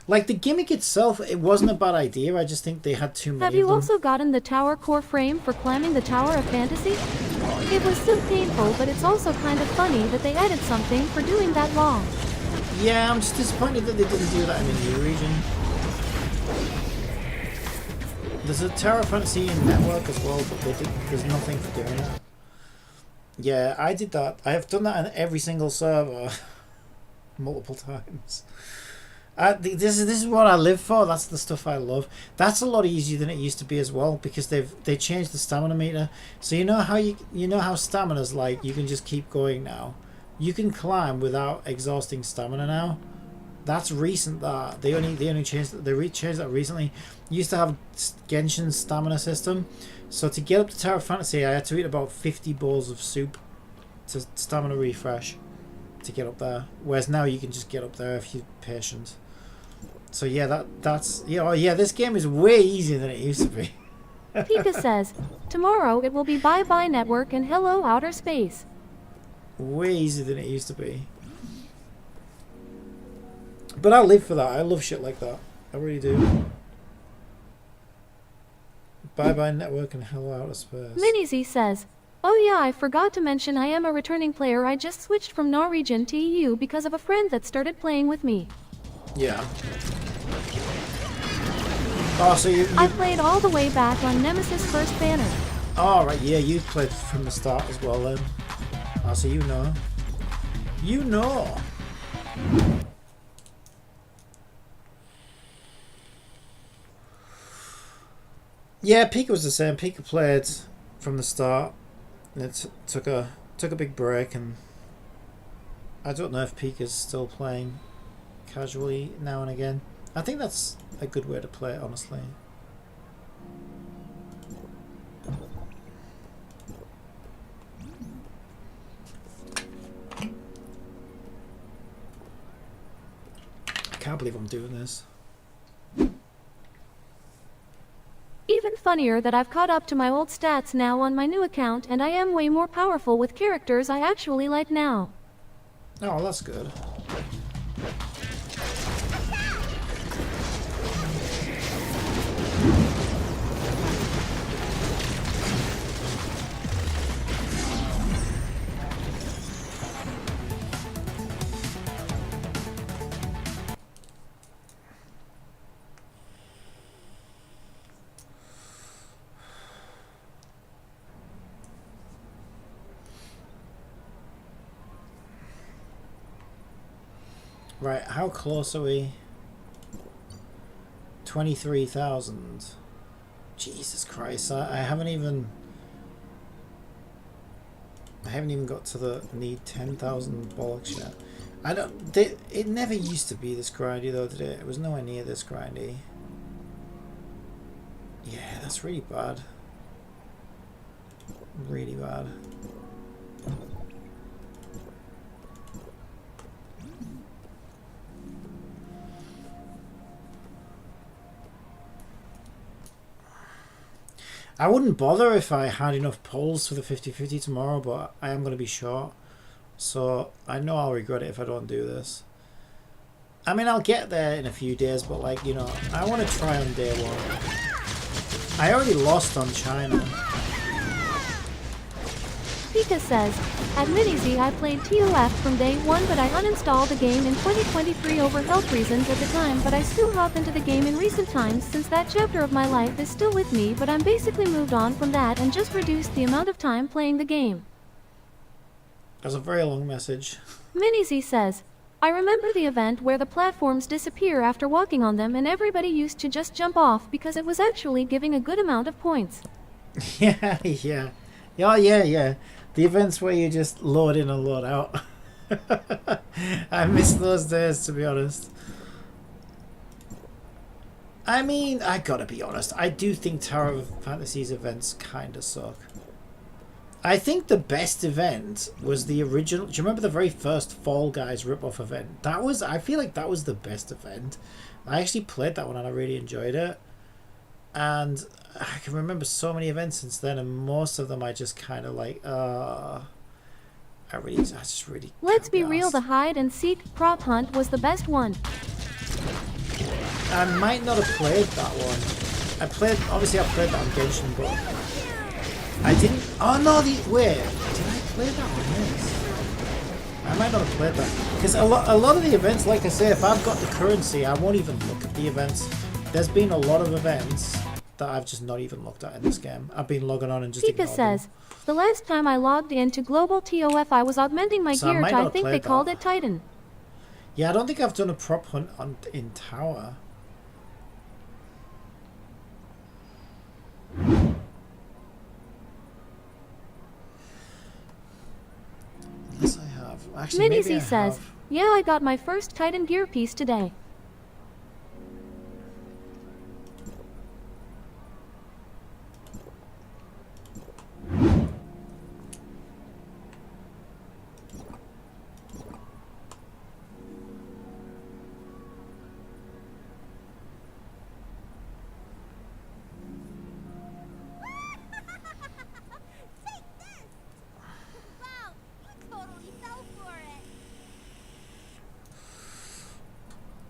Like, the gimmick itself, it wasn't a bad idea. I just think they had too many Have you of them. also gotten the tower core frame for climbing the Tower of Fantasy? It was so painful, but it's also kind of funny that they added something for doing that long. Yeah, I'm just disappointed that they didn't do that in the new region. There's a Tower of Fantasy in Network as well, but there's nothing for doing that. Yeah, I did that. I have done that on every single server multiple times. This is what I live for. That's the stuff I love. That's a lot easier than it used to be as well, because they changed the stamina meter. So you know how stamina's like, you can just keep going now. You can climb without exhausting stamina now. That's recent. That they only changed that. They changed that recently. You used to have Genshin's stamina system, so to get up to Tower of Fantasy, I had to eat about 50 bowls of soup to stamina refresh to get up there. Whereas now you can just get up there if you're patient. So yeah, that's yeah. Oh yeah, this game is way easier than it used to be. Pika says, tomorrow it will be bye-bye network and hello outer space. Way easier than it used to be. But I live for that. I love shit like that. I really do. Bye-bye network and hello outer space. MiniZ says, oh yeah, I forgot to mention I am a returning player. I just switched from Norwegian to EU because of a friend that started playing with me. Yeah. Oh, so you I played all the way back on Nemesis First Banner. Oh, right, yeah, you played from the start as well then. Oh, so you know. You know. Yeah, Pika was the same. Pika played from the start. And it took a big break, and I don't know if Pika's still playing casually now and again. I think that's a good way to play it, honestly. I can't believe I'm doing this. Even funnier that I've caught up to my old stats now on my new account and I am way more powerful with characters I actually like now. Oh, that's good. Right, how close are we? 23,000. Jesus Christ, I haven't even got to the need 10,000 bollocks yet. It never used to be this grindy though, did it? It was nowhere near this grindy. Yeah, that's really bad. Really bad. I wouldn't bother if I had enough polls for the 50-50 tomorrow, but I am going to be short. So I know I'll regret it if I don't do this. I mean, I'll get there in a few days, but like, you know, I want to try on day one. I already lost on China. Pika says, at MiniZ I played TOF from day one, but I uninstalled the game in 2023 over health reasons at the time, but I still hop into the game in recent times since that chapter of my life is still with me, but I'm basically moved on from that and just reduced the amount of time playing the game. That's a very long message. MiniZ says, I remember the event where the platforms disappear after walking on them and everybody used to just jump off because it was actually giving a good amount of points. Yeah. Oh, yeah. The events where you just load in and load out. I miss those days, to be honest. I mean, I gotta be honest. I do think Tower of Fantasy's events kinda suck. I think the best event was the original. Do you remember the very first Fall Guys rip-off event? I feel like that was the best event. I actually played that one and I really enjoyed it. And I can remember so many events since then, and most of them I just kind of like, I just really. Let's be real, the hide and seek prop hunt was the best one. I might not have played that one. Obviously I played that on Genshin, but I didn't. Oh no, wait, did I play that one? Yes. I might not have played that because a lot of the events, like I say, if I've got the currency, I won't even look at the events. There's been a lot of events that I've just not even looked at in this game. I've been logging on and just Pika says, the last time I logged into Global TOF I was augmenting my gear to I think they called it Titan. Yeah, I don't think I've done a prop hunt in Tower. Unless I have. Actually, MiniZ says, Yeah, I got my first Titan gear piece today. Wow, you totally fell for it.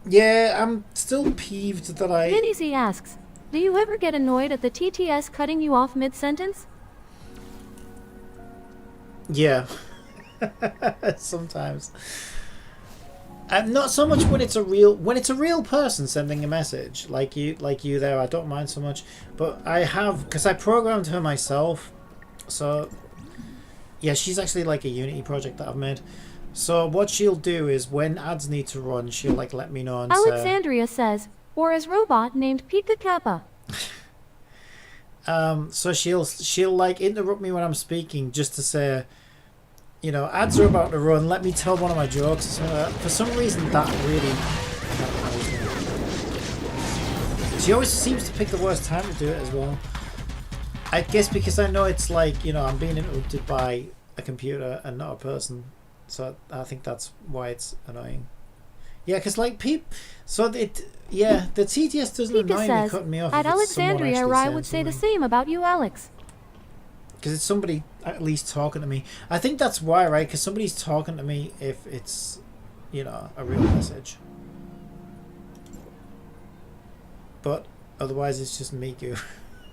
Yeah, I'm still peeved that I... Minnie asks, do you ever get annoyed at the TTS cutting you off mid-sentence? Yeah. Sometimes. Not so much when it's a real person sending a message like you there. I don't mind so much, but I have, because I programmed her myself. So yeah, she's actually like a Unity project that I've made. So what she'll do is when ads need to run, she'll like let me know and Alexandria says, or as robot named Pika Kappa. so she'll like interrupt me when I'm speaking just to say, you know, ads are about to run, let me tell one of my jokes. For some reason that really annoys me. She always seems to pick the worst time to do it as well. I guess because I know it's like, you know, I'm being interrupted by a computer and not a person. So I think that's why it's annoying. Yeah, because like so it, yeah, the TTS doesn't Pika annoy says, me cutting me off. at Alexandria, I would say the same about you, Alex. Because it's somebody at least talking to me. I think that's why, right? Because somebody's talking to me if it's, you know, a real message. But otherwise it's just Miku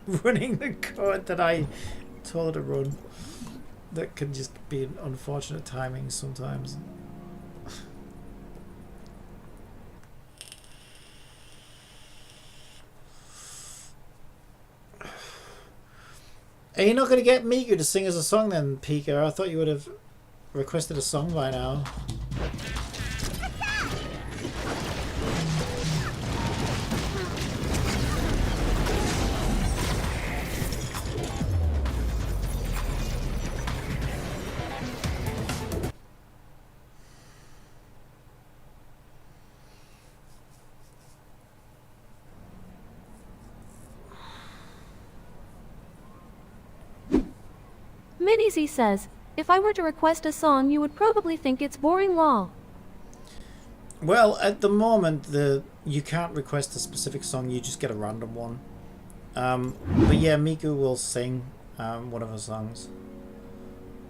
running the code that I told her to run. That can just be an unfortunate timing sometimes. Are you not going to get Miku to sing us a song then, Pika? I thought you would have requested a song by now. Minnie says, if I were to request a song, you would probably think it's boring lol. Well, at the moment, you can't request a specific song, you just get a random one. But yeah, Miku will sing one of her songs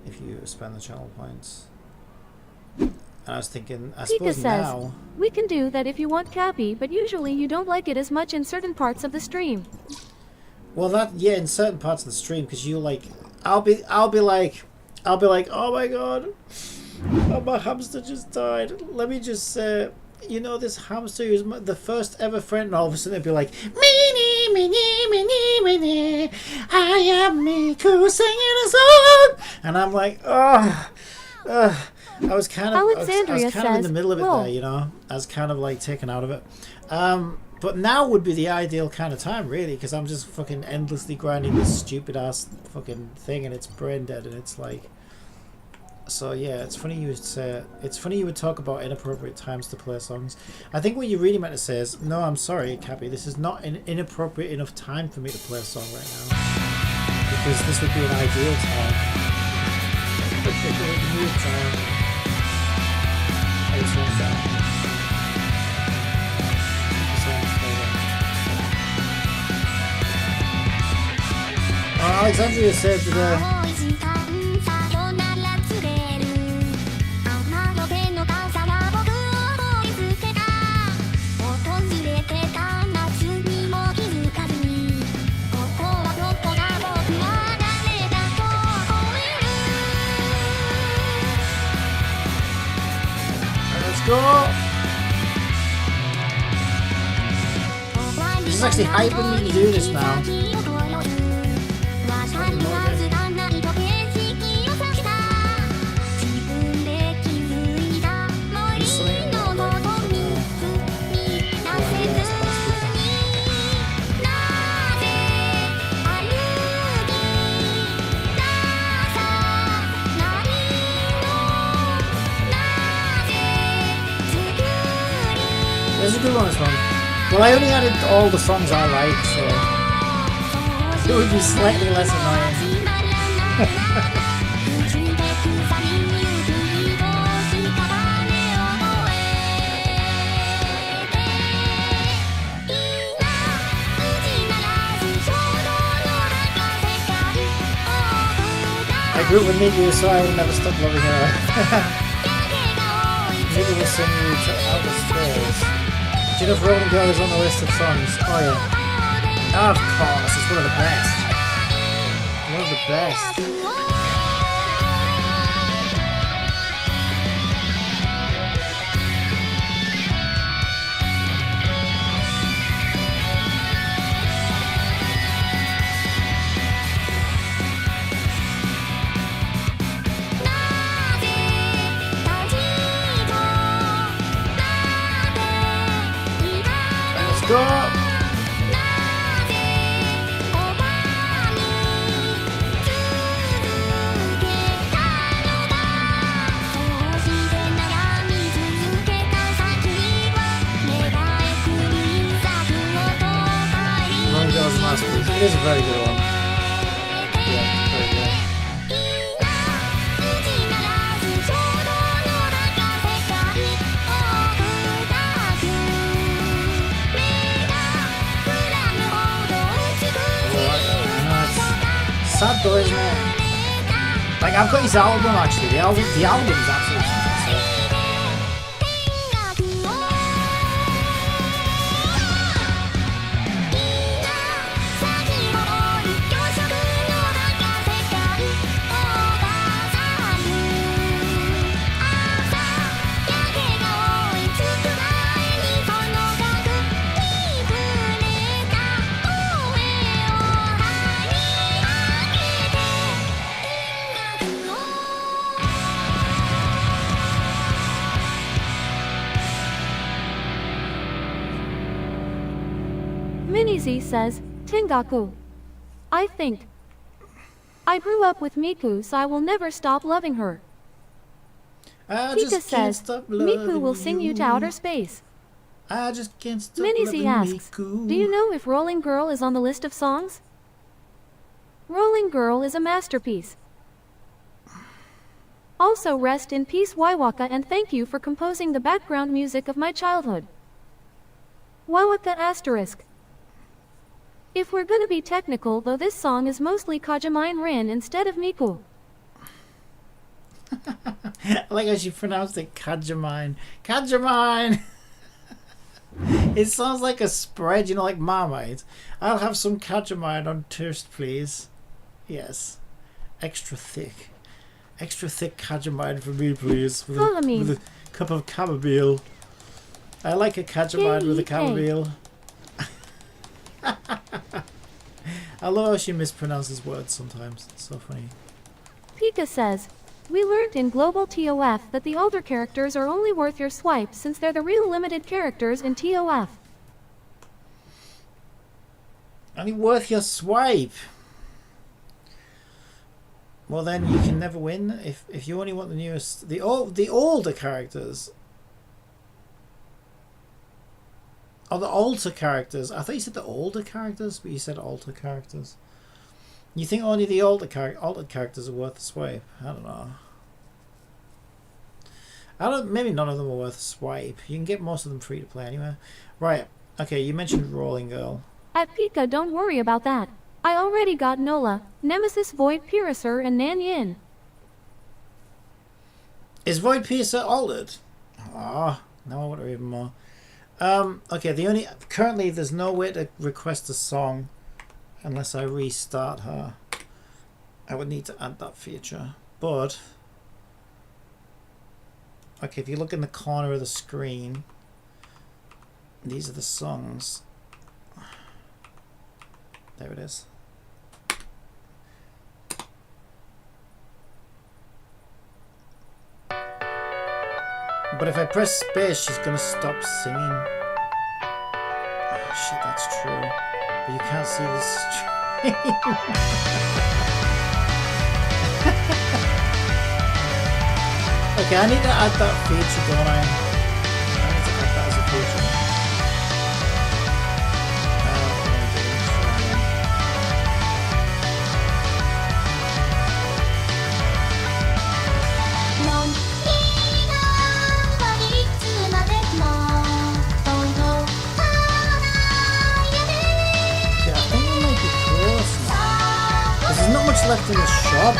if you spend the channel points. And I was thinking, I Pika suppose says, now... we can do that if you want Cappy, but usually you don't like it as much in certain parts of the stream. Well, that, yeah, in certain parts of the stream, because you like... I'll be like, oh my god, oh, my hamster just died. Let me just say, you know, this hamster is the first ever friend, and all of a sudden it'd be like, Mini, mini, mini, mini, I am Miku singing a song, and I'm like, I was kind of, Alexandria says, in the middle of it there, you know, I was kind of like taken out of it. But now would be the ideal kind of time, really, because I'm just fucking endlessly grinding this stupid ass fucking thing, and it's brain dead, and it's like. So yeah, it's funny you would say. It's funny you would talk about inappropriate times to play songs. I think what you really meant to say is, no, I'm sorry, Cappy, this is not an inappropriate enough time for me to play a song right now, because this would be an ideal time. I just want that. Alexandria said that let's go. This is actually hyping me to do this now. was a good one, this one. Well, I only added all the songs I like, so it would be slightly less annoying. I grew up with Miku, so I will never stop loving her. Miku will sing you to outer space. Do you know if Rolling Girl is on the list of songs? Oh yeah. Of course, it's one of the best. One of the best. Go! Rolling Girl's masterpiece. It is a very good one. Yeah, very good. Sad though, isn't it? Like, I've got his album actually. The album is absolutely fantastic. Minizy says, Tengaku. I think. I grew up with Miku, so I will never stop loving her. I Pika just can't says, stop loving Miku will sing you to outer space. I just can't stop Minizy loving asks, Miku. do you know if Rolling Girl is on the list of songs? Rolling Girl is a masterpiece. Also rest in peace Waiwaka, and thank you for composing the background music of my childhood. Waiwaka asterisk. If we're gonna be technical though, this song is mostly Kajimine Rin instead of Miku. I like how she pronounced it Kajimine. Kajimine! It sounds like a spread, you know, like Marmite. I'll have some Kajimine on toast, please. Yes. Extra thick. Extra thick Kajimine for me, please. With a cup of chamomile. I like a Kajimine with a chamomile. I love how she mispronounces words sometimes. It's so funny. Pika says, we learned in Global TOF that the older characters are only worth your swipe since they're the real limited characters in TOF. Only worth your swipe. Well then you can never win if you only want the newest, the older characters. Oh, the alter characters. I thought you said the older characters, but you said alter characters. You think only the altered characters are worth a swipe? I don't know. Maybe none of them are worth a swipe. You can get most of them free to play anyway. Right. Okay, you mentioned Rolling Girl. At Pika, don't worry about that. I already got Nola, Nemesis, Void Piercer, and Nan Yin. Is Void Piercer altered? Ah, now I want to read more. Okay, currently there's no way to request a song unless I restart her. I would need to add that feature, but okay, if you look in the corner of the screen, these are the songs. There it is. But if I press space, she's gonna stop singing. Oh shit, that's true. But you can't see the stream. Okay, I need to add that feature, don't I? I need to add that as a feature. left in the shop?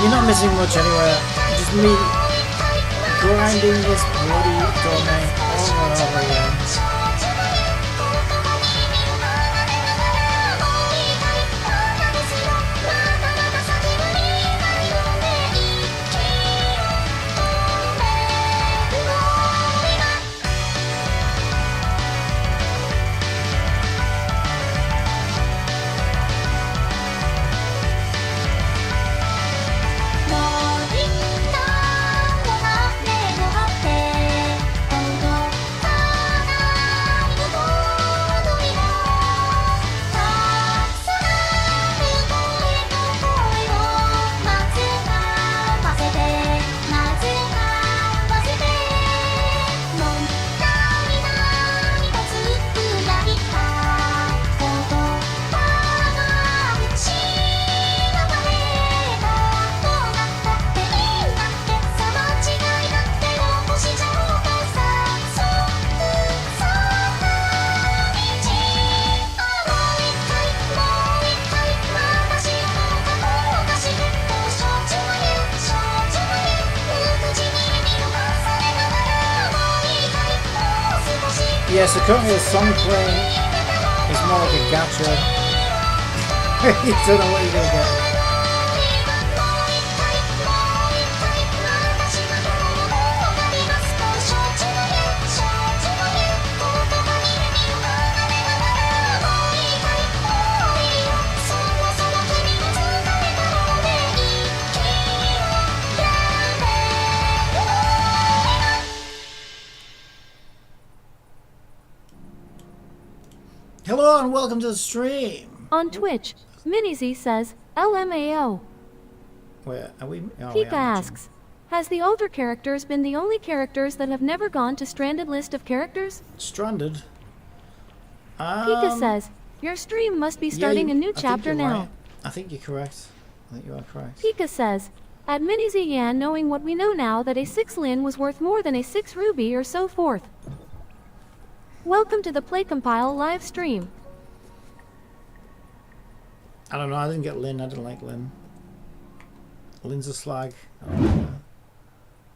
You're not missing much anywhere. Just me grinding this bloody domain over and over again. Yeah, so currently the song playing is more like a gacha. You don't know what you're gonna get. Hello and welcome to the stream. On Twitch, MiniZ says, LMAO. Where are we? Oh, Pika asks, has the older characters been the only characters that have never gone to Stranded list of characters? Stranded. Pika says, your stream must be starting a new chapter now. Right. I think you're correct. I think you are correct. Pika says, at MiniZ Yan, knowing what we know now, that a 6 Lin was worth more than a 6 Ruby or so forth. Welcome to the PlayCompile live stream. I don't know, I didn't get Lynn, I didn't like Lynn. Lynn's a slag. I don't like her.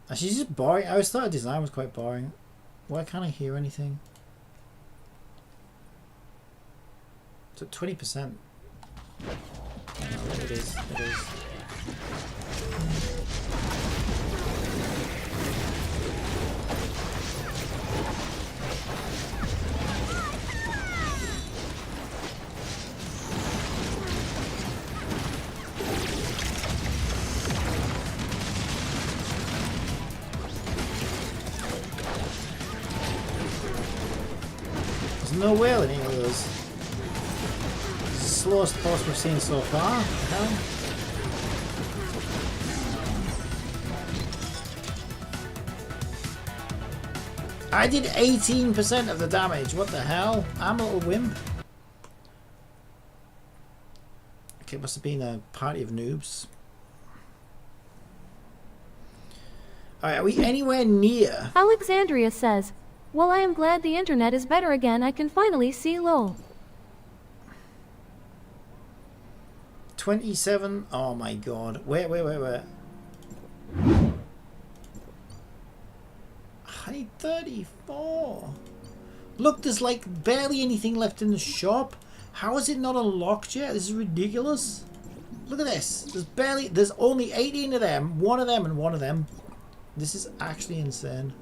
And she's just boring. I always thought her design was quite boring. Why can't I hear anything? It's at 20%. Oh, it is, it is. There's no whale in any of those. It's the slowest boss we've seen so far. Okay. I did 18% of the damage. What the hell? I'm a little wimp. Okay, must have been a party of noobs. Alright, are we anywhere near? Alexandria says, well, I am glad the internet is better again. I can finally see LOL. 27. Oh my god. Wait. I need 34. Look, there's like barely anything left in the shop. How is it not unlocked yet? This is ridiculous. Look at this. There's only 18 of them. One of them and one of them. This is actually insane.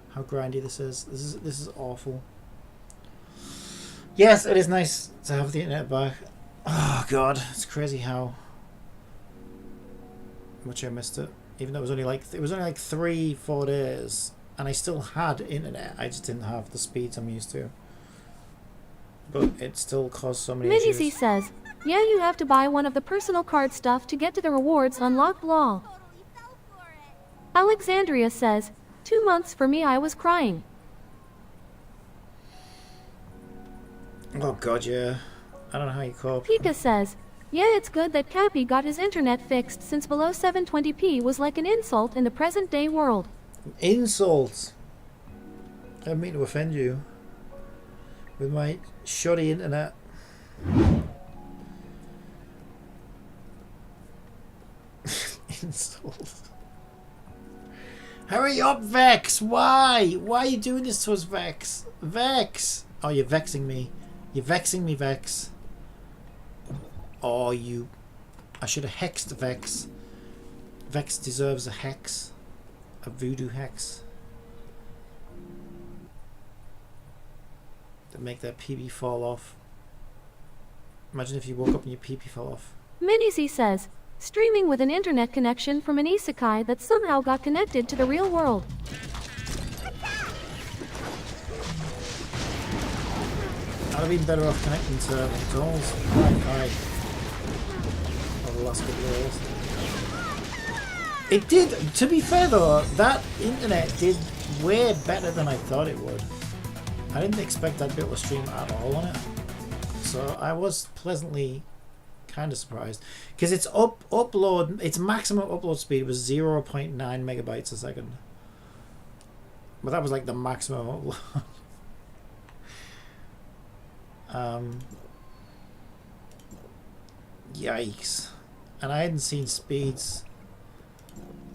How grindy this is. This is awful. Yes, it is nice to have the internet back. Oh god, it's crazy how much I missed it. Even though it was only like 3-4 days. and I still had internet. I just didn't have the speeds I'm used to. But it still caused so many Mini issues. C says, yeah, you have to buy one of the personal card stuff to get to the rewards unlocked lol. Alexandria says, 2 months for me, I was crying. Oh god, yeah. I don't know how you cope. Pika says, yeah, it's good that Cappy got his internet fixed since below 720p was like an insult in the present day world. Insults. I didn't mean to offend you with my shoddy internet. Insults. Hurry up, Vex! Why? Why are you doing this to us, Vex? Vex! Oh, you're vexing me. You're vexing me, Vex. Oh, you... I should have hexed Vex. Vex deserves a hex. A voodoo hex. To make that PB fall off. Imagine if you woke up and your PP fell off. Minizy says, streaming with an internet connection from an isekai that somehow got connected to the real world. I'd have been better off connecting to McDonald's. Right. Over the last couple of years. It did, to be fair though, that internet did way better than I thought it would. I didn't expect I'd be able to stream at all on it. So I was pleasantly kind of surprised. Because its its maximum upload speed was 0.9 megabytes a second. But that was like the maximum upload. Yikes. And I hadn't seen speeds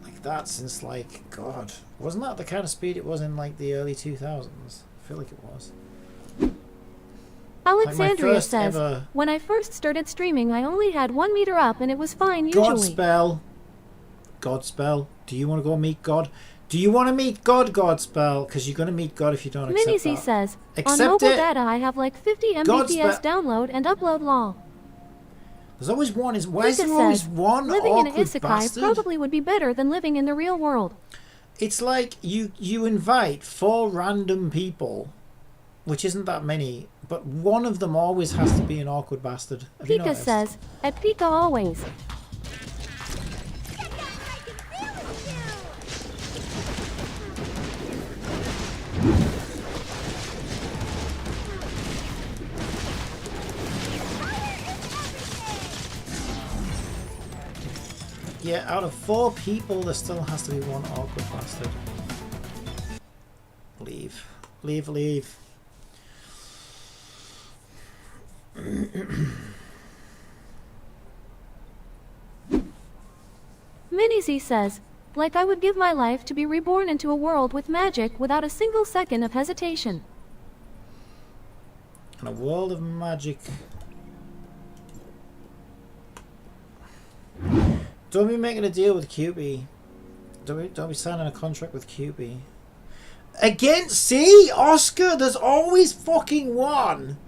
like that since, like, God, wasn't that the kind of speed it was in like the early 2000s? I feel like it was. Alexandria like says, when I first started streaming I only had 1 meter up and it was fine usually. Godspell. Do you want to go meet God? Do you want to meet God, Godspell? Because you're going to meet God if you don't accept Minizy that. says, Accept on mobile it. data I have like 50 Mbps download and upload lol. There's always one. Why is there Pika always says, one living in an awkward isekai bastard? probably would be better than living in the real world. It's like you invite 4 random people, which isn't that many, but one of them always has to be an awkward bastard. Have you Pika noticed? says, at Pika always. Yeah, out of 4 people, there still has to be one awkward bastard. Leave. Leave. Minizy says, like I would give my life to be reborn into a world with magic without a single second of hesitation. In a world of magic. Don't be making a deal with QB. Don't be signing a contract with QB. Again, see, Oscar, there's always fucking one.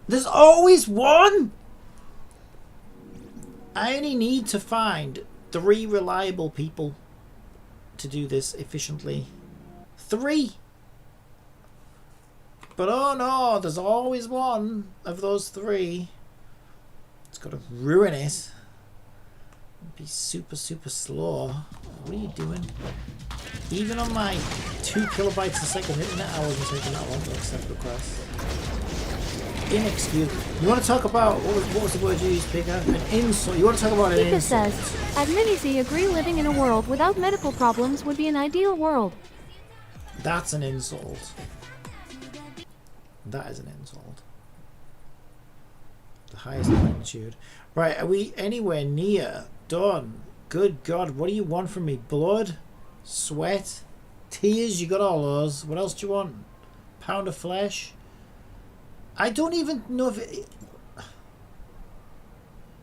There's always one. I only need to find 3 reliable people to do this efficiently. 3. But oh no, there's always one of those 3. It's got to ruin it. Be super slow. What are you doing? Even on my 2 kilobytes a second internet, I wasn't taking that long to accept requests. Inexcusable. You want to talk about what was the word you used, Pika? An insult. You want to talk about an Pika insult? says, at Minizy agree living in a world without medical problems would be an ideal world. That's an insult. That is an insult. The highest magnitude. Right, are we anywhere near done? Good God, what do you want from me? Blood? Sweat? Tears? You got all those. What else do you want? Pound of flesh? I don't even know if it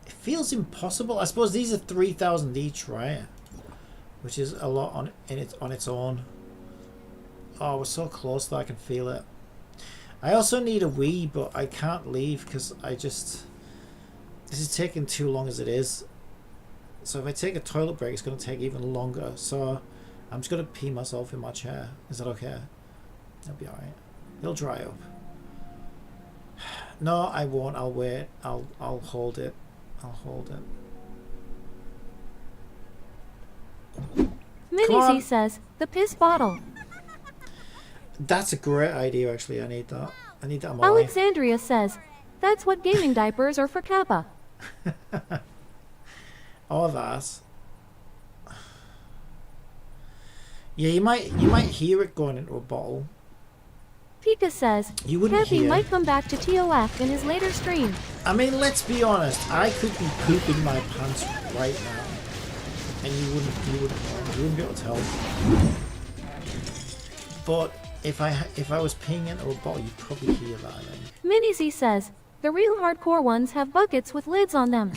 feels impossible. I suppose these are 3,000 each, right? Which is a lot on its own. Oh, we're so close that I can feel it. I also need a wee, but I can't leave because this is taking too long as it is. So if I take a toilet break, it's going to take even longer. So I'm just gonna pee myself in my chair. Is that okay? That'll be alright. It'll dry up. No, I won't. I'll wait. I'll hold it. I'll hold it. Mini-Z says, the piss bottle. That's a great idea, actually. I need that. I need that in my life. Alexandria says, that's what gaming diapers are for Kappa. Or that. Yeah, you might hear it going into a bottle. Pika says, You wouldn't Kathy hear. might come back to TOF in his later stream. I mean, let's be honest. I could be pooping my pants right now, and you wouldn't be able to tell. But if I was peeing into a bottle, you'd probably hear that. I think. Mini-Z says, the real hardcore ones have buckets with lids on them.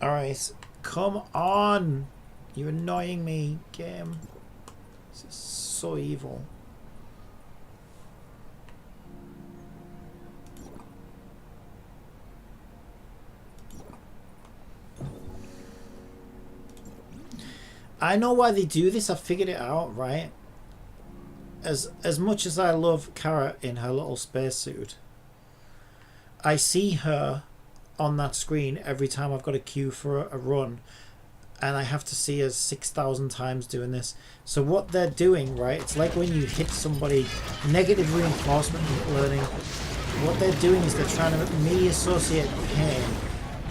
Alright, come on! You're annoying me, game. This is so evil. I know why they do this. I figured it out, right? As much as I love Kara in her little spacesuit, I see her on that screen every time I've got a queue for a run, and I have to see her 6,000 times doing this. So what they're doing, right? It's like when you hit somebody, negative reinforcement learning. What they're doing is they're trying to make me associate pain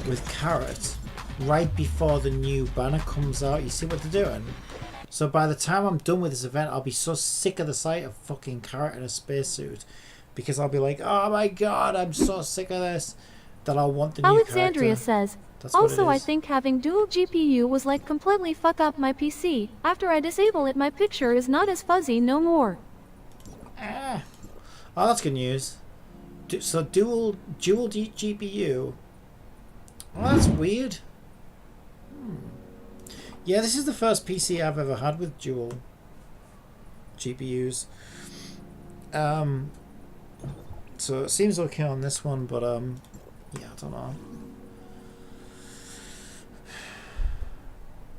with Carrot right before the new banner comes out. You see what they're doing? So by the time I'm done with this event, I'll be so sick of the sight of fucking Carrot in a spacesuit, because I'll be like, oh my god, I'm so sick of this, that I'll want the new Alexandria character. says, That's what also it I is. think having dual GPU was like completely fuck up my PC. After I disable it, my picture is not as fuzzy no more. Ah. Oh, that's good news. So dual GPU. Oh, that's weird. Yeah, this is the first PC I've ever had with dual GPUs. So it seems okay on this one, but yeah, I don't know.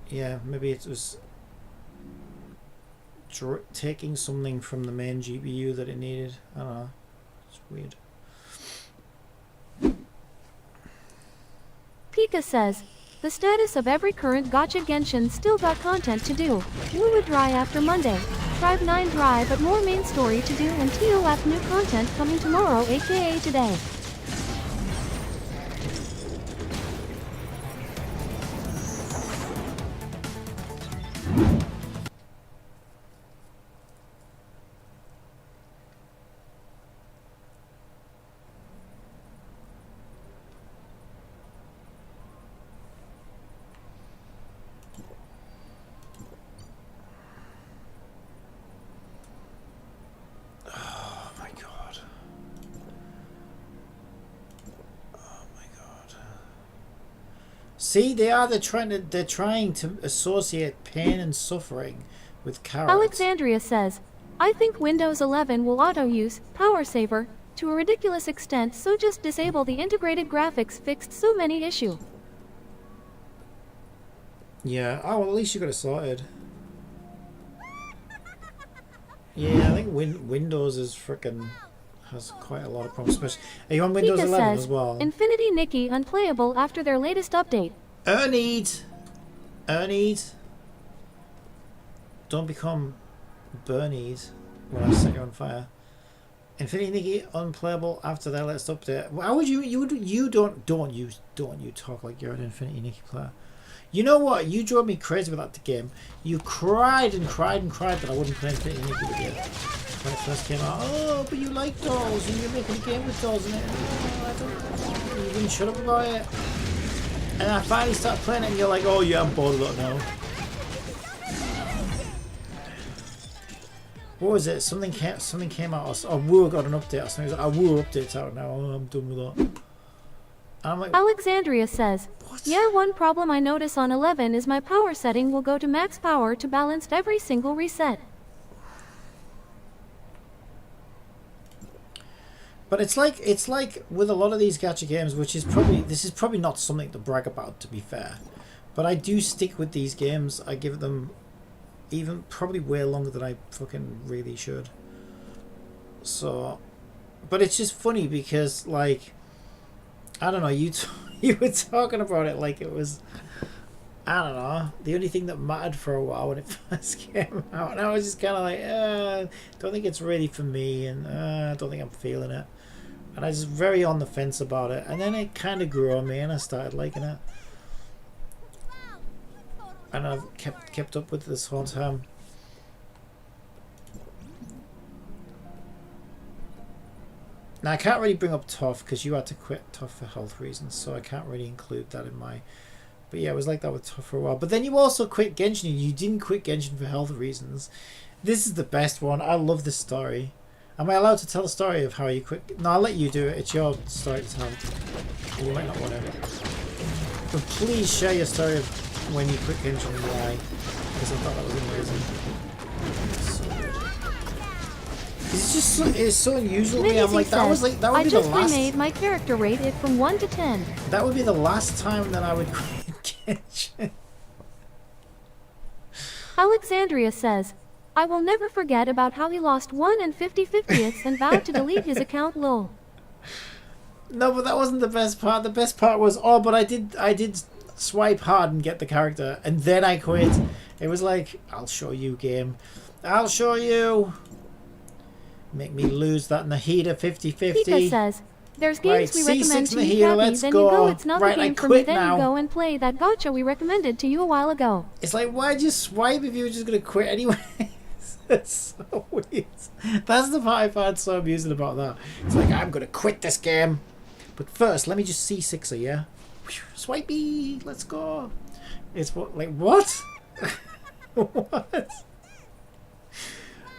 Yeah, maybe it was taking something from the main GPU that it needed. I don't know. It's weird. Pika says, the status of every current gacha Genshin still got content to do. Woo dry after Monday. Tribe 9 dry but more main story to do, and TOF new content coming tomorrow aka today. See, they're trying to associate pain and suffering with Carrot. Alexandria says, I think Windows 11 will auto-use Power Saver to a ridiculous extent, so just disable the integrated graphics fixed so many issue. Yeah, oh, well, at least you got it sorted. Yeah, I think Windows is frickin' has quite a lot of problems. Especially, are you on Windows Pika 11 says, as well? Infinity Nikki unplayable after their latest update. Ernieed! Don't become Bernieed when I set you on fire. Infinity Nikki unplayable after their latest update. Why would you don't you talk like you're an Infinity Nikki player. You know what? You drove me crazy with that game. You cried and cried and cried that I wouldn't play Infinity Nikki with you when it first came out. Oh, but you like dolls and you're making a game with dolls in it. Oh, I don't. You wouldn't shut up about it. And I finally started playing it and you're like, oh yeah, I'm bored of that now. What was it? Something came out. Oh, Woo got an update or something. He's like, oh, Woo update's out now. Oh, I'm done with that. And I'm like, Alexandria says, what? yeah, one problem I notice on 11 is my power setting will go to max power to balance every single reset. But it's like with a lot of these gacha games, which is probably this is probably not something to brag about, to be fair. But I do stick with these games. I give them even probably way longer than I fucking really should. So, but it's just funny because like I don't know, you were talking about it like it was, I don't know, the only thing that mattered for a while when it first came out, and I was just kind of like, don't think it's really for me, and I don't think I'm feeling it, and I was very on the fence about it, and then it kind of grew on me, and I started liking it, and I've kept up with it this whole time. Now I can't really bring up Tough because you had to quit Tough for health reasons, so I can't really include that in my. But yeah, it was like that with Tough for a while. But then you also quit Genshin. You didn't quit Genshin for health reasons. This is the best one. I love this story. Am I allowed to tell the story of how you quit? No, I'll let you do it. It's your story to tell. You might not want to. But please share your story of when you quit Genshin and why. Because I thought that was amazing. So good. It's just it's so unusual. I'm like that was that would be the last. I just remade my character rated from 1 to 10. That would be the last time that I would quit Genshin. Alexandria says, I will never forget about how he lost 1 and 50/50ths and vowed to delete his account. Lol. No, but that wasn't the best part. The best part was but I did swipe hard and get the character, and then I quit. It was like, I'll show you, game. I'll show you. Make me lose that Nahida 50/50. Pika says, there's games we recommend to you, Nahida, Gabby, then you go, it's not the game for me, then now. you go and play that gacha we recommended to you a while ago. It's like, why'd you swipe if you were just going to quit anyway? It's so weird. That's the part I find so amusing about that. It's like, I'm going to quit this game. But first, let me just C6 her, yeah? Swipey, let's go. It's what, like, what? What?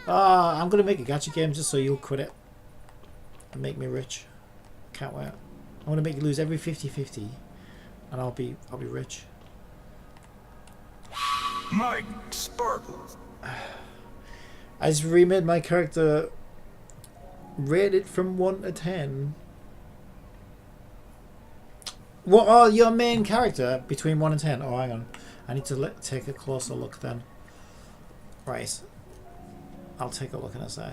I'm gonna make a gacha game just so you'll quit it and make me rich. Can't wait. I want to make you lose every 50/50, and I'll be rich. Mike Sparkles. I just remade my character, rated from 1 to 10. What are your main character between 1 and 10? Oh, hang on. I need to take a closer look then. Right. I'll take a look and I'll say.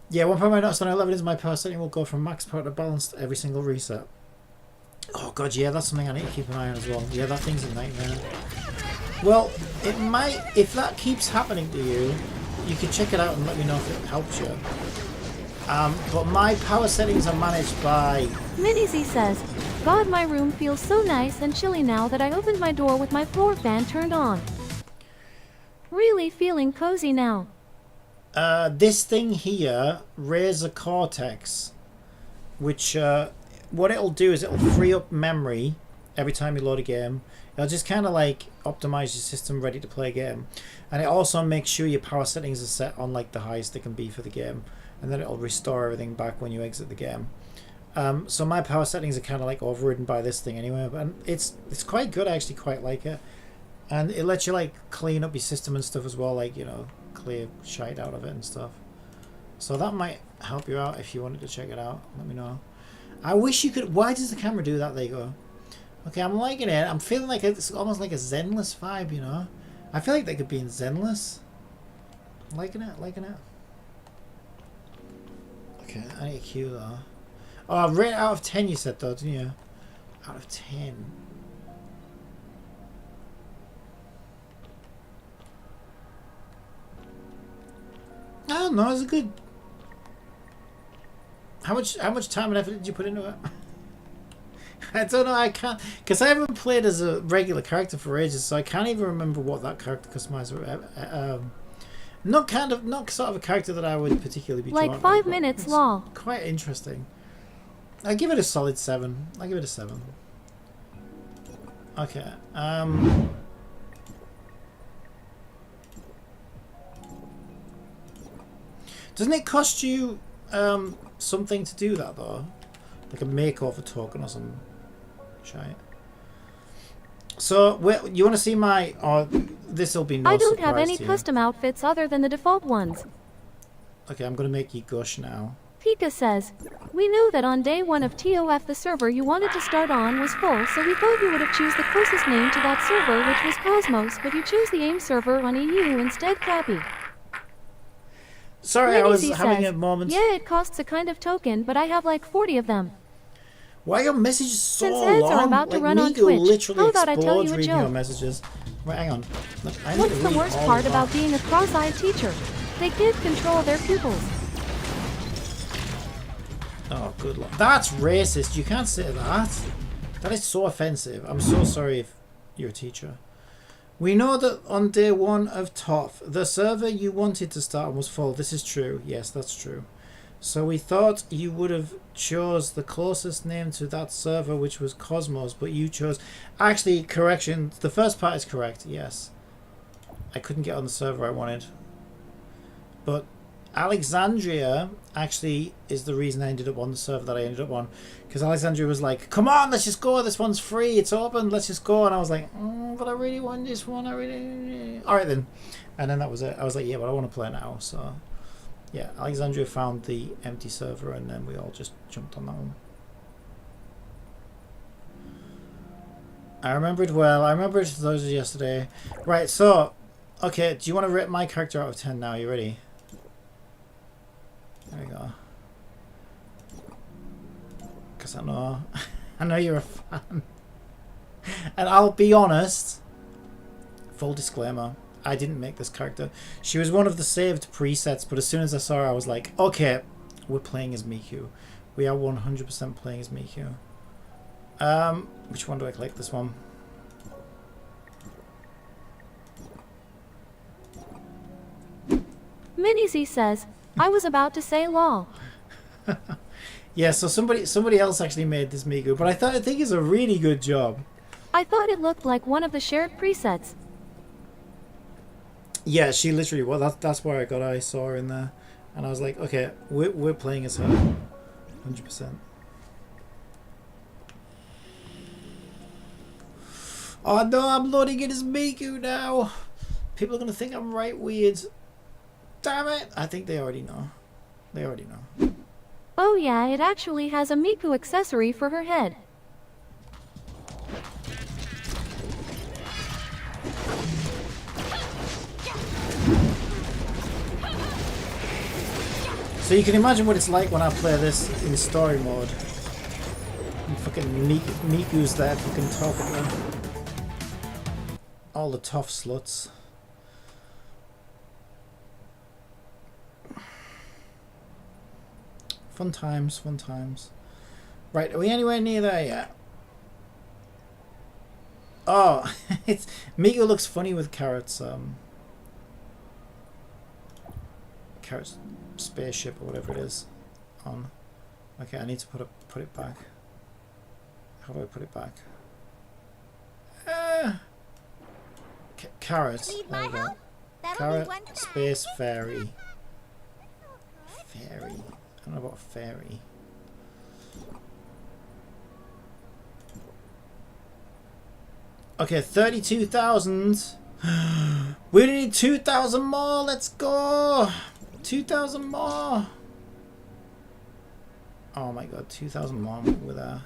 Yeah, one point my notes on 11 is my power setting will go from max power to balanced every single reset. Oh god, yeah, that's something I need to keep an eye on as well. Yeah, that thing's a nightmare. Well, it might, if that keeps happening to you, you can check it out and let me know if it helps you. But my power settings are managed by... Minizy says, God, my room feels so nice and chilly now that I opened my door with my floor fan turned on. Really feeling cozy now. This thing here, Razor Cortex, which what it'll do is it'll free up memory every time you load a game. It'll just kind of like optimize your system ready to play a game. And it also makes sure your power settings are set on like the highest they can be for the game. And then it'll restore everything back when you exit the game. So my power settings are kind of like overridden by this thing anyway, but it's quite good. I actually quite like it, and it lets you like clean up your system and stuff as well, like, you know, clear shite out of it and stuff. So that might help you out if you wanted to check it out. Let me know. I wish you could. Why does the camera do that? There you go. Okay, I'm liking it. I'm feeling like it's almost like a Zenless vibe, you know. I feel like they could be in Zenless. Liking it, liking it. Okay, I need a cue though. Oh, rate out of 10 you said though, didn't you? Out of 10. I don't know, it's a good... How much time and effort did you put into it? I don't know, I can't... Because I haven't played as a regular character for ages, so I can't even remember what that character customizer... Not sort of a character that I would particularly be like 5 minutes long. Quite interesting. I give it a solid 7. I give it a 7. Okay. Doesn't it cost you something to do that though? Like a makeover token or something? Shite. So, you want to see my... This'll be no I don't surprise have any to you. custom outfits other than the default ones. Okay, I'm gonna make you gush now. Pika says, we knew that on day 1 of TOF the server you wanted to start on was full, so we thought you would have choose the closest name to that server, which was Cosmos, but you choose the AIM server on EU instead. Cappy. Sorry, I was Lady having says, a moment. yeah, it costs a kind of token, but I have like 40 of them. Why are your messages so Since ads long? are about to like, run on Miku Twitch, literally how about I tell explodes you a reading your joke? messages. Wait, hang on. Look, I need What's to the read worst all part of about that. being a cross-eyed teacher? They can't control their pupils. Oh, good luck. That's racist. You can't say that. That is so offensive. I'm so sorry if you're a teacher. We know that on day 1 of TOF, the server you wanted to start on was full. This is true. Yes, that's true. So we thought you would have chose the closest name to that server, which was Cosmos, but you chose... Actually, correction. The first part is correct. Yes. I couldn't get on the server I wanted. But Alexandria actually is the reason I ended up on the server that I ended up on, because Alexandria was like, come on, let's just go, this one's free, it's open, let's just go. And I was like, but I really want this one, alright then. And then that was it. I was like, yeah, but I want to play now. So yeah, Alexandria found the empty server and then we all just jumped on that one. I remember it well. I remember it those yesterday. Right, so okay, do you want to rate my character out of 10 now? You ready? There we go. Because I know you're a fan. And I'll be honest, full disclaimer, I didn't make this character. She was one of the saved presets, but as soon as I saw her, I was like, okay, we're playing as Miku. We are 100% playing as Miku. Which one do I click? This one. Mini-Z says, I was about to say lol. Yeah, so somebody else actually made this Miku, but I think it's a really good job. I thought it looked like one of the shared presets. Yeah, she literally, well, that's where I saw her in there, and I was like, okay, we're playing as her, 100%. Oh no, I'm loading it as Miku now. People are gonna think I'm right weird. Damn it! I think they already know. They already know. Oh yeah, it actually has a Miku accessory for her head. So you can imagine what it's like when I play this in story mode. And fucking Miku's there fucking talking to them. All the tough sluts. Fun times, fun times. Right, are we anywhere near there yet? Oh, it's Miku looks funny with Carrot's Carrot's spaceship or whatever it is on. Okay, I need to put it back. How do I put it back? Carrot. There we go. Carrot space fairy. Fairy. I don't know about fairy. Okay, 32,000. We need 2,000 more. Let's go. 2,000 more. Oh my god, 2,000 more with her.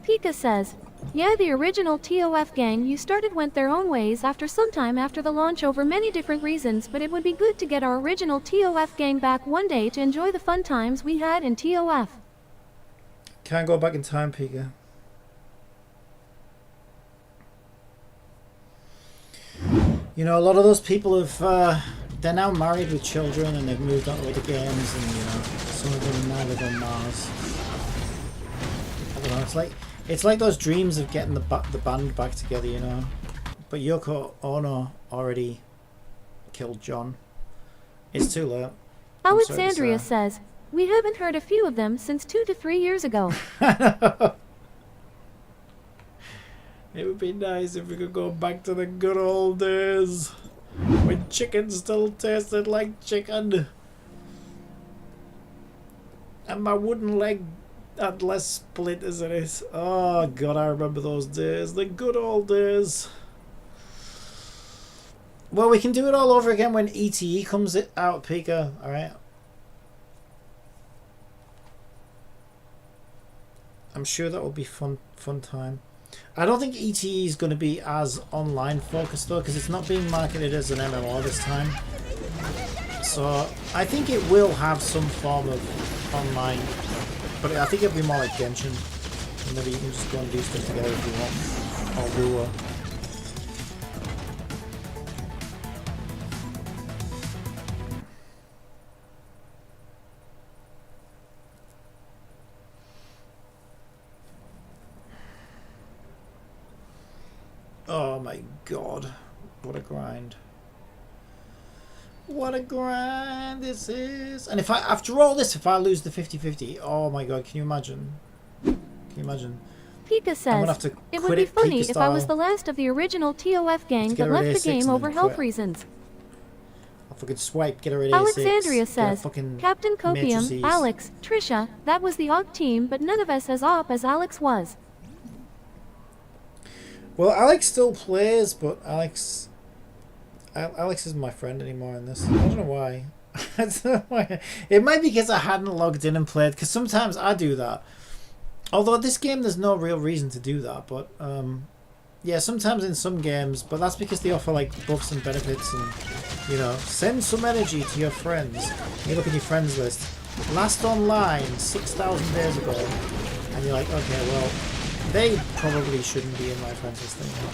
Pika says, yeah, the original TOF gang you started went their own ways after some time after the launch over many different reasons, but it would be good to get our original TOF gang back one day to enjoy the fun times we had in TOF. Can't go back in time, Pika. You know, a lot of those people have, they're now married with children and they've moved on to other games, and you know, some of them now live on Mars. I don't know, it's like those dreams of getting the band back together, you know. But Yoko Ono already killed John. It's too late. Alexandria says, we haven't heard a few of them since 2 to 3 years ago. It would be nice if we could go back to the good old days when chicken still tasted like chicken and my wooden leg had less splinters in it. Oh god, I remember those days, the good old days. Well, we can do it all over again when ETE comes out, Pika. Alright. I'm sure that will be fun time. I don't think ETE is going to be as online focused though, because it's not being marketed as an MMO this time. So I think it will have some form of online, but I think it'll be more like Genshin. Maybe you can just go and do stuff together if you want, or Lua. Oh my god, what a grind. What a grind this is. And if I, after all this, if I lose the 50-50, oh my god, can you imagine? Can you imagine? Pika says, it would be funny if I was the last of the original TOF gang that left the game over health reasons. I'll fucking swipe, get her at Alexandria says, Captain Copium, Alex, Trisha, that was the AUG team, but none of us as op as Alex was. Well, Alex still plays, but Alex isn't my friend anymore in this. I don't know why. I don't know why. It might be because I hadn't logged in and played, because sometimes I do that. Although this game there's no real reason to do that, but yeah, sometimes in some games, but that's because they offer like buffs and benefits and, you know, send some energy to your friends. You look at your friends list. Last online 6,000 days ago, and you're like, okay, well, they probably shouldn't be in my friends list anymore.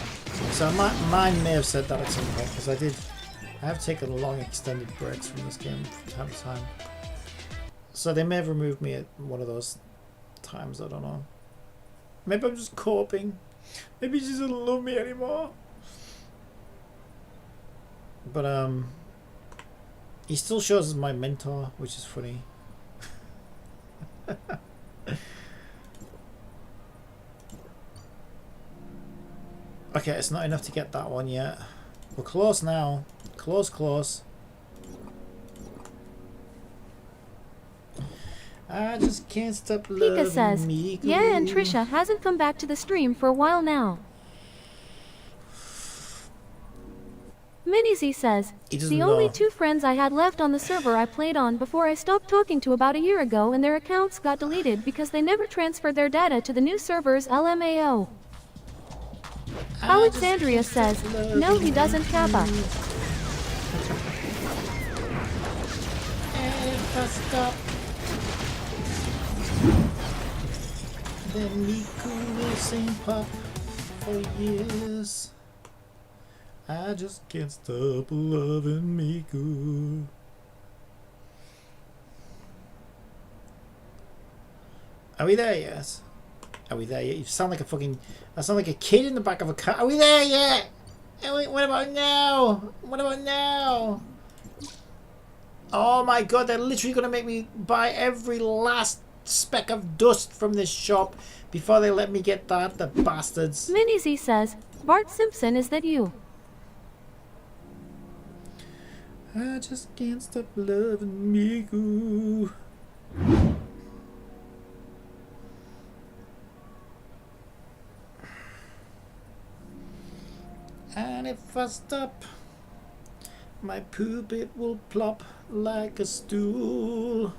So mine may have said that at some point, because I have taken long extended breaks from this game from time to time. So they may have removed me at one of those times, I don't know. Maybe I'm just coping. Maybe she doesn't love me anymore. But he still shows as my mentor, which is funny. Okay, it's not enough to get that one yet. We're close now. Close. I just can't stop loving Pika says, me. yeah, and Trisha hasn't come back to the stream for a while now. Minizy says, the only 2 friends I had left on the server I played on before I stopped talking to about a year ago, and their accounts got deleted because they never transferred their data to the new server's LMAO. Alexandria says, no he doesn't, Kappa. If I stop, then Miku will sing pop for years. I just can't stop loving Miku. Are we there yet? Are we there yet? You sound like a fucking... I sound like a kid in the back of a car. Are we there yet? What about now? What about now? Oh my god, they're literally going to make me buy every last speck of dust from this shop before they let me get that, the bastards. Minizy says, Bart Simpson, is that you? I just can't stop loving Miku. And if I stop, my poop it will plop like a stool.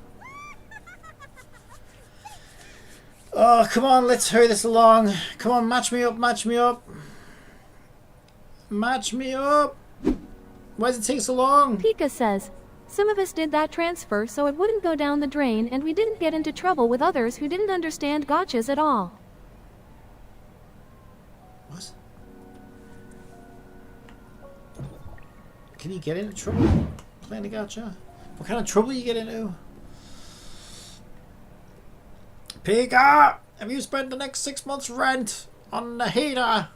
Oh, come on, let's hurry this along. Come on, match me up, match me up. Match me up. Why does it take so long? Pika says, some of us did that transfer so it wouldn't go down the drain and we didn't get into trouble with others who didn't understand gachas at all. What? Can you get into trouble playing a gacha? What kind of trouble you get into? Pika! Have you spent the next 6 months' rent on the heater?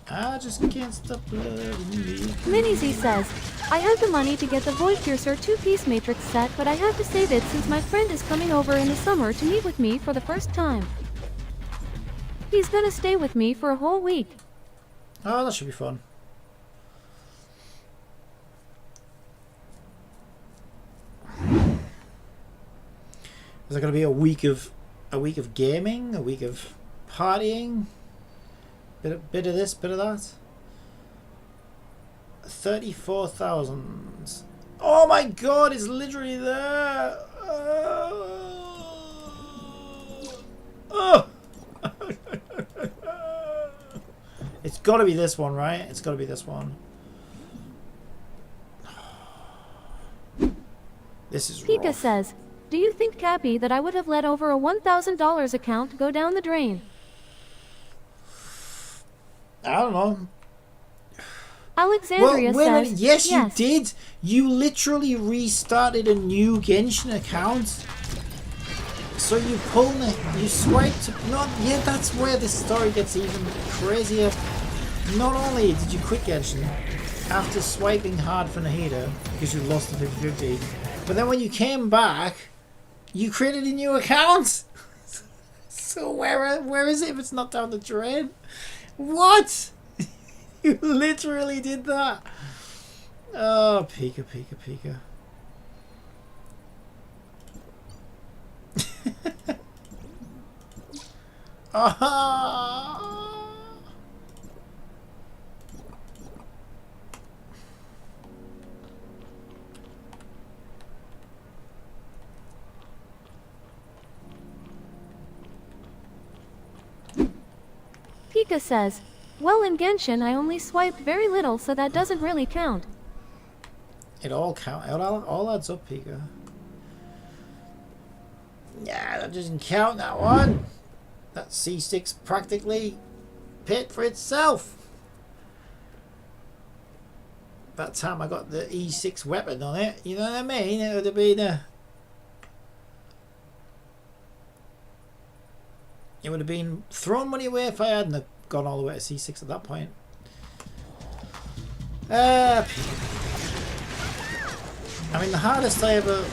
I just can't stop loving me. Minizy says, I had the money to get the Void Piercer 2-piece Matrix set, but I had to save it since my friend is coming over in the summer to meet with me for the first time. He's gonna stay with me for a whole week. Oh, that should be fun. Is there going to be a week of a week of gaming, a week of partying, bit of this, bit of that. 34,000. Oh my god, it's literally there. Oh. It's got to be this one, right? It's got to be this one. This is Pika rough. says, do you think, Cappy, that I would have let over a $1,000 account go down the drain? I don't know. Alexandria Well, wait a says, minute. Yes, you did. You literally restarted a new Genshin account. So you pulled it, you swiped. Not yeah, that's where the story gets even crazier. Not only did you quit Genshin after swiping hard for Nahida because you lost the 50-50, but then when you came back, you created a new account. So where is it if it's not down the drain? What? You literally did that. Oh, Pika, Pika, Pika. Ah. Pika says, well, in Genshin I only swiped very little, so that doesn't really count. It all count. It all adds up, Pika. Yeah, that doesn't count, that one. That C6 practically paid for itself. By the time I got the E6 weapon on it, you know what I mean? It would have been it would have been throwing money away if I hadn't have gone all the way to C6 at that point. I mean, the hardest I ever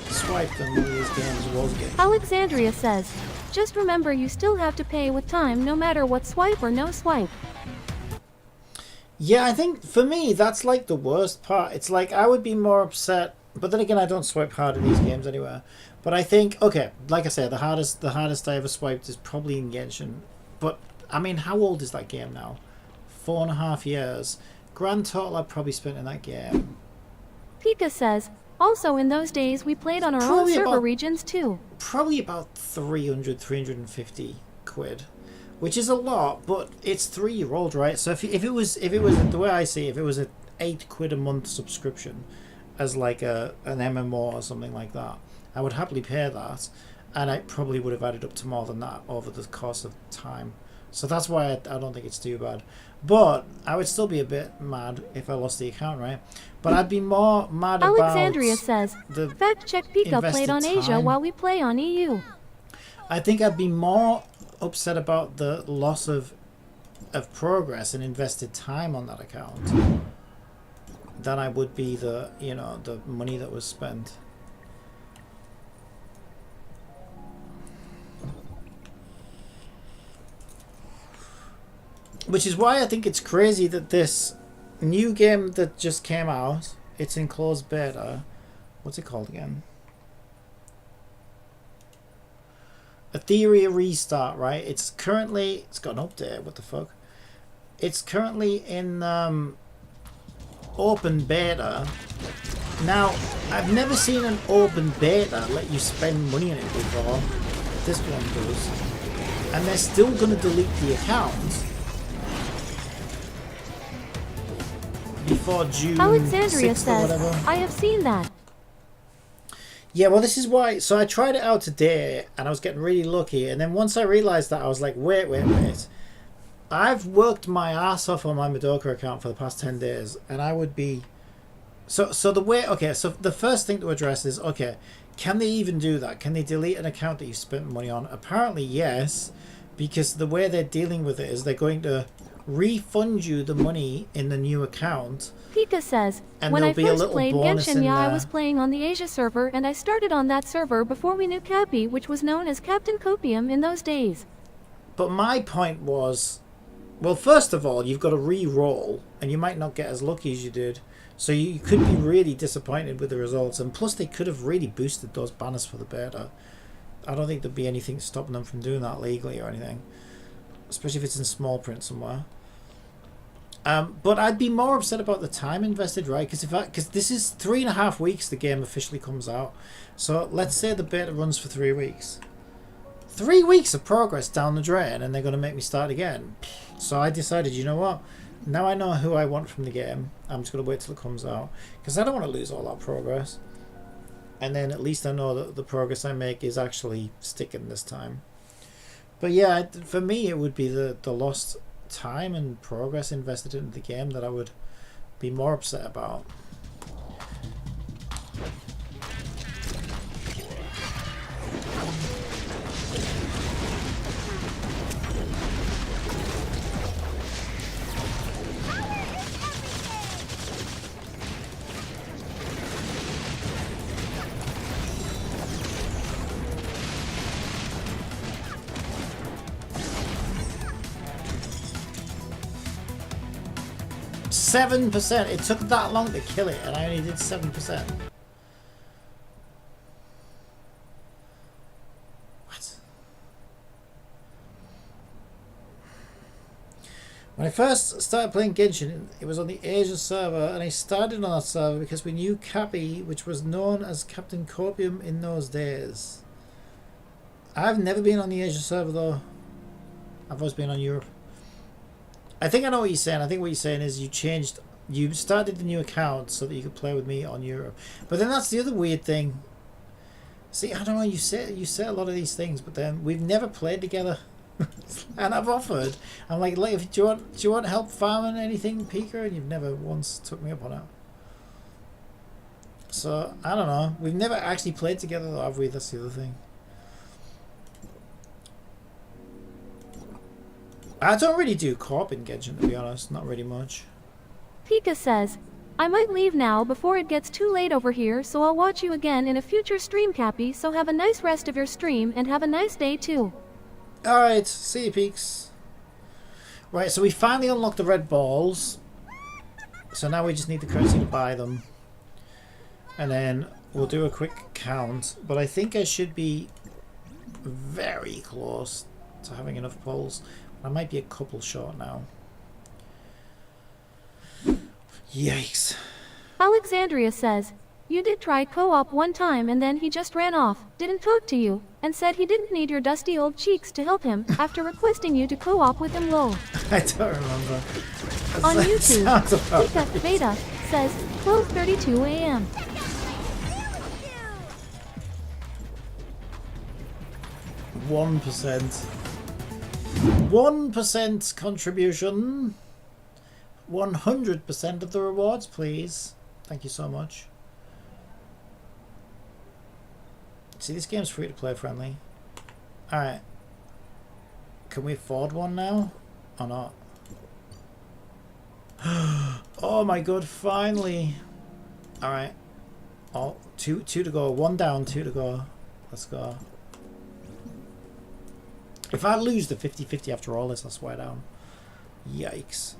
swiped on one of these games was Genshin. Alexandria says, just remember you still have to pay with time no matter what swipe or no swipe. Yeah, I think for me that's like the worst part. It's like I would be more upset, but then again I don't swipe hard in these games anyway. But I think, okay, like I said, the hardest I ever swiped is probably in Genshin. But I mean, how old is that game now? 4.5 years. Grand total I probably spent in that game. Pika says, also in those days we played on our own server regions too. Probably about 350 quid, which is a lot, but it's 3-year-old, right? So if it was the way I see it, if it was a 8 quid a month subscription as like an MMO or something like that, I would happily pay that, and I probably would have added up to more than that over the course of time. So that's why I don't think it's too bad. But I would still be a bit mad if I lost the account, right? But I'd be more mad Alexandria about says, the fact check, Pika played on Asia while we play on EU. I think I'd be more upset about the loss of progress and invested time on that account than I would be the money that was spent. Which is why I think it's crazy that this new game that just came out, it's in closed beta. What's it called again? Etheria Restart, right? It's got an update, what the fuck? It's currently in open beta. Now, I've never seen an open beta let you spend money on it before. This one does. And they're still going to delete the account before June Alexandria 6th or says, whatever. I have seen that. Yeah, well, this is why. So I tried it out today, and I was getting really lucky. And then once I realized that, I was like, wait. I've worked my ass off on my Madoka account for the past 10 days, and I would be... So the first thing to address is, okay, can they even do that? Can they delete an account that you spent money on? Apparently, yes, because the way they're dealing with it is they're going to refund you the money in the new account. Pika says, and when I there'll be a first little played bonus Genshin, in I there. was playing on the Asia server, and I started on that server before we knew Cappy, which was known as Captain Copium in those days. But my point was, well, first of all, you've got to re-roll, and you might not get as lucky as you did. So you could be really disappointed with the results. And plus, they could have really boosted those banners for the beta. I don't think there'd be anything stopping them from doing that legally or anything. Especially if it's in small print somewhere. But I'd be more upset about the time invested, right? Because this is 3.5 weeks the game officially comes out. So let's say the beta runs for 3 weeks. 3 weeks of progress down the drain, and they're going to make me start again. So I decided, you know what? Now I know who I want from the game. I'm just going to wait till it comes out. Because I don't want to lose all that progress. And then at least I know that the progress I make is actually sticking this time. But yeah, for me it would be the lost time and progress invested into the game that I would be more upset about. 7%. It took that long to kill it, and I only did 7%. What? When I first started playing Genshin, it was on the Asia server, and I started on that server because we knew Cappy, which was known as Captain Copium in those days. I've never been on the Asia server though. I've always been on Europe. I think I know what you're saying. I think what you're saying is you started the new account so that you could play with me on Europe. But then that's the other weird thing. See, I don't know, you say a lot of these things, but then we've never played together. And I've offered. I'm like, do you want help farming anything, Pika? And you've never once took me up on it. So, I don't know. We've never actually played together though, have we? That's the other thing. I don't really do co-op in Genshin, to be honest. Not really much. Pika says, I might leave now before it gets too late over here, so I'll watch you again in a future stream, Cappy, so have a nice rest of your stream and have a nice day too. Alright, see you, Peaks. Right, so we finally unlocked the red balls. So now we just need the currency to buy them. And then we'll do a quick count. But I think I should be very close to having enough pulls. I might be a couple short now. Yikes. Alexandria says, you did try co-op one time and then he just ran off, didn't talk to you, and said he didn't need your dusty old cheeks to help him after requesting you to co-op with him lol. I don't remember. On YouTube, Pika Beta says, 12:32 a.m. %. 1% contribution. 100% of the rewards, please. Thank you so much. See, this game's free to play friendly. Alright. Can we afford one now? Or not? Oh my god, finally. Alright. Oh, two to go. 1 down, 2 to go. Let's go. If I lose the 50-50 after all this, I'll swear down. Yikes.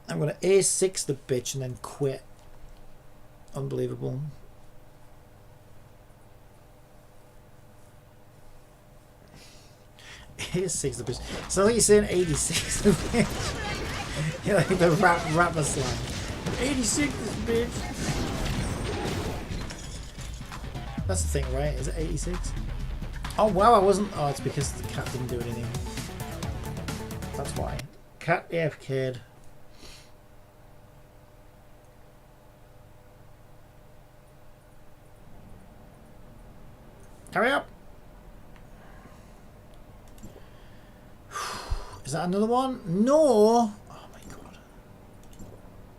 I'm going to A6 the bitch and then quit. Unbelievable. A6 the bitch. So like you're saying 86 the bitch. You're like the rapper slang. 86 this bitch. That's the thing, right? Is it 86? Oh wow, I wasn't. Oh, it's because the cat didn't do anything. That's why. Cat AFK'd. Hurry up! Is that another one? No! Oh my god.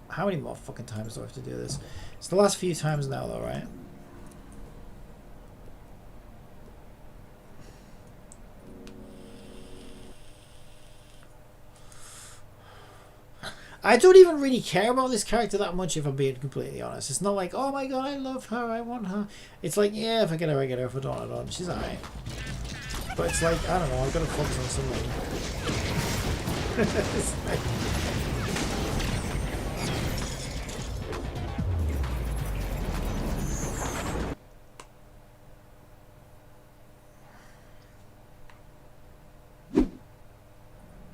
How many more fucking times do I have to do this? It's the last few times now though, right? I don't even really care about this character that much, if I'm being completely honest. It's not like, oh my god, I love her, I want her. It's like, yeah, if I get her, I get her. If I don't, I don't. She's alright. But it's like, I don't know, I've got to focus on something. It's like...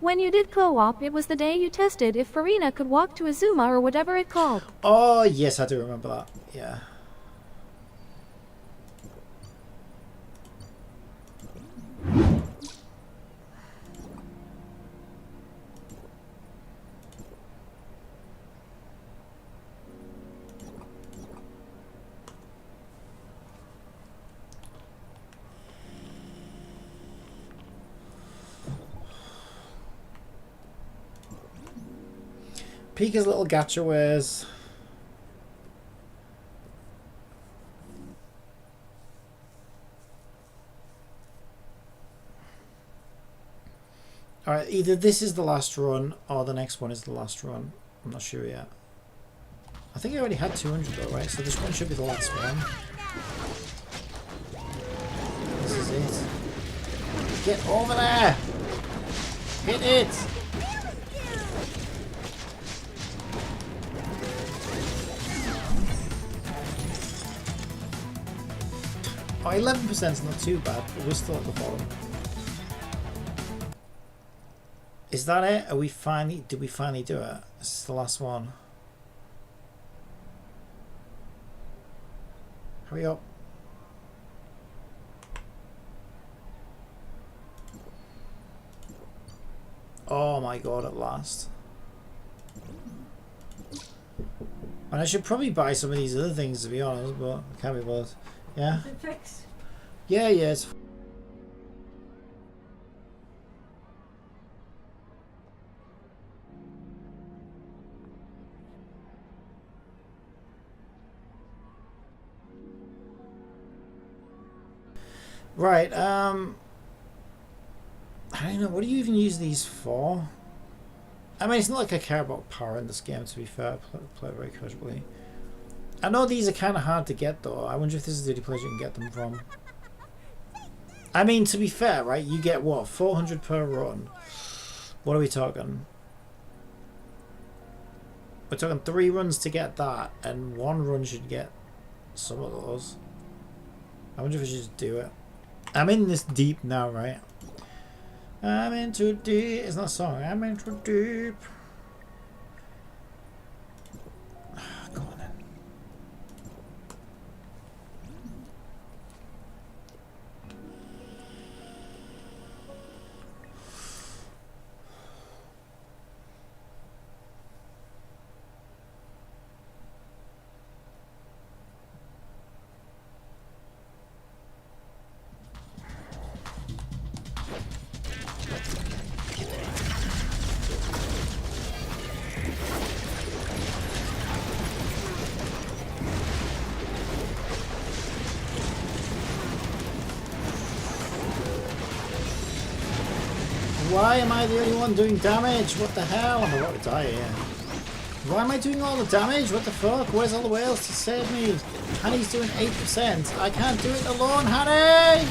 When you did co-op, it was the day you tested if Farina could walk to Azuma or whatever it called. Oh, yes, I do remember that. Yeah. Pika's little gacha wares. Alright, either this is the last run or the next one is the last run. I'm not sure yet. I think I already had 200 though, right? So this one should be the last one. This is it. Get over there! Hit it! Oh, 11% is not too bad, but we're still at the bottom. Is that it? Are we finally? Did we finally do it? This is the last one. Hurry up. Oh my god, at last. And I should probably buy some of these other things to be honest, but I can't be bothered. Yeah? Is it fixed? Yeah, it's... Right, I don't know, what do you even use these for? I mean, it's not like I care about power in this game, to be fair. I play it very casually. I know these are kind of hard to get, though. I wonder if this is the only place you can get them from. I mean, to be fair, right, you get, what, 400 per run? What are we talking? We're talking 3 runs to get that, and 1 run should get some of those. I wonder if I should just do it. I'm in this deep now, right? I'm in too deep. It's not a song. I'm in too deep. Go on then. Why am I the only one doing damage? What the hell? I'm about to die here. Why am I doing all the damage? What the fuck? Where's all the whales to save me? Honey's doing 8%. I can't do it alone, Honey!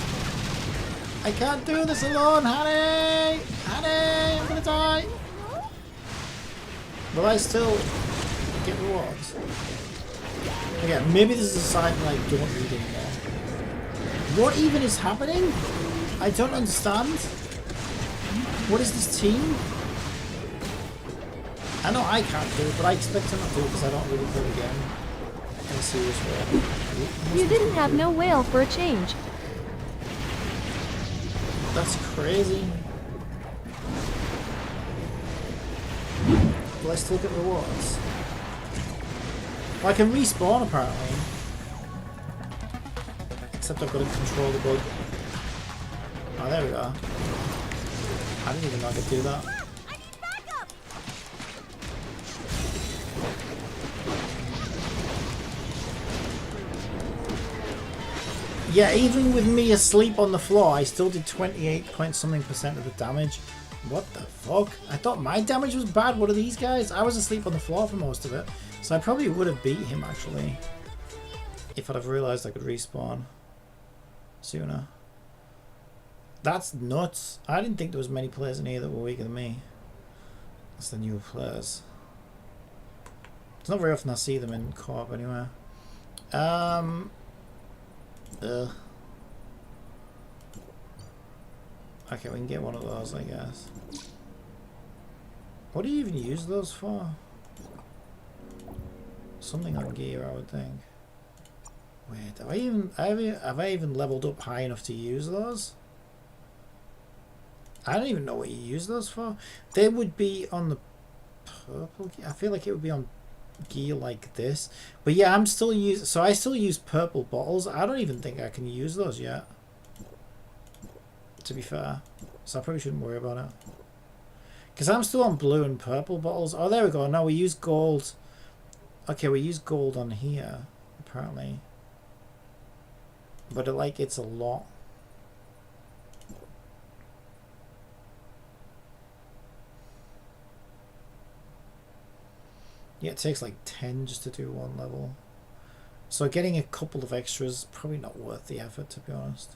I can't do this alone, Honey! Honey, I'm gonna die! Will I still get rewards? Again, maybe this is a sign that I don't read anymore. What even is happening? I don't understand. What is this team? I know I can't do it, but I expect to not do it because I don't really play the game in a serious way. You didn't have no whale for a change. That's crazy. Will I still get rewards? Well, I can respawn apparently. Except I've got to control the bug. Oh, there we go. I didn't even know I could do that. Yeah, even with me asleep on the floor, I still did 28 point something % of the damage. What the fuck? I thought my damage was bad. What are these guys? I was asleep on the floor for most of it. So I probably would have beat him actually. If I'd have realised I could respawn sooner. That's nuts. I didn't think there was many players in here that were weaker than me. That's the newer players. It's not very often I see them in co-op anywhere. Okay, we can get one of those, I guess. What do you even use those for? Something on gear, I would think. Wait, have I even leveled up high enough to use those? I don't even know what you use those for. They would be on the purple gear. I feel like it would be on gear like this. But yeah, I'm still using. So I still use purple bottles. I don't even think I can use those yet, to be fair. So I probably shouldn't worry about it. Because I'm still on blue and purple bottles. Oh, there we go. No, we use gold. Okay, we use gold on here, apparently. But it's a lot. Yeah, it takes like 10 just to do one level. So getting a couple of extras, probably not worth the effort, to be honest.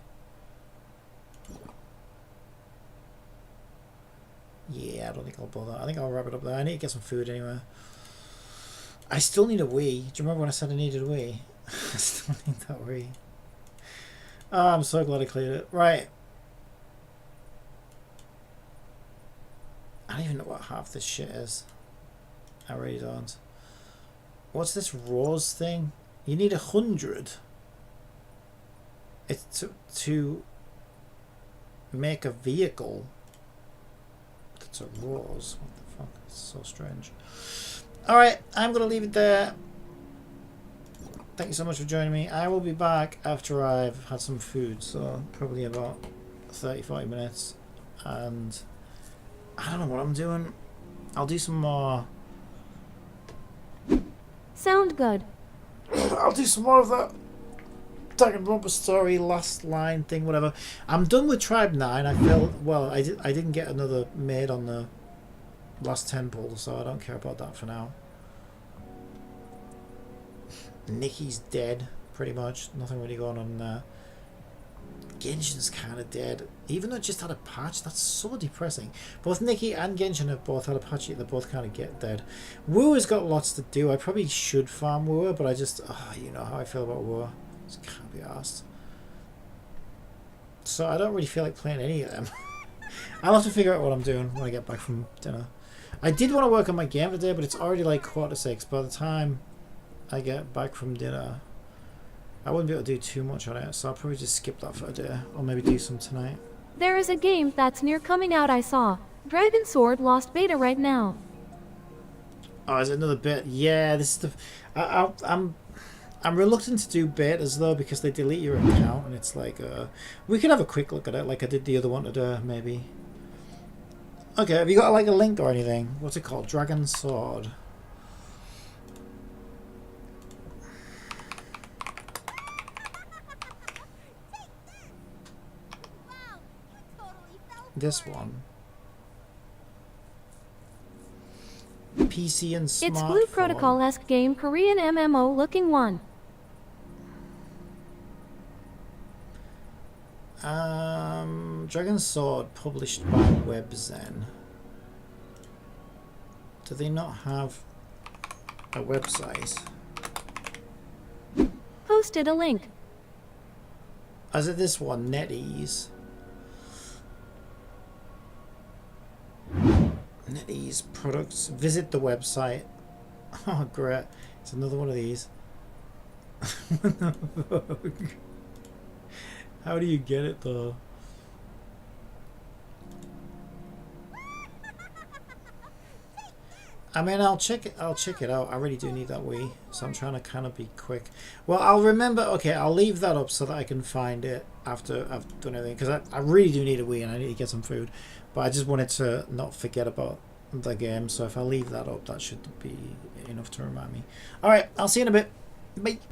Yeah, I don't think I'll bother. I think I'll wrap it up there. I need to get some food anyway. I still need a wee. Do you remember when I said I needed a wee? I still need that wee. Oh, I'm so glad I cleared it. Right. I don't even know what half this shit is. I really don't. What's this rose thing? You need 100. It's to make a vehicle. It's a rose. What the fuck? It's so strange. Alright, I'm going to leave it there. Thank you so much for joining me. I will be back after I've had some food, so probably about 30-40 minutes. And I don't know what I'm doing. I'll do some more. Sound good. I'll do some more of that Danganronpa story, last line thing, whatever. I'm done with Tribe 9. I feel, well, I didn't get another made on the last 10 pull, so I don't care about that for now. Nikki's dead, pretty much. Nothing really going on there. Genshin's kind of dead. Even though it just had a patch, that's so depressing. Both Nikki and Genshin have both had a patch, yet they both kind of get dead. Wooer's got lots to do. I probably should farm Wooer, but I just... Oh, you know how I feel about Wooer. Just can't be arsed. So I don't really feel like playing any of them. I'll have to figure out what I'm doing when I get back from dinner. I did want to work on my game today, but it's already like 6:15. By the time I get back from dinner, I wouldn't be able to do too much on it, so I'll probably just skip that for a day, or maybe do some tonight. There is a game that's near coming out I saw. Dragon Sword Lost Beta right now. Oh, is it another bit? Yeah, this is the... I'm reluctant to do betas though, because they delete your account, and it's like... we could have a quick look at it, like I did the other one today, maybe. Okay, have you got like a link or anything? What's it called? Dragon Sword. This one. PC and smartphone. It's Blue Protocol-esque game, Korean MMO looking one. Dragon Sword published by WebZen. Do they not have a website? Posted a link. Is it this one? NetEase. NetEase products. Visit the website. Oh, great. It's another one of these. How do you get it though? I mean, I'll check it out. I really do need that Wii, so I'm trying to kind of be quick. Well, I'll remember. Okay, I'll leave that up so that I can find it after I've done everything, because I really do need a Wii and I need to get some food. But I just wanted to not forget about the game, so if I leave that up, that should be enough to remind me. All right, I'll see you in a bit. Bye.